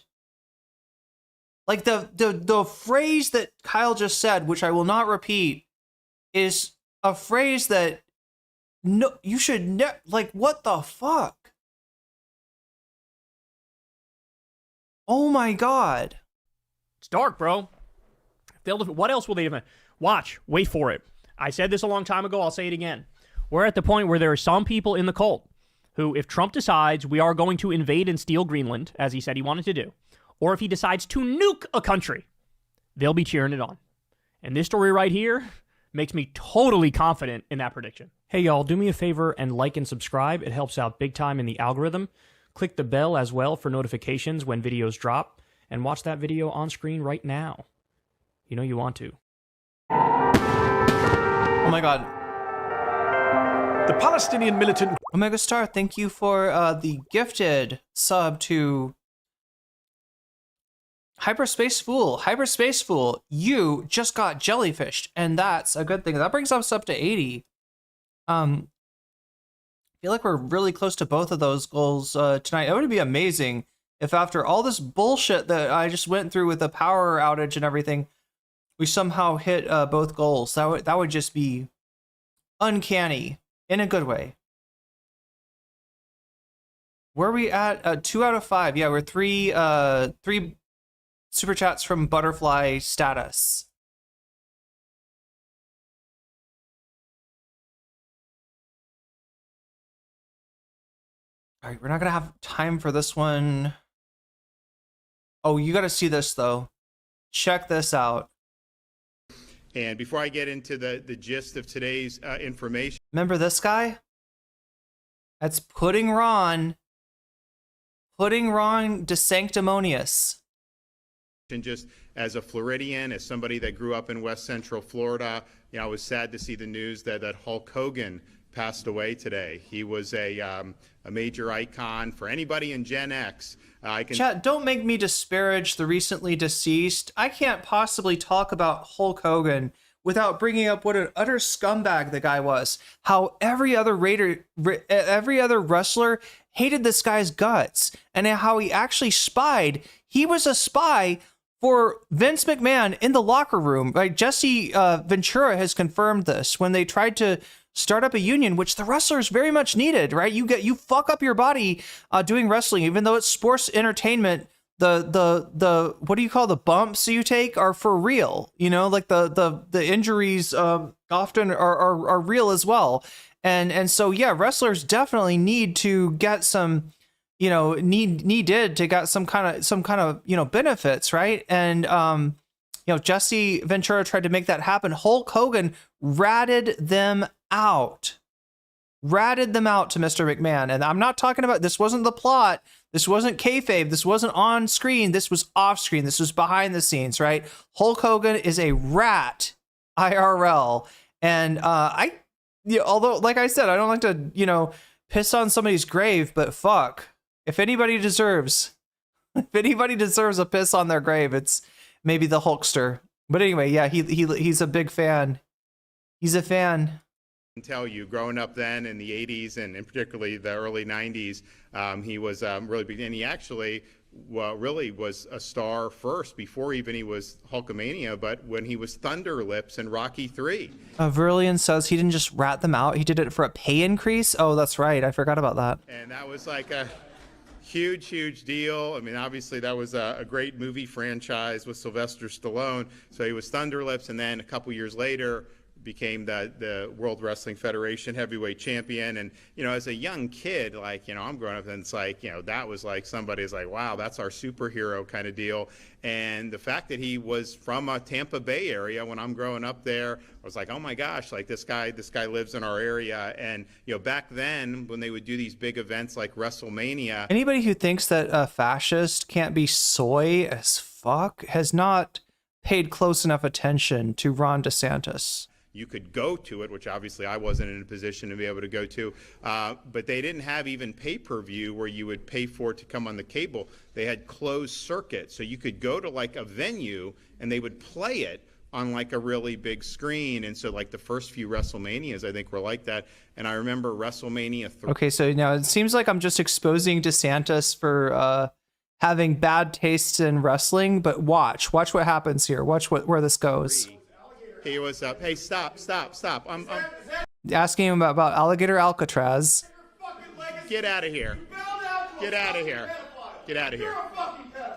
Like the phrase that Kyle just said, which I will not repeat, is a phrase that no, you should like, what the fuck? Oh my God. It's dark, bro. What else will they even watch? Wait for it. I said this a long time ago. I'll say it again. We're at the point where there are some people in the cult who, if Trump decides we are going to invade and steal Greenland, as he said he wanted to do, or if he decides to nuke a country, they'll be cheering it on. And this story right here makes me totally confident in that prediction. Hey, y'all, do me a favor and like and subscribe. It helps out big time in the algorithm. Click the bell as well for notifications when videos drop, and watch that video on screen right now. You know you want to. Oh my God. The Palestinian militant Omega Star, thank you for the gifted sub to Hyperspace Fool. Hyperspace Fool, you just got jellyfished, and that's a good thing. That brings us up to 80. I feel like we're really close to both of those goals tonight. It would be amazing if after all this bullshit that I just went through with the power outage and everything, we somehow hit both goals. That would just be uncanny. In a good way. Where are we at? 2 out of 5. Yeah, we're three super chats from Butterfly Status. All right, we're not gonna have time for this one. Oh, you got to see this though. Check this out. And before I get into the gist of today's information. Remember this guy? That's putting Ron de sanctimonious. And just as a Floridian, as somebody that grew up in West Central Florida, I was sad to see the news that Hulk Hogan passed away today. He was a major icon for anybody in Gen X. Chat, don't make me disparage the recently deceased. I can't possibly talk about Hulk Hogan without bringing up what an utter scumbag the guy was. How every other wrestler hated this guy's guts, and how he actually spied. He was a spy for Vince McMahon in the locker room. Right? Jesse Ventura has confirmed this when they tried to start up a union, which the wrestlers very much needed, right? You fuck up your body doing wrestling, even though it's sports entertainment. The what do you call the bumps you take are for real, like the injuries often are real as well. And so, yeah, wrestlers definitely need to get some, needed to get some kind of, benefits. Right. And, Jesse Ventura tried to make that happen. Hulk Hogan ratted them out to Mr. McMahon. And I'm not talking about, this wasn't the plot. This wasn't kayfabe. This wasn't on screen. This was off screen. This was behind the scenes, right? Hulk Hogan is a rat IRL. And although, like I said, I don't like to, piss on somebody's grave, but fuck, if anybody deserves a piss on their grave, it's maybe the Hulkster. But anyway, yeah, he's a big fan. He's a fan. I can tell you, growing up then in the 80s and particularly the early 90s, he was really big. And he actually really was a star first before even he was Hulkamania, but when he was Thunder Lips in Rocky 3. Verlian says he didn't just rat them out. He did it for a pay increase. Oh, that's right. I forgot about that. And that was like a huge deal. I mean, obviously that was a great movie franchise with Sylvester Stallone. So he was Thunder Lips, and then a couple years later became the World Wrestling Federation heavyweight champion. And, as a young kid, I'm growing up and it's like, that was like somebody's like, wow, that's our superhero kind of deal. And the fact that he was from a Tampa Bay area when I'm growing up there, I was like, oh my gosh, like this guy lives in our area. And, back then when they would do these big events like WrestleMania. Anybody who thinks that a fascist can't be soy as fuck has not paid close enough attention to Ron DeSantis. You could go to it, which obviously I wasn't in a position to be able to go to, but they didn't have even pay-per-view where you would pay for it to come on the cable. They had closed circuit, so you could go to like a venue and they would play it on like a really big screen. And so like the first few WrestleManias, I think, were like that. And I remember WrestleMania 3. Okay, so now it seems like I'm just exposing DeSantis for having bad tastes in wrestling, but watch what happens here. Watch where this goes. He was up. Hey, stop. I'm asking him about Alligator Alcatraz. Get out of here. Get out of here. Get out of here.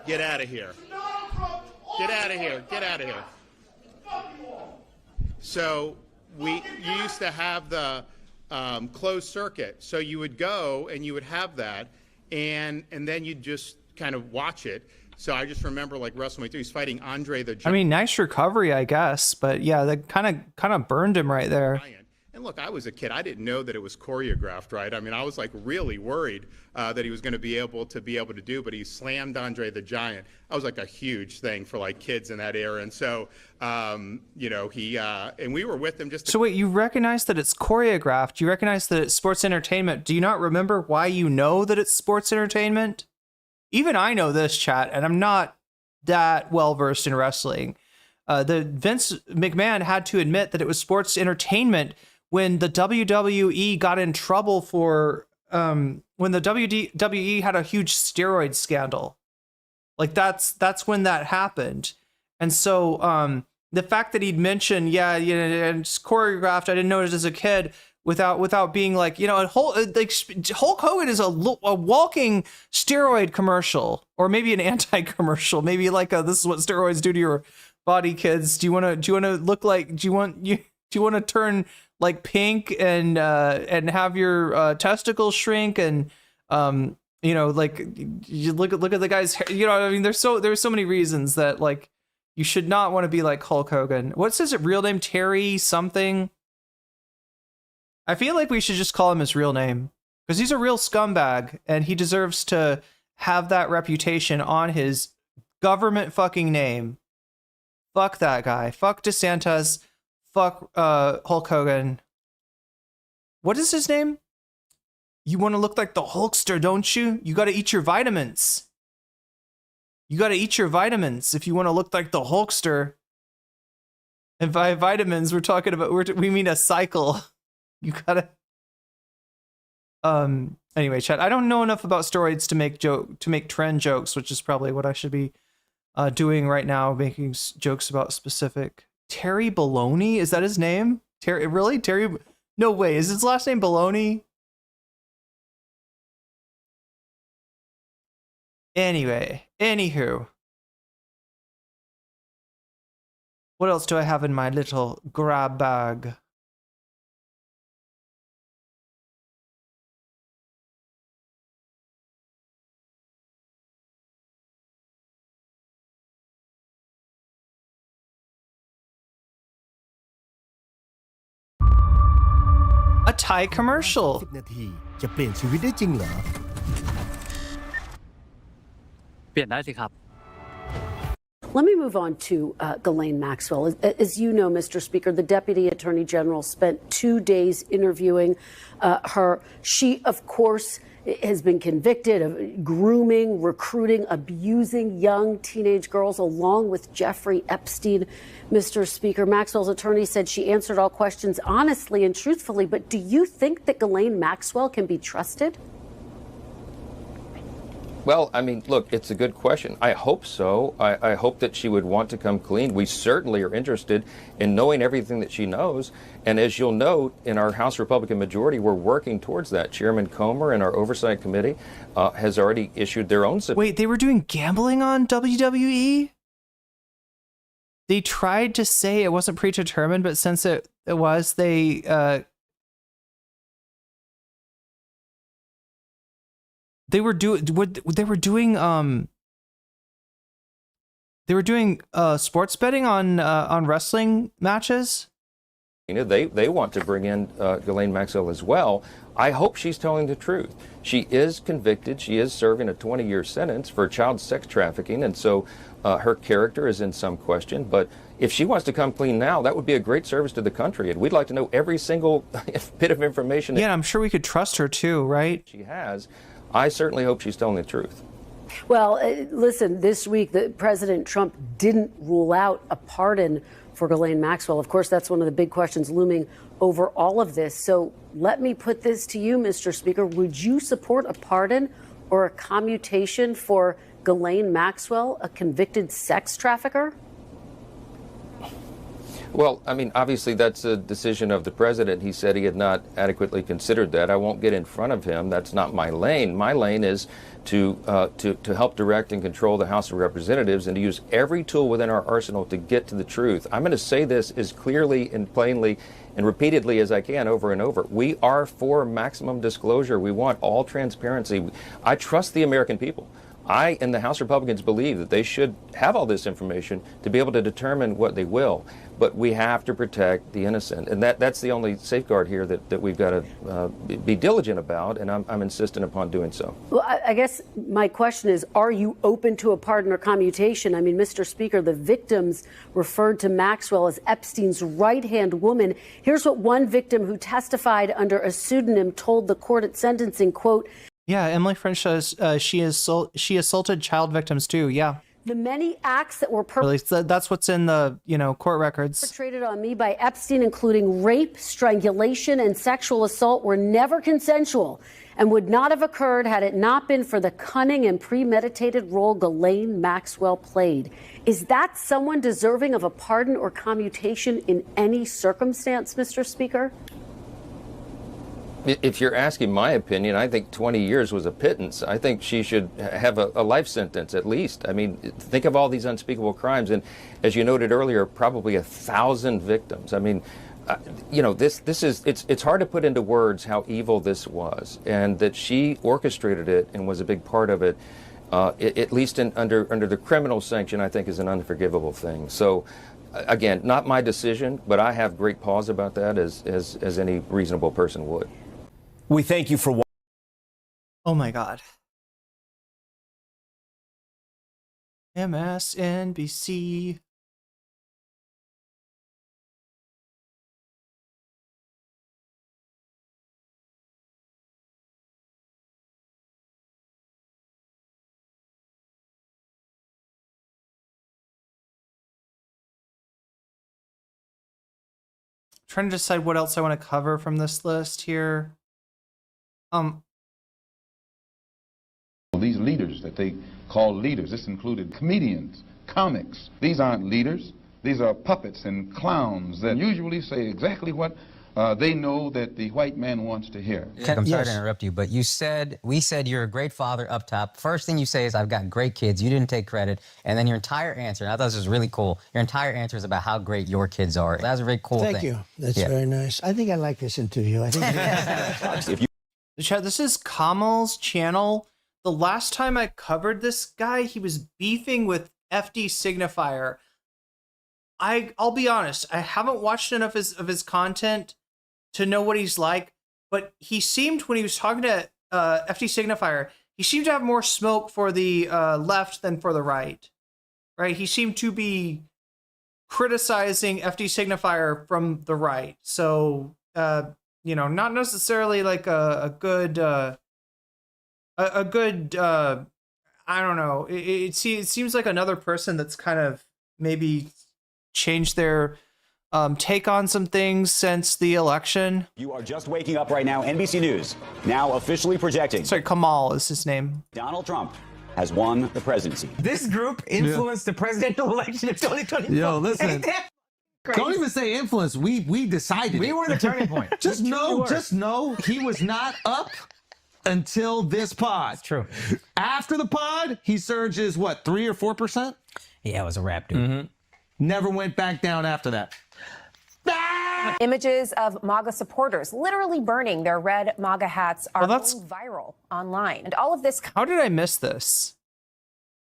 Get out of here. Get out of here. Get out of here. So you used to have the closed circuit. So you would go and you would have that, and then you'd just kind of watch it. So I just remember like WrestleMania 3, he's fighting Andre the Giant. I mean, nice recovery, I guess, but yeah, that kind of burned him right there. And look, I was a kid. I didn't know that it was choreographed, right? I mean, I was like really worried that he was going to be able to do, but he slammed Andre the Giant. That was like a huge thing for like kids in that era. And so, he and we were with him just. So wait, you recognize that it's choreographed? You recognize that it's sports entertainment? Do you not remember why you know that it's sports entertainment? Even I know this, chat, and I'm not that well versed in wrestling. The Vince McMahon had to admit that it was sports entertainment when the WWE got in trouble for when the WWE had a huge steroid scandal. Like that's when that happened. And so the fact that he'd mentioned, it's choreographed, I didn't know it as a kid, without being like, Hulk Hogan is a walking steroid commercial, or maybe an anti-commercial, maybe like this is what steroids do to your body, kids. Do you want to look like, do you want to turn like pink and have your testicles shrink, and like you look at the guy's hair, I mean, there's so many reasons that like you should not want to be like Hulk Hogan. What's his real name? Terry something. I feel like we should just call him his real name, because he's a real scumbag and he deserves to have that reputation on his government fucking name. Fuck that guy. Fuck DeSantis. Fuck Hulk Hogan. What is his name? You want to look like the Hulkster, don't you? You got to eat your vitamins. You got to eat your vitamins if you want to look like the Hulkster. And by vitamins, we're talking about, we mean a cycle. You gotta. Anyway, chat. I don't know enough about steroids to make trend jokes, which is probably what I should be doing right now, making jokes about specific. Terry Baloney, is that his name? Terry, really? Terry? No way. Is his last name Baloney? Anyway, anywho. What else do I have in my little grab bag? A Thai commercial. 10 นาทีจะเปลี่ยนชีวิตได้จริงเหรอ เปลี่ยนได้สิครับ Let me move on to Ghislaine Maxwell. As you know, Mr. Speaker, the Deputy Attorney General spent 2 days interviewing her. She, of course, has been convicted of grooming, recruiting, abusing young teenage girls, along with Jeffrey Epstein. Mr. Speaker, Maxwell's attorney said she answered all questions honestly and truthfully. But do you think that Ghislaine Maxwell can be trusted? Well, I mean, look, it's a good question. I hope so. I hope that she would want to come clean. We certainly are interested in knowing everything that she knows. And as you'll note, in our House Republican majority, we're working towards that. Chairman Comer and our Oversight Committee has already issued their own... Wait, they were doing gambling on WWE? They tried to say it wasn't predetermined, but since it was, they were doing sports betting on wrestling matches. You know, they want to bring in Ghislaine Maxwell as well. I hope she's telling the truth. She is convicted. She is serving a 20-year sentence for child sex trafficking, and so her character is in some question. But if she wants to come clean now, that would be a great service to the country, and we'd like to know every single bit of information. Yeah, I'm sure we could trust her too, right? She has. I certainly hope she's telling the truth. Well, listen, this week, President Trump didn't rule out a pardon for Ghislaine Maxwell. Of course, that's one of the big questions looming over all of this. So let me put this to you, Mr. Speaker. Would you support a pardon or a commutation for Ghislaine Maxwell, a convicted sex trafficker? Well, I mean, obviously, that's a decision of the president. He said he had not adequately considered that. I won't get in front of him. That's not my lane. My lane is to help direct and control the House of Representatives and to use every tool within our arsenal to get to the truth. I'm going to say this as clearly and plainly and repeatedly as I can over and over. We are for maximum disclosure. We want all transparency. I trust the American people. I and the House Republicans believe that they should have all this information to be able to determine what they will. But we have to protect the innocent. And that's the only safeguard here that we've got to be diligent about, and I'm insistent upon doing so. Well, I guess my question is, are you open to a pardon or commutation? I mean, Mr. Speaker, the victims referred to Maxwell as Epstein's right-hand woman. Here's what one victim who testified under a pseudonym told the court at sentencing, quote, "Yeah, Emily French says she assaulted child victims too. Yeah, the many acts that were that's what's in the court records perpetrated on me by Epstein, including rape, strangulation, and sexual assault, were never consensual and would not have occurred had it not been for the cunning and premeditated role Ghislaine Maxwell played." Is that someone deserving of a pardon or commutation in any circumstance, Mr. Speaker? If you're asking my opinion, I think 20 years was a pittance. I think she should have a life sentence at least. I mean, think of all these unspeakable crimes. And as you noted earlier, probably 1,000 victims. I mean, it's hard to put into words how evil this was, and that she orchestrated it and was a big part of it. At least under the criminal sanction, I think is an unforgivable thing. So, again, not my decision, but I have great pause about that, as any reasonable person would. We thank you for. Oh my God. MSNBC. Trying to decide what else I want to cover from this list here. These leaders that they call leaders, this included comedians, comics. These aren't leaders. These are puppets and clowns that usually say exactly what they know that the white man wants to hear. I'm sorry to interrupt you, but we said you're a great father up top. First thing you say is, I've got great kids. You didn't take credit. And then your entire answer, and I thought this was really cool, your entire answer is about how great your kids are. That was a very cool thing. Thank you. That's very nice. I think I like this interview. I think This is Kamal's channel. The last time I covered this guy, he was beefing with FD Signifier. I'll be honest, I haven't watched enough of his content to know what he's like, but he seemed, when he was talking to FD Signifier, he seemed to have more smoke for the left than for the right. right? He seemed to be criticizing FD signifier from the right. So, you know, not necessarily like a good, I don't know. It seems like another person that's kind of maybe changed their take on some things since the election. You are just waking up right now. NBC News now officially projecting. Sorry, Kamal is his name. Donald Trump has won the presidency. This group influenced the presidential election of 2024. Yo, listen. Don't even say influence. We decided. We were the turning point. Just know he was not up until this pod. It's true. After the pod, he surges what, 3 or 4%? Yeah, it was a wrap, dude. Never went back down after that. Images of MAGA supporters literally burning their red MAGA hats are going viral online. And all of this. How did I miss this?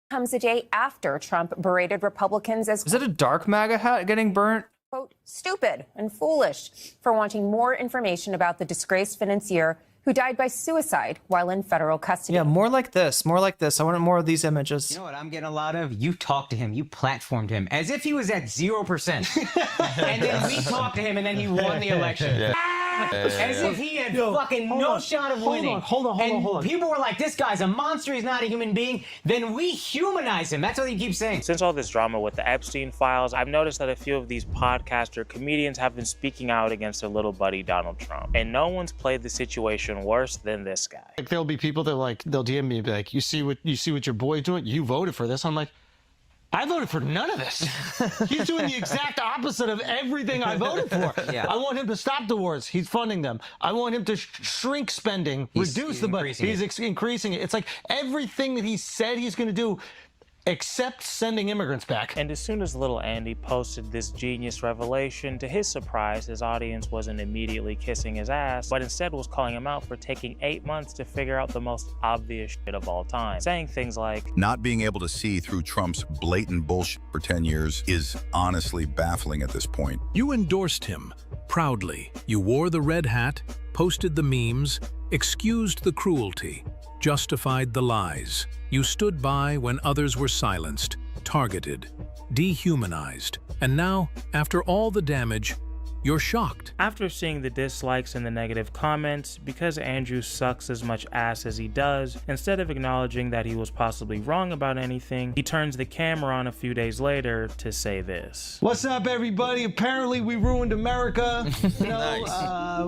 Comes a day after Trump berated Republicans as. Is it a dark MAGA hat getting burnt? Quote, stupid and foolish for wanting more information about the disgraced financier who died by suicide while in federal custody. Yeah, more like this. More like this. I want more of these images. You know what I'm getting a lot of? You talked to him. You platformed him as if he was at 0%. And then we talked to him and then he won the election. As if he had fucking no shot of winning. Hold on. People were like, this guy's a monster. He's not a human being. Then we humanize him. That's what he keeps saying. Since all this drama with the Epstein files, I've noticed that a few of these podcaster comedians have been speaking out against their little buddy Donald Trump. And no one's played the situation worse than this guy. Like there'll be people that they'll DM me and be like, you see what your boy's doing? You voted for this. I'm like, I voted for none of this. He's doing the exact opposite of everything I voted for. Yeah. I want him to stop the wars. He's funding them. I want him to shrink spending, reduce the budget. He's increasing it. It's like everything that he said he's going to do, except sending immigrants back. And as soon as little Andy posted this genius revelation, to his surprise, his audience wasn't immediately kissing his ass, but instead was calling him out for taking 8 months to figure out the most obvious shit of all time. Saying things like, not being able to see through Trump's blatant bullshit for 10 years is honestly baffling at this point. You endorsed him proudly. You wore the red hat, posted the memes, excused the cruelty, justified the lies. You stood by when others were silenced, targeted, dehumanized. And now, after all the damage, you're shocked. After seeing the dislikes and the negative comments, because Andrew sucks as much ass as he does, instead of acknowledging that he was possibly wrong about anything, he turns the camera on a few days later to say this. What's up, everybody? Apparently we ruined America.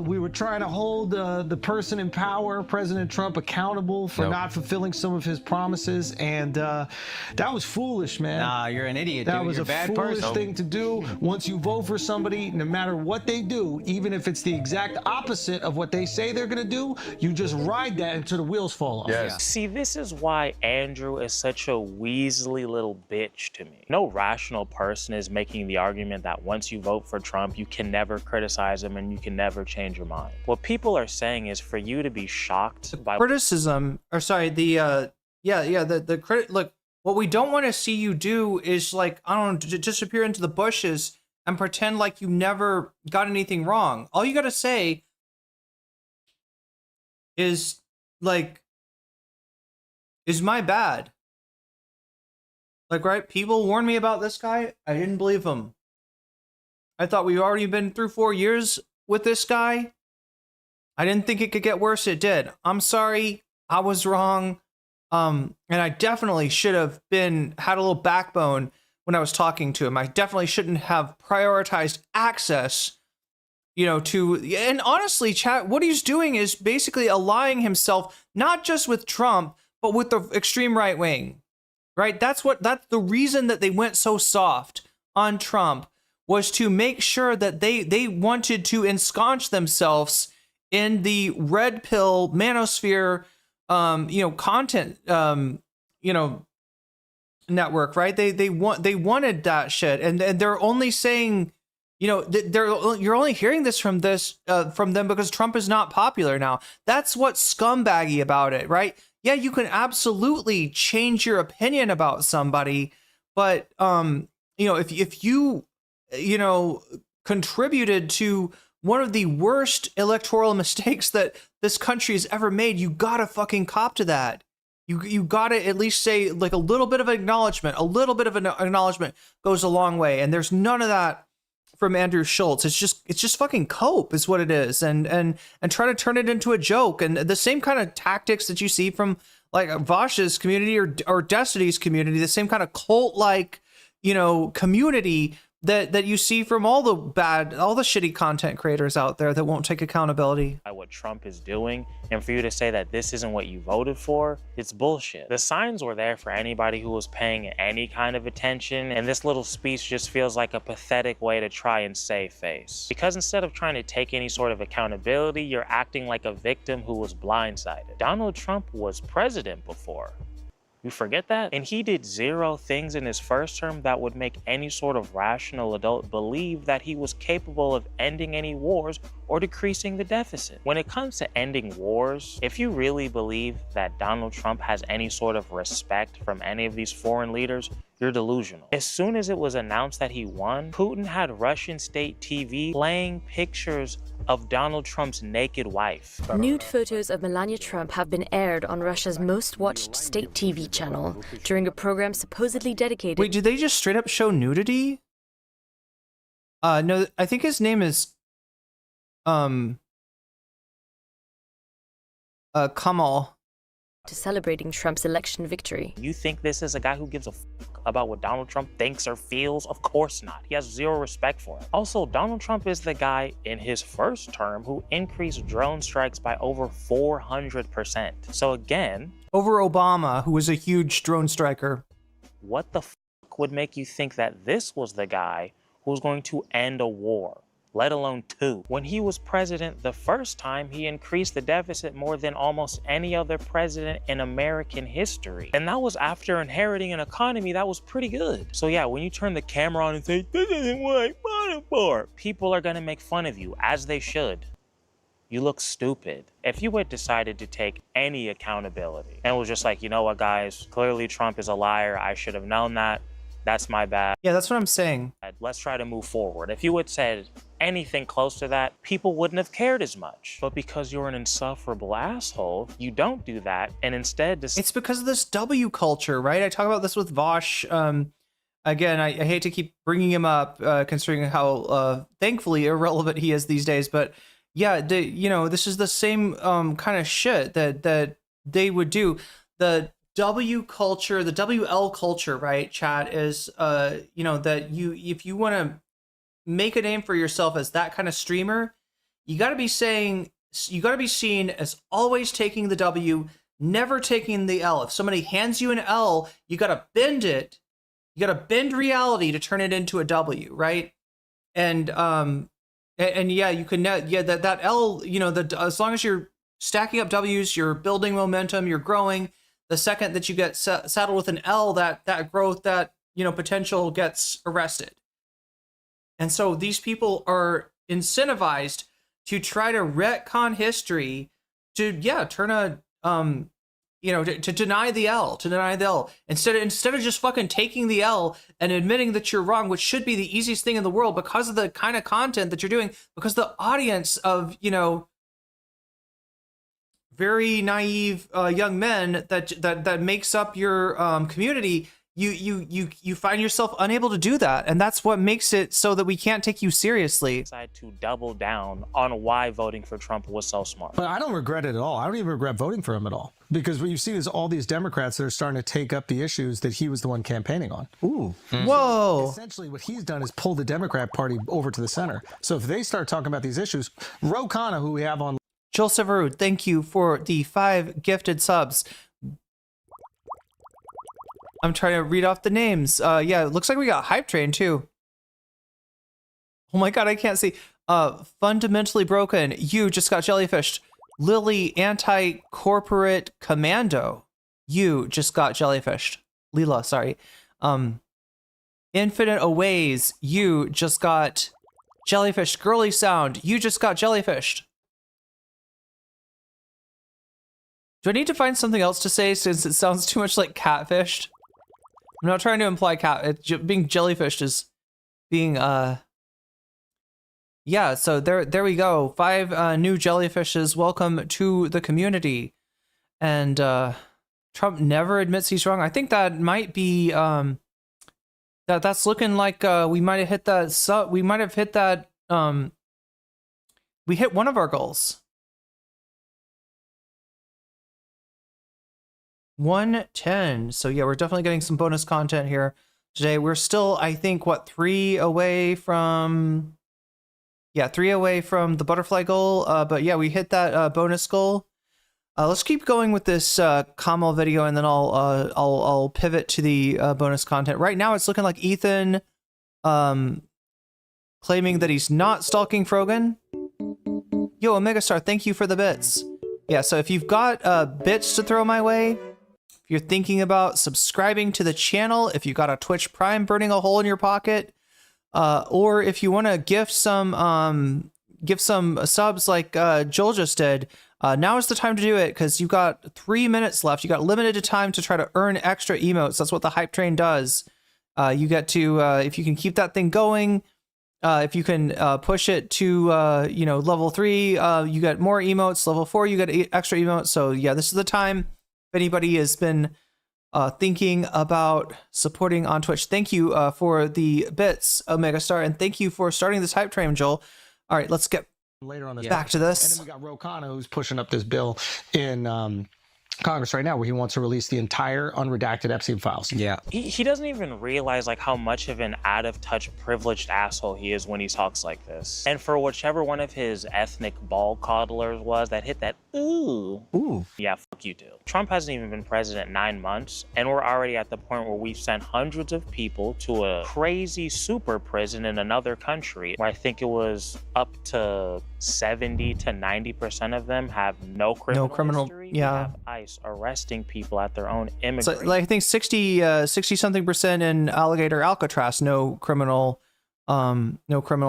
We were trying to hold the person in power, President Trump, accountable for not fulfilling some of his promises, and that was foolish, man. Nah, you're an idiot, That dude. was You're a bad foolish person. thing to do. Once you vote for somebody, no matter what they do, even if it's the exact opposite of what they say they're gonna do, you just ride that until the wheels fall off. Yes. See, this is why Andrew is such a weaselly little bitch to me. No rational person is making the argument that once you vote for Trump, you can never criticize him and you can never change your mind. What people are saying is for you to be shocked by criticism, or sorry, the credit. Look, what we don't want to see you do is, like, I don't know, disappear into the bushes and pretend like you never got anything wrong. All you got to say is, like, is my bad. Like, right? People warned me about this guy. I didn't believe them. I thought we've already been through 4 years with this guy. I didn't think it could get worse. It did. I'm sorry. I was wrong. And I definitely should have had a little backbone when I was talking to him. I definitely shouldn't have prioritized access, and honestly, chat, what he's doing is basically allying himself, not just with Trump, but with the extreme right wing, right? That's the reason that they went so soft on Trump, was to make sure that they wanted to ensconce themselves in the red pill manosphere, content, network, right? They wanted that shit, and they're only saying, you're only hearing this from them because Trump is not popular now. That's what's scumbaggy about it, right? Yeah, you can absolutely change your opinion about somebody, but if you contributed to one of the worst electoral mistakes that this country has ever made, you gotta fucking cop to that. You got to at least say like a little bit of acknowledgement. A little bit of an acknowledgement goes a long way. And there's none of that from Andrew Schultz. It's just fucking cope is what it is. And try to turn it into a joke. And the same kind of tactics that you see from like Vosh's community or Destiny's community, the same kind of cult-like, community that you see from all the shitty content creators out there that won't take accountability. What Trump is doing, and for you to say that this isn't what you voted for, it's bullshit. The signs were there for anybody who was paying any kind of attention, and this little speech just feels like a pathetic way to try and save face. Because instead of trying to take any sort of accountability, you're acting like a victim who was blindsided. Donald Trump was president before. You forget that? And he did 0 things in his first term that would make any sort of rational adult believe that he was capable of ending any wars or decreasing the deficit. When it comes to ending wars, if you really believe that Donald Trump has any sort of respect from any of these foreign leaders, you're delusional. As soon as it was announced that he won, Putin had Russian state TV playing pictures of Donald Trump's naked wife. Nude photos of Melania Trump have been aired on Russia's most watched state TV channel during a program supposedly dedicated. Wait, did they just straight up show nudity? No, I think his name is Kamal. To celebrating Trump's election victory. You think this is a guy who gives a fuck about what Donald Trump thinks or feels? Of course not. He has 0 respect for it. Also, Donald Trump is the guy in his first term who increased drone strikes by over 400%. So again, over Obama, who was a huge drone striker. What the fuck would make you think that this was the guy who was going to end a war? Let alone 2. When he was president the first time, he increased the deficit more than almost any other president in American history. And that was after inheriting an economy that was pretty good. So yeah, when you turn the camera on and say, this isn't what I voted for, people are gonna make fun of you, as they should. You look stupid. If you had decided to take any accountability and was just like, you know what guys, clearly Trump is a liar, I should have known that. That's my bad. Yeah, that's what I'm saying. Let's try to move forward. If you had said anything close to that, people wouldn't have cared as much. But because you're an insufferable asshole, you don't do that, and instead... It's because of this W culture, right? I talk about this with Vosh. Again, I hate to keep bringing him up, considering how thankfully irrelevant he is these days, but yeah, this is the same kind of shit that they would do. The W culture, the WL culture, right, chat, is that if you want to make a name for yourself as that kind of streamer, you got to be seen as always taking the W, never taking the L. If somebody hands you an L, you got to bend it. You got to bend reality to turn it into a W, right? And yeah, you can that L, as long as you're stacking up W's, you're building momentum, you're growing. The second that you get saddled with an L, that growth, that potential gets arrested. And so these people are incentivized to try to retcon history, to turn to deny the L, instead of just fucking taking the L and admitting that you're wrong, which should be the easiest thing in the world because of the kind of content that you're doing, because the audience of very naive young men that makes up your community, you find yourself unable to do that, and that's what makes it so that we can't take you seriously. Decide to double down on why voting for Trump was so smart. But I don't regret it at all. I don't even regret voting for him at all, because what you've seen is all these Democrats that are starting to take up the issues that he was the one campaigning on. Ooh, whoa! Essentially, what he's done is pull the Democrat Party over to the center. So if they start talking about these issues, Ro Khanna, who we have on. Jill Severud, thank you for the 5 gifted subs. I'm trying to read off the names. Yeah, it looks like we got Hype Train too. Oh my god, I can't see. Fundamentally Broken, you just got jellyfished. Lily, Anti-Corporate Commando, you just got jellyfished. Leela, sorry. Infinite Aways, you just got jellyfished. Girly Sound, you just got jellyfished. Do I need to find something else to say since it sounds too much like catfished? I'm not trying to imply being jellyfished is being yeah, so there we go. 5 new jellyfishes. Welcome to the community. And Trump never admits he's wrong. I think that might be that's looking like we might have hit that. So we might have hit that. We hit one of our goals. 110. So yeah, we're definitely getting some bonus content here today. We're still, I think, what, 3 away from. Yeah, 3 away from the butterfly goal. But yeah, we hit that bonus goal. Let's keep going with this Kamal video, and then I'll pivot to the bonus content. Right now, it's looking like Ethan claiming that he's not stalking Frogan. Yo, Omega Star, thank you for the bits. Yeah, so if you've got bits to throw my way, if you're thinking about subscribing to the channel, if you've got a Twitch Prime burning a hole in your pocket, or if you want to gift some subs like Joel just did, now is the time to do it, because you've got 3 minutes left. You got limited time to try to earn extra emotes. That's what the hype train does. You get to, if you can keep that thing going, if you can push it to, level 3, you get more emotes. Level 4, you get extra emotes. So yeah, this is the time. If anybody has been thinking about supporting on Twitch, thank you for the bits, Omega Star, and thank you for starting this hype train, Joel. All right, let's get later on this back to this. And then we got Ro Khanna, who's pushing up this bill in Congress right now, where he wants to release the entire unredacted Epstein files. Yeah. He doesn't even realize like how much of an out-of-touch privileged asshole he is when he talks like this. And for whichever one of his ethnic ball coddlers was that hit that ooh. Yeah, fuck you too. Trump hasn't even been president 9 months, and we're already at the point where we've sent hundreds of people to a crazy super prison in another country, where I think it was up to 70 to 90% of them have no criminal history. Yeah. We have ICE arresting people at their own immigration. So, like, I think 60 something percent in Alligator Alcatraz, no criminal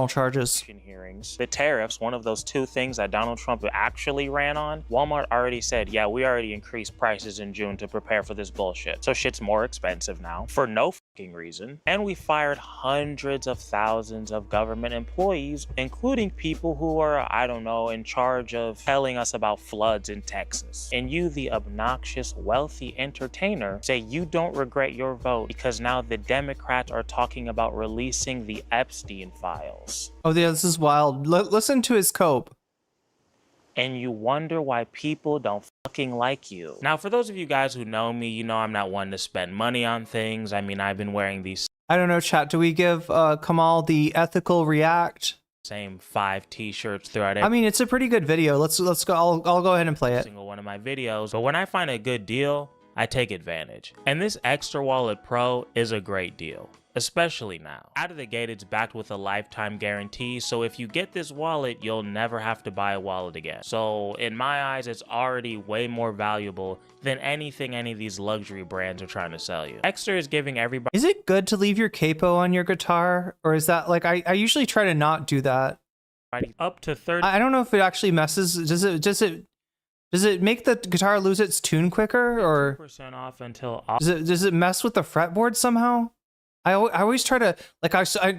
charges. Hearings. The tariffs, one of those 2 things that Donald Trump actually ran on. Walmart already said, yeah, we already increased prices in June to prepare for this bullshit. So shit's more expensive now for no fucking reason. And we fired hundreds of thousands of government employees, including people who are, I don't know, in charge of telling us about floods in Texas. And you, the obnoxious, wealthy entertainer, say you don't regret your vote because now the Democrats are talking about releasing the Epstein files. Oh yeah, this is wild. Listen to his cope. And you wonder why people don't fucking like you. Now, for those of you guys who know me, you know I'm not one to spend money on things. I mean, I've been wearing these. I don't know, chat. Do we give Kamal the ethical react? Same 5 t-shirts throughout. I mean, it's a pretty good video. Let's go. I'll go ahead and play it. Single one of my videos. But when I find a good deal, I take advantage. And this Extra Wallet Pro is a great deal. Especially now. Out of the gate, it's backed with a lifetime guarantee, so if you get this wallet, you'll never have to buy a wallet again. So in my eyes, it's already way more valuable than anything any of these luxury brands are trying to sell you. Extra is giving everybody— Is it good to leave your capo on your guitar? Or is that, like, I usually try to not do that. Up to 30. I don't know if it actually messes. Does it make the guitar lose its tune quicker, or 2% off until does it mess with the fretboard somehow? I always try to, like,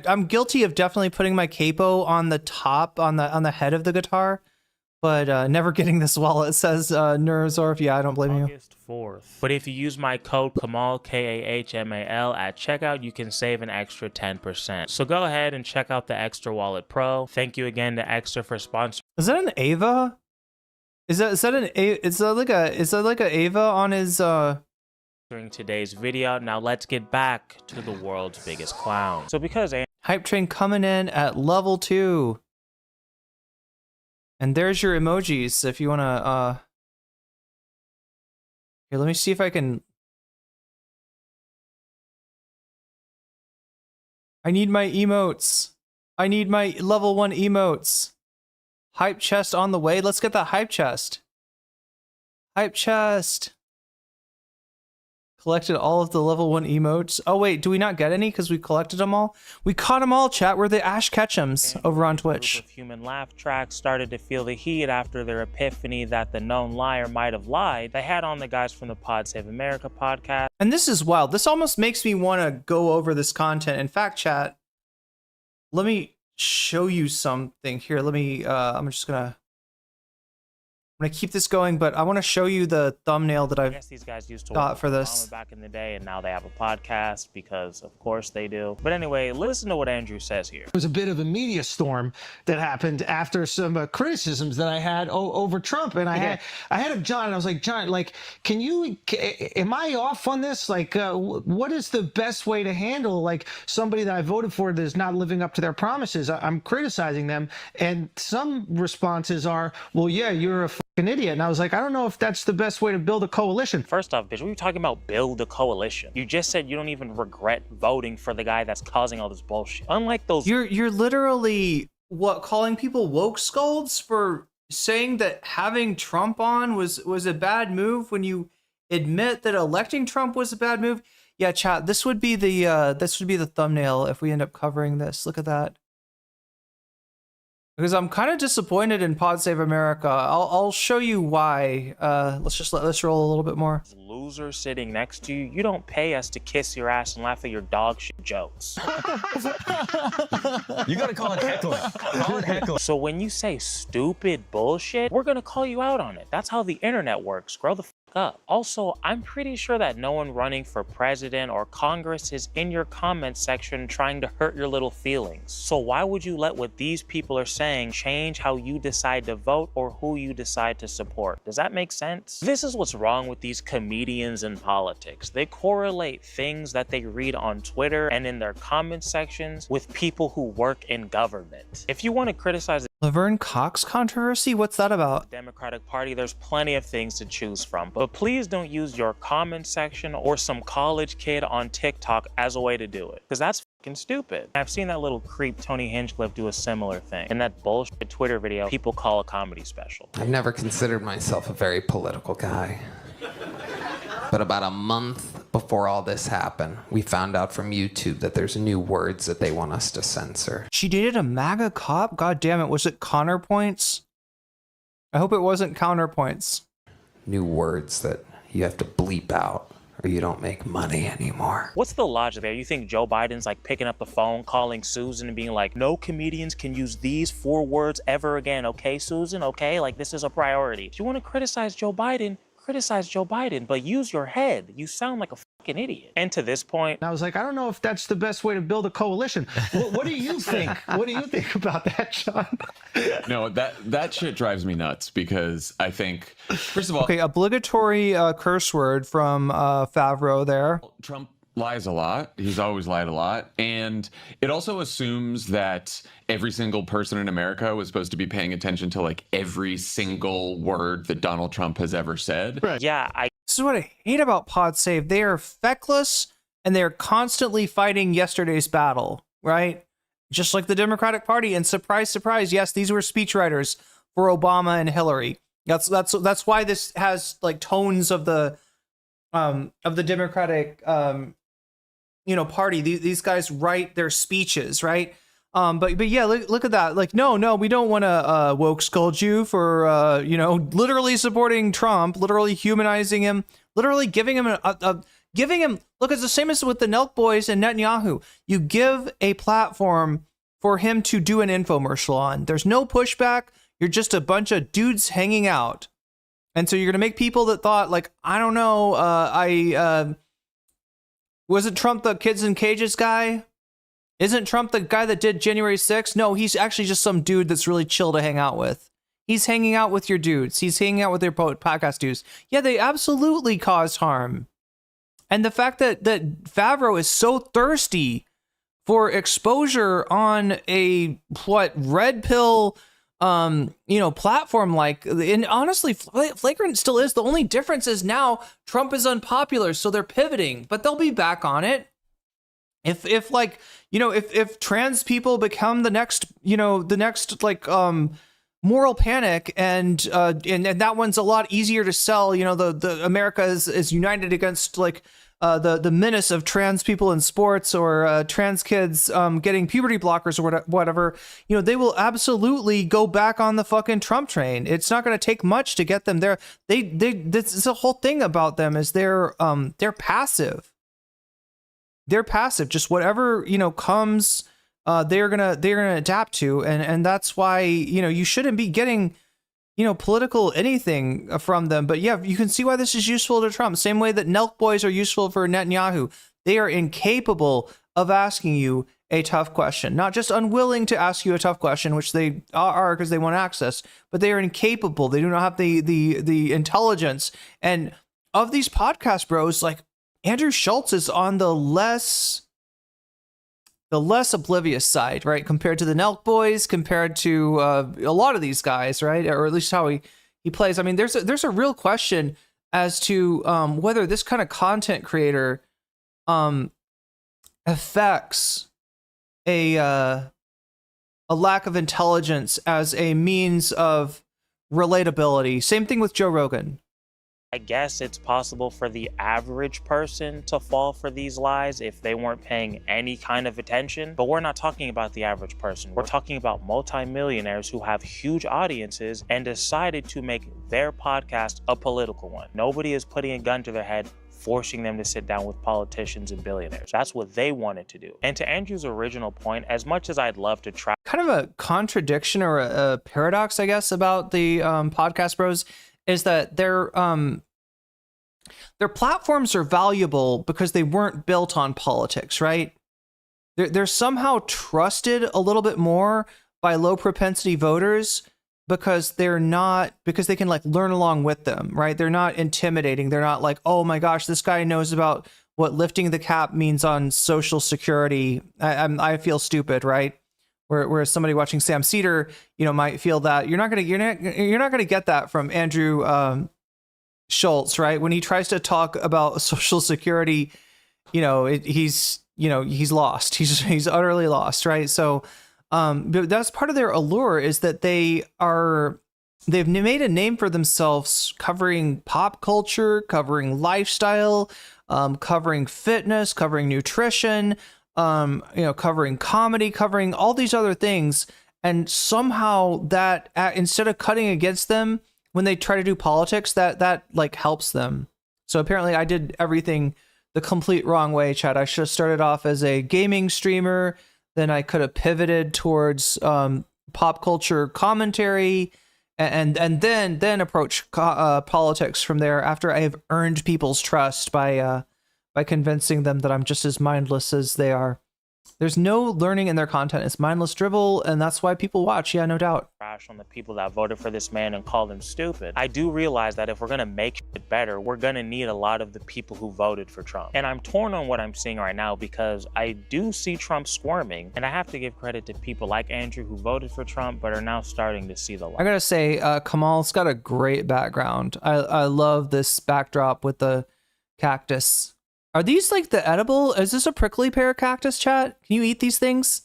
I'm guilty of definitely putting my capo on the top, on the head of the guitar, but never getting this wallet. It says Neurosorf. Yeah, I don't blame you. August 4th. But if you use my code Kamal, Kahmal, at checkout, you can save an extra 10%. So go ahead and check out the Extra Wallet Pro. Thank you again to Extra for sponsoring. Is that an Ava? Is that like a Ava on his During today's video. Now let's get back to the world's biggest clown. So because hype train coming in at level 2. And there's your emojis if you want to here, let me see if I can. I need my emotes. I need my level 1 emotes. Hype chest on the way. Let's get that hype chest. Hype chest. Collected all of the level 1 emotes. Oh wait, do we not get any because we collected them all? We caught them all, chat. We're the Ash Ketchums over on Twitch. Human laugh tracks started to feel the heat after their epiphany that the known liar might have lied. They had on the guys from the Pod Save America podcast. And this is wild. This almost makes me want to go over this content. In fact, chat, let me show you something here. Let me, I'm just gonna I'm gonna keep this going, but I want to show you the thumbnail that I've these guys used to got work for with this. Obama back in the day, and now they have a podcast because, of course, they do. But anyway, listen to what Andrew says here. There was a bit of a media storm that happened after some criticisms that I had over Trump, and I had him, John, and I was like, John, like, am I off on this? Like, what is the best way to handle like somebody that I voted for that is not living up to their promises? I'm criticizing them, and some responses are, well, yeah, you're a an idiot. And I was like, I don't know if that's the best way to build a coalition. First off, bitch, we were talking about build a coalition. You just said you don't even regret voting for the guy that's causing all this bullshit. Unlike those... You're literally, calling people woke scolds for saying that having Trump on was a bad move when you admit that electing Trump was a bad move? Yeah, chat, this would be the thumbnail if we end up covering this. Look at that. Because I'm kind of disappointed in Pod Save America. I'll show you why. Let's roll a little bit more. Loser sitting next to you, you don't pay us to kiss your ass and laugh at your dog shit jokes. You gotta call it heckling. Call it heckling. So when you say stupid bullshit, we're gonna call you out on it. That's how the internet works. Grow the fuck up. Also, I'm pretty sure that no one running for president or Congress is in your comment section trying to hurt your little feelings. So why would you let what these people are saying change how you decide to vote or who you decide to support? Does that make sense? This is what's wrong with these comedians in politics. They correlate things that they read on Twitter and in their comment sections with people who work in government. If you want to criticize the Laverne Cox controversy? What's that about? Democratic Party, there's plenty of things to choose from, but please don't use your comment section or some college kid on TikTok as a way to do it, because that's fucking stupid. I've seen that little creep Tony Hinchcliffe do a similar thing in that bullshit Twitter video people call a comedy special. I've never considered myself a very political guy. But about a month before all this happened, we found out from YouTube that there's new words that they want us to censor. She dated a MAGA cop? God damn it. Was it Connor Points? I hope it wasn't Counterpoints. New words that you have to bleep out or you don't make money anymore. What's the logic there? You think Joe Biden's like picking up the phone, calling Susan and being like, no comedians can use these 4 words ever again. Okay, Susan? Okay, like this is a priority. If you want to criticize Joe Biden, but use your head. You sound like a fucking idiot. And to this point, I was like, I don't know if that's the best way to build a coalition. What do you think? What do you think about that, John? No, that shit drives me nuts because I think, first of all, okay, obligatory curse word from Favreau there. Trump lies a lot. He's always lied a lot. And it also assumes that every single person in America was supposed to be paying attention to like every single word that Donald Trump has ever said. Right. Yeah, This is what I hate about Pod Save. They are feckless and they're constantly fighting yesterday's battle, right? Just like the Democratic Party. And surprise, surprise, yes, these were speechwriters for Obama and Hillary. That's why this has like tones of the Democratic party. These guys write their speeches, right? But yeah, look at that. Like, no, we don't want to woke scold you for literally supporting Trump, literally humanizing him, literally giving him look, it's the same as with the Nelk Boys and Netanyahu. You give a platform for him to do an infomercial on. There's no pushback. You're just a bunch of dudes hanging out. And so you're going to make people that thought like, I don't know, wasn't Trump the kids in cages guy? Isn't Trump the guy that did January 6th? No, he's actually just some dude that's really chill to hang out with. He's hanging out with your dudes. He's hanging out with your podcast dudes. Yeah, they absolutely cause harm. And the fact that Favreau is so thirsty for exposure on a red pill platform like, and honestly, Flagrant still is. The only difference is now Trump is unpopular, so they're pivoting, but they'll be back on it. If trans people become the next moral panic, and that one's a lot easier to sell. The America is united against the menace of trans people in sports or trans kids getting puberty blockers or whatever. They will absolutely go back on the fucking Trump train. It's not going to take much to get them there. This is the whole thing about them is they're passive. They're passive. Just whatever comes, they're gonna adapt to, and that's why you shouldn't be getting political anything from them. But yeah, you can see why this is useful to Trump. Same way that Nelk boys are useful for Netanyahu. They are incapable of asking you a tough question, not just unwilling to ask you a tough question, which they are because they want access, but they are incapable. They do not have the intelligence. And of these podcast bros, like Andrew Schultz is on the less oblivious side, right? Compared to the Nelk boys, compared to a lot of these guys, right? Or at least how he plays. I mean, there's a real question as to whether this kind of content creator affects a lack of intelligence as a means of relatability. Same thing with Joe Rogan. I guess it's possible for the average person to fall for these lies if they weren't paying any kind of attention, but we're not talking about the average person. We're talking about multimillionaires who have huge audiences and decided to make their podcast a political one. Nobody is putting a gun to their head, forcing them to sit down with politicians and billionaires. That's what they wanted to do. And to Andrew's original point, as much as I'd love to try... Kind of a contradiction or a paradox, I guess, about the podcast bros is that their platforms are valuable because they weren't built on politics, right? They're somehow trusted a little bit more by low propensity voters because they can like learn along with them, right? They're not intimidating. They're not like, oh my gosh, this guy knows about what lifting the cap means on Social Security. I feel stupid, right? Whereas somebody watching Sam Cedar, might feel that you're not gonna get that from Andrew Schultz, right? When he tries to talk about Social Security, he's lost. He's utterly lost, right? So, but that's part of their allure is that they've made a name for themselves covering pop culture, covering lifestyle, covering fitness, covering nutrition, covering comedy, covering all these other things. And somehow that instead of cutting against them when they try to do politics, that like helps them. So apparently I did everything the complete wrong way, Chad. I should have started off as a gaming streamer. Then I could have pivoted towards pop culture commentary and then approach politics from there after I have earned people's trust by convincing them that I'm just as mindless as they are. There's no learning in their content. It's mindless dribble, and that's why people watch. Yeah, no doubt. Crash on the people that voted for this man and call them stupid. I do realize that if we're gonna make it better, we're gonna need a lot of the people who voted for Trump. And I'm torn on what I'm seeing right now because I do see Trump squirming, and I have to give credit to people like Andrew who voted for Trump but are now starting to see the light. I gotta say, Kamal's got a great background. I love this backdrop with the cactus. Are these like the edible? Is this a prickly pear cactus, chat? Can you eat these things?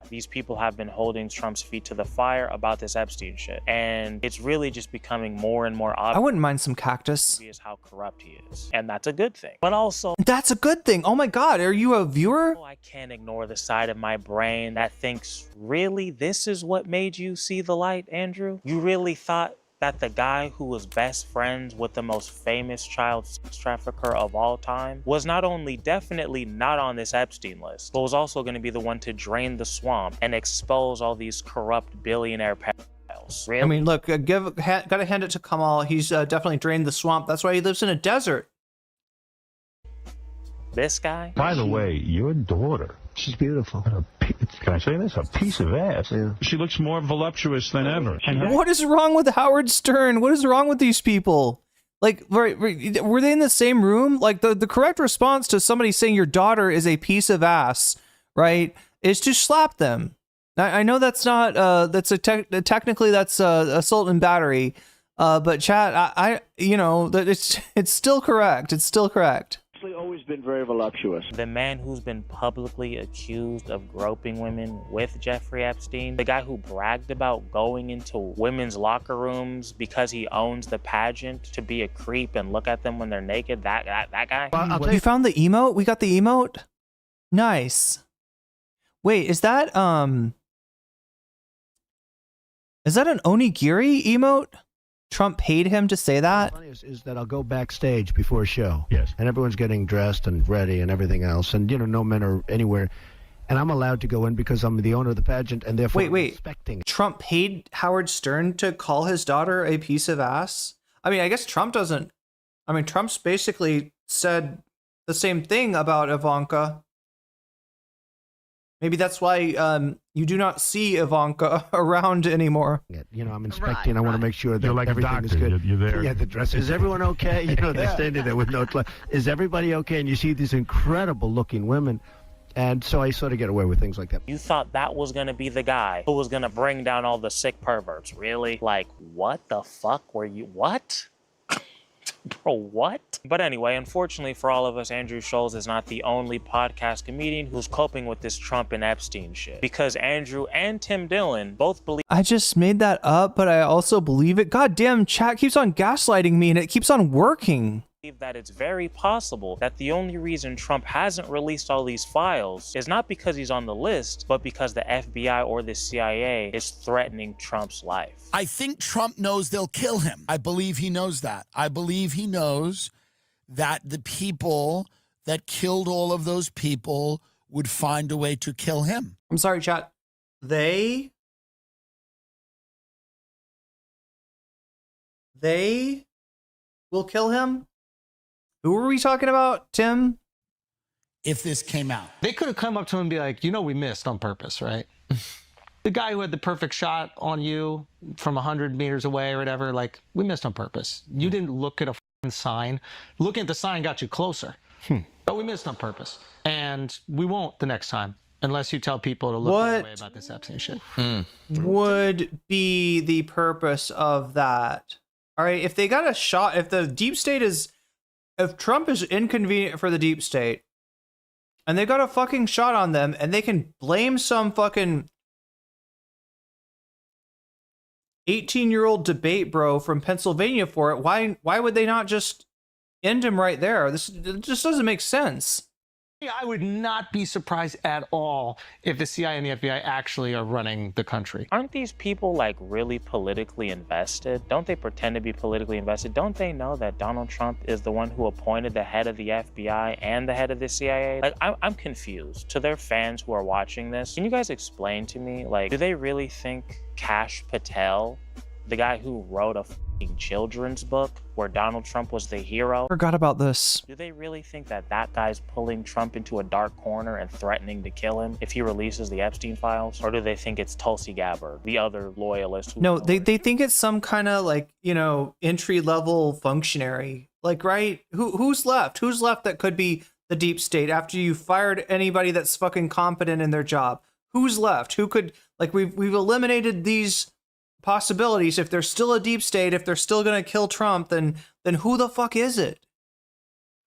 These people have been holding Trump's feet to the fire about this Epstein shit. And it's really just becoming more and more obvious. I wouldn't mind some cactus. How corrupt he is. And that's a good thing. But also... That's a good thing. Oh my God, are you a viewer? I can't ignore the side of my brain that thinks, really, this is what made you see the light, Andrew? You really thought that the guy who was best friends with the most famous child sex trafficker of all time was not only definitely not on this Epstein list, but was also going to be the one to drain the swamp and expose all these corrupt billionaire pedophiles. Really? I mean, look, gotta hand it to Kamal. He's definitely drained the swamp. That's why he lives in a desert. This guy? By the way, your daughter. She's beautiful. Can I say this? A piece of ass. Yeah. She looks more voluptuous than ever. What is wrong with Howard Stern? What is wrong with these people? Like, were they in the same room? Like, the correct response to somebody saying your daughter is a piece of ass, right, is to slap them. I know that's not, technically that's assault and battery, but chat, it's still correct. It's still correct. Always been very voluptuous. The man who's been publicly accused of groping women with Jeffrey Epstein, the guy who bragged about going into women's locker rooms because he owns the pageant to be a creep and look at them when they're naked, that guy. You found the emote? We got the emote? Nice. Wait, is that an onigiri emote? Trump paid him to say that? Funny is that I'll go backstage before a show. Yes. And everyone's getting dressed and ready and everything else. And, no men are anywhere. and I'm allowed to go in because I'm the owner of the pageant, and therefore I'm inspecting. Trump paid Howard Stern to call his daughter a piece of ass? I mean, I guess Trump doesn't. I mean, Trump's basically said the same thing about Ivanka. Maybe that's why you do not see Ivanka around anymore. You know, I'm inspecting. I want to make sure that You're like a everything is doctor. good. You're there. Yeah, the dress. Is everyone okay? You know, they're standing there with no clothes. Is everybody okay? And you see these incredible looking women. And so I sort of get away with things like that. You thought that was gonna be the guy who was gonna bring down all the sick perverts, really? Like, what the fuck were you, what? Bro, what? But anyway, unfortunately for all of us, Andrew Schulz is not the only podcast comedian who's coping with this Trump and Epstein shit. Because Andrew and Tim Dillon both believe— I just made that up, but I also believe it. God damn, chat keeps on gaslighting me and it keeps on working. that it's very possible that the only reason Trump hasn't released all these files is not because he's on the list, but because the FBI or the CIA is threatening Trump's life. I think Trump knows they'll kill him. I believe he knows that. I believe he knows that the people that killed all of those people would find a way to kill him. I'm sorry, chat. They will kill him? Who were we talking about, Tim? If this came out. They could have come up to him and be like, you know, we missed on purpose, right? The guy who had the perfect shot on you from 100 meters away or whatever, like, we missed on purpose. You didn't look at a sign. Looking at the sign got you closer. But we missed on purpose. And we won't the next time, unless you tell people to look the other way about this Epstein shit. Would be the purpose of that? All right, if they got a shot, if the deep state is, if Trump is inconvenient for the deep state, and they got a fucking shot on them, and they can blame some fucking 18-year-old debate bro from Pennsylvania for it, why would they not just end him right there? This just doesn't make sense. I would not be surprised at all if the CIA and the FBI actually are running the country. Aren't these people like really politically invested? Don't they pretend to be politically invested? Don't they know that Donald Trump is the one who appointed the head of the FBI and the head of the CIA? Like, I'm confused. To their fans who are watching this, can you guys explain to me, like, do they really think Kash Patel, the guy who wrote a children's book where Donald Trump was the hero? Forgot about this. Do they really think that that guy's pulling Trump into a dark corner and threatening to kill him if he releases the Epstein files? Or do they think it's Tulsi Gabbard, the other loyalist? No, they think it's some kind of like, you know, entry-level functionary. Like, right? Who's left? Who's left that could be the deep state after you fired anybody that's fucking competent in their job? Who's left? Who could, like, we've eliminated these possibilities. If there's still a deep state, if they're still gonna kill Trump, then who the fuck is it?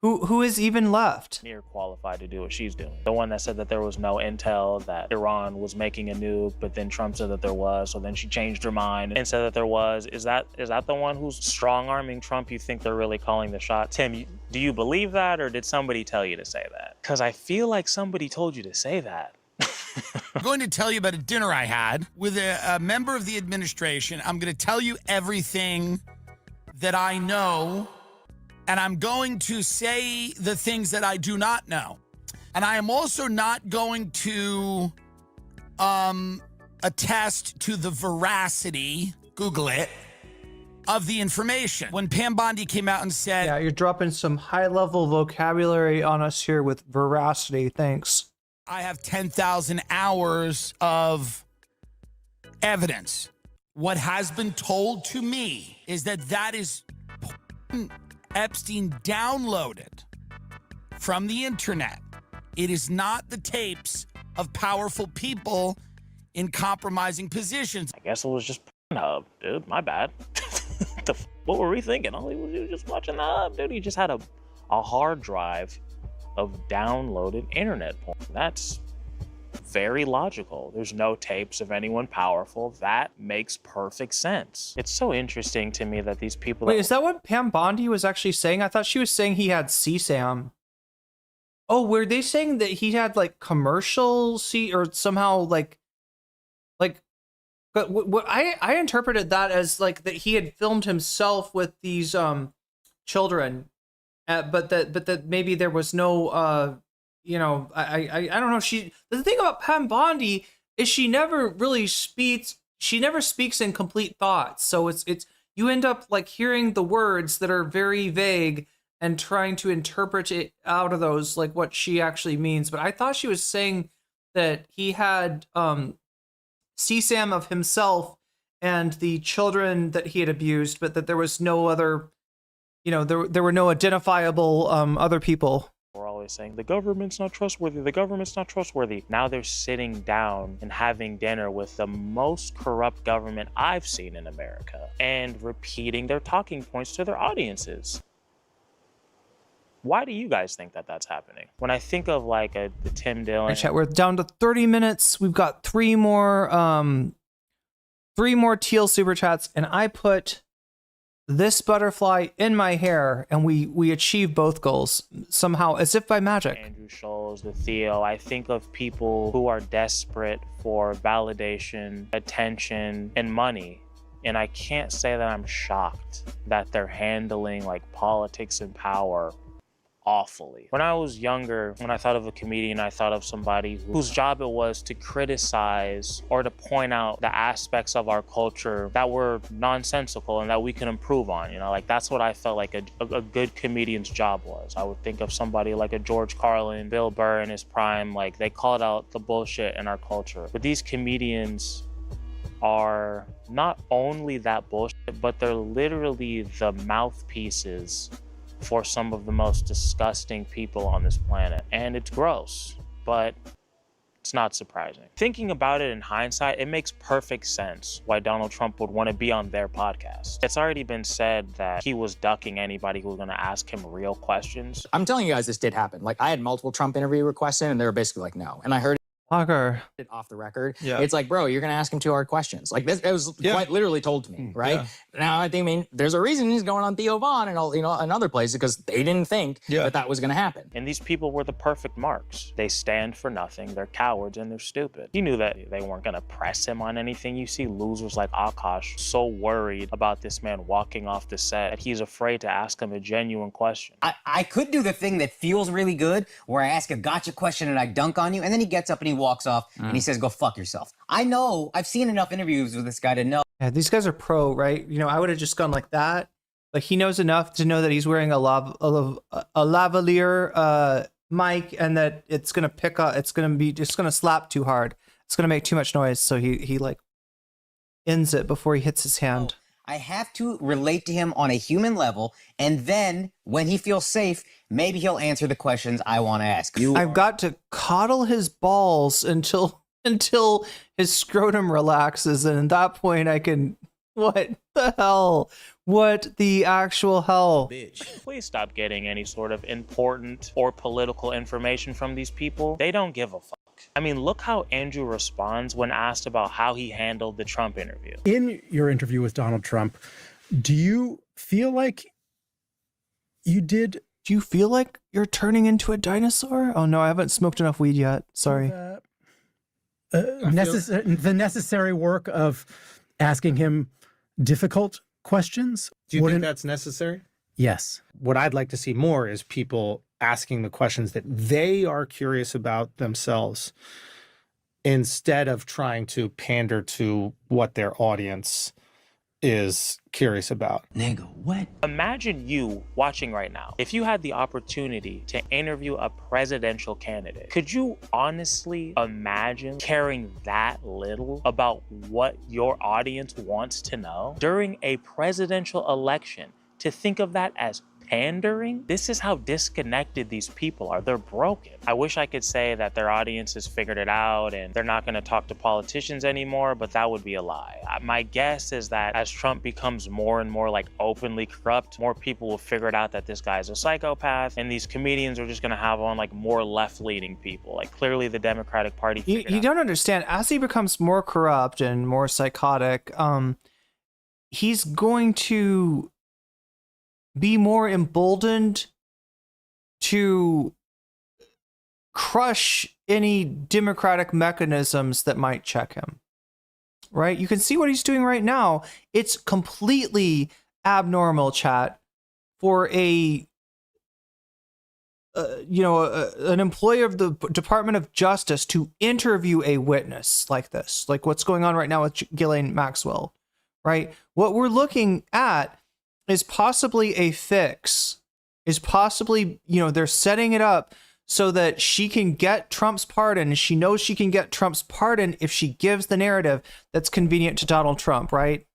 Who is even left? Near qualified to do what she's doing. The one that said that there was no intel that Iran was making a nuke, but then Trump said that there was, so then she changed her mind and said that there was. Is that the one who's strong-arming Trump? You think they're really calling the shot? Tim, do you believe that, or did somebody tell you to say that? Because I feel like somebody told you to say that. I'm going to tell you about a dinner I had with a member of the administration. I'm going to tell you everything that I know, and I'm going to say the things that I do not know. And I am also not going to attest to the veracity, Google it, of the information. When Pam Bondi came out and said— Yeah, you're dropping some high-level vocabulary on us here with veracity. Thanks. I have 10,000 hours of evidence. What has been told to me is that that is Epstein downloaded from the internet. It is not the tapes of powerful people in compromising positions. I guess it was just Hub, dude. My bad. What were we thinking? All he was just watching the Hub, dude. He just had a hard drive of downloaded internet porn. That's very logical. There's no tapes of anyone powerful. That makes perfect sense. It's so interesting to me that these people— Wait, is that what Pam Bondi was actually saying? I thought she was saying he had CSAM. Oh, were they saying that he had like commercial or somehow like but what I interpreted that as like that he had filmed himself with these children. But that maybe there was no you know, I don't know. The thing about Pam Bondi is she never really speaks. She never speaks in complete thoughts. So it's you end up like hearing the words that are very vague and trying to interpret it out of those, like what she actually means. But I thought she was saying that he had CSAM of himself and the children that he had abused, but that there was no other, you know, there were no identifiable other people. We're always saying the government's not trustworthy, the government's not trustworthy. Now they're sitting down and having dinner with the most corrupt government I've seen in America and repeating their talking points to their audiences. Why do you guys think that that's happening? When I think of like the Tim Dillon... Chat, we're down to 30 minutes. We've got three more teal super chats, and I put this butterfly in my hair, and we achieve both goals somehow, as if by magic. Andrew Scholes, the Theo, I think of people who are desperate for validation, attention, and money. And I can't say that I'm shocked that they're handling like politics and power awfully. When I was younger, when I thought of a comedian, I thought of somebody whose job it was to criticize or to point out the aspects of our culture that were nonsensical and that we can improve on. You know, like that's what I felt like a good comedian's job was. I would think of somebody like a George Carlin, Bill Burr in his prime, like they called out the bullshit in our culture. But these comedians are not only that bullshit, but they're literally the mouthpieces for some of the most disgusting people on this planet. And it's gross, but it's not surprising. Thinking about it in hindsight, it makes perfect sense why Donald Trump would want to be on their podcast. It's already been said that he was ducking anybody who was going to ask him real questions. I'm telling you guys, this did happen. Like, I had multiple Trump interview requests in, and they were basically like, no. And I heard it off the record. Yeah. It's like, bro, you're going to ask him 2 hard questions. Like, this, it was quite literally told to me, right? Yeah. Now, I mean, there's a reason he's going on Theo Vaughn and all, you know, and other places, because they didn't think that was going to happen. And these people were the perfect marks. They stand for nothing. They're cowards and they're stupid. He knew that they weren't going to press him on anything. You see losers like Akash so worried about this man walking off the set that he's afraid to ask him a genuine question. I could do the thing that feels really good, where I ask a gotcha question and I dunk on you, and then he gets up and he walks off and he says, go fuck yourself. I know, I've seen enough interviews with this guy to know. Yeah, these guys are pro, right? You know, I would have just gone like that. Like, he knows enough to know that he's wearing a lavalier mic, and that it's gonna pick up. It's gonna slap too hard. It's gonna make too much noise. So he like ends it before he hits his hand. I have to relate to him on a human level, and then when he feels safe, maybe he'll answer the questions I want to ask. I've got to coddle his balls until his scrotum relaxes, and at that point I can... What the hell? What the actual hell? Please stop getting any sort of important or political information from these people. They don't give a fuck. I mean, look how Andrew responds when asked about how he handled the Trump interview. In your interview with Donald Trump, do you feel like you did... Do you feel like you're turning into a dinosaur? Oh no, I haven't smoked enough weed yet. Sorry. The necessary work of asking him difficult questions. Do you think that's necessary? Yes. What I'd like to see more is people asking the questions that they are curious about themselves, instead of trying to pander to what their audience is curious about. Nigga, what? Imagine you watching right now. If you had the opportunity to interview a presidential candidate, could you honestly imagine caring that little about what your audience wants to know? During a presidential election, to think of that as pandering? This is how disconnected these people are. They're broken. I wish I could say that their audience has figured it out and they're not going to talk to politicians anymore, but that would be a lie. My guess is that as Trump becomes more and more like openly corrupt, more people will figure it out that this guy's a psychopath, and these comedians are just going to have on like more left-leaning people. Like, clearly the Democratic Party figured You don't understand. As he becomes more corrupt and more psychotic, he's going to be more emboldened to crush any democratic mechanisms that might check him, right? You can see what he's doing right now. It's completely abnormal, chat, for a an employee of the Department of Justice to interview a witness like this, like what's going on right now with Ghislaine Maxwell, right? What we're looking at is possibly a fix, is possibly, they're setting it up so that she can get Trump's pardon. And she knows she can get Trump's pardon if she gives the narrative that's convenient to Donald Trump, right?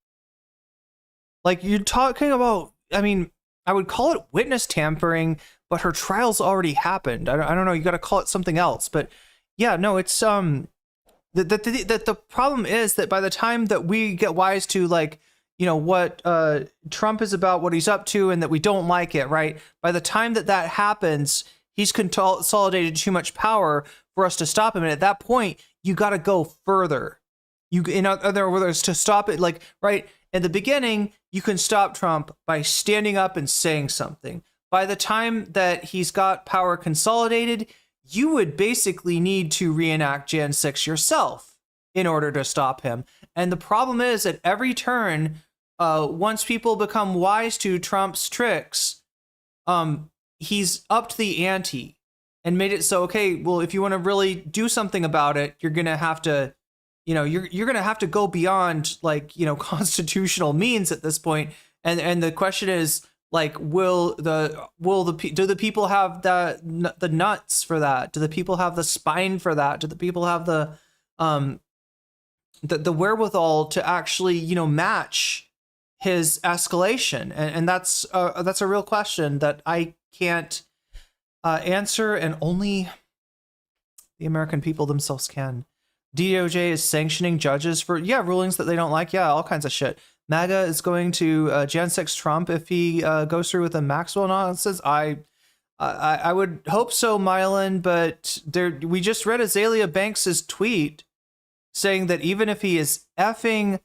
Like, you're talking about, I mean, I would call it witness tampering, but her trial's already happened. I don't know. You got to call it something else. But yeah, no, it's the problem is that by the time that we get wise to, like, what Trump is about, what he's up to, and that we don't like it, right? By the time that happens, he's consolidated too much power for us to stop him. And at that point, you got to go further. In other words, to stop it, like, right in the beginning, you can stop Trump by standing up and saying something. By the time that he's got power consolidated, you would basically need to reenact Jan 6 yourself in order to stop him. And the problem is, at every turn, once people become wise to Trump's tricks, he's upped the ante and made it so, okay, well, if you want to really do something about it, you're going to have to, you're going to have to go beyond, like, constitutional means at this point. And the question is, like, do the people have the nuts for that? Do the people have the spine for that? Do the people have the wherewithal to actually, match his escalation? And that's a real question that I can't answer, and only the American people themselves can. DOJ is sanctioning judges for rulings that they don't like. Yeah, all kinds of shit. MAGA is going to Jan 6 Trump if he goes through with the Maxwell nonsense. I would hope so, Mylan, but we just read Aelia Banks' tweet saying that even if he is effing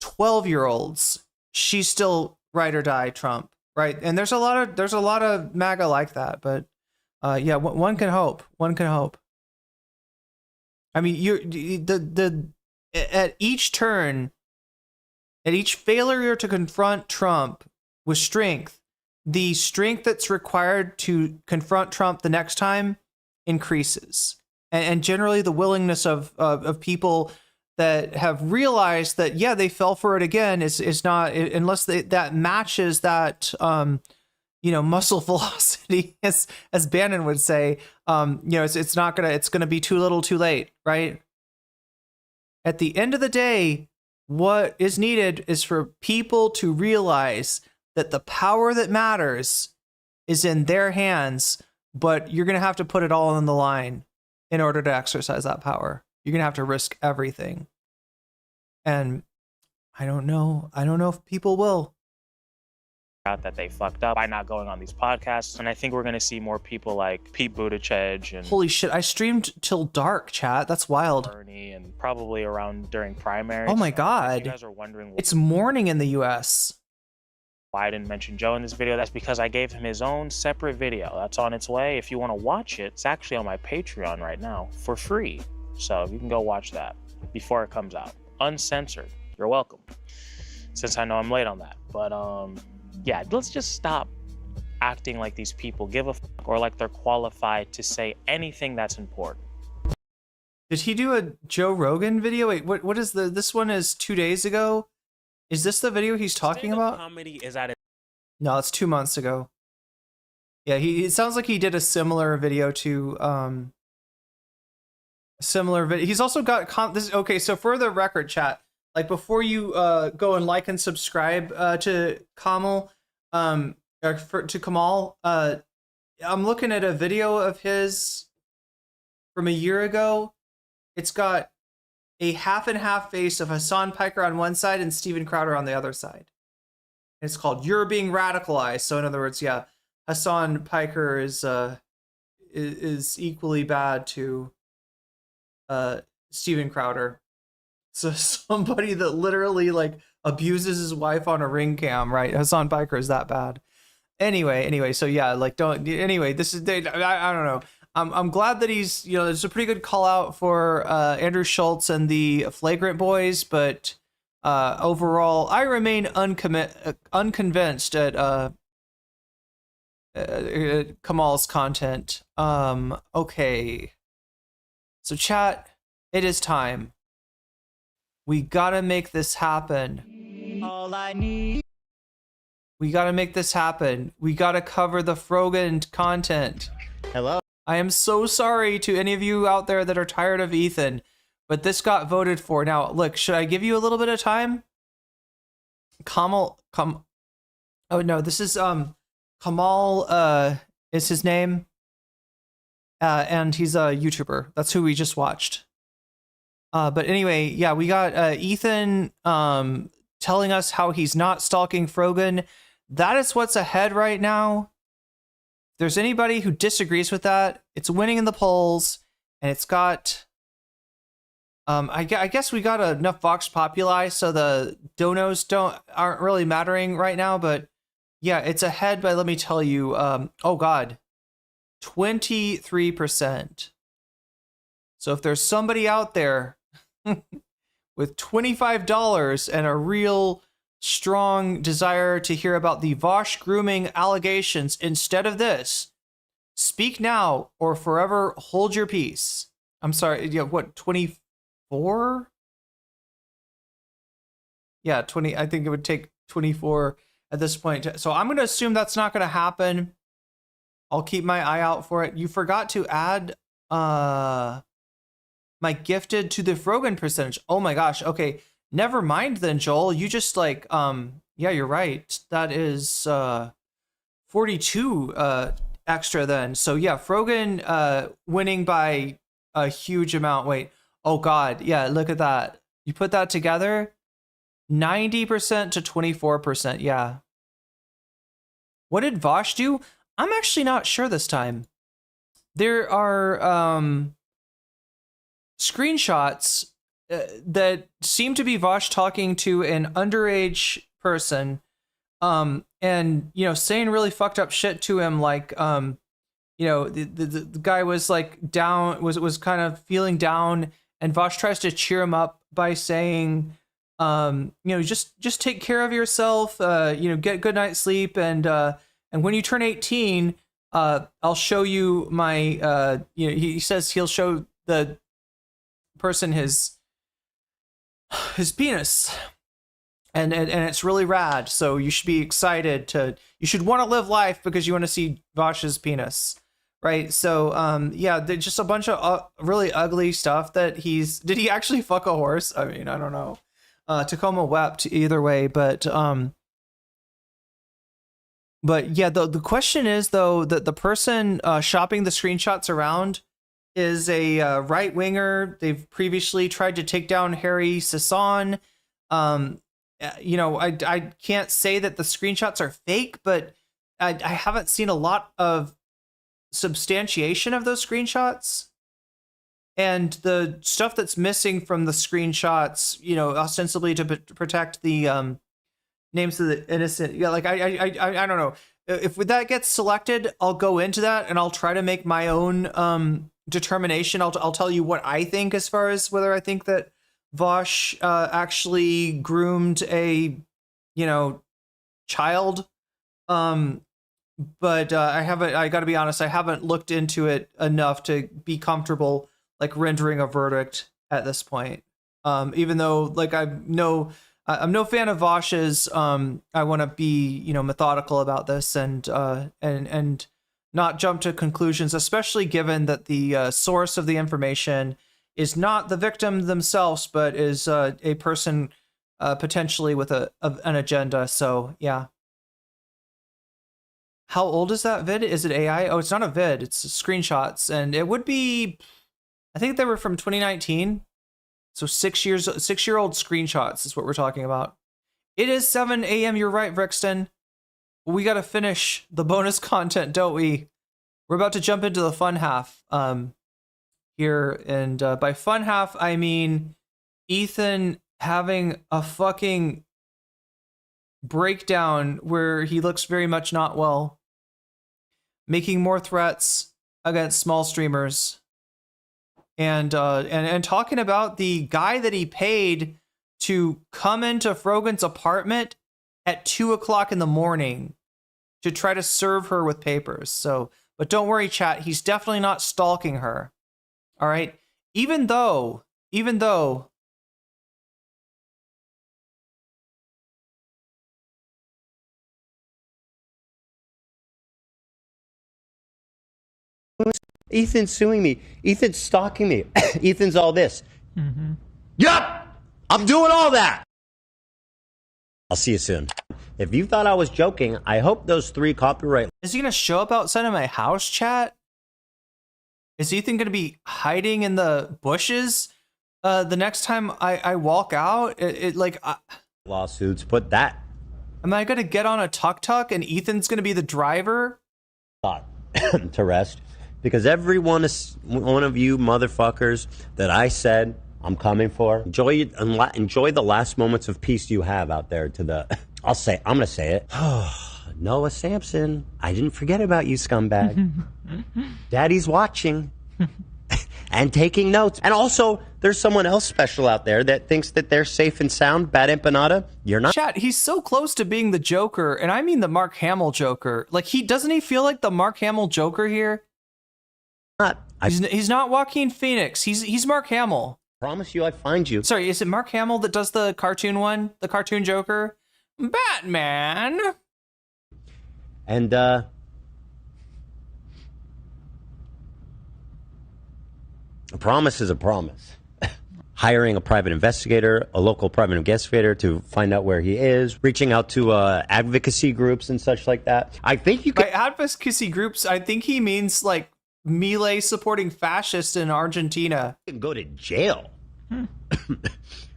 12-year-olds, she's still ride or die Trump, right? And there's a lot of MAGA like that, but one can hope. One can hope. I mean, at each turn, at each failure to confront Trump with strength, the strength that's required to confront Trump the next time increases. And generally the willingness of people that have realized that, they fell for it again is not, unless that matches that, muscle velocity, as Bannon would say, it's going to be too little too late, right? At the end of the day, what is needed is for people to realize that the power that matters is in their hands, but you're going to have to put it all on the line in order to exercise that power. You're going to have to risk everything. And I don't know if people will. Out that they fucked up by not going on these podcasts, and I think we're going to see more people like Pete Buttigieg and holy shit, I streamed till dark, chat. That's wild. Bernie, and probably around during primaries. Oh my god, you guys are wondering it's morning in the US. Why I didn't mention Joe in this video. That's because I gave him his own separate video that's on its way. If you want to watch it, it's actually on my Patreon right now for free, so you can go watch that before it comes out uncensored. You're welcome, since I know I'm late on that. But let's just stop acting like these people give a fuck or like they're qualified to say anything that's important. Did he do a Joe Rogan video? Wait, what is this one is 2 days ago? Is this the video he's talking about? Comedy is at No, it's 2 months ago. Yeah, it sounds like he did a similar video to similar video. He's also got this. Okay, so for the record, chat, like before you go and like and subscribe to Kamal, to Kamal, I'm looking at a video of his from a year ago. It's got a half and half face of Hasan Piker on one side and Steven Crowder on the other side. It's called "You're Being Radicalized." So in other words, yeah, Hasan Piker is equally bad to Steven Crowder. So somebody that literally like abuses his wife on a ring cam, right? Hasan Piker is that bad. Anyway, so yeah, like this is, I don't know. I'm glad that he's, there's a pretty good call out for Andrew Schultz and the Flagrant Boys, but overall, I remain unconvinced at Kamal's content. Okay. So chat, it is time. We gotta make this happen. All I need. We gotta make this happen. We gotta cover the Frogan content. Hello. I am so sorry to any of you out there that are tired of Ethan, but this got voted for. Now, look, should I give you a little bit of time? Oh no, this is Kamal is his name. And he's a YouTuber. That's who we just watched. But anyway, yeah, we got Ethan telling us how he's not stalking Frogan. That is what's ahead right now. If there's anybody who disagrees with that, it's winning in the polls, and it's got I guess we got enough Vox Populi, so the donos aren't really mattering right now, but yeah, it's ahead by, let me tell you, oh god, 23%. So if there's somebody out there with $25 and a real strong desire to hear about the Vosh grooming allegations instead of this, speak now or forever hold your peace. I'm sorry, yeah, what, 24? Yeah, 20, I think it would take 24 at this point. So I'm going to assume that's not going to happen. I'll keep my eye out for it. You forgot to add my gifted to the Frogan percentage. Oh my gosh. Okay. Never mind then, Joel. You just like, yeah, you're right. That is 42 extra then. So yeah, Frogan winning by a huge amount. Wait. Oh god. Yeah, look at that. You put that together, 90% to 24%. Yeah. What did Vosh do? I'm actually not sure this time. There are screenshots that seem to be Vosh talking to an underage person, and you know, saying really fucked up shit to him, like you know, the guy was like down, was kind of feeling down, and Vosh tries to cheer him up by saying, you know, just take care of yourself, you know, get good night's sleep, and when you turn 18, I'll show you my, you know, he says he'll show the person his penis, and it's really rad. So you should be excited you should want to live life because you want to see Vosh's penis, right? So yeah, there's just a bunch of really ugly stuff that did he actually fuck a horse? I mean, I don't know. Tacoma wept either way, but yeah, the question is though that the person shopping the screenshots around is a right winger. They've previously tried to take down Harry Hasan. You know, I can't say that the screenshots are fake, but I haven't seen a lot of substantiation of those screenshots. And the stuff that's missing from the screenshots, you know, ostensibly to protect the names of the innocent. Yeah, like I don't know. If that gets selected, I'll go into that and I'll try to make my own determination. I'll tell you what I think as far as whether I think that Vosh actually groomed a, you know, child. But I got to be honest, I haven't looked into it enough to be comfortable like rendering a verdict at this point. Even though like I'm no fan of Vosh's. I want to be, you know, methodical about this and not jump to conclusions, especially given that the source of the information is not the victim themselves, but is a person potentially with an agenda. So yeah. How old is that vid? Is it AI? Oh, it's not a vid. It's screenshots, and it would be. I think they were from 2019. So 6-year-old screenshots is what we're talking about. It is 7 a.m. You're right, Brixton. We got to finish the bonus content, don't we? We're about to jump into the fun half here. And by fun half, I mean Ethan having a fucking breakdown where he looks very much not well. Making more threats against small streamers. And talking about the guy that he paid to come into Frogan's apartment at 2 o'clock in the morning to try to serve her with papers. So, but don't worry, chat. He's definitely not stalking her. All right. Even though Ethan's suing me. Ethan's stalking me. Ethan's all this. Yup! I'm doing all that! I'll see you soon. If you thought I was joking, I hope those 3 copyright... Is he going to show up outside of my house, chat? Is Ethan going to be hiding in the bushes the next time I walk out? Lawsuits, put that... Am I going to get on a tuk-tuk and Ethan's going to be the driver? ...thought to rest. Because every one of you motherfuckers that I said I'm coming for, enjoy the last moments of peace you have out there to the... I'm going to say it. Noah Sampson, I didn't forget about you, scumbag. Daddy's watching and taking notes. And also, there's someone else special out there that thinks that they're safe and sound. Bad empanada, you're not. Chat, he's so close to being the Joker, and I mean the Mark Hamill Joker. Like, doesn't he feel like the Mark Hamill Joker here? He's not Joaquin Phoenix. He's Mark Hamill. Promise you I'd find you. Sorry, is it Mark Hamill that does the cartoon one? The cartoon Joker? Batman! And, a promise is a promise. Hiring a private investigator, a local private investigator to find out where he is, reaching out to advocacy groups and such like that. I think you could... By advocacy groups, I think he means, like, Milei supporting fascists in Argentina. You can go to jail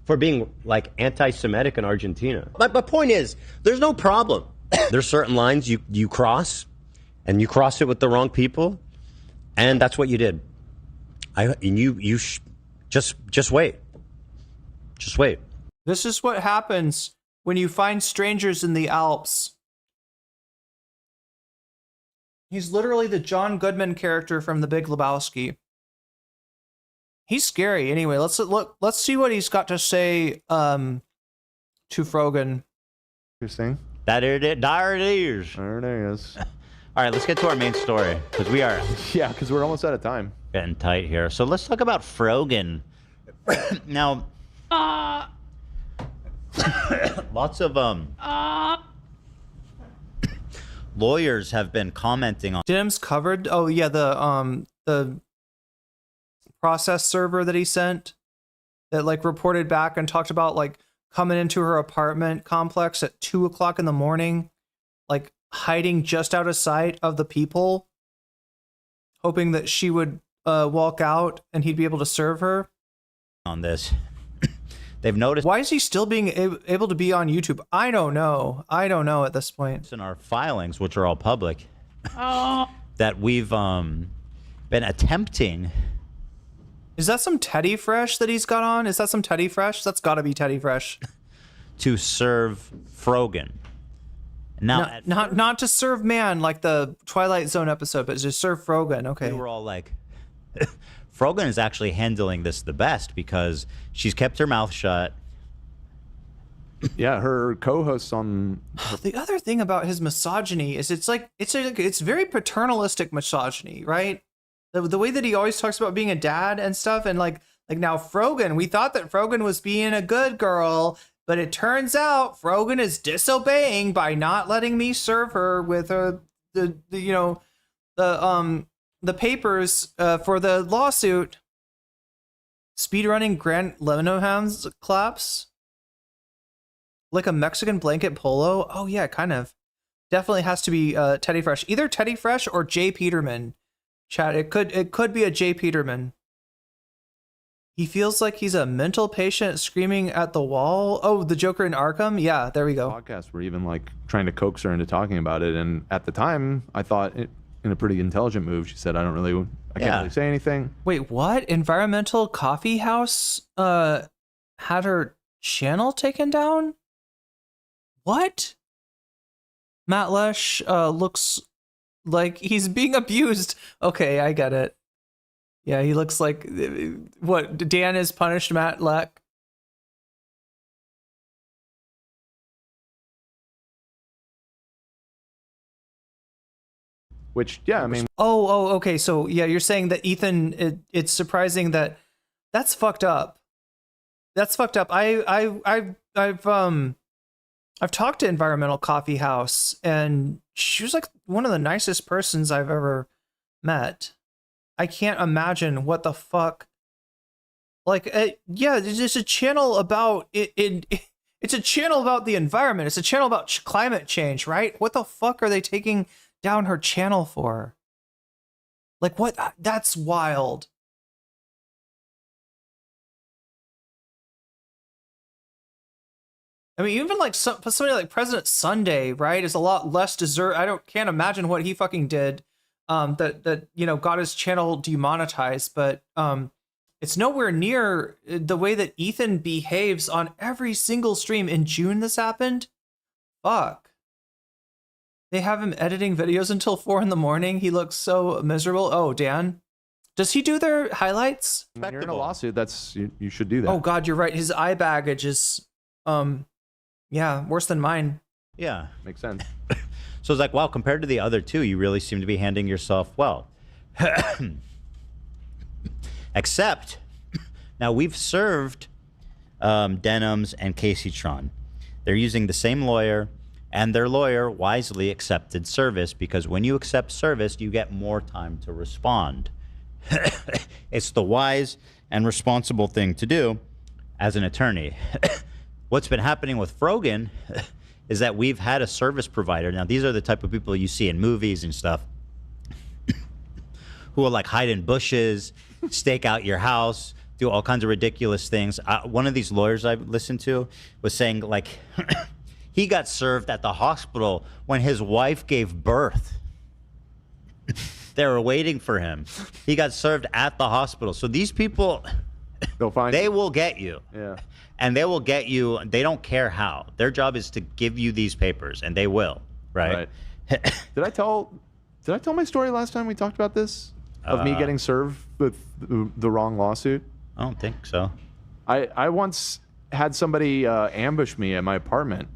for being, like, anti-Semitic in Argentina. My point is, there's no problem. There's certain lines you cross, and you cross it with the wrong people, and that's what you did. Just wait. Just wait. This is what happens when you find strangers in the Alps. He's literally the John Goodman character from The Big Lebowski. He's scary. Anyway, let's see what he's got to say to Frogan. Interesting. There it is. There it is. All right, let's get to our main story because we are. Yeah, because we're almost out of time. Getting tight here. So let's talk about Frogan. Now, lots of lawyers have been commenting on. Dim's covered. Oh yeah, the process server that he sent that like reported back and talked about like coming into her apartment complex at 2 o'clock in the morning, like hiding just out of sight of the people, hoping that she would walk out and he'd be able to serve her. On this, they've noticed. Why is he still being able to be on YouTube? I don't know at this point. In our filings, which are all public, that we've been attempting. Is that some Teddy Fresh that he's got on? Is that some Teddy Fresh? That's got to be Teddy Fresh. To serve Frogan. Now, not to serve man like the Twilight Zone episode, but to serve Frogan. Okay. We were all like, Frogan is actually handling this the best because she's kept her mouth shut. Yeah, her co-hosts on. The other thing about his misogyny is it's very paternalistic misogyny, right? The way that he always talks about being a dad and stuff, and like now Frogan, we thought that Frogan was being a good girl, but it turns out Frogan is disobeying by not letting me serve her with the papers for the lawsuit. Speedrunning Grant Lenoham's collapse. Like a Mexican blanket polo. Oh yeah, kind of. Definitely has to be Teddy Fresh. Either Teddy Fresh or Jay Peterman. Chat, it could be a Jay Peterman. He feels like he's a mental patient screaming at the wall. Oh, the Joker in Arkham? Yeah, there we go. Podcasts were even like trying to coax her into talking about it, and at the time, I thought it in a pretty intelligent move. She said, I can't really say anything. Wait, what? Environmental Coffee House had her channel taken down? What? Matt Lesh looks like he's being abused. Okay, I get it. Yeah, he looks like what Dan has punished Matt Leck. Which, yeah, I mean, okay. So yeah, you're saying that Ethan. It's surprising that's fucked up. That's fucked up. I've talked to Environmental Coffee House, and she was like one of the nicest persons I've ever met. I can't imagine what the fuck. Like, yeah, it's just a channel about it. It's a channel about the environment. It's a channel about climate change, right? What the fuck are they taking down her channel for? Like, what? That's wild. I mean, even like somebody like President Sunday, right, is a lot less deserved. Can't imagine what he fucking did, that got his channel demonetized. But it's nowhere near the way that Ethan behaves on every single stream. In June, this happened. Fuck. They have him editing videos until 4 a.m. He looks so miserable. Oh, Dan, does he do their highlights? When you're in a lawsuit, you should do that. Oh God, you're right. His eye baggage is worse than mine. Yeah, makes sense. So it's like, wow, compared to the other two, you really seem to be handling yourself well. Except now we've served Denham's and Casey Tron. They're using the same lawyer, and their lawyer wisely accepted service, because when you accept service, you get more time to respond. It's the wise and responsible thing to do as an attorney. What's been happening with Frogan is that we've had a service provider. Now, these are the type of people you see in movies and stuff who will like hide in bushes, stake out your house, do all kinds of ridiculous things. One of these lawyers I listened to was saying like he got served at the hospital when his wife gave birth. They were waiting for him. He got served at the hospital. So these people, they will get you. Yeah. And they will get you. They don't care how. Their job is to give you these papers, and they will. Right. Did I tell my story last time we talked about this? Of me getting served with the wrong lawsuit? I don't think so. I once had somebody ambush me at my apartment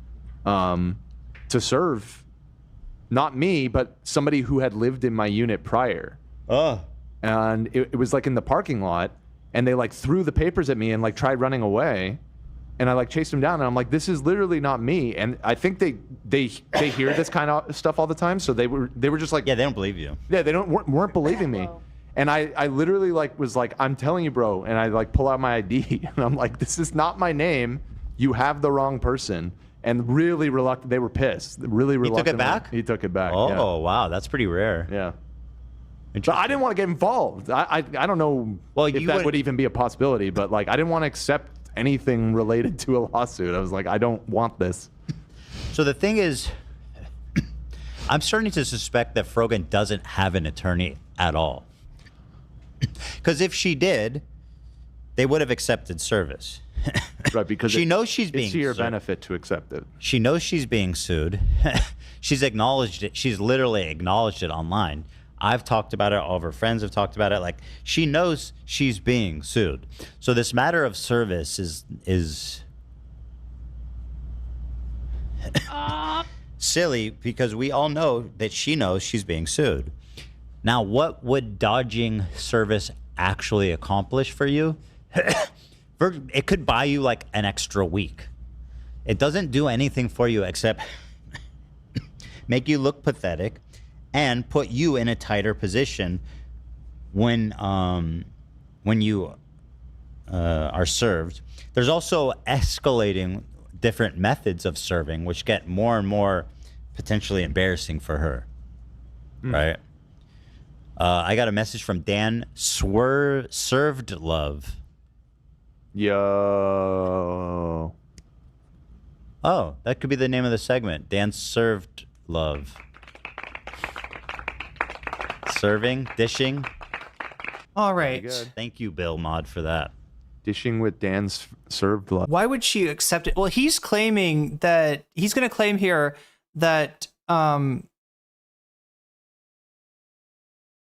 to serve, not me, but somebody who had lived in my unit prior. Oh. And it was like in the parking lot, and they like threw the papers at me and like tried running away. And I like chased them down, and I'm like, this is literally not me. And I think they hear this kind of stuff all the time, so they were just like, yeah, they don't believe you. Yeah, they weren't believing me. And I literally like was like, I'm telling you, bro. And I like pull out my ID, and I'm like, this is not my name. You have the wrong person. And really reluctant. They were pissed. Really reluctant. He took it back? He took it back. Oh, yeah. Wow, that's pretty rare. Yeah. But I didn't want to get involved. I don't know if that would even be a possibility, but like I didn't want to accept anything related to a lawsuit. I was like, I don't want this. So the thing is, I'm starting to suspect that Frogan doesn't have an attorney at all. Because if she did, they would have accepted service. Right, because she knows she's being it's to your sued. benefit to accept it. She knows she's being sued. She's acknowledged it. She's literally acknowledged it online. I've talked about it. All of her friends have talked about it. Like, she knows she's being sued. So this matter of service is silly, because we all know that she knows she's being sued. Now, what would dodging service actually accomplish for you? It could buy you like an extra week. It doesn't do anything for you except make you look pathetic and put you in a tighter position when you are served. There's also escalating different methods of serving, which get more and more potentially embarrassing for her, right? I got a message from Dan Served Love. Yo. Oh, that could be the name of the segment. Dan Served Love. Serving, dishing. All right. Thank you, Bill Mod, for that. Dishing with Dan's served love. Why would she accept it? Well, he's claiming that he's going to claim here that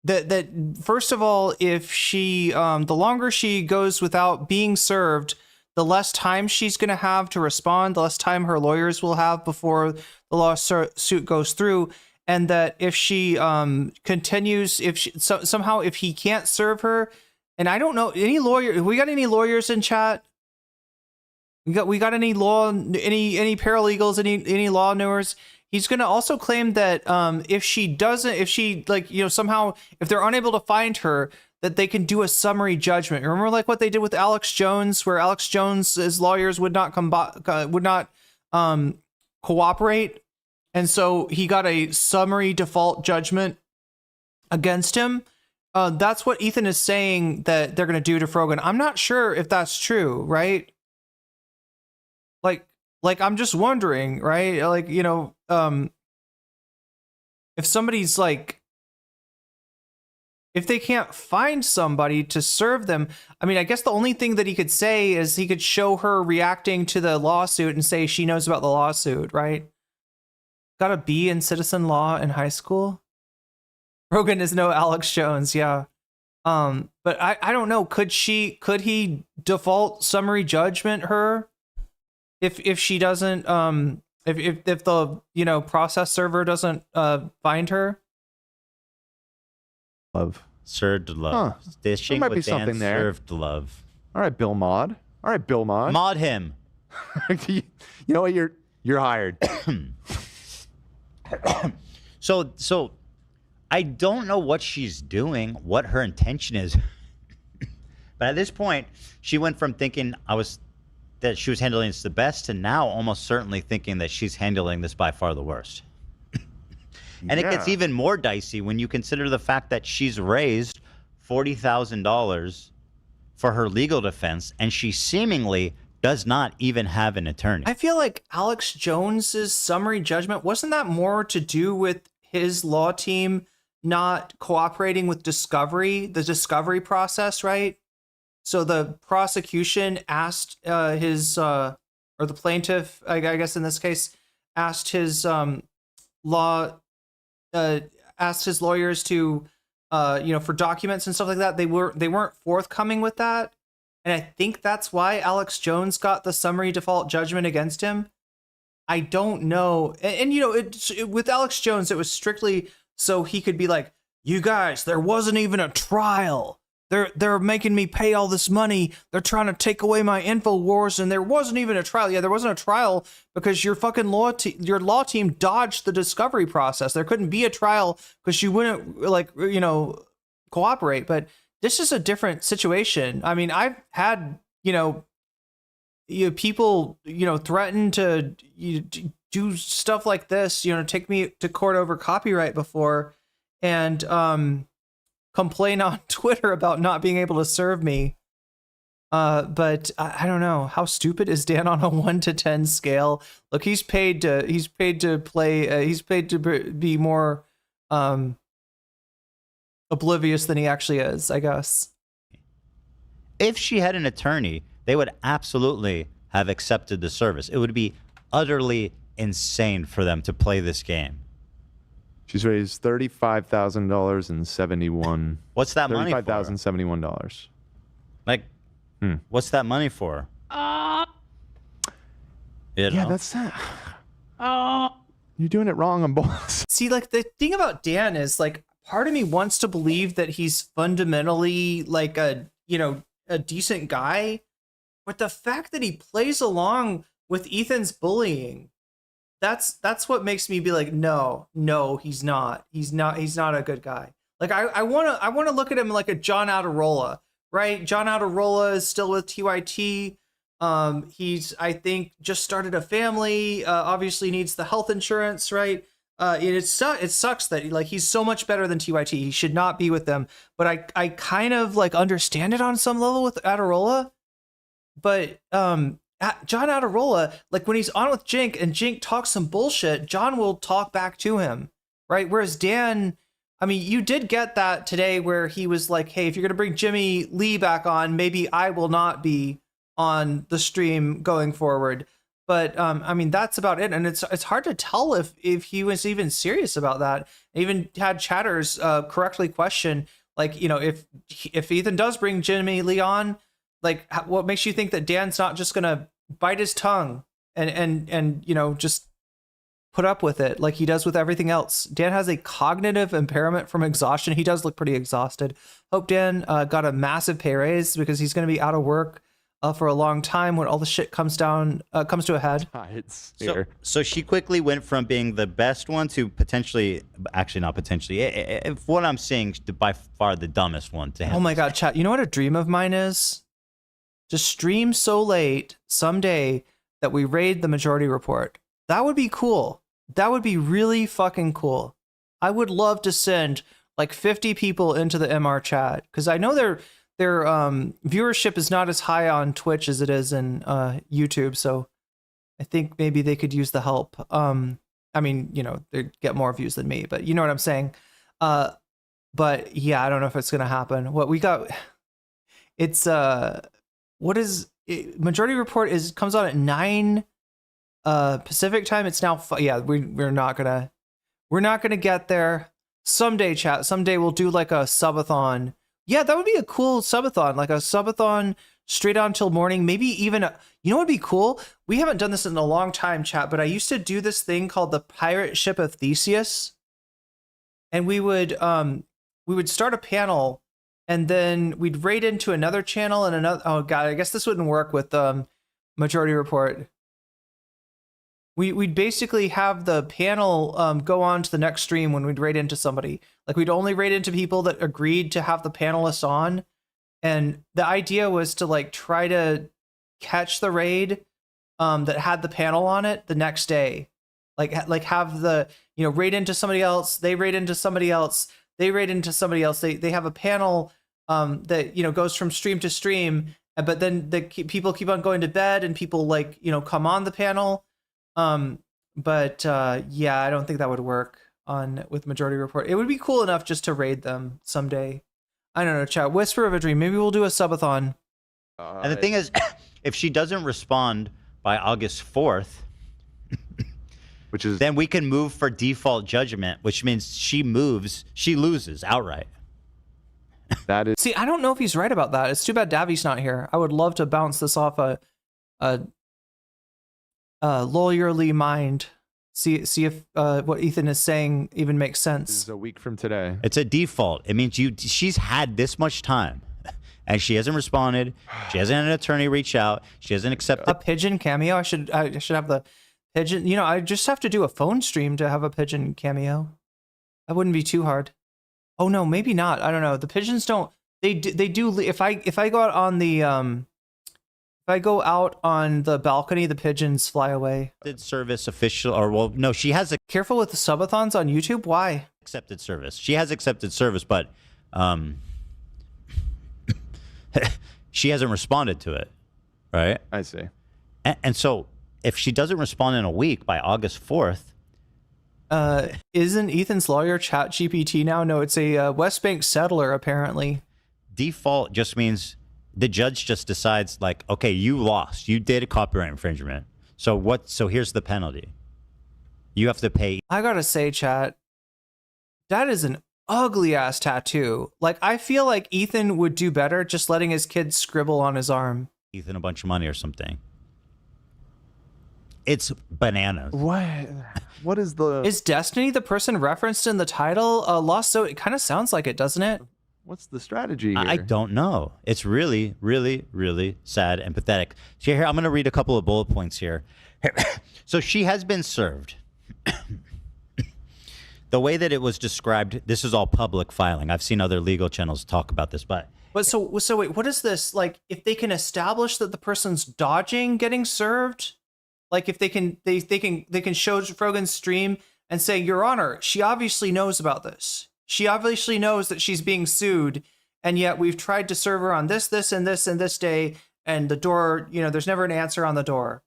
that first of all, if she the longer she goes without being served, the less time she's going to have to respond, the less time her lawyers will have before the lawsuit goes through. and that if she continues, if she, somehow if he can't serve her, and I don't know any lawyer. We got any lawyers in chat? We got any any paralegals, any law knowers? He's going to also claim that if she somehow, if they're unable to find her, that they can do a summary judgment. Remember like what they did with Alex Jones, where Alex Jones's lawyers would not cooperate. And so he got a summary default judgment against him. That's what Ethan is saying that they're going to do to Frogan. I'm not sure if that's true, right? Like I'm just wondering, right? Like, you know, if somebody's like, if they can't find somebody to serve them, I mean, I guess the only thing that he could say is he could show her reacting to the lawsuit and say she knows about the lawsuit, right? Got a B in citizen law in high school. Rogan is no Alex Jones, yeah. But I don't know. Could he default summary judgment her if she doesn't if the, you know, process server doesn't find her? Love. Served love. Huh. Dishing There might with be something Dan there. served love. All right, Bill Mod. All right, Bill Mod. Mod him. You know what? You're hired. So I don't know what she's doing, what her intention is. But at this point, she went from thinking that she was handling this the best to now almost certainly thinking that she's handling this by far the worst. And it gets even more dicey when you consider the fact that she's raised $40,000 for her legal defense, and she seemingly does not even have an attorney. I feel like Alex Jones's summary judgment, wasn't that more to do with his law team not cooperating with the discovery process, right? So the prosecution asked or the plaintiff, I guess in this case, asked his asked his lawyers to, for documents and stuff like that. They weren't forthcoming with that. And I think that's why Alex Jones got the summary default judgment against him. I don't know. And you know, with Alex Jones, it was strictly so he could be like, you guys, there wasn't even a trial. They're making me pay all this money. They're trying to take away my InfoWars, and there wasn't even a trial. Yeah, there wasn't a trial because your fucking your law team dodged the discovery process. There couldn't be a trial because you wouldn't cooperate. But this is a different situation. I mean, I've had people threaten to do stuff like this, take me to court over copyright before, and complain on Twitter about not being able to serve me. But I don't know. How stupid is Dan on a 1 to 10 scale? Look, he's paid to play. He's paid to be more oblivious than he actually is, I guess. If she had an attorney, they would absolutely have accepted the service. It would be utterly insane for them to play this game. She's raised $35,071. What's that money for? $35,071. Like, what's that money for? That's that. You're doing it wrong on both. See, like, the thing about Dan is, like, part of me wants to believe that he's fundamentally like a decent guy, but the fact that he plays along with Ethan's bullying, that's what makes me be like, no, he's not a good guy. Like, I want to look at him like a John Adirola, right? John Adirola is still with TYT. He's, I think, just started a family, obviously needs the health insurance, right? It sucks that he's so much better than TYT. He should not be with them. But I kind of understand it on some level with Adirola. But John Adirola, when he's on with Jink and Jink talks some bullshit, John will talk back to him, right? Whereas Dan, I mean, you did get that today where he was like, hey, if you're going to bring Jimmy Lee back on, maybe I will not be on the stream going forward. But I mean, that's about it. And it's hard to tell if he was even serious about that. Even had chatters correctly question, if Ethan does bring Jimmy Lee on, what makes you think that Dan's not just going to bite his tongue and just put up with it like he does with everything else. Dan has a cognitive impairment from exhaustion. He does look pretty exhausted. Hope Dan got a massive pay raise because he's going to be out of work for a long time when all the shit comes to a head. So she quickly went from being the best one to potentially, actually not potentially, if what I'm seeing, by far the dumbest one to him. Oh my God, chat. You know what a dream of mine is? Just stream so late someday that we raid the Majority Report. That would be cool. That would be really fucking cool. I would love to send like 50 people into the MR chat because I know their viewership is not as high on Twitch as it is in YouTube. So I think maybe they could use the help. I mean, you know, they get more views than me, but you know what I'm saying? But yeah, I don't know if it's going to happen. What we got, it's, what is it, Majority Report comes on at 9 Pacific time. It's now, yeah, we're not gonna get there. Someday, chat, someday we'll do like a subathon. Yeah, that would be a cool subathon, like a subathon straight on till morning. Maybe even, you know what would be cool? We haven't done this in a long time, chat, but I used to do this thing called the Pirate Ship of Theseus. And we would start a panel and then we'd raid into another channel and another, oh God, I guess this wouldn't work with Majority Report. We'd basically have the panel go on to the next stream when we'd raid into somebody. Like we'd only raid into people that agreed to have the panelists on. And the idea was to like try to catch the raid that had the panel on it the next day. Like have the, you know, raid into somebody else, they raid into somebody else, they raid into somebody else. They have a panel that, you know, goes from stream to stream, but then people keep on going to bed and people like, you know, come on the panel. But yeah, I don't think that would work with Majority Report. It would be cool enough just to raid them someday. I don't know, chat. Whisper of a Dream. Maybe we'll do a subathon. And the thing is, if she doesn't respond by August 4th, then we can move for default judgment, which means she loses outright. That is. See, I don't know if he's right about that. It's too bad Davi's not here. I would love to bounce this off a lawyerly mind. See if what Ethan is saying even makes sense. This is a week from today. It's a default. It means she's had this much time and she hasn't responded. She hasn't had an attorney reach out. She hasn't accepted a pigeon cameo. I should have the pigeon. You know, I just have to do a phone stream to have a pigeon cameo. That wouldn't be too hard. Oh no, maybe not. I don't know. The pigeons don't. They do. If I go out on the if I go out on the balcony, the pigeons fly away. Service official, or well, no, she has a careful with the subathons on YouTube. Why? Accepted service. She has accepted service, but she hasn't responded to it. Right? I see. And so if she doesn't respond in a week by August 4th, isn't Ethan's lawyer ChatGPT now? No, it's a West Bank settler apparently. Default just means the judge just decides like, okay, you lost. You did a copyright infringement. So here's the penalty. You have to pay. I gotta say, chat, that is an ugly ass tattoo. Like, I feel like Ethan would do better just letting his kid scribble on his arm. Ethan a bunch of money or something. It's bananas. What is the... Is Destiny the person referenced in the title? Lost, so it kind of sounds like it, doesn't it? What's the strategy here? I don't know. It's really, really, really sad and pathetic. So here, I'm going to read a couple of bullet points here. So she has been served. The way that it was described, this is all public filing. I've seen other legal channels talk about this, but so wait, what is this? Like, if they can establish that the person's dodging getting served, like if they can show Frogan's stream and say, Your Honor, she obviously knows about this. She obviously knows that she's being sued, and yet we've tried to serve her on this, this, and this, and this day, and the door, you know, there's never an answer on the door.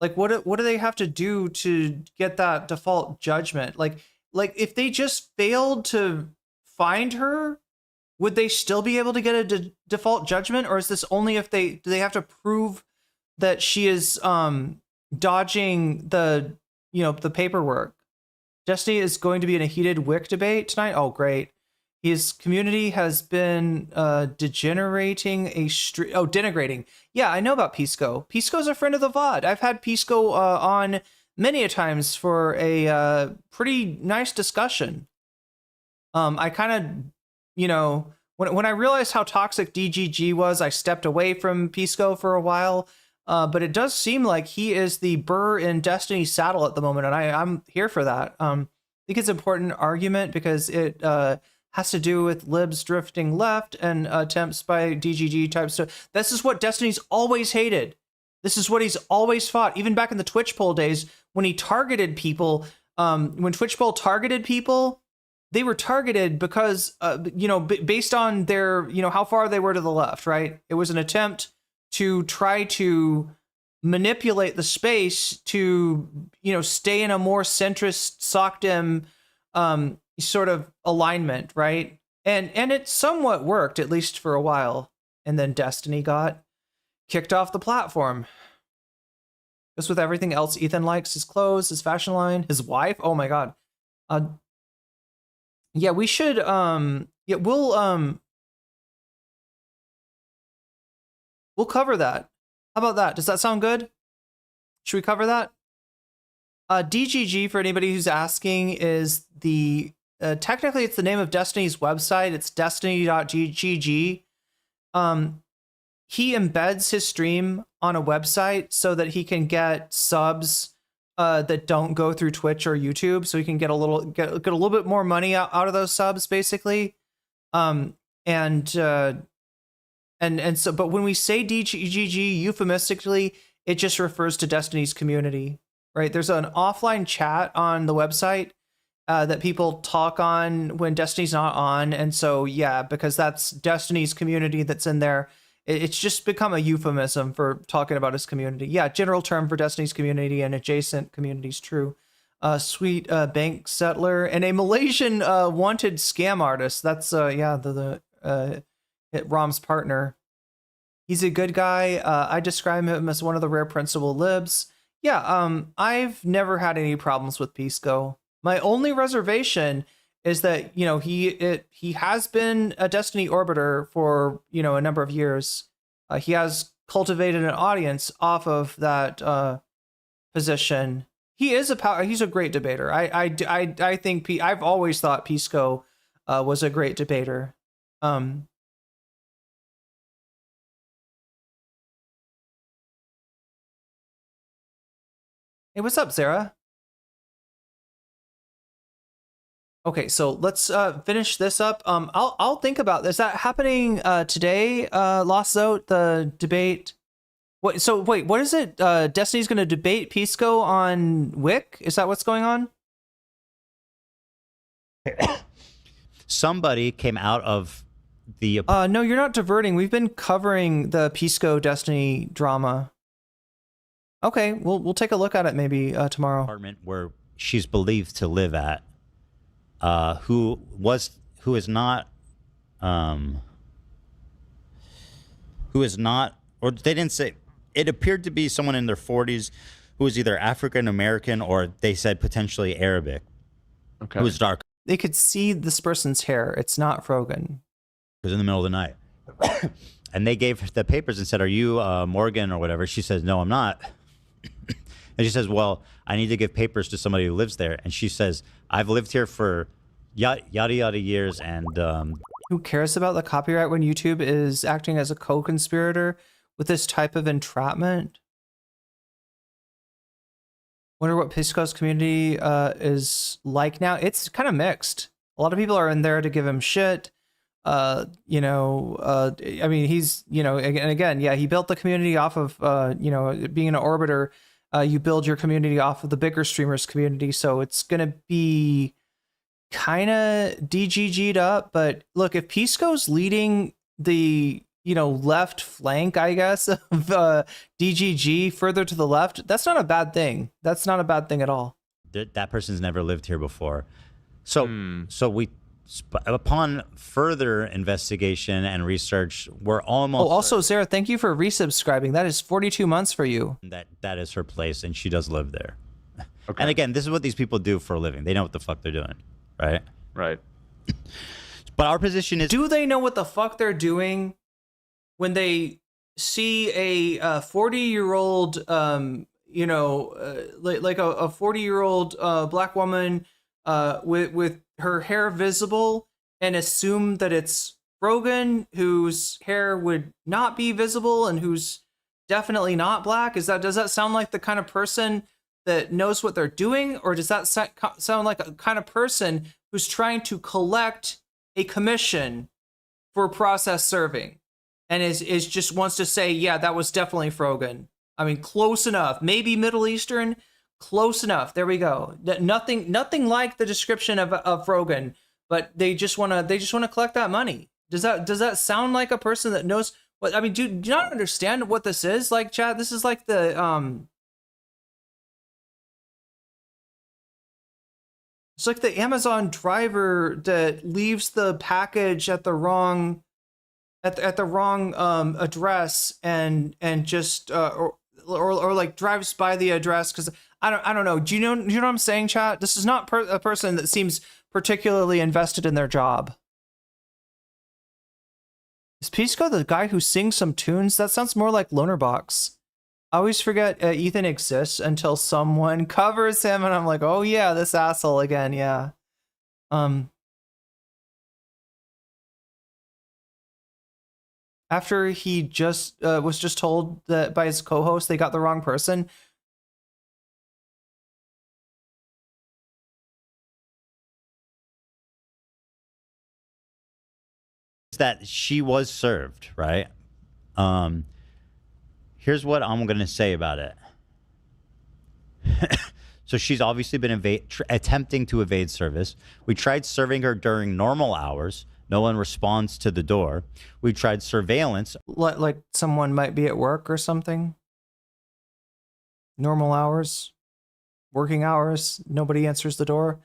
Like, what do they have to do to get that default judgment? Like if they just failed to find her, would they still be able to get a default judgment, or is this only if do they have to prove that she is dodging the paperwork? Destiny is going to be in a heated WIC debate tonight. Oh, great. His community has been denigrating. Yeah, I know about Pisco. Pisco's a friend of the VOD. I've had Pisco on many a times for a pretty nice discussion. I kind of, you know, when I realized how toxic DGG was, I stepped away from Pisco for a while. But it does seem like he is the burr in Destiny's saddle at the moment, and I'm here for that. I think it's an important argument because it has to do with libs drifting left and attempts by DGG type stuff. This is what Destiny's always hated. This is what he's always fought, even back in the Twitch poll days when he targeted people. When Twitch poll targeted people, they were targeted because, you know, based on their, you know, how far they were to the left, right? It was an attempt to try to manipulate the space to, you know, stay in a more centrist SOCDEM sort of alignment, right? And it somewhat worked, at least for a while. And then Destiny got kicked off the platform. Just with everything else Ethan likes, his clothes, his fashion line, his wife. Oh my God. Yeah, we should, yeah, we'll cover that. How about that? Does that sound good? Should we cover that? DGG, for anybody who's asking, is the technically it's the name of Destiny's website. It's destiny.gg. He embeds his stream on a website so that he can get subs that don't go through Twitch or YouTube, so he can get a little bit more money out of those subs, basically. And so, but when we say DGG euphemistically, it just refers to Destiny's community, right? There's an offline chat on the website that people talk on when Destiny's not on. And so, yeah, because that's Destiny's community that's in there, it's just become a euphemism for talking about his community. Yeah, general term for Destiny's community and adjacent communities, true. Sweet bank settler and a Malaysian wanted scam artist. That's, yeah, Rom's partner. He's a good guy. I describe him as one of the rare principal libs. Yeah, I've never had any problems with Pisco. My only reservation is that, you know, he has been a Destiny orbiter for, you know, a number of years. He has cultivated an audience off of that position. He's a great debater. I think I've always thought Pisco was a great debater. Hey, what's up, Sarah? Okay, so let's finish this up. I'll think about this. Is that happening today, Lost Zote, the debate? What? So wait, what is it? Destiny's going to debate Pisco on Wick? Is that what's going on? Somebody came out of the... No, you're not diverting. We've been covering the Pisco Destiny drama. Okay, we'll take a look at it maybe tomorrow. Apartment where she's believed to live at. Who is not, or they didn't say, it appeared to be someone in their 40s who was either African American or they said potentially Arabic. Okay. Who was dark. They could see this person's hair. It's not Frogan. It was in the middle of the night. And they gave her the papers and said, "Are you Morgan or whatever?" She says, "No, I'm not." And she says, "Well, I need to give papers to somebody who lives there." And she says, "I've lived here for yada yada years." And who cares about the copyright when YouTube is acting as a co-conspirator with this type of entrapment? Wonder what Pisco's community is like now. It's kind of mixed. A lot of people are in there to give him shit. You know, I mean, he's, you know, and again, yeah, he built the community off of, you know, being an orbiter. You build your community off of the bigger streamers community. So it's going to be kind of DGG'd up. But look, if Pisco's leading the, you know, left flank, I guess, of DGG further to the left, that's not a bad thing. That's not a bad thing at all. That person's never lived here before. So, upon further investigation and research, we're almost... Oh, also, Sarah, thank you for resubscribing. That is 42 months for you. That is her place, and she does live there. Okay. And again, this is what these people do for a living. They know what the fuck they're doing, right? Right. But our position is... Do they know what the fuck they're doing when they see a 40-year-old, you know, like a 40-year-old black woman with her hair visible and assume that it's Frogan, whose hair would not be visible and who's definitely not black? Does that sound like the kind of person that knows what they're doing, or does that sound like a kind of person who's trying to collect a commission for process serving and is just wants to say, yeah, that was definitely Frogan? I mean, close enough. Maybe Middle Eastern, close enough. There we go. Nothing like the description of Frogan, but they just want to collect that money. Does that sound like a person that knows what? I mean, do you not understand what this is? Like, chat, this is like the it's like the Amazon driver that leaves the package at the wrong address and just or like drives by the address because I don't know. Do you know what I'm saying, chat? This is not a person that seems particularly invested in their job. Is Pisco the guy who sings some tunes? That sounds more like Lonerbox. I always forget Ethan exists until someone covers him, and I'm like, oh yeah, this asshole again, yeah. After he just was just told that by his co-host they got the wrong person. That she was served, right? Here's what I'm going to say about it. So she's obviously been attempting to evade service. We tried serving her during normal hours. No one responds to the door. We tried surveillance. Like someone might be at work or something. Normal hours, working hours, nobody answers the door.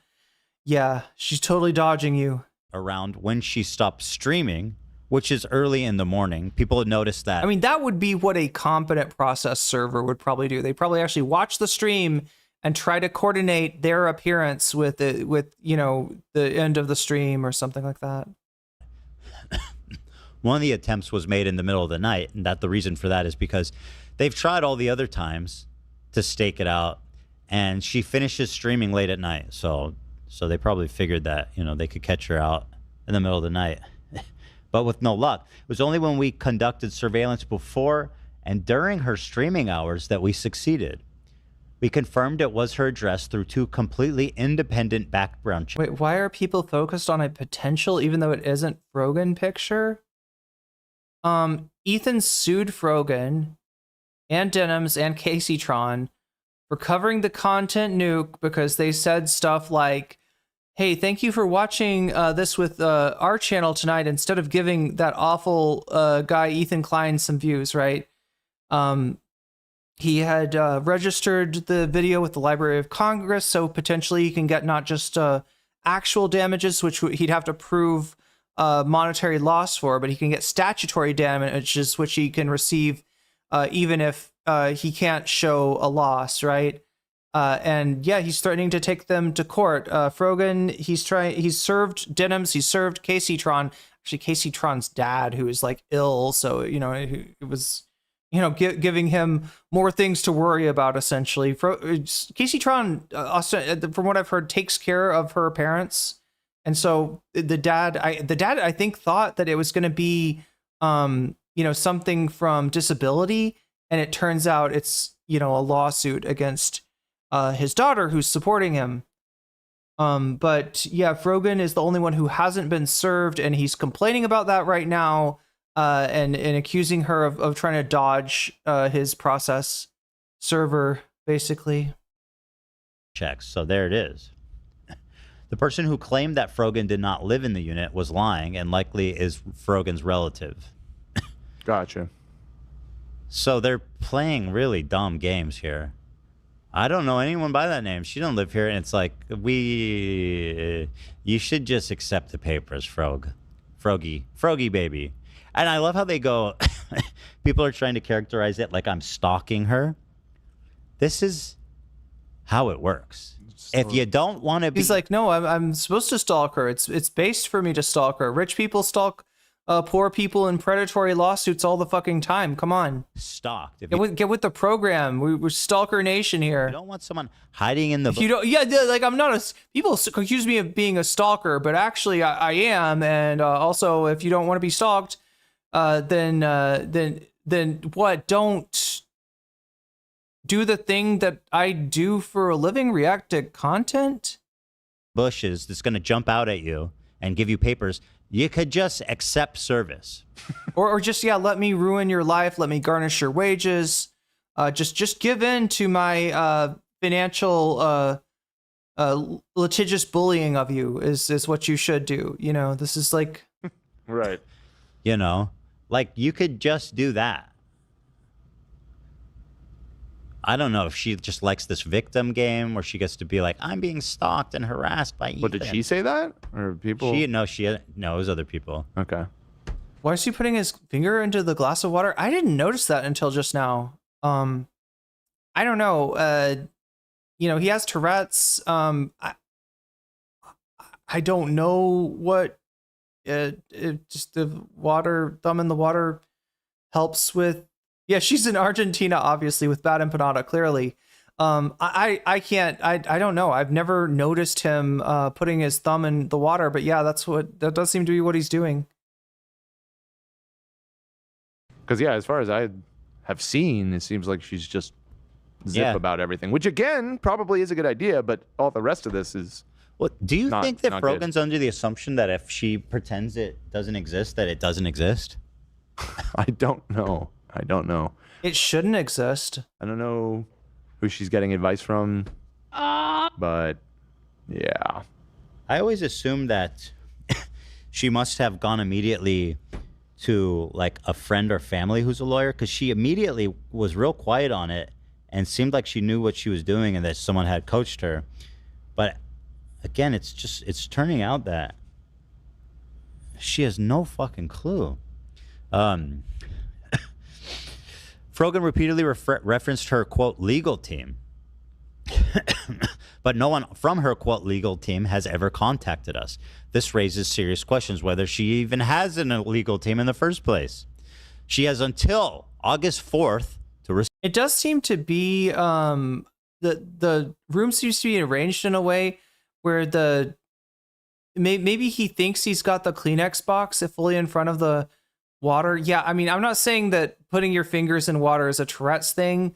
Yeah, she's totally dodging you. Around when she stopped streaming, which is early in the morning. People had noticed that. I mean, that would be what a competent process server would probably do. They probably actually watch the stream and try to coordinate their appearance with you know, the end of the stream or something like that. One of the attempts was made in the middle of the night, and that the reason for that is because they've tried all the other times to stake it out, and she finishes streaming late at night. So they probably figured that, you know, they could catch her out in the middle of the night. But with no luck. It was only when we conducted surveillance before and during her streaming hours that we succeeded. We confirmed it was her address through 2 completely independent background checks. Wait, why are people focused on a potential, even though it isn't Frogan picture? Ethan sued Frogan and Denims and Caseytron for covering the content nuke because they said stuff like, hey, thank you for watching this with our channel tonight instead of giving that awful guy Ethan Klein some views, right? He had registered the video with the Library of Congress, so potentially he can get not just actual damages, which he'd have to prove monetary loss for, but he can get statutory damages, which he can receive even if he can't show a loss, right? And yeah, he's threatening to take them to court. Frogan, he's served Denims, he's served Caseytron. Actually, Caseytron's dad, who is like ill, so you know, it was, you know, giving him more things to worry about. Essentially, Caseytron, from what I've heard, takes care of her parents, and so the dad, I think, thought that it was going to be, you know, something from disability, and it turns out it's, you know, a lawsuit against his daughter who's supporting him. But yeah, Frogan is the only one who hasn't been served, and he's complaining about that right now, and accusing her of trying to dodge his process server, basically. Checks. So there it is. The person who claimed that Frogan did not live in the unit was lying and likely is Frogan's relative. Gotcha. So they're playing really dumb games here. I don't know anyone by that name. She don't live here, and it's like, you should just accept the papers, Froggy baby. And I love how they go, people are trying to characterize it like I'm stalking her. This is how it works. If you don't want to be... He's like, no, I'm supposed to stalk her. It's based for me to stalk her. Rich people stalk poor people in predatory lawsuits all the fucking time. Come on. Stalked. Get with the program. We're Stalker Nation here. You don't want someone hiding in the... If you don't, yeah, like I'm not a... People accuse me of being a stalker, but actually I am. And also, if you don't want to be stalked, then what? Don't do the thing that I do for a living, react to content? Bushes that's going to jump out at you and give you papers. You could just accept service. or just, yeah, let me ruin your life. Let me garnish your wages. Just give in to my financial litigious bullying of you is what you should do. You know, this is like... Right. You know, like you could just do that. I don't know if she just likes this victim game where she gets to be like, I'm being stalked and harassed by Ethan. But did she say that? Or people? She knows other people. Okay. Why is he putting his finger into the glass of water? I didn't notice that until just now. I don't know. You know, he has Tourette's. I don't know what just the thumb in the water helps with. Yeah, she's in Argentina, obviously, with bad empanada, clearly. I can't, I don't know. I've never noticed him putting his thumb in the water, but yeah, that does seem to be what he's doing. Because, yeah, as far as I have seen, it seems like she's just zip about everything, which, again, probably is a good idea, but all the rest of this is... Well, do you think that Frogan's good. under the assumption that if she pretends it doesn't exist, that it doesn't exist? I don't know. I don't know. It shouldn't exist. I don't know who she's getting advice from, but yeah. I always assumed that she must have gone immediately to like a friend or family who's a lawyer, because she immediately was real quiet on it and seemed like she knew what she was doing and that someone had coached her. But again, it's turning out that she has no fucking clue. Frogan repeatedly referenced her, quote, legal team. But no one from her, quote, legal team has ever contacted us. This raises serious questions whether she even has an illegal team in the first place. She has until August 4th to... It does seem to be... the room seems to be arranged in a way where maybe he thinks he's got the Kleenex box fully in front of the water. Yeah, I mean, I'm not saying that putting your fingers in water is a Tourette's thing.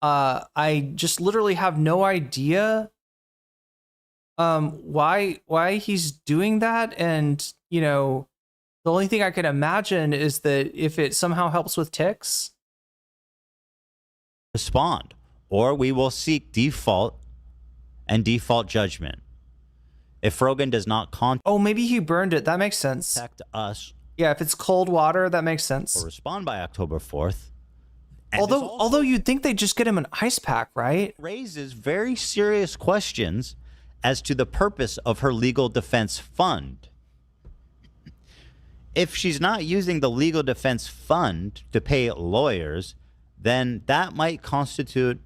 I just literally have no idea why he's doing that. And, you know, the only thing I can imagine is that if it somehow helps with tics. Respond, or we will seek default and default judgment. If Frogan does not contact... Oh, maybe he burned it. That makes sense. Us. Yeah, if it's cold water, that makes sense. Or respond by October 4th. Although you'd think they'd just get him an ice pack, right? Raises very serious questions as to the purpose of her legal defense fund. If she's not using the legal defense fund to pay lawyers, then that might constitute...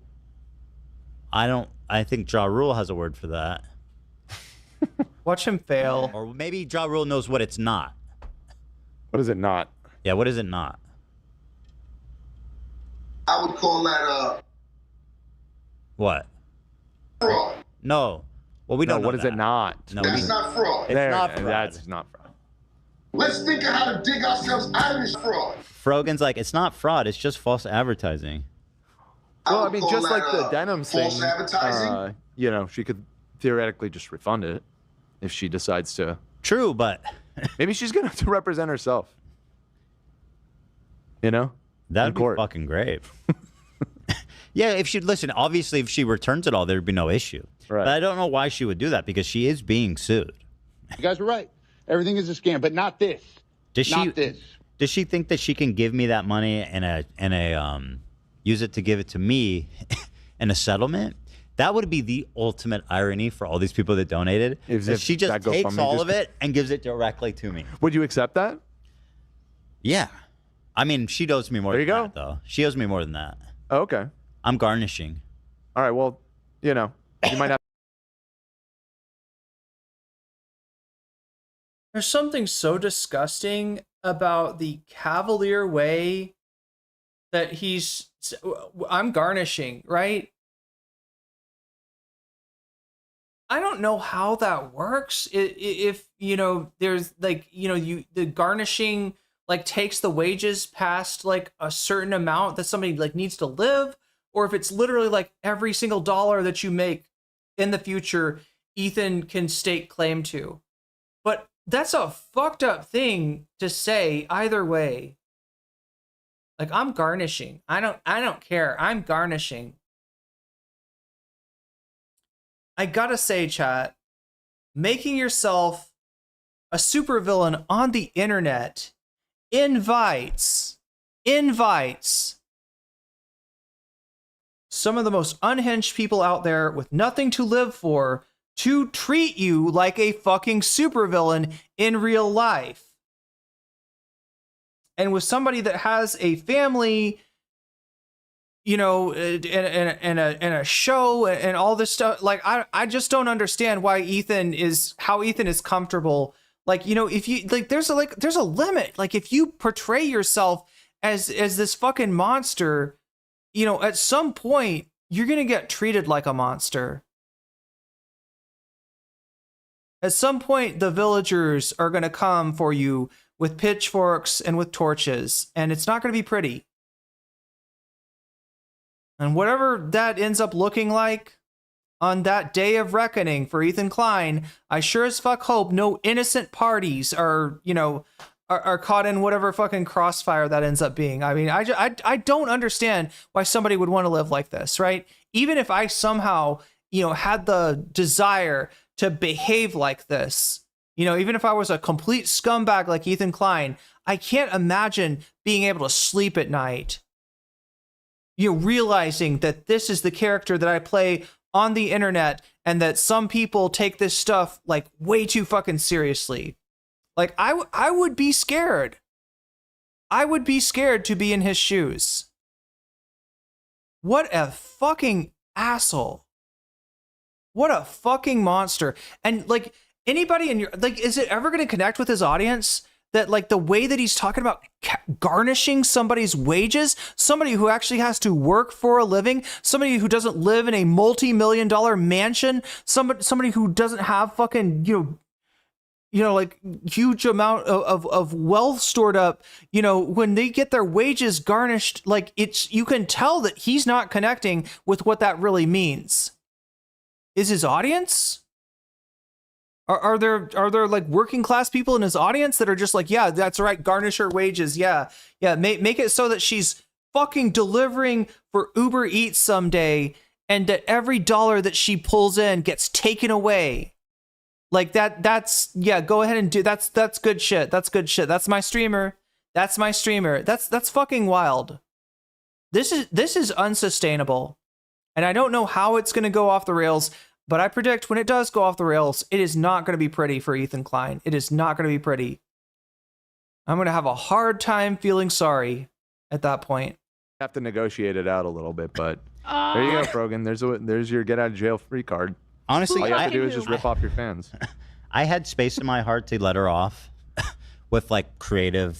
I think Ja Rule has a word for that. Watch him fail. Or maybe Ja Rule knows what it's not. What is it not? Yeah, what is it not? I would call that What? fraud. No. Well, we don't know what is it not? No, That's not fraud. It's not fraud. That's not fraud. Let's think of how to dig ourselves out of this fraud. Frogan's like, it's not fraud, it's just false advertising. Well, I mean, just like the denim false thing, advertising? you know, she could theoretically just refund it if she decides to. True, but maybe she's gonna have to represent herself. You know, that'd be fucking great. Yeah, if she listen, obviously, if she returns it all, there'd be no issue. Right. But I don't know why she would do that because she is being sued. You guys were right. Everything is a scam, but not this. Does she think that she can give me that money and use it to give it to me in a settlement? That would be the ultimate irony for all these people that donated. If she just takes all of it and gives it directly to me. Would you accept that? Yeah. I mean, she owes me more than that, though. She owes me more than that. Oh, okay. I'm garnishing. All right, well, you know, you might have There's something so disgusting about the cavalier way that I'm garnishing, right? I don't know how that works. If you know, there's like, you know, the garnishing like takes the wages past like a certain amount that somebody like needs to live, or if it's literally like every single dollar that you make in the future, Ethan can stake claim to. But that's a fucked up thing to say either way. Like, I'm garnishing. I don't care. I'm garnishing. I gotta say, chat, making yourself a supervillain on the internet invites some of the most unhinged people out there with nothing to live for to treat you like a fucking supervillain in real life. And with somebody that has a family, you know, and a show and all this stuff, like I just don't understand how Ethan is comfortable. Like, you know, if you like, there's a limit. Like, if you portray yourself as this fucking monster, you know, at some point you're gonna get treated like a monster. At some point, the villagers are gonna come for you with pitchforks and with torches, and it's not gonna be pretty. And whatever that ends up looking like on that day of reckoning for Ethan Klein, I sure as fuck hope no innocent parties are, you know, are caught in whatever fucking crossfire that ends up being. I mean, I don't understand why somebody would want to live like this, right? Even if I somehow, you know, had the desire to behave like this, you know, even if I was a complete scumbag like Ethan Klein, I can't imagine being able to sleep at night, you know, realizing that this is the character that I play on the internet and that some people take this stuff like way too fucking seriously. Like, I would be scared. I would be scared to be in his shoes. What a fucking asshole. What a fucking monster. And like, anybody in your, like, is it ever going to connect with his audience that like the way that he's talking about garnishing somebody's wages, somebody who actually has to work for a living, somebody who doesn't live in a multi-million-dollar mansion, somebody who doesn't have fucking, you know, like huge amount of wealth stored up, you know, when they get their wages garnished, like you can tell that he's not connecting with what that really means. Is his audience? Are there like working class people in his audience that are just like, yeah, that's right, garnish her wages, yeah, make it so that she's fucking delivering for Uber Eats someday, and that every dollar that she pulls in gets taken away. Like that's yeah, go ahead and do that's good shit. That's good shit. That's my streamer. That's fucking wild. This is unsustainable. And I don't know how it's gonna go off the rails. But I predict when it does go off the rails, it is not going to be pretty for Ethan Klein. It is not going to be pretty. I'm going to have a hard time feeling sorry at that point. Have to negotiate it out a little bit, but there you go, Brogan. There's your get out of jail free card. Honestly, all you have to do is just rip off your fans. I had space in my heart to let her off with like creative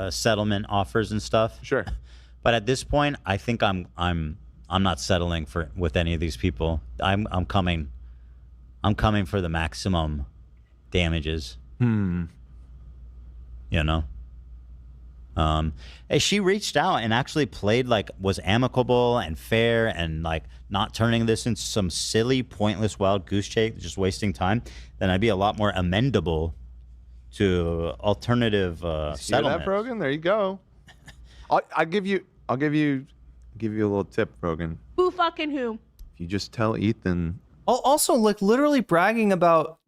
settlement offers and stuff. Sure. But at this point, I think I'm not settling with any of these people. I'm coming for the maximum damages. You know. She reached out and actually played like was amicable and fair and like not turning this into some silly, pointless, wild goose chase, just wasting time. Then I'd be a lot more amendable to alternative settlement. That, Brogan? There you go. I'll give you a little tip, Brogan. Who fucking who? If you just tell Ethan. Also, like literally bragging about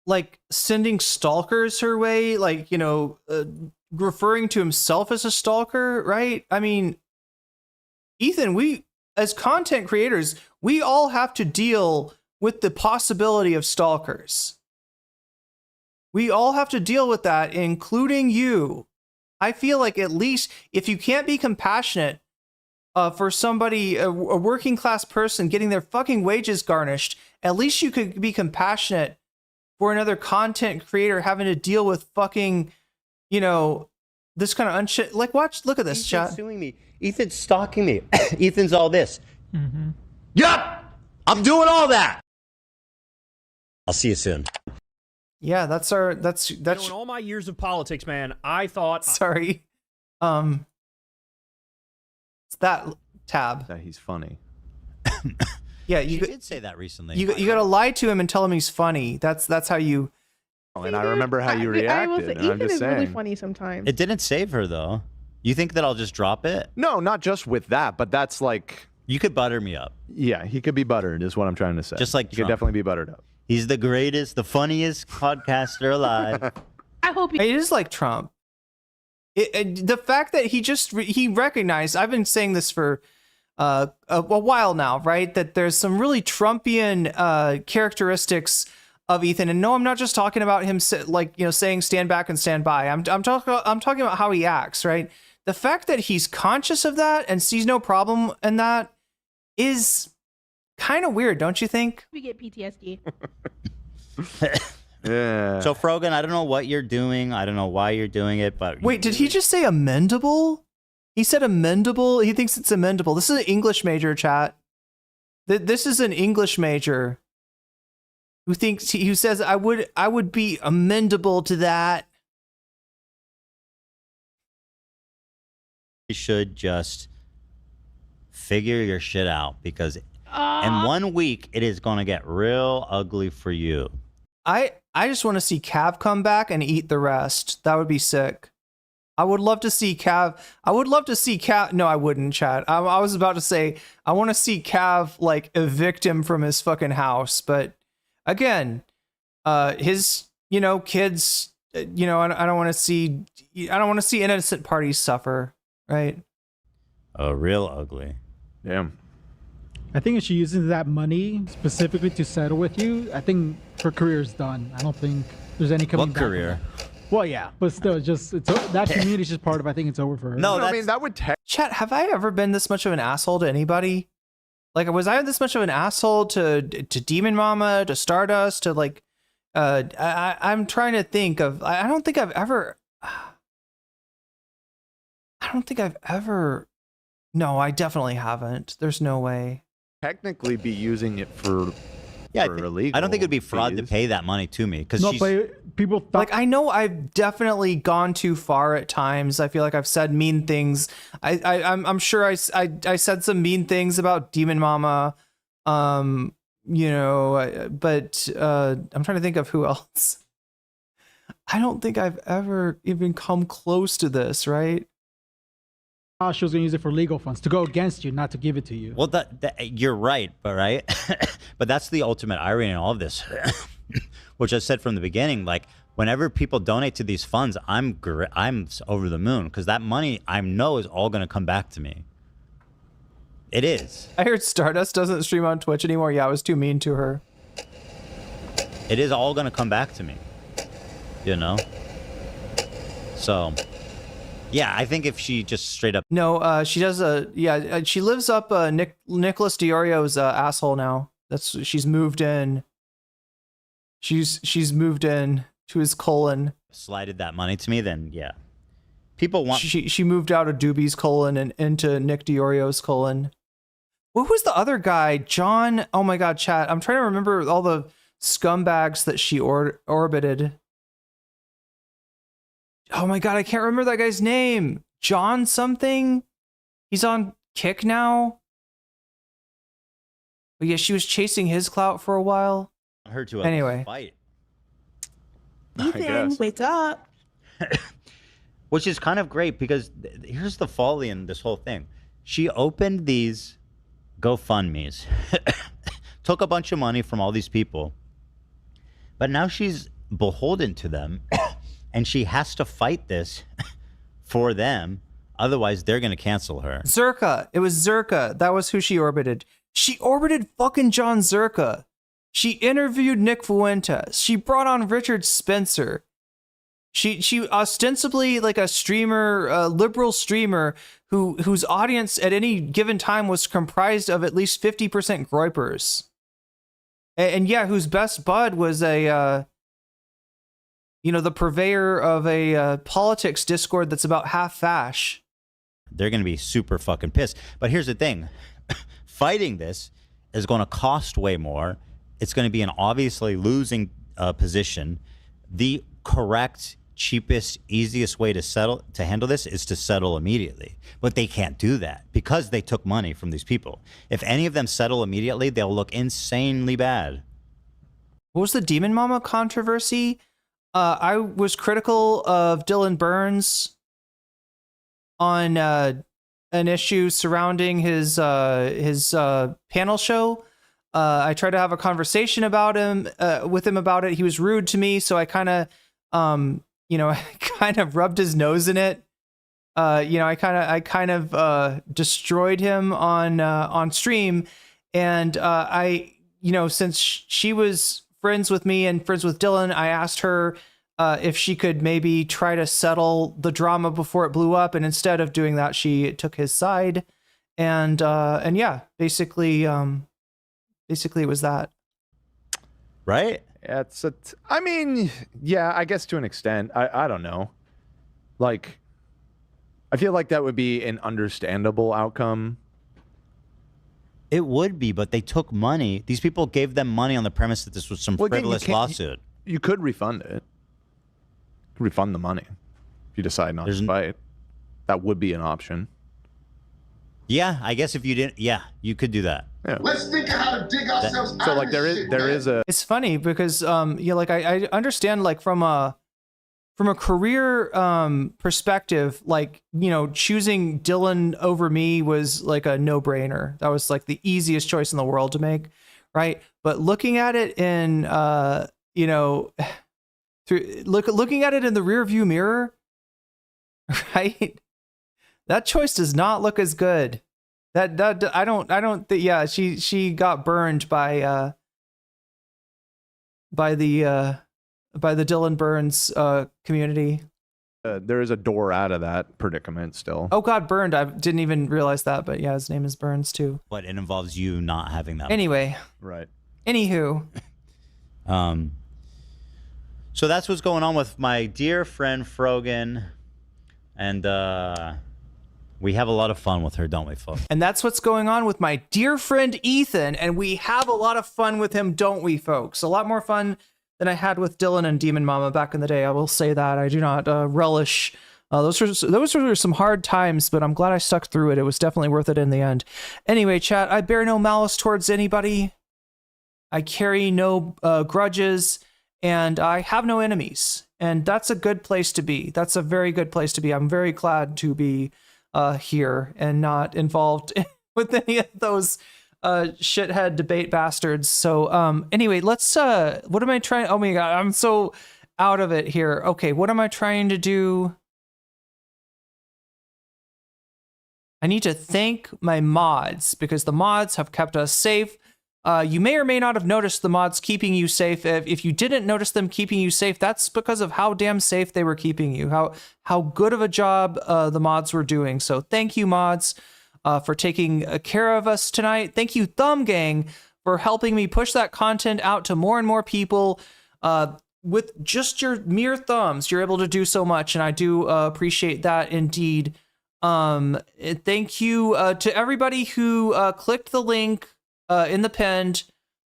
like sending stalkers her way, like, you know, referring to himself as a stalker, right? I mean, Ethan, we as content creators, we all have to deal with the possibility of stalkers. We all have to deal with that, including you. I feel like at least if you can't be compassionate for somebody, a working class person getting their fucking wages garnished. At least you could be compassionate for another content creator having to deal with fucking, you know, this kind of unshit. Like, look at this, chat. Suing me. Ethan's stalking me. Ethan's all this. Mm-hmm. Yup! I'm doing all that! I'll see you soon. Yeah, that's You know, in all my years of politics, man, I thought... Sorry. It's that tab. That he's funny. Yeah, you did say that recently. You got to lie to him and tell him he's funny. That's how you... And I remember how you reacted. And I'm Ethan just is really saying. funny sometimes. It didn't save her, though. You think that I'll just drop it? No, not just with that, but that's like... You could butter me up. Yeah, he could be buttered, is what I'm trying to say. Just like he Trump. could definitely be buttered up. He's the greatest, the funniest podcaster alive. I hope it is like Trump. The fact that he recognized, I've been saying this for a while now, right? That there's some really Trumpian characteristics of Ethan. And no, I'm not just talking about him saying stand back and stand by. I'm talking about how he acts, right? The fact that he's conscious of that and sees no problem in that is kind of weird, don't you think? We get PTSD. Yeah. So Frogan, I don't know what you're doing. I don't know why you're doing it, but wait, did he just say amendable? He said amendable. He thinks it's amendable. This is an English major, chat. This is an English major who says I would be amendable to that. You should just figure your shit out, because in 1 week it is going to get real ugly for you. I just want to see Cav come back and eat the rest. That would be sick. I would love to see Cav. No, I wouldn't, chat. I was about to say I want to see Cav like evict him from his fucking house, but again, his kids. I don't want to see innocent parties suffer. Right. Oh, real ugly. Damn. I think if she uses that money specifically to settle with you, I think her career is done. I don't think there's any coming back. What career? Well, yeah, but still, that community is just part of. I think it's over for her. No, I mean that would. Chat. Have I ever been this much of an asshole to anybody? Like, was I this much of an asshole to Demon Mama, to Stardust, to like? I'm trying to think of. I don't think I've ever. No, I definitely haven't. There's no way. Technically be using it for illegal. I don't think it'd be fraud to pay that money to me, because people thought, like, I know I've definitely gone too far at times. I feel like I've said mean things. I'm sure I said some mean things about Demon Mama. But I'm trying to think of who else. I don't think I've ever even come close to this, right? She was going to use it for legal funds to go against you, not to give it to you. Well, that you're right, but but that's the ultimate irony in all of this, which I said from the beginning. Like, whenever people donate to these funds, I'm over the moon, because that money I know is all going to come back to me. It is. I heard Stardust doesn't stream on Twitch anymore. Yeah, I was too mean to her. It is all going to come back to me. So. Yeah, I think if she just straight up... No, she does she lives up Nicholas Diorio's asshole now. She's moved in. She's moved in to his colon. Slided that money to me, then yeah. People want... She moved out of Doobie's colon and into Nick Diorio's colon. What was the other guy? John... Oh my god, chat. I'm trying to remember all the scumbags that she orbited. Oh my god, I can't remember that guy's name. John something? He's on Kick now? But yeah, she was chasing his clout for a while. Her to fight. Ethan, wake up. Which is kind of great, because here's the folly in this whole thing. She opened these GoFundMes, took a bunch of money from all these people, but now she's beholden to them. And she has to fight this for them. Otherwise, they're going to cancel her. Zerka. It was Zerka. That was who she orbited. She orbited fucking John Zerka. She interviewed Nick Fuentes. She brought on Richard Spencer. She ostensibly like a streamer, liberal streamer whose audience at any given time was comprised of at least 50% groypers. And yeah, whose best bud was a, the purveyor of a politics Discord that's about half fash. They're going to be super fucking pissed. But here's the thing. Fighting this is going to cost way more. It's going to be an obviously losing position. The correct, cheapest, easiest way to handle this is to settle immediately. But they can't do that because they took money from these people. If any of them settle immediately, they'll look insanely bad. What was the Demon Mama controversy? I was critical of Dylan Burns on an issue surrounding his panel show. I tried to have a conversation about him with him about it. He was rude to me, so I kind of kind of rubbed his nose in it. I kind of destroyed him on stream, and since she was friends with me and friends with Dylan, I asked her if she could maybe try to settle the drama before it blew up, and instead of doing that, she took his side, and yeah, basically it was that. Right? Yeah, I mean, yeah, I guess to an extent. I don't know. Like, I feel like that would be an understandable outcome. It would be, but they took money. These people gave them money on the premise that this was some frivolous lawsuit. You could refund it. You could refund the money if you decide not to fight. That would be an option. Yeah, I guess if you didn't, you could do that. Yeah. Let's think of how to dig ourselves out. So like there is a. It's funny because I understand like from a career perspective, like, choosing Dylan over me was like a no-brainer. That was like the easiest choice in the world to make, right? But looking at it in looking at it in the rear view mirror, right? That choice does not look as good. That I don't think. Yeah, she got burned by the Dylan Burns community. There is a door out of that predicament still. Oh God, burned! I didn't even realize that, but yeah, his name is Burns too. But it involves you not having that. Anyway, right. Anywho, so that's what's going on with my dear friend Frogan, and we have a lot of fun with her, don't we, folks? And that's what's going on with my dear friend Ethan, and we have a lot of fun with him, don't we, folks? A lot more fun than I had with Dylan and Demon Mama back in the day. I will say that. I do not relish. Those were some hard times, but I'm glad I stuck through it. It was definitely worth it in the end. Anyway, chat, I bear no malice towards anybody. I carry no grudges, and I have no enemies. And that's a good place to be. That's a very good place to be. I'm very glad to be here and not involved with any of those shithead debate bastards. So anyway, let's what am I trying? Oh my God, I'm so out of it here. Okay, what am I trying to do? I need to thank my mods because the mods have kept us safe. You may or may not have noticed the mods keeping you safe. If you didn't notice them keeping you safe, that's because of how damn safe they were keeping you, how good of a job the mods were doing. So thank you, mods, for taking care of us tonight. Thank you, Thumb Gang, for helping me push that content out to more and more people. With just your mere thumbs, you're able to do so much, and I do appreciate that indeed. Thank you to everybody who clicked the link in the pinned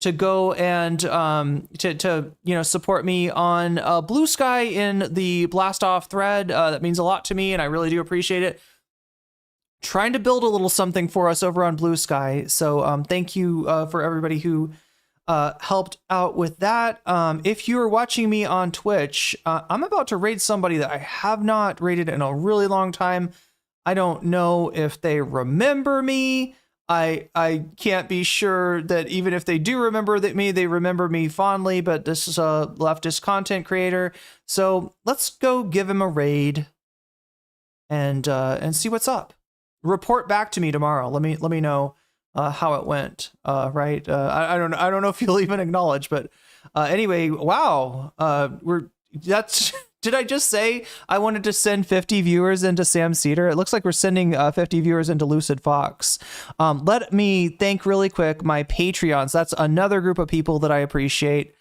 to go and to support me on Blue Sky in the Blast Off thread. That means a lot to me, and I really do appreciate it. Trying to build a little something for us over on Blue Sky. So thank you for everybody who helped out with that. If you are watching me on Twitch, I'm about to raid somebody that I have not raided in a really long time. I don't know if they remember me. I can't be sure that even if they do remember me, they remember me fondly, but this is a leftist content creator. So let's go give him a raid and see what's up. Report back to me tomorrow. Let me know how it went. Right. I don't know if you'll even acknowledge, but anyway, wow. That's Did I just say I wanted to send 50 viewers into Sam Cedar? It looks like we're sending 50 viewers into Lucid Fox. Let me thank really quick my Patreons. That's another group of people that I appreciate.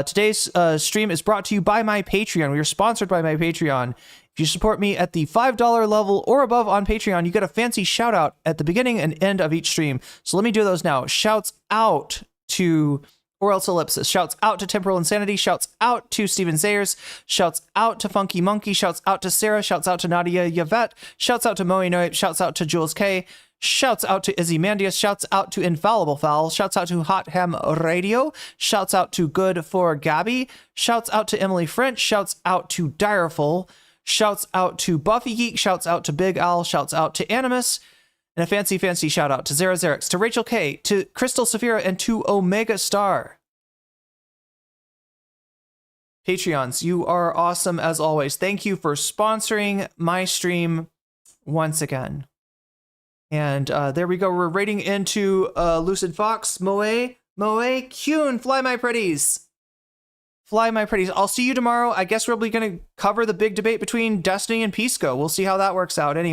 Today's stream is brought to you by my Patreon. We are sponsored by my Patreon. If you support me at the $5 level or above on Patreon, you get a fancy shout out at the beginning and end of each stream. So let me do those now. Shouts out to Or Else Ellipsis. Shouts out to Temporal Insanity. Shouts out to Steven Zayers. Shouts out to Funky Monkey. Shouts out to Sarah. Shouts out to Nadia Yvette. Shouts out to Moe Noip. Shouts out to Jules K. Shouts out to Izzy Mandius. Shouts out to Infallible Fowl. Shouts out to Hot Ham Radio. Shouts out to Good for Gabby. Shouts out to Emily French. Shouts out to Direful. Shouts out to Buffy Geek. Shouts out to Big Owl. Shouts out to Animus. And a fancy shout out to Zarazerix, to Rachel K, to Crystal Saphira, and to Omega Star. Patreons, you are awesome as always. Thank you for sponsoring my stream once again. And there we go. We're raiding into Lucid Fox. Moe, Kyun, fly my pretties. Fly my pretties. I'll see you tomorrow. I guess we're probably going to cover the big debate between Destiny and Pisco. We'll see how that works out anyway.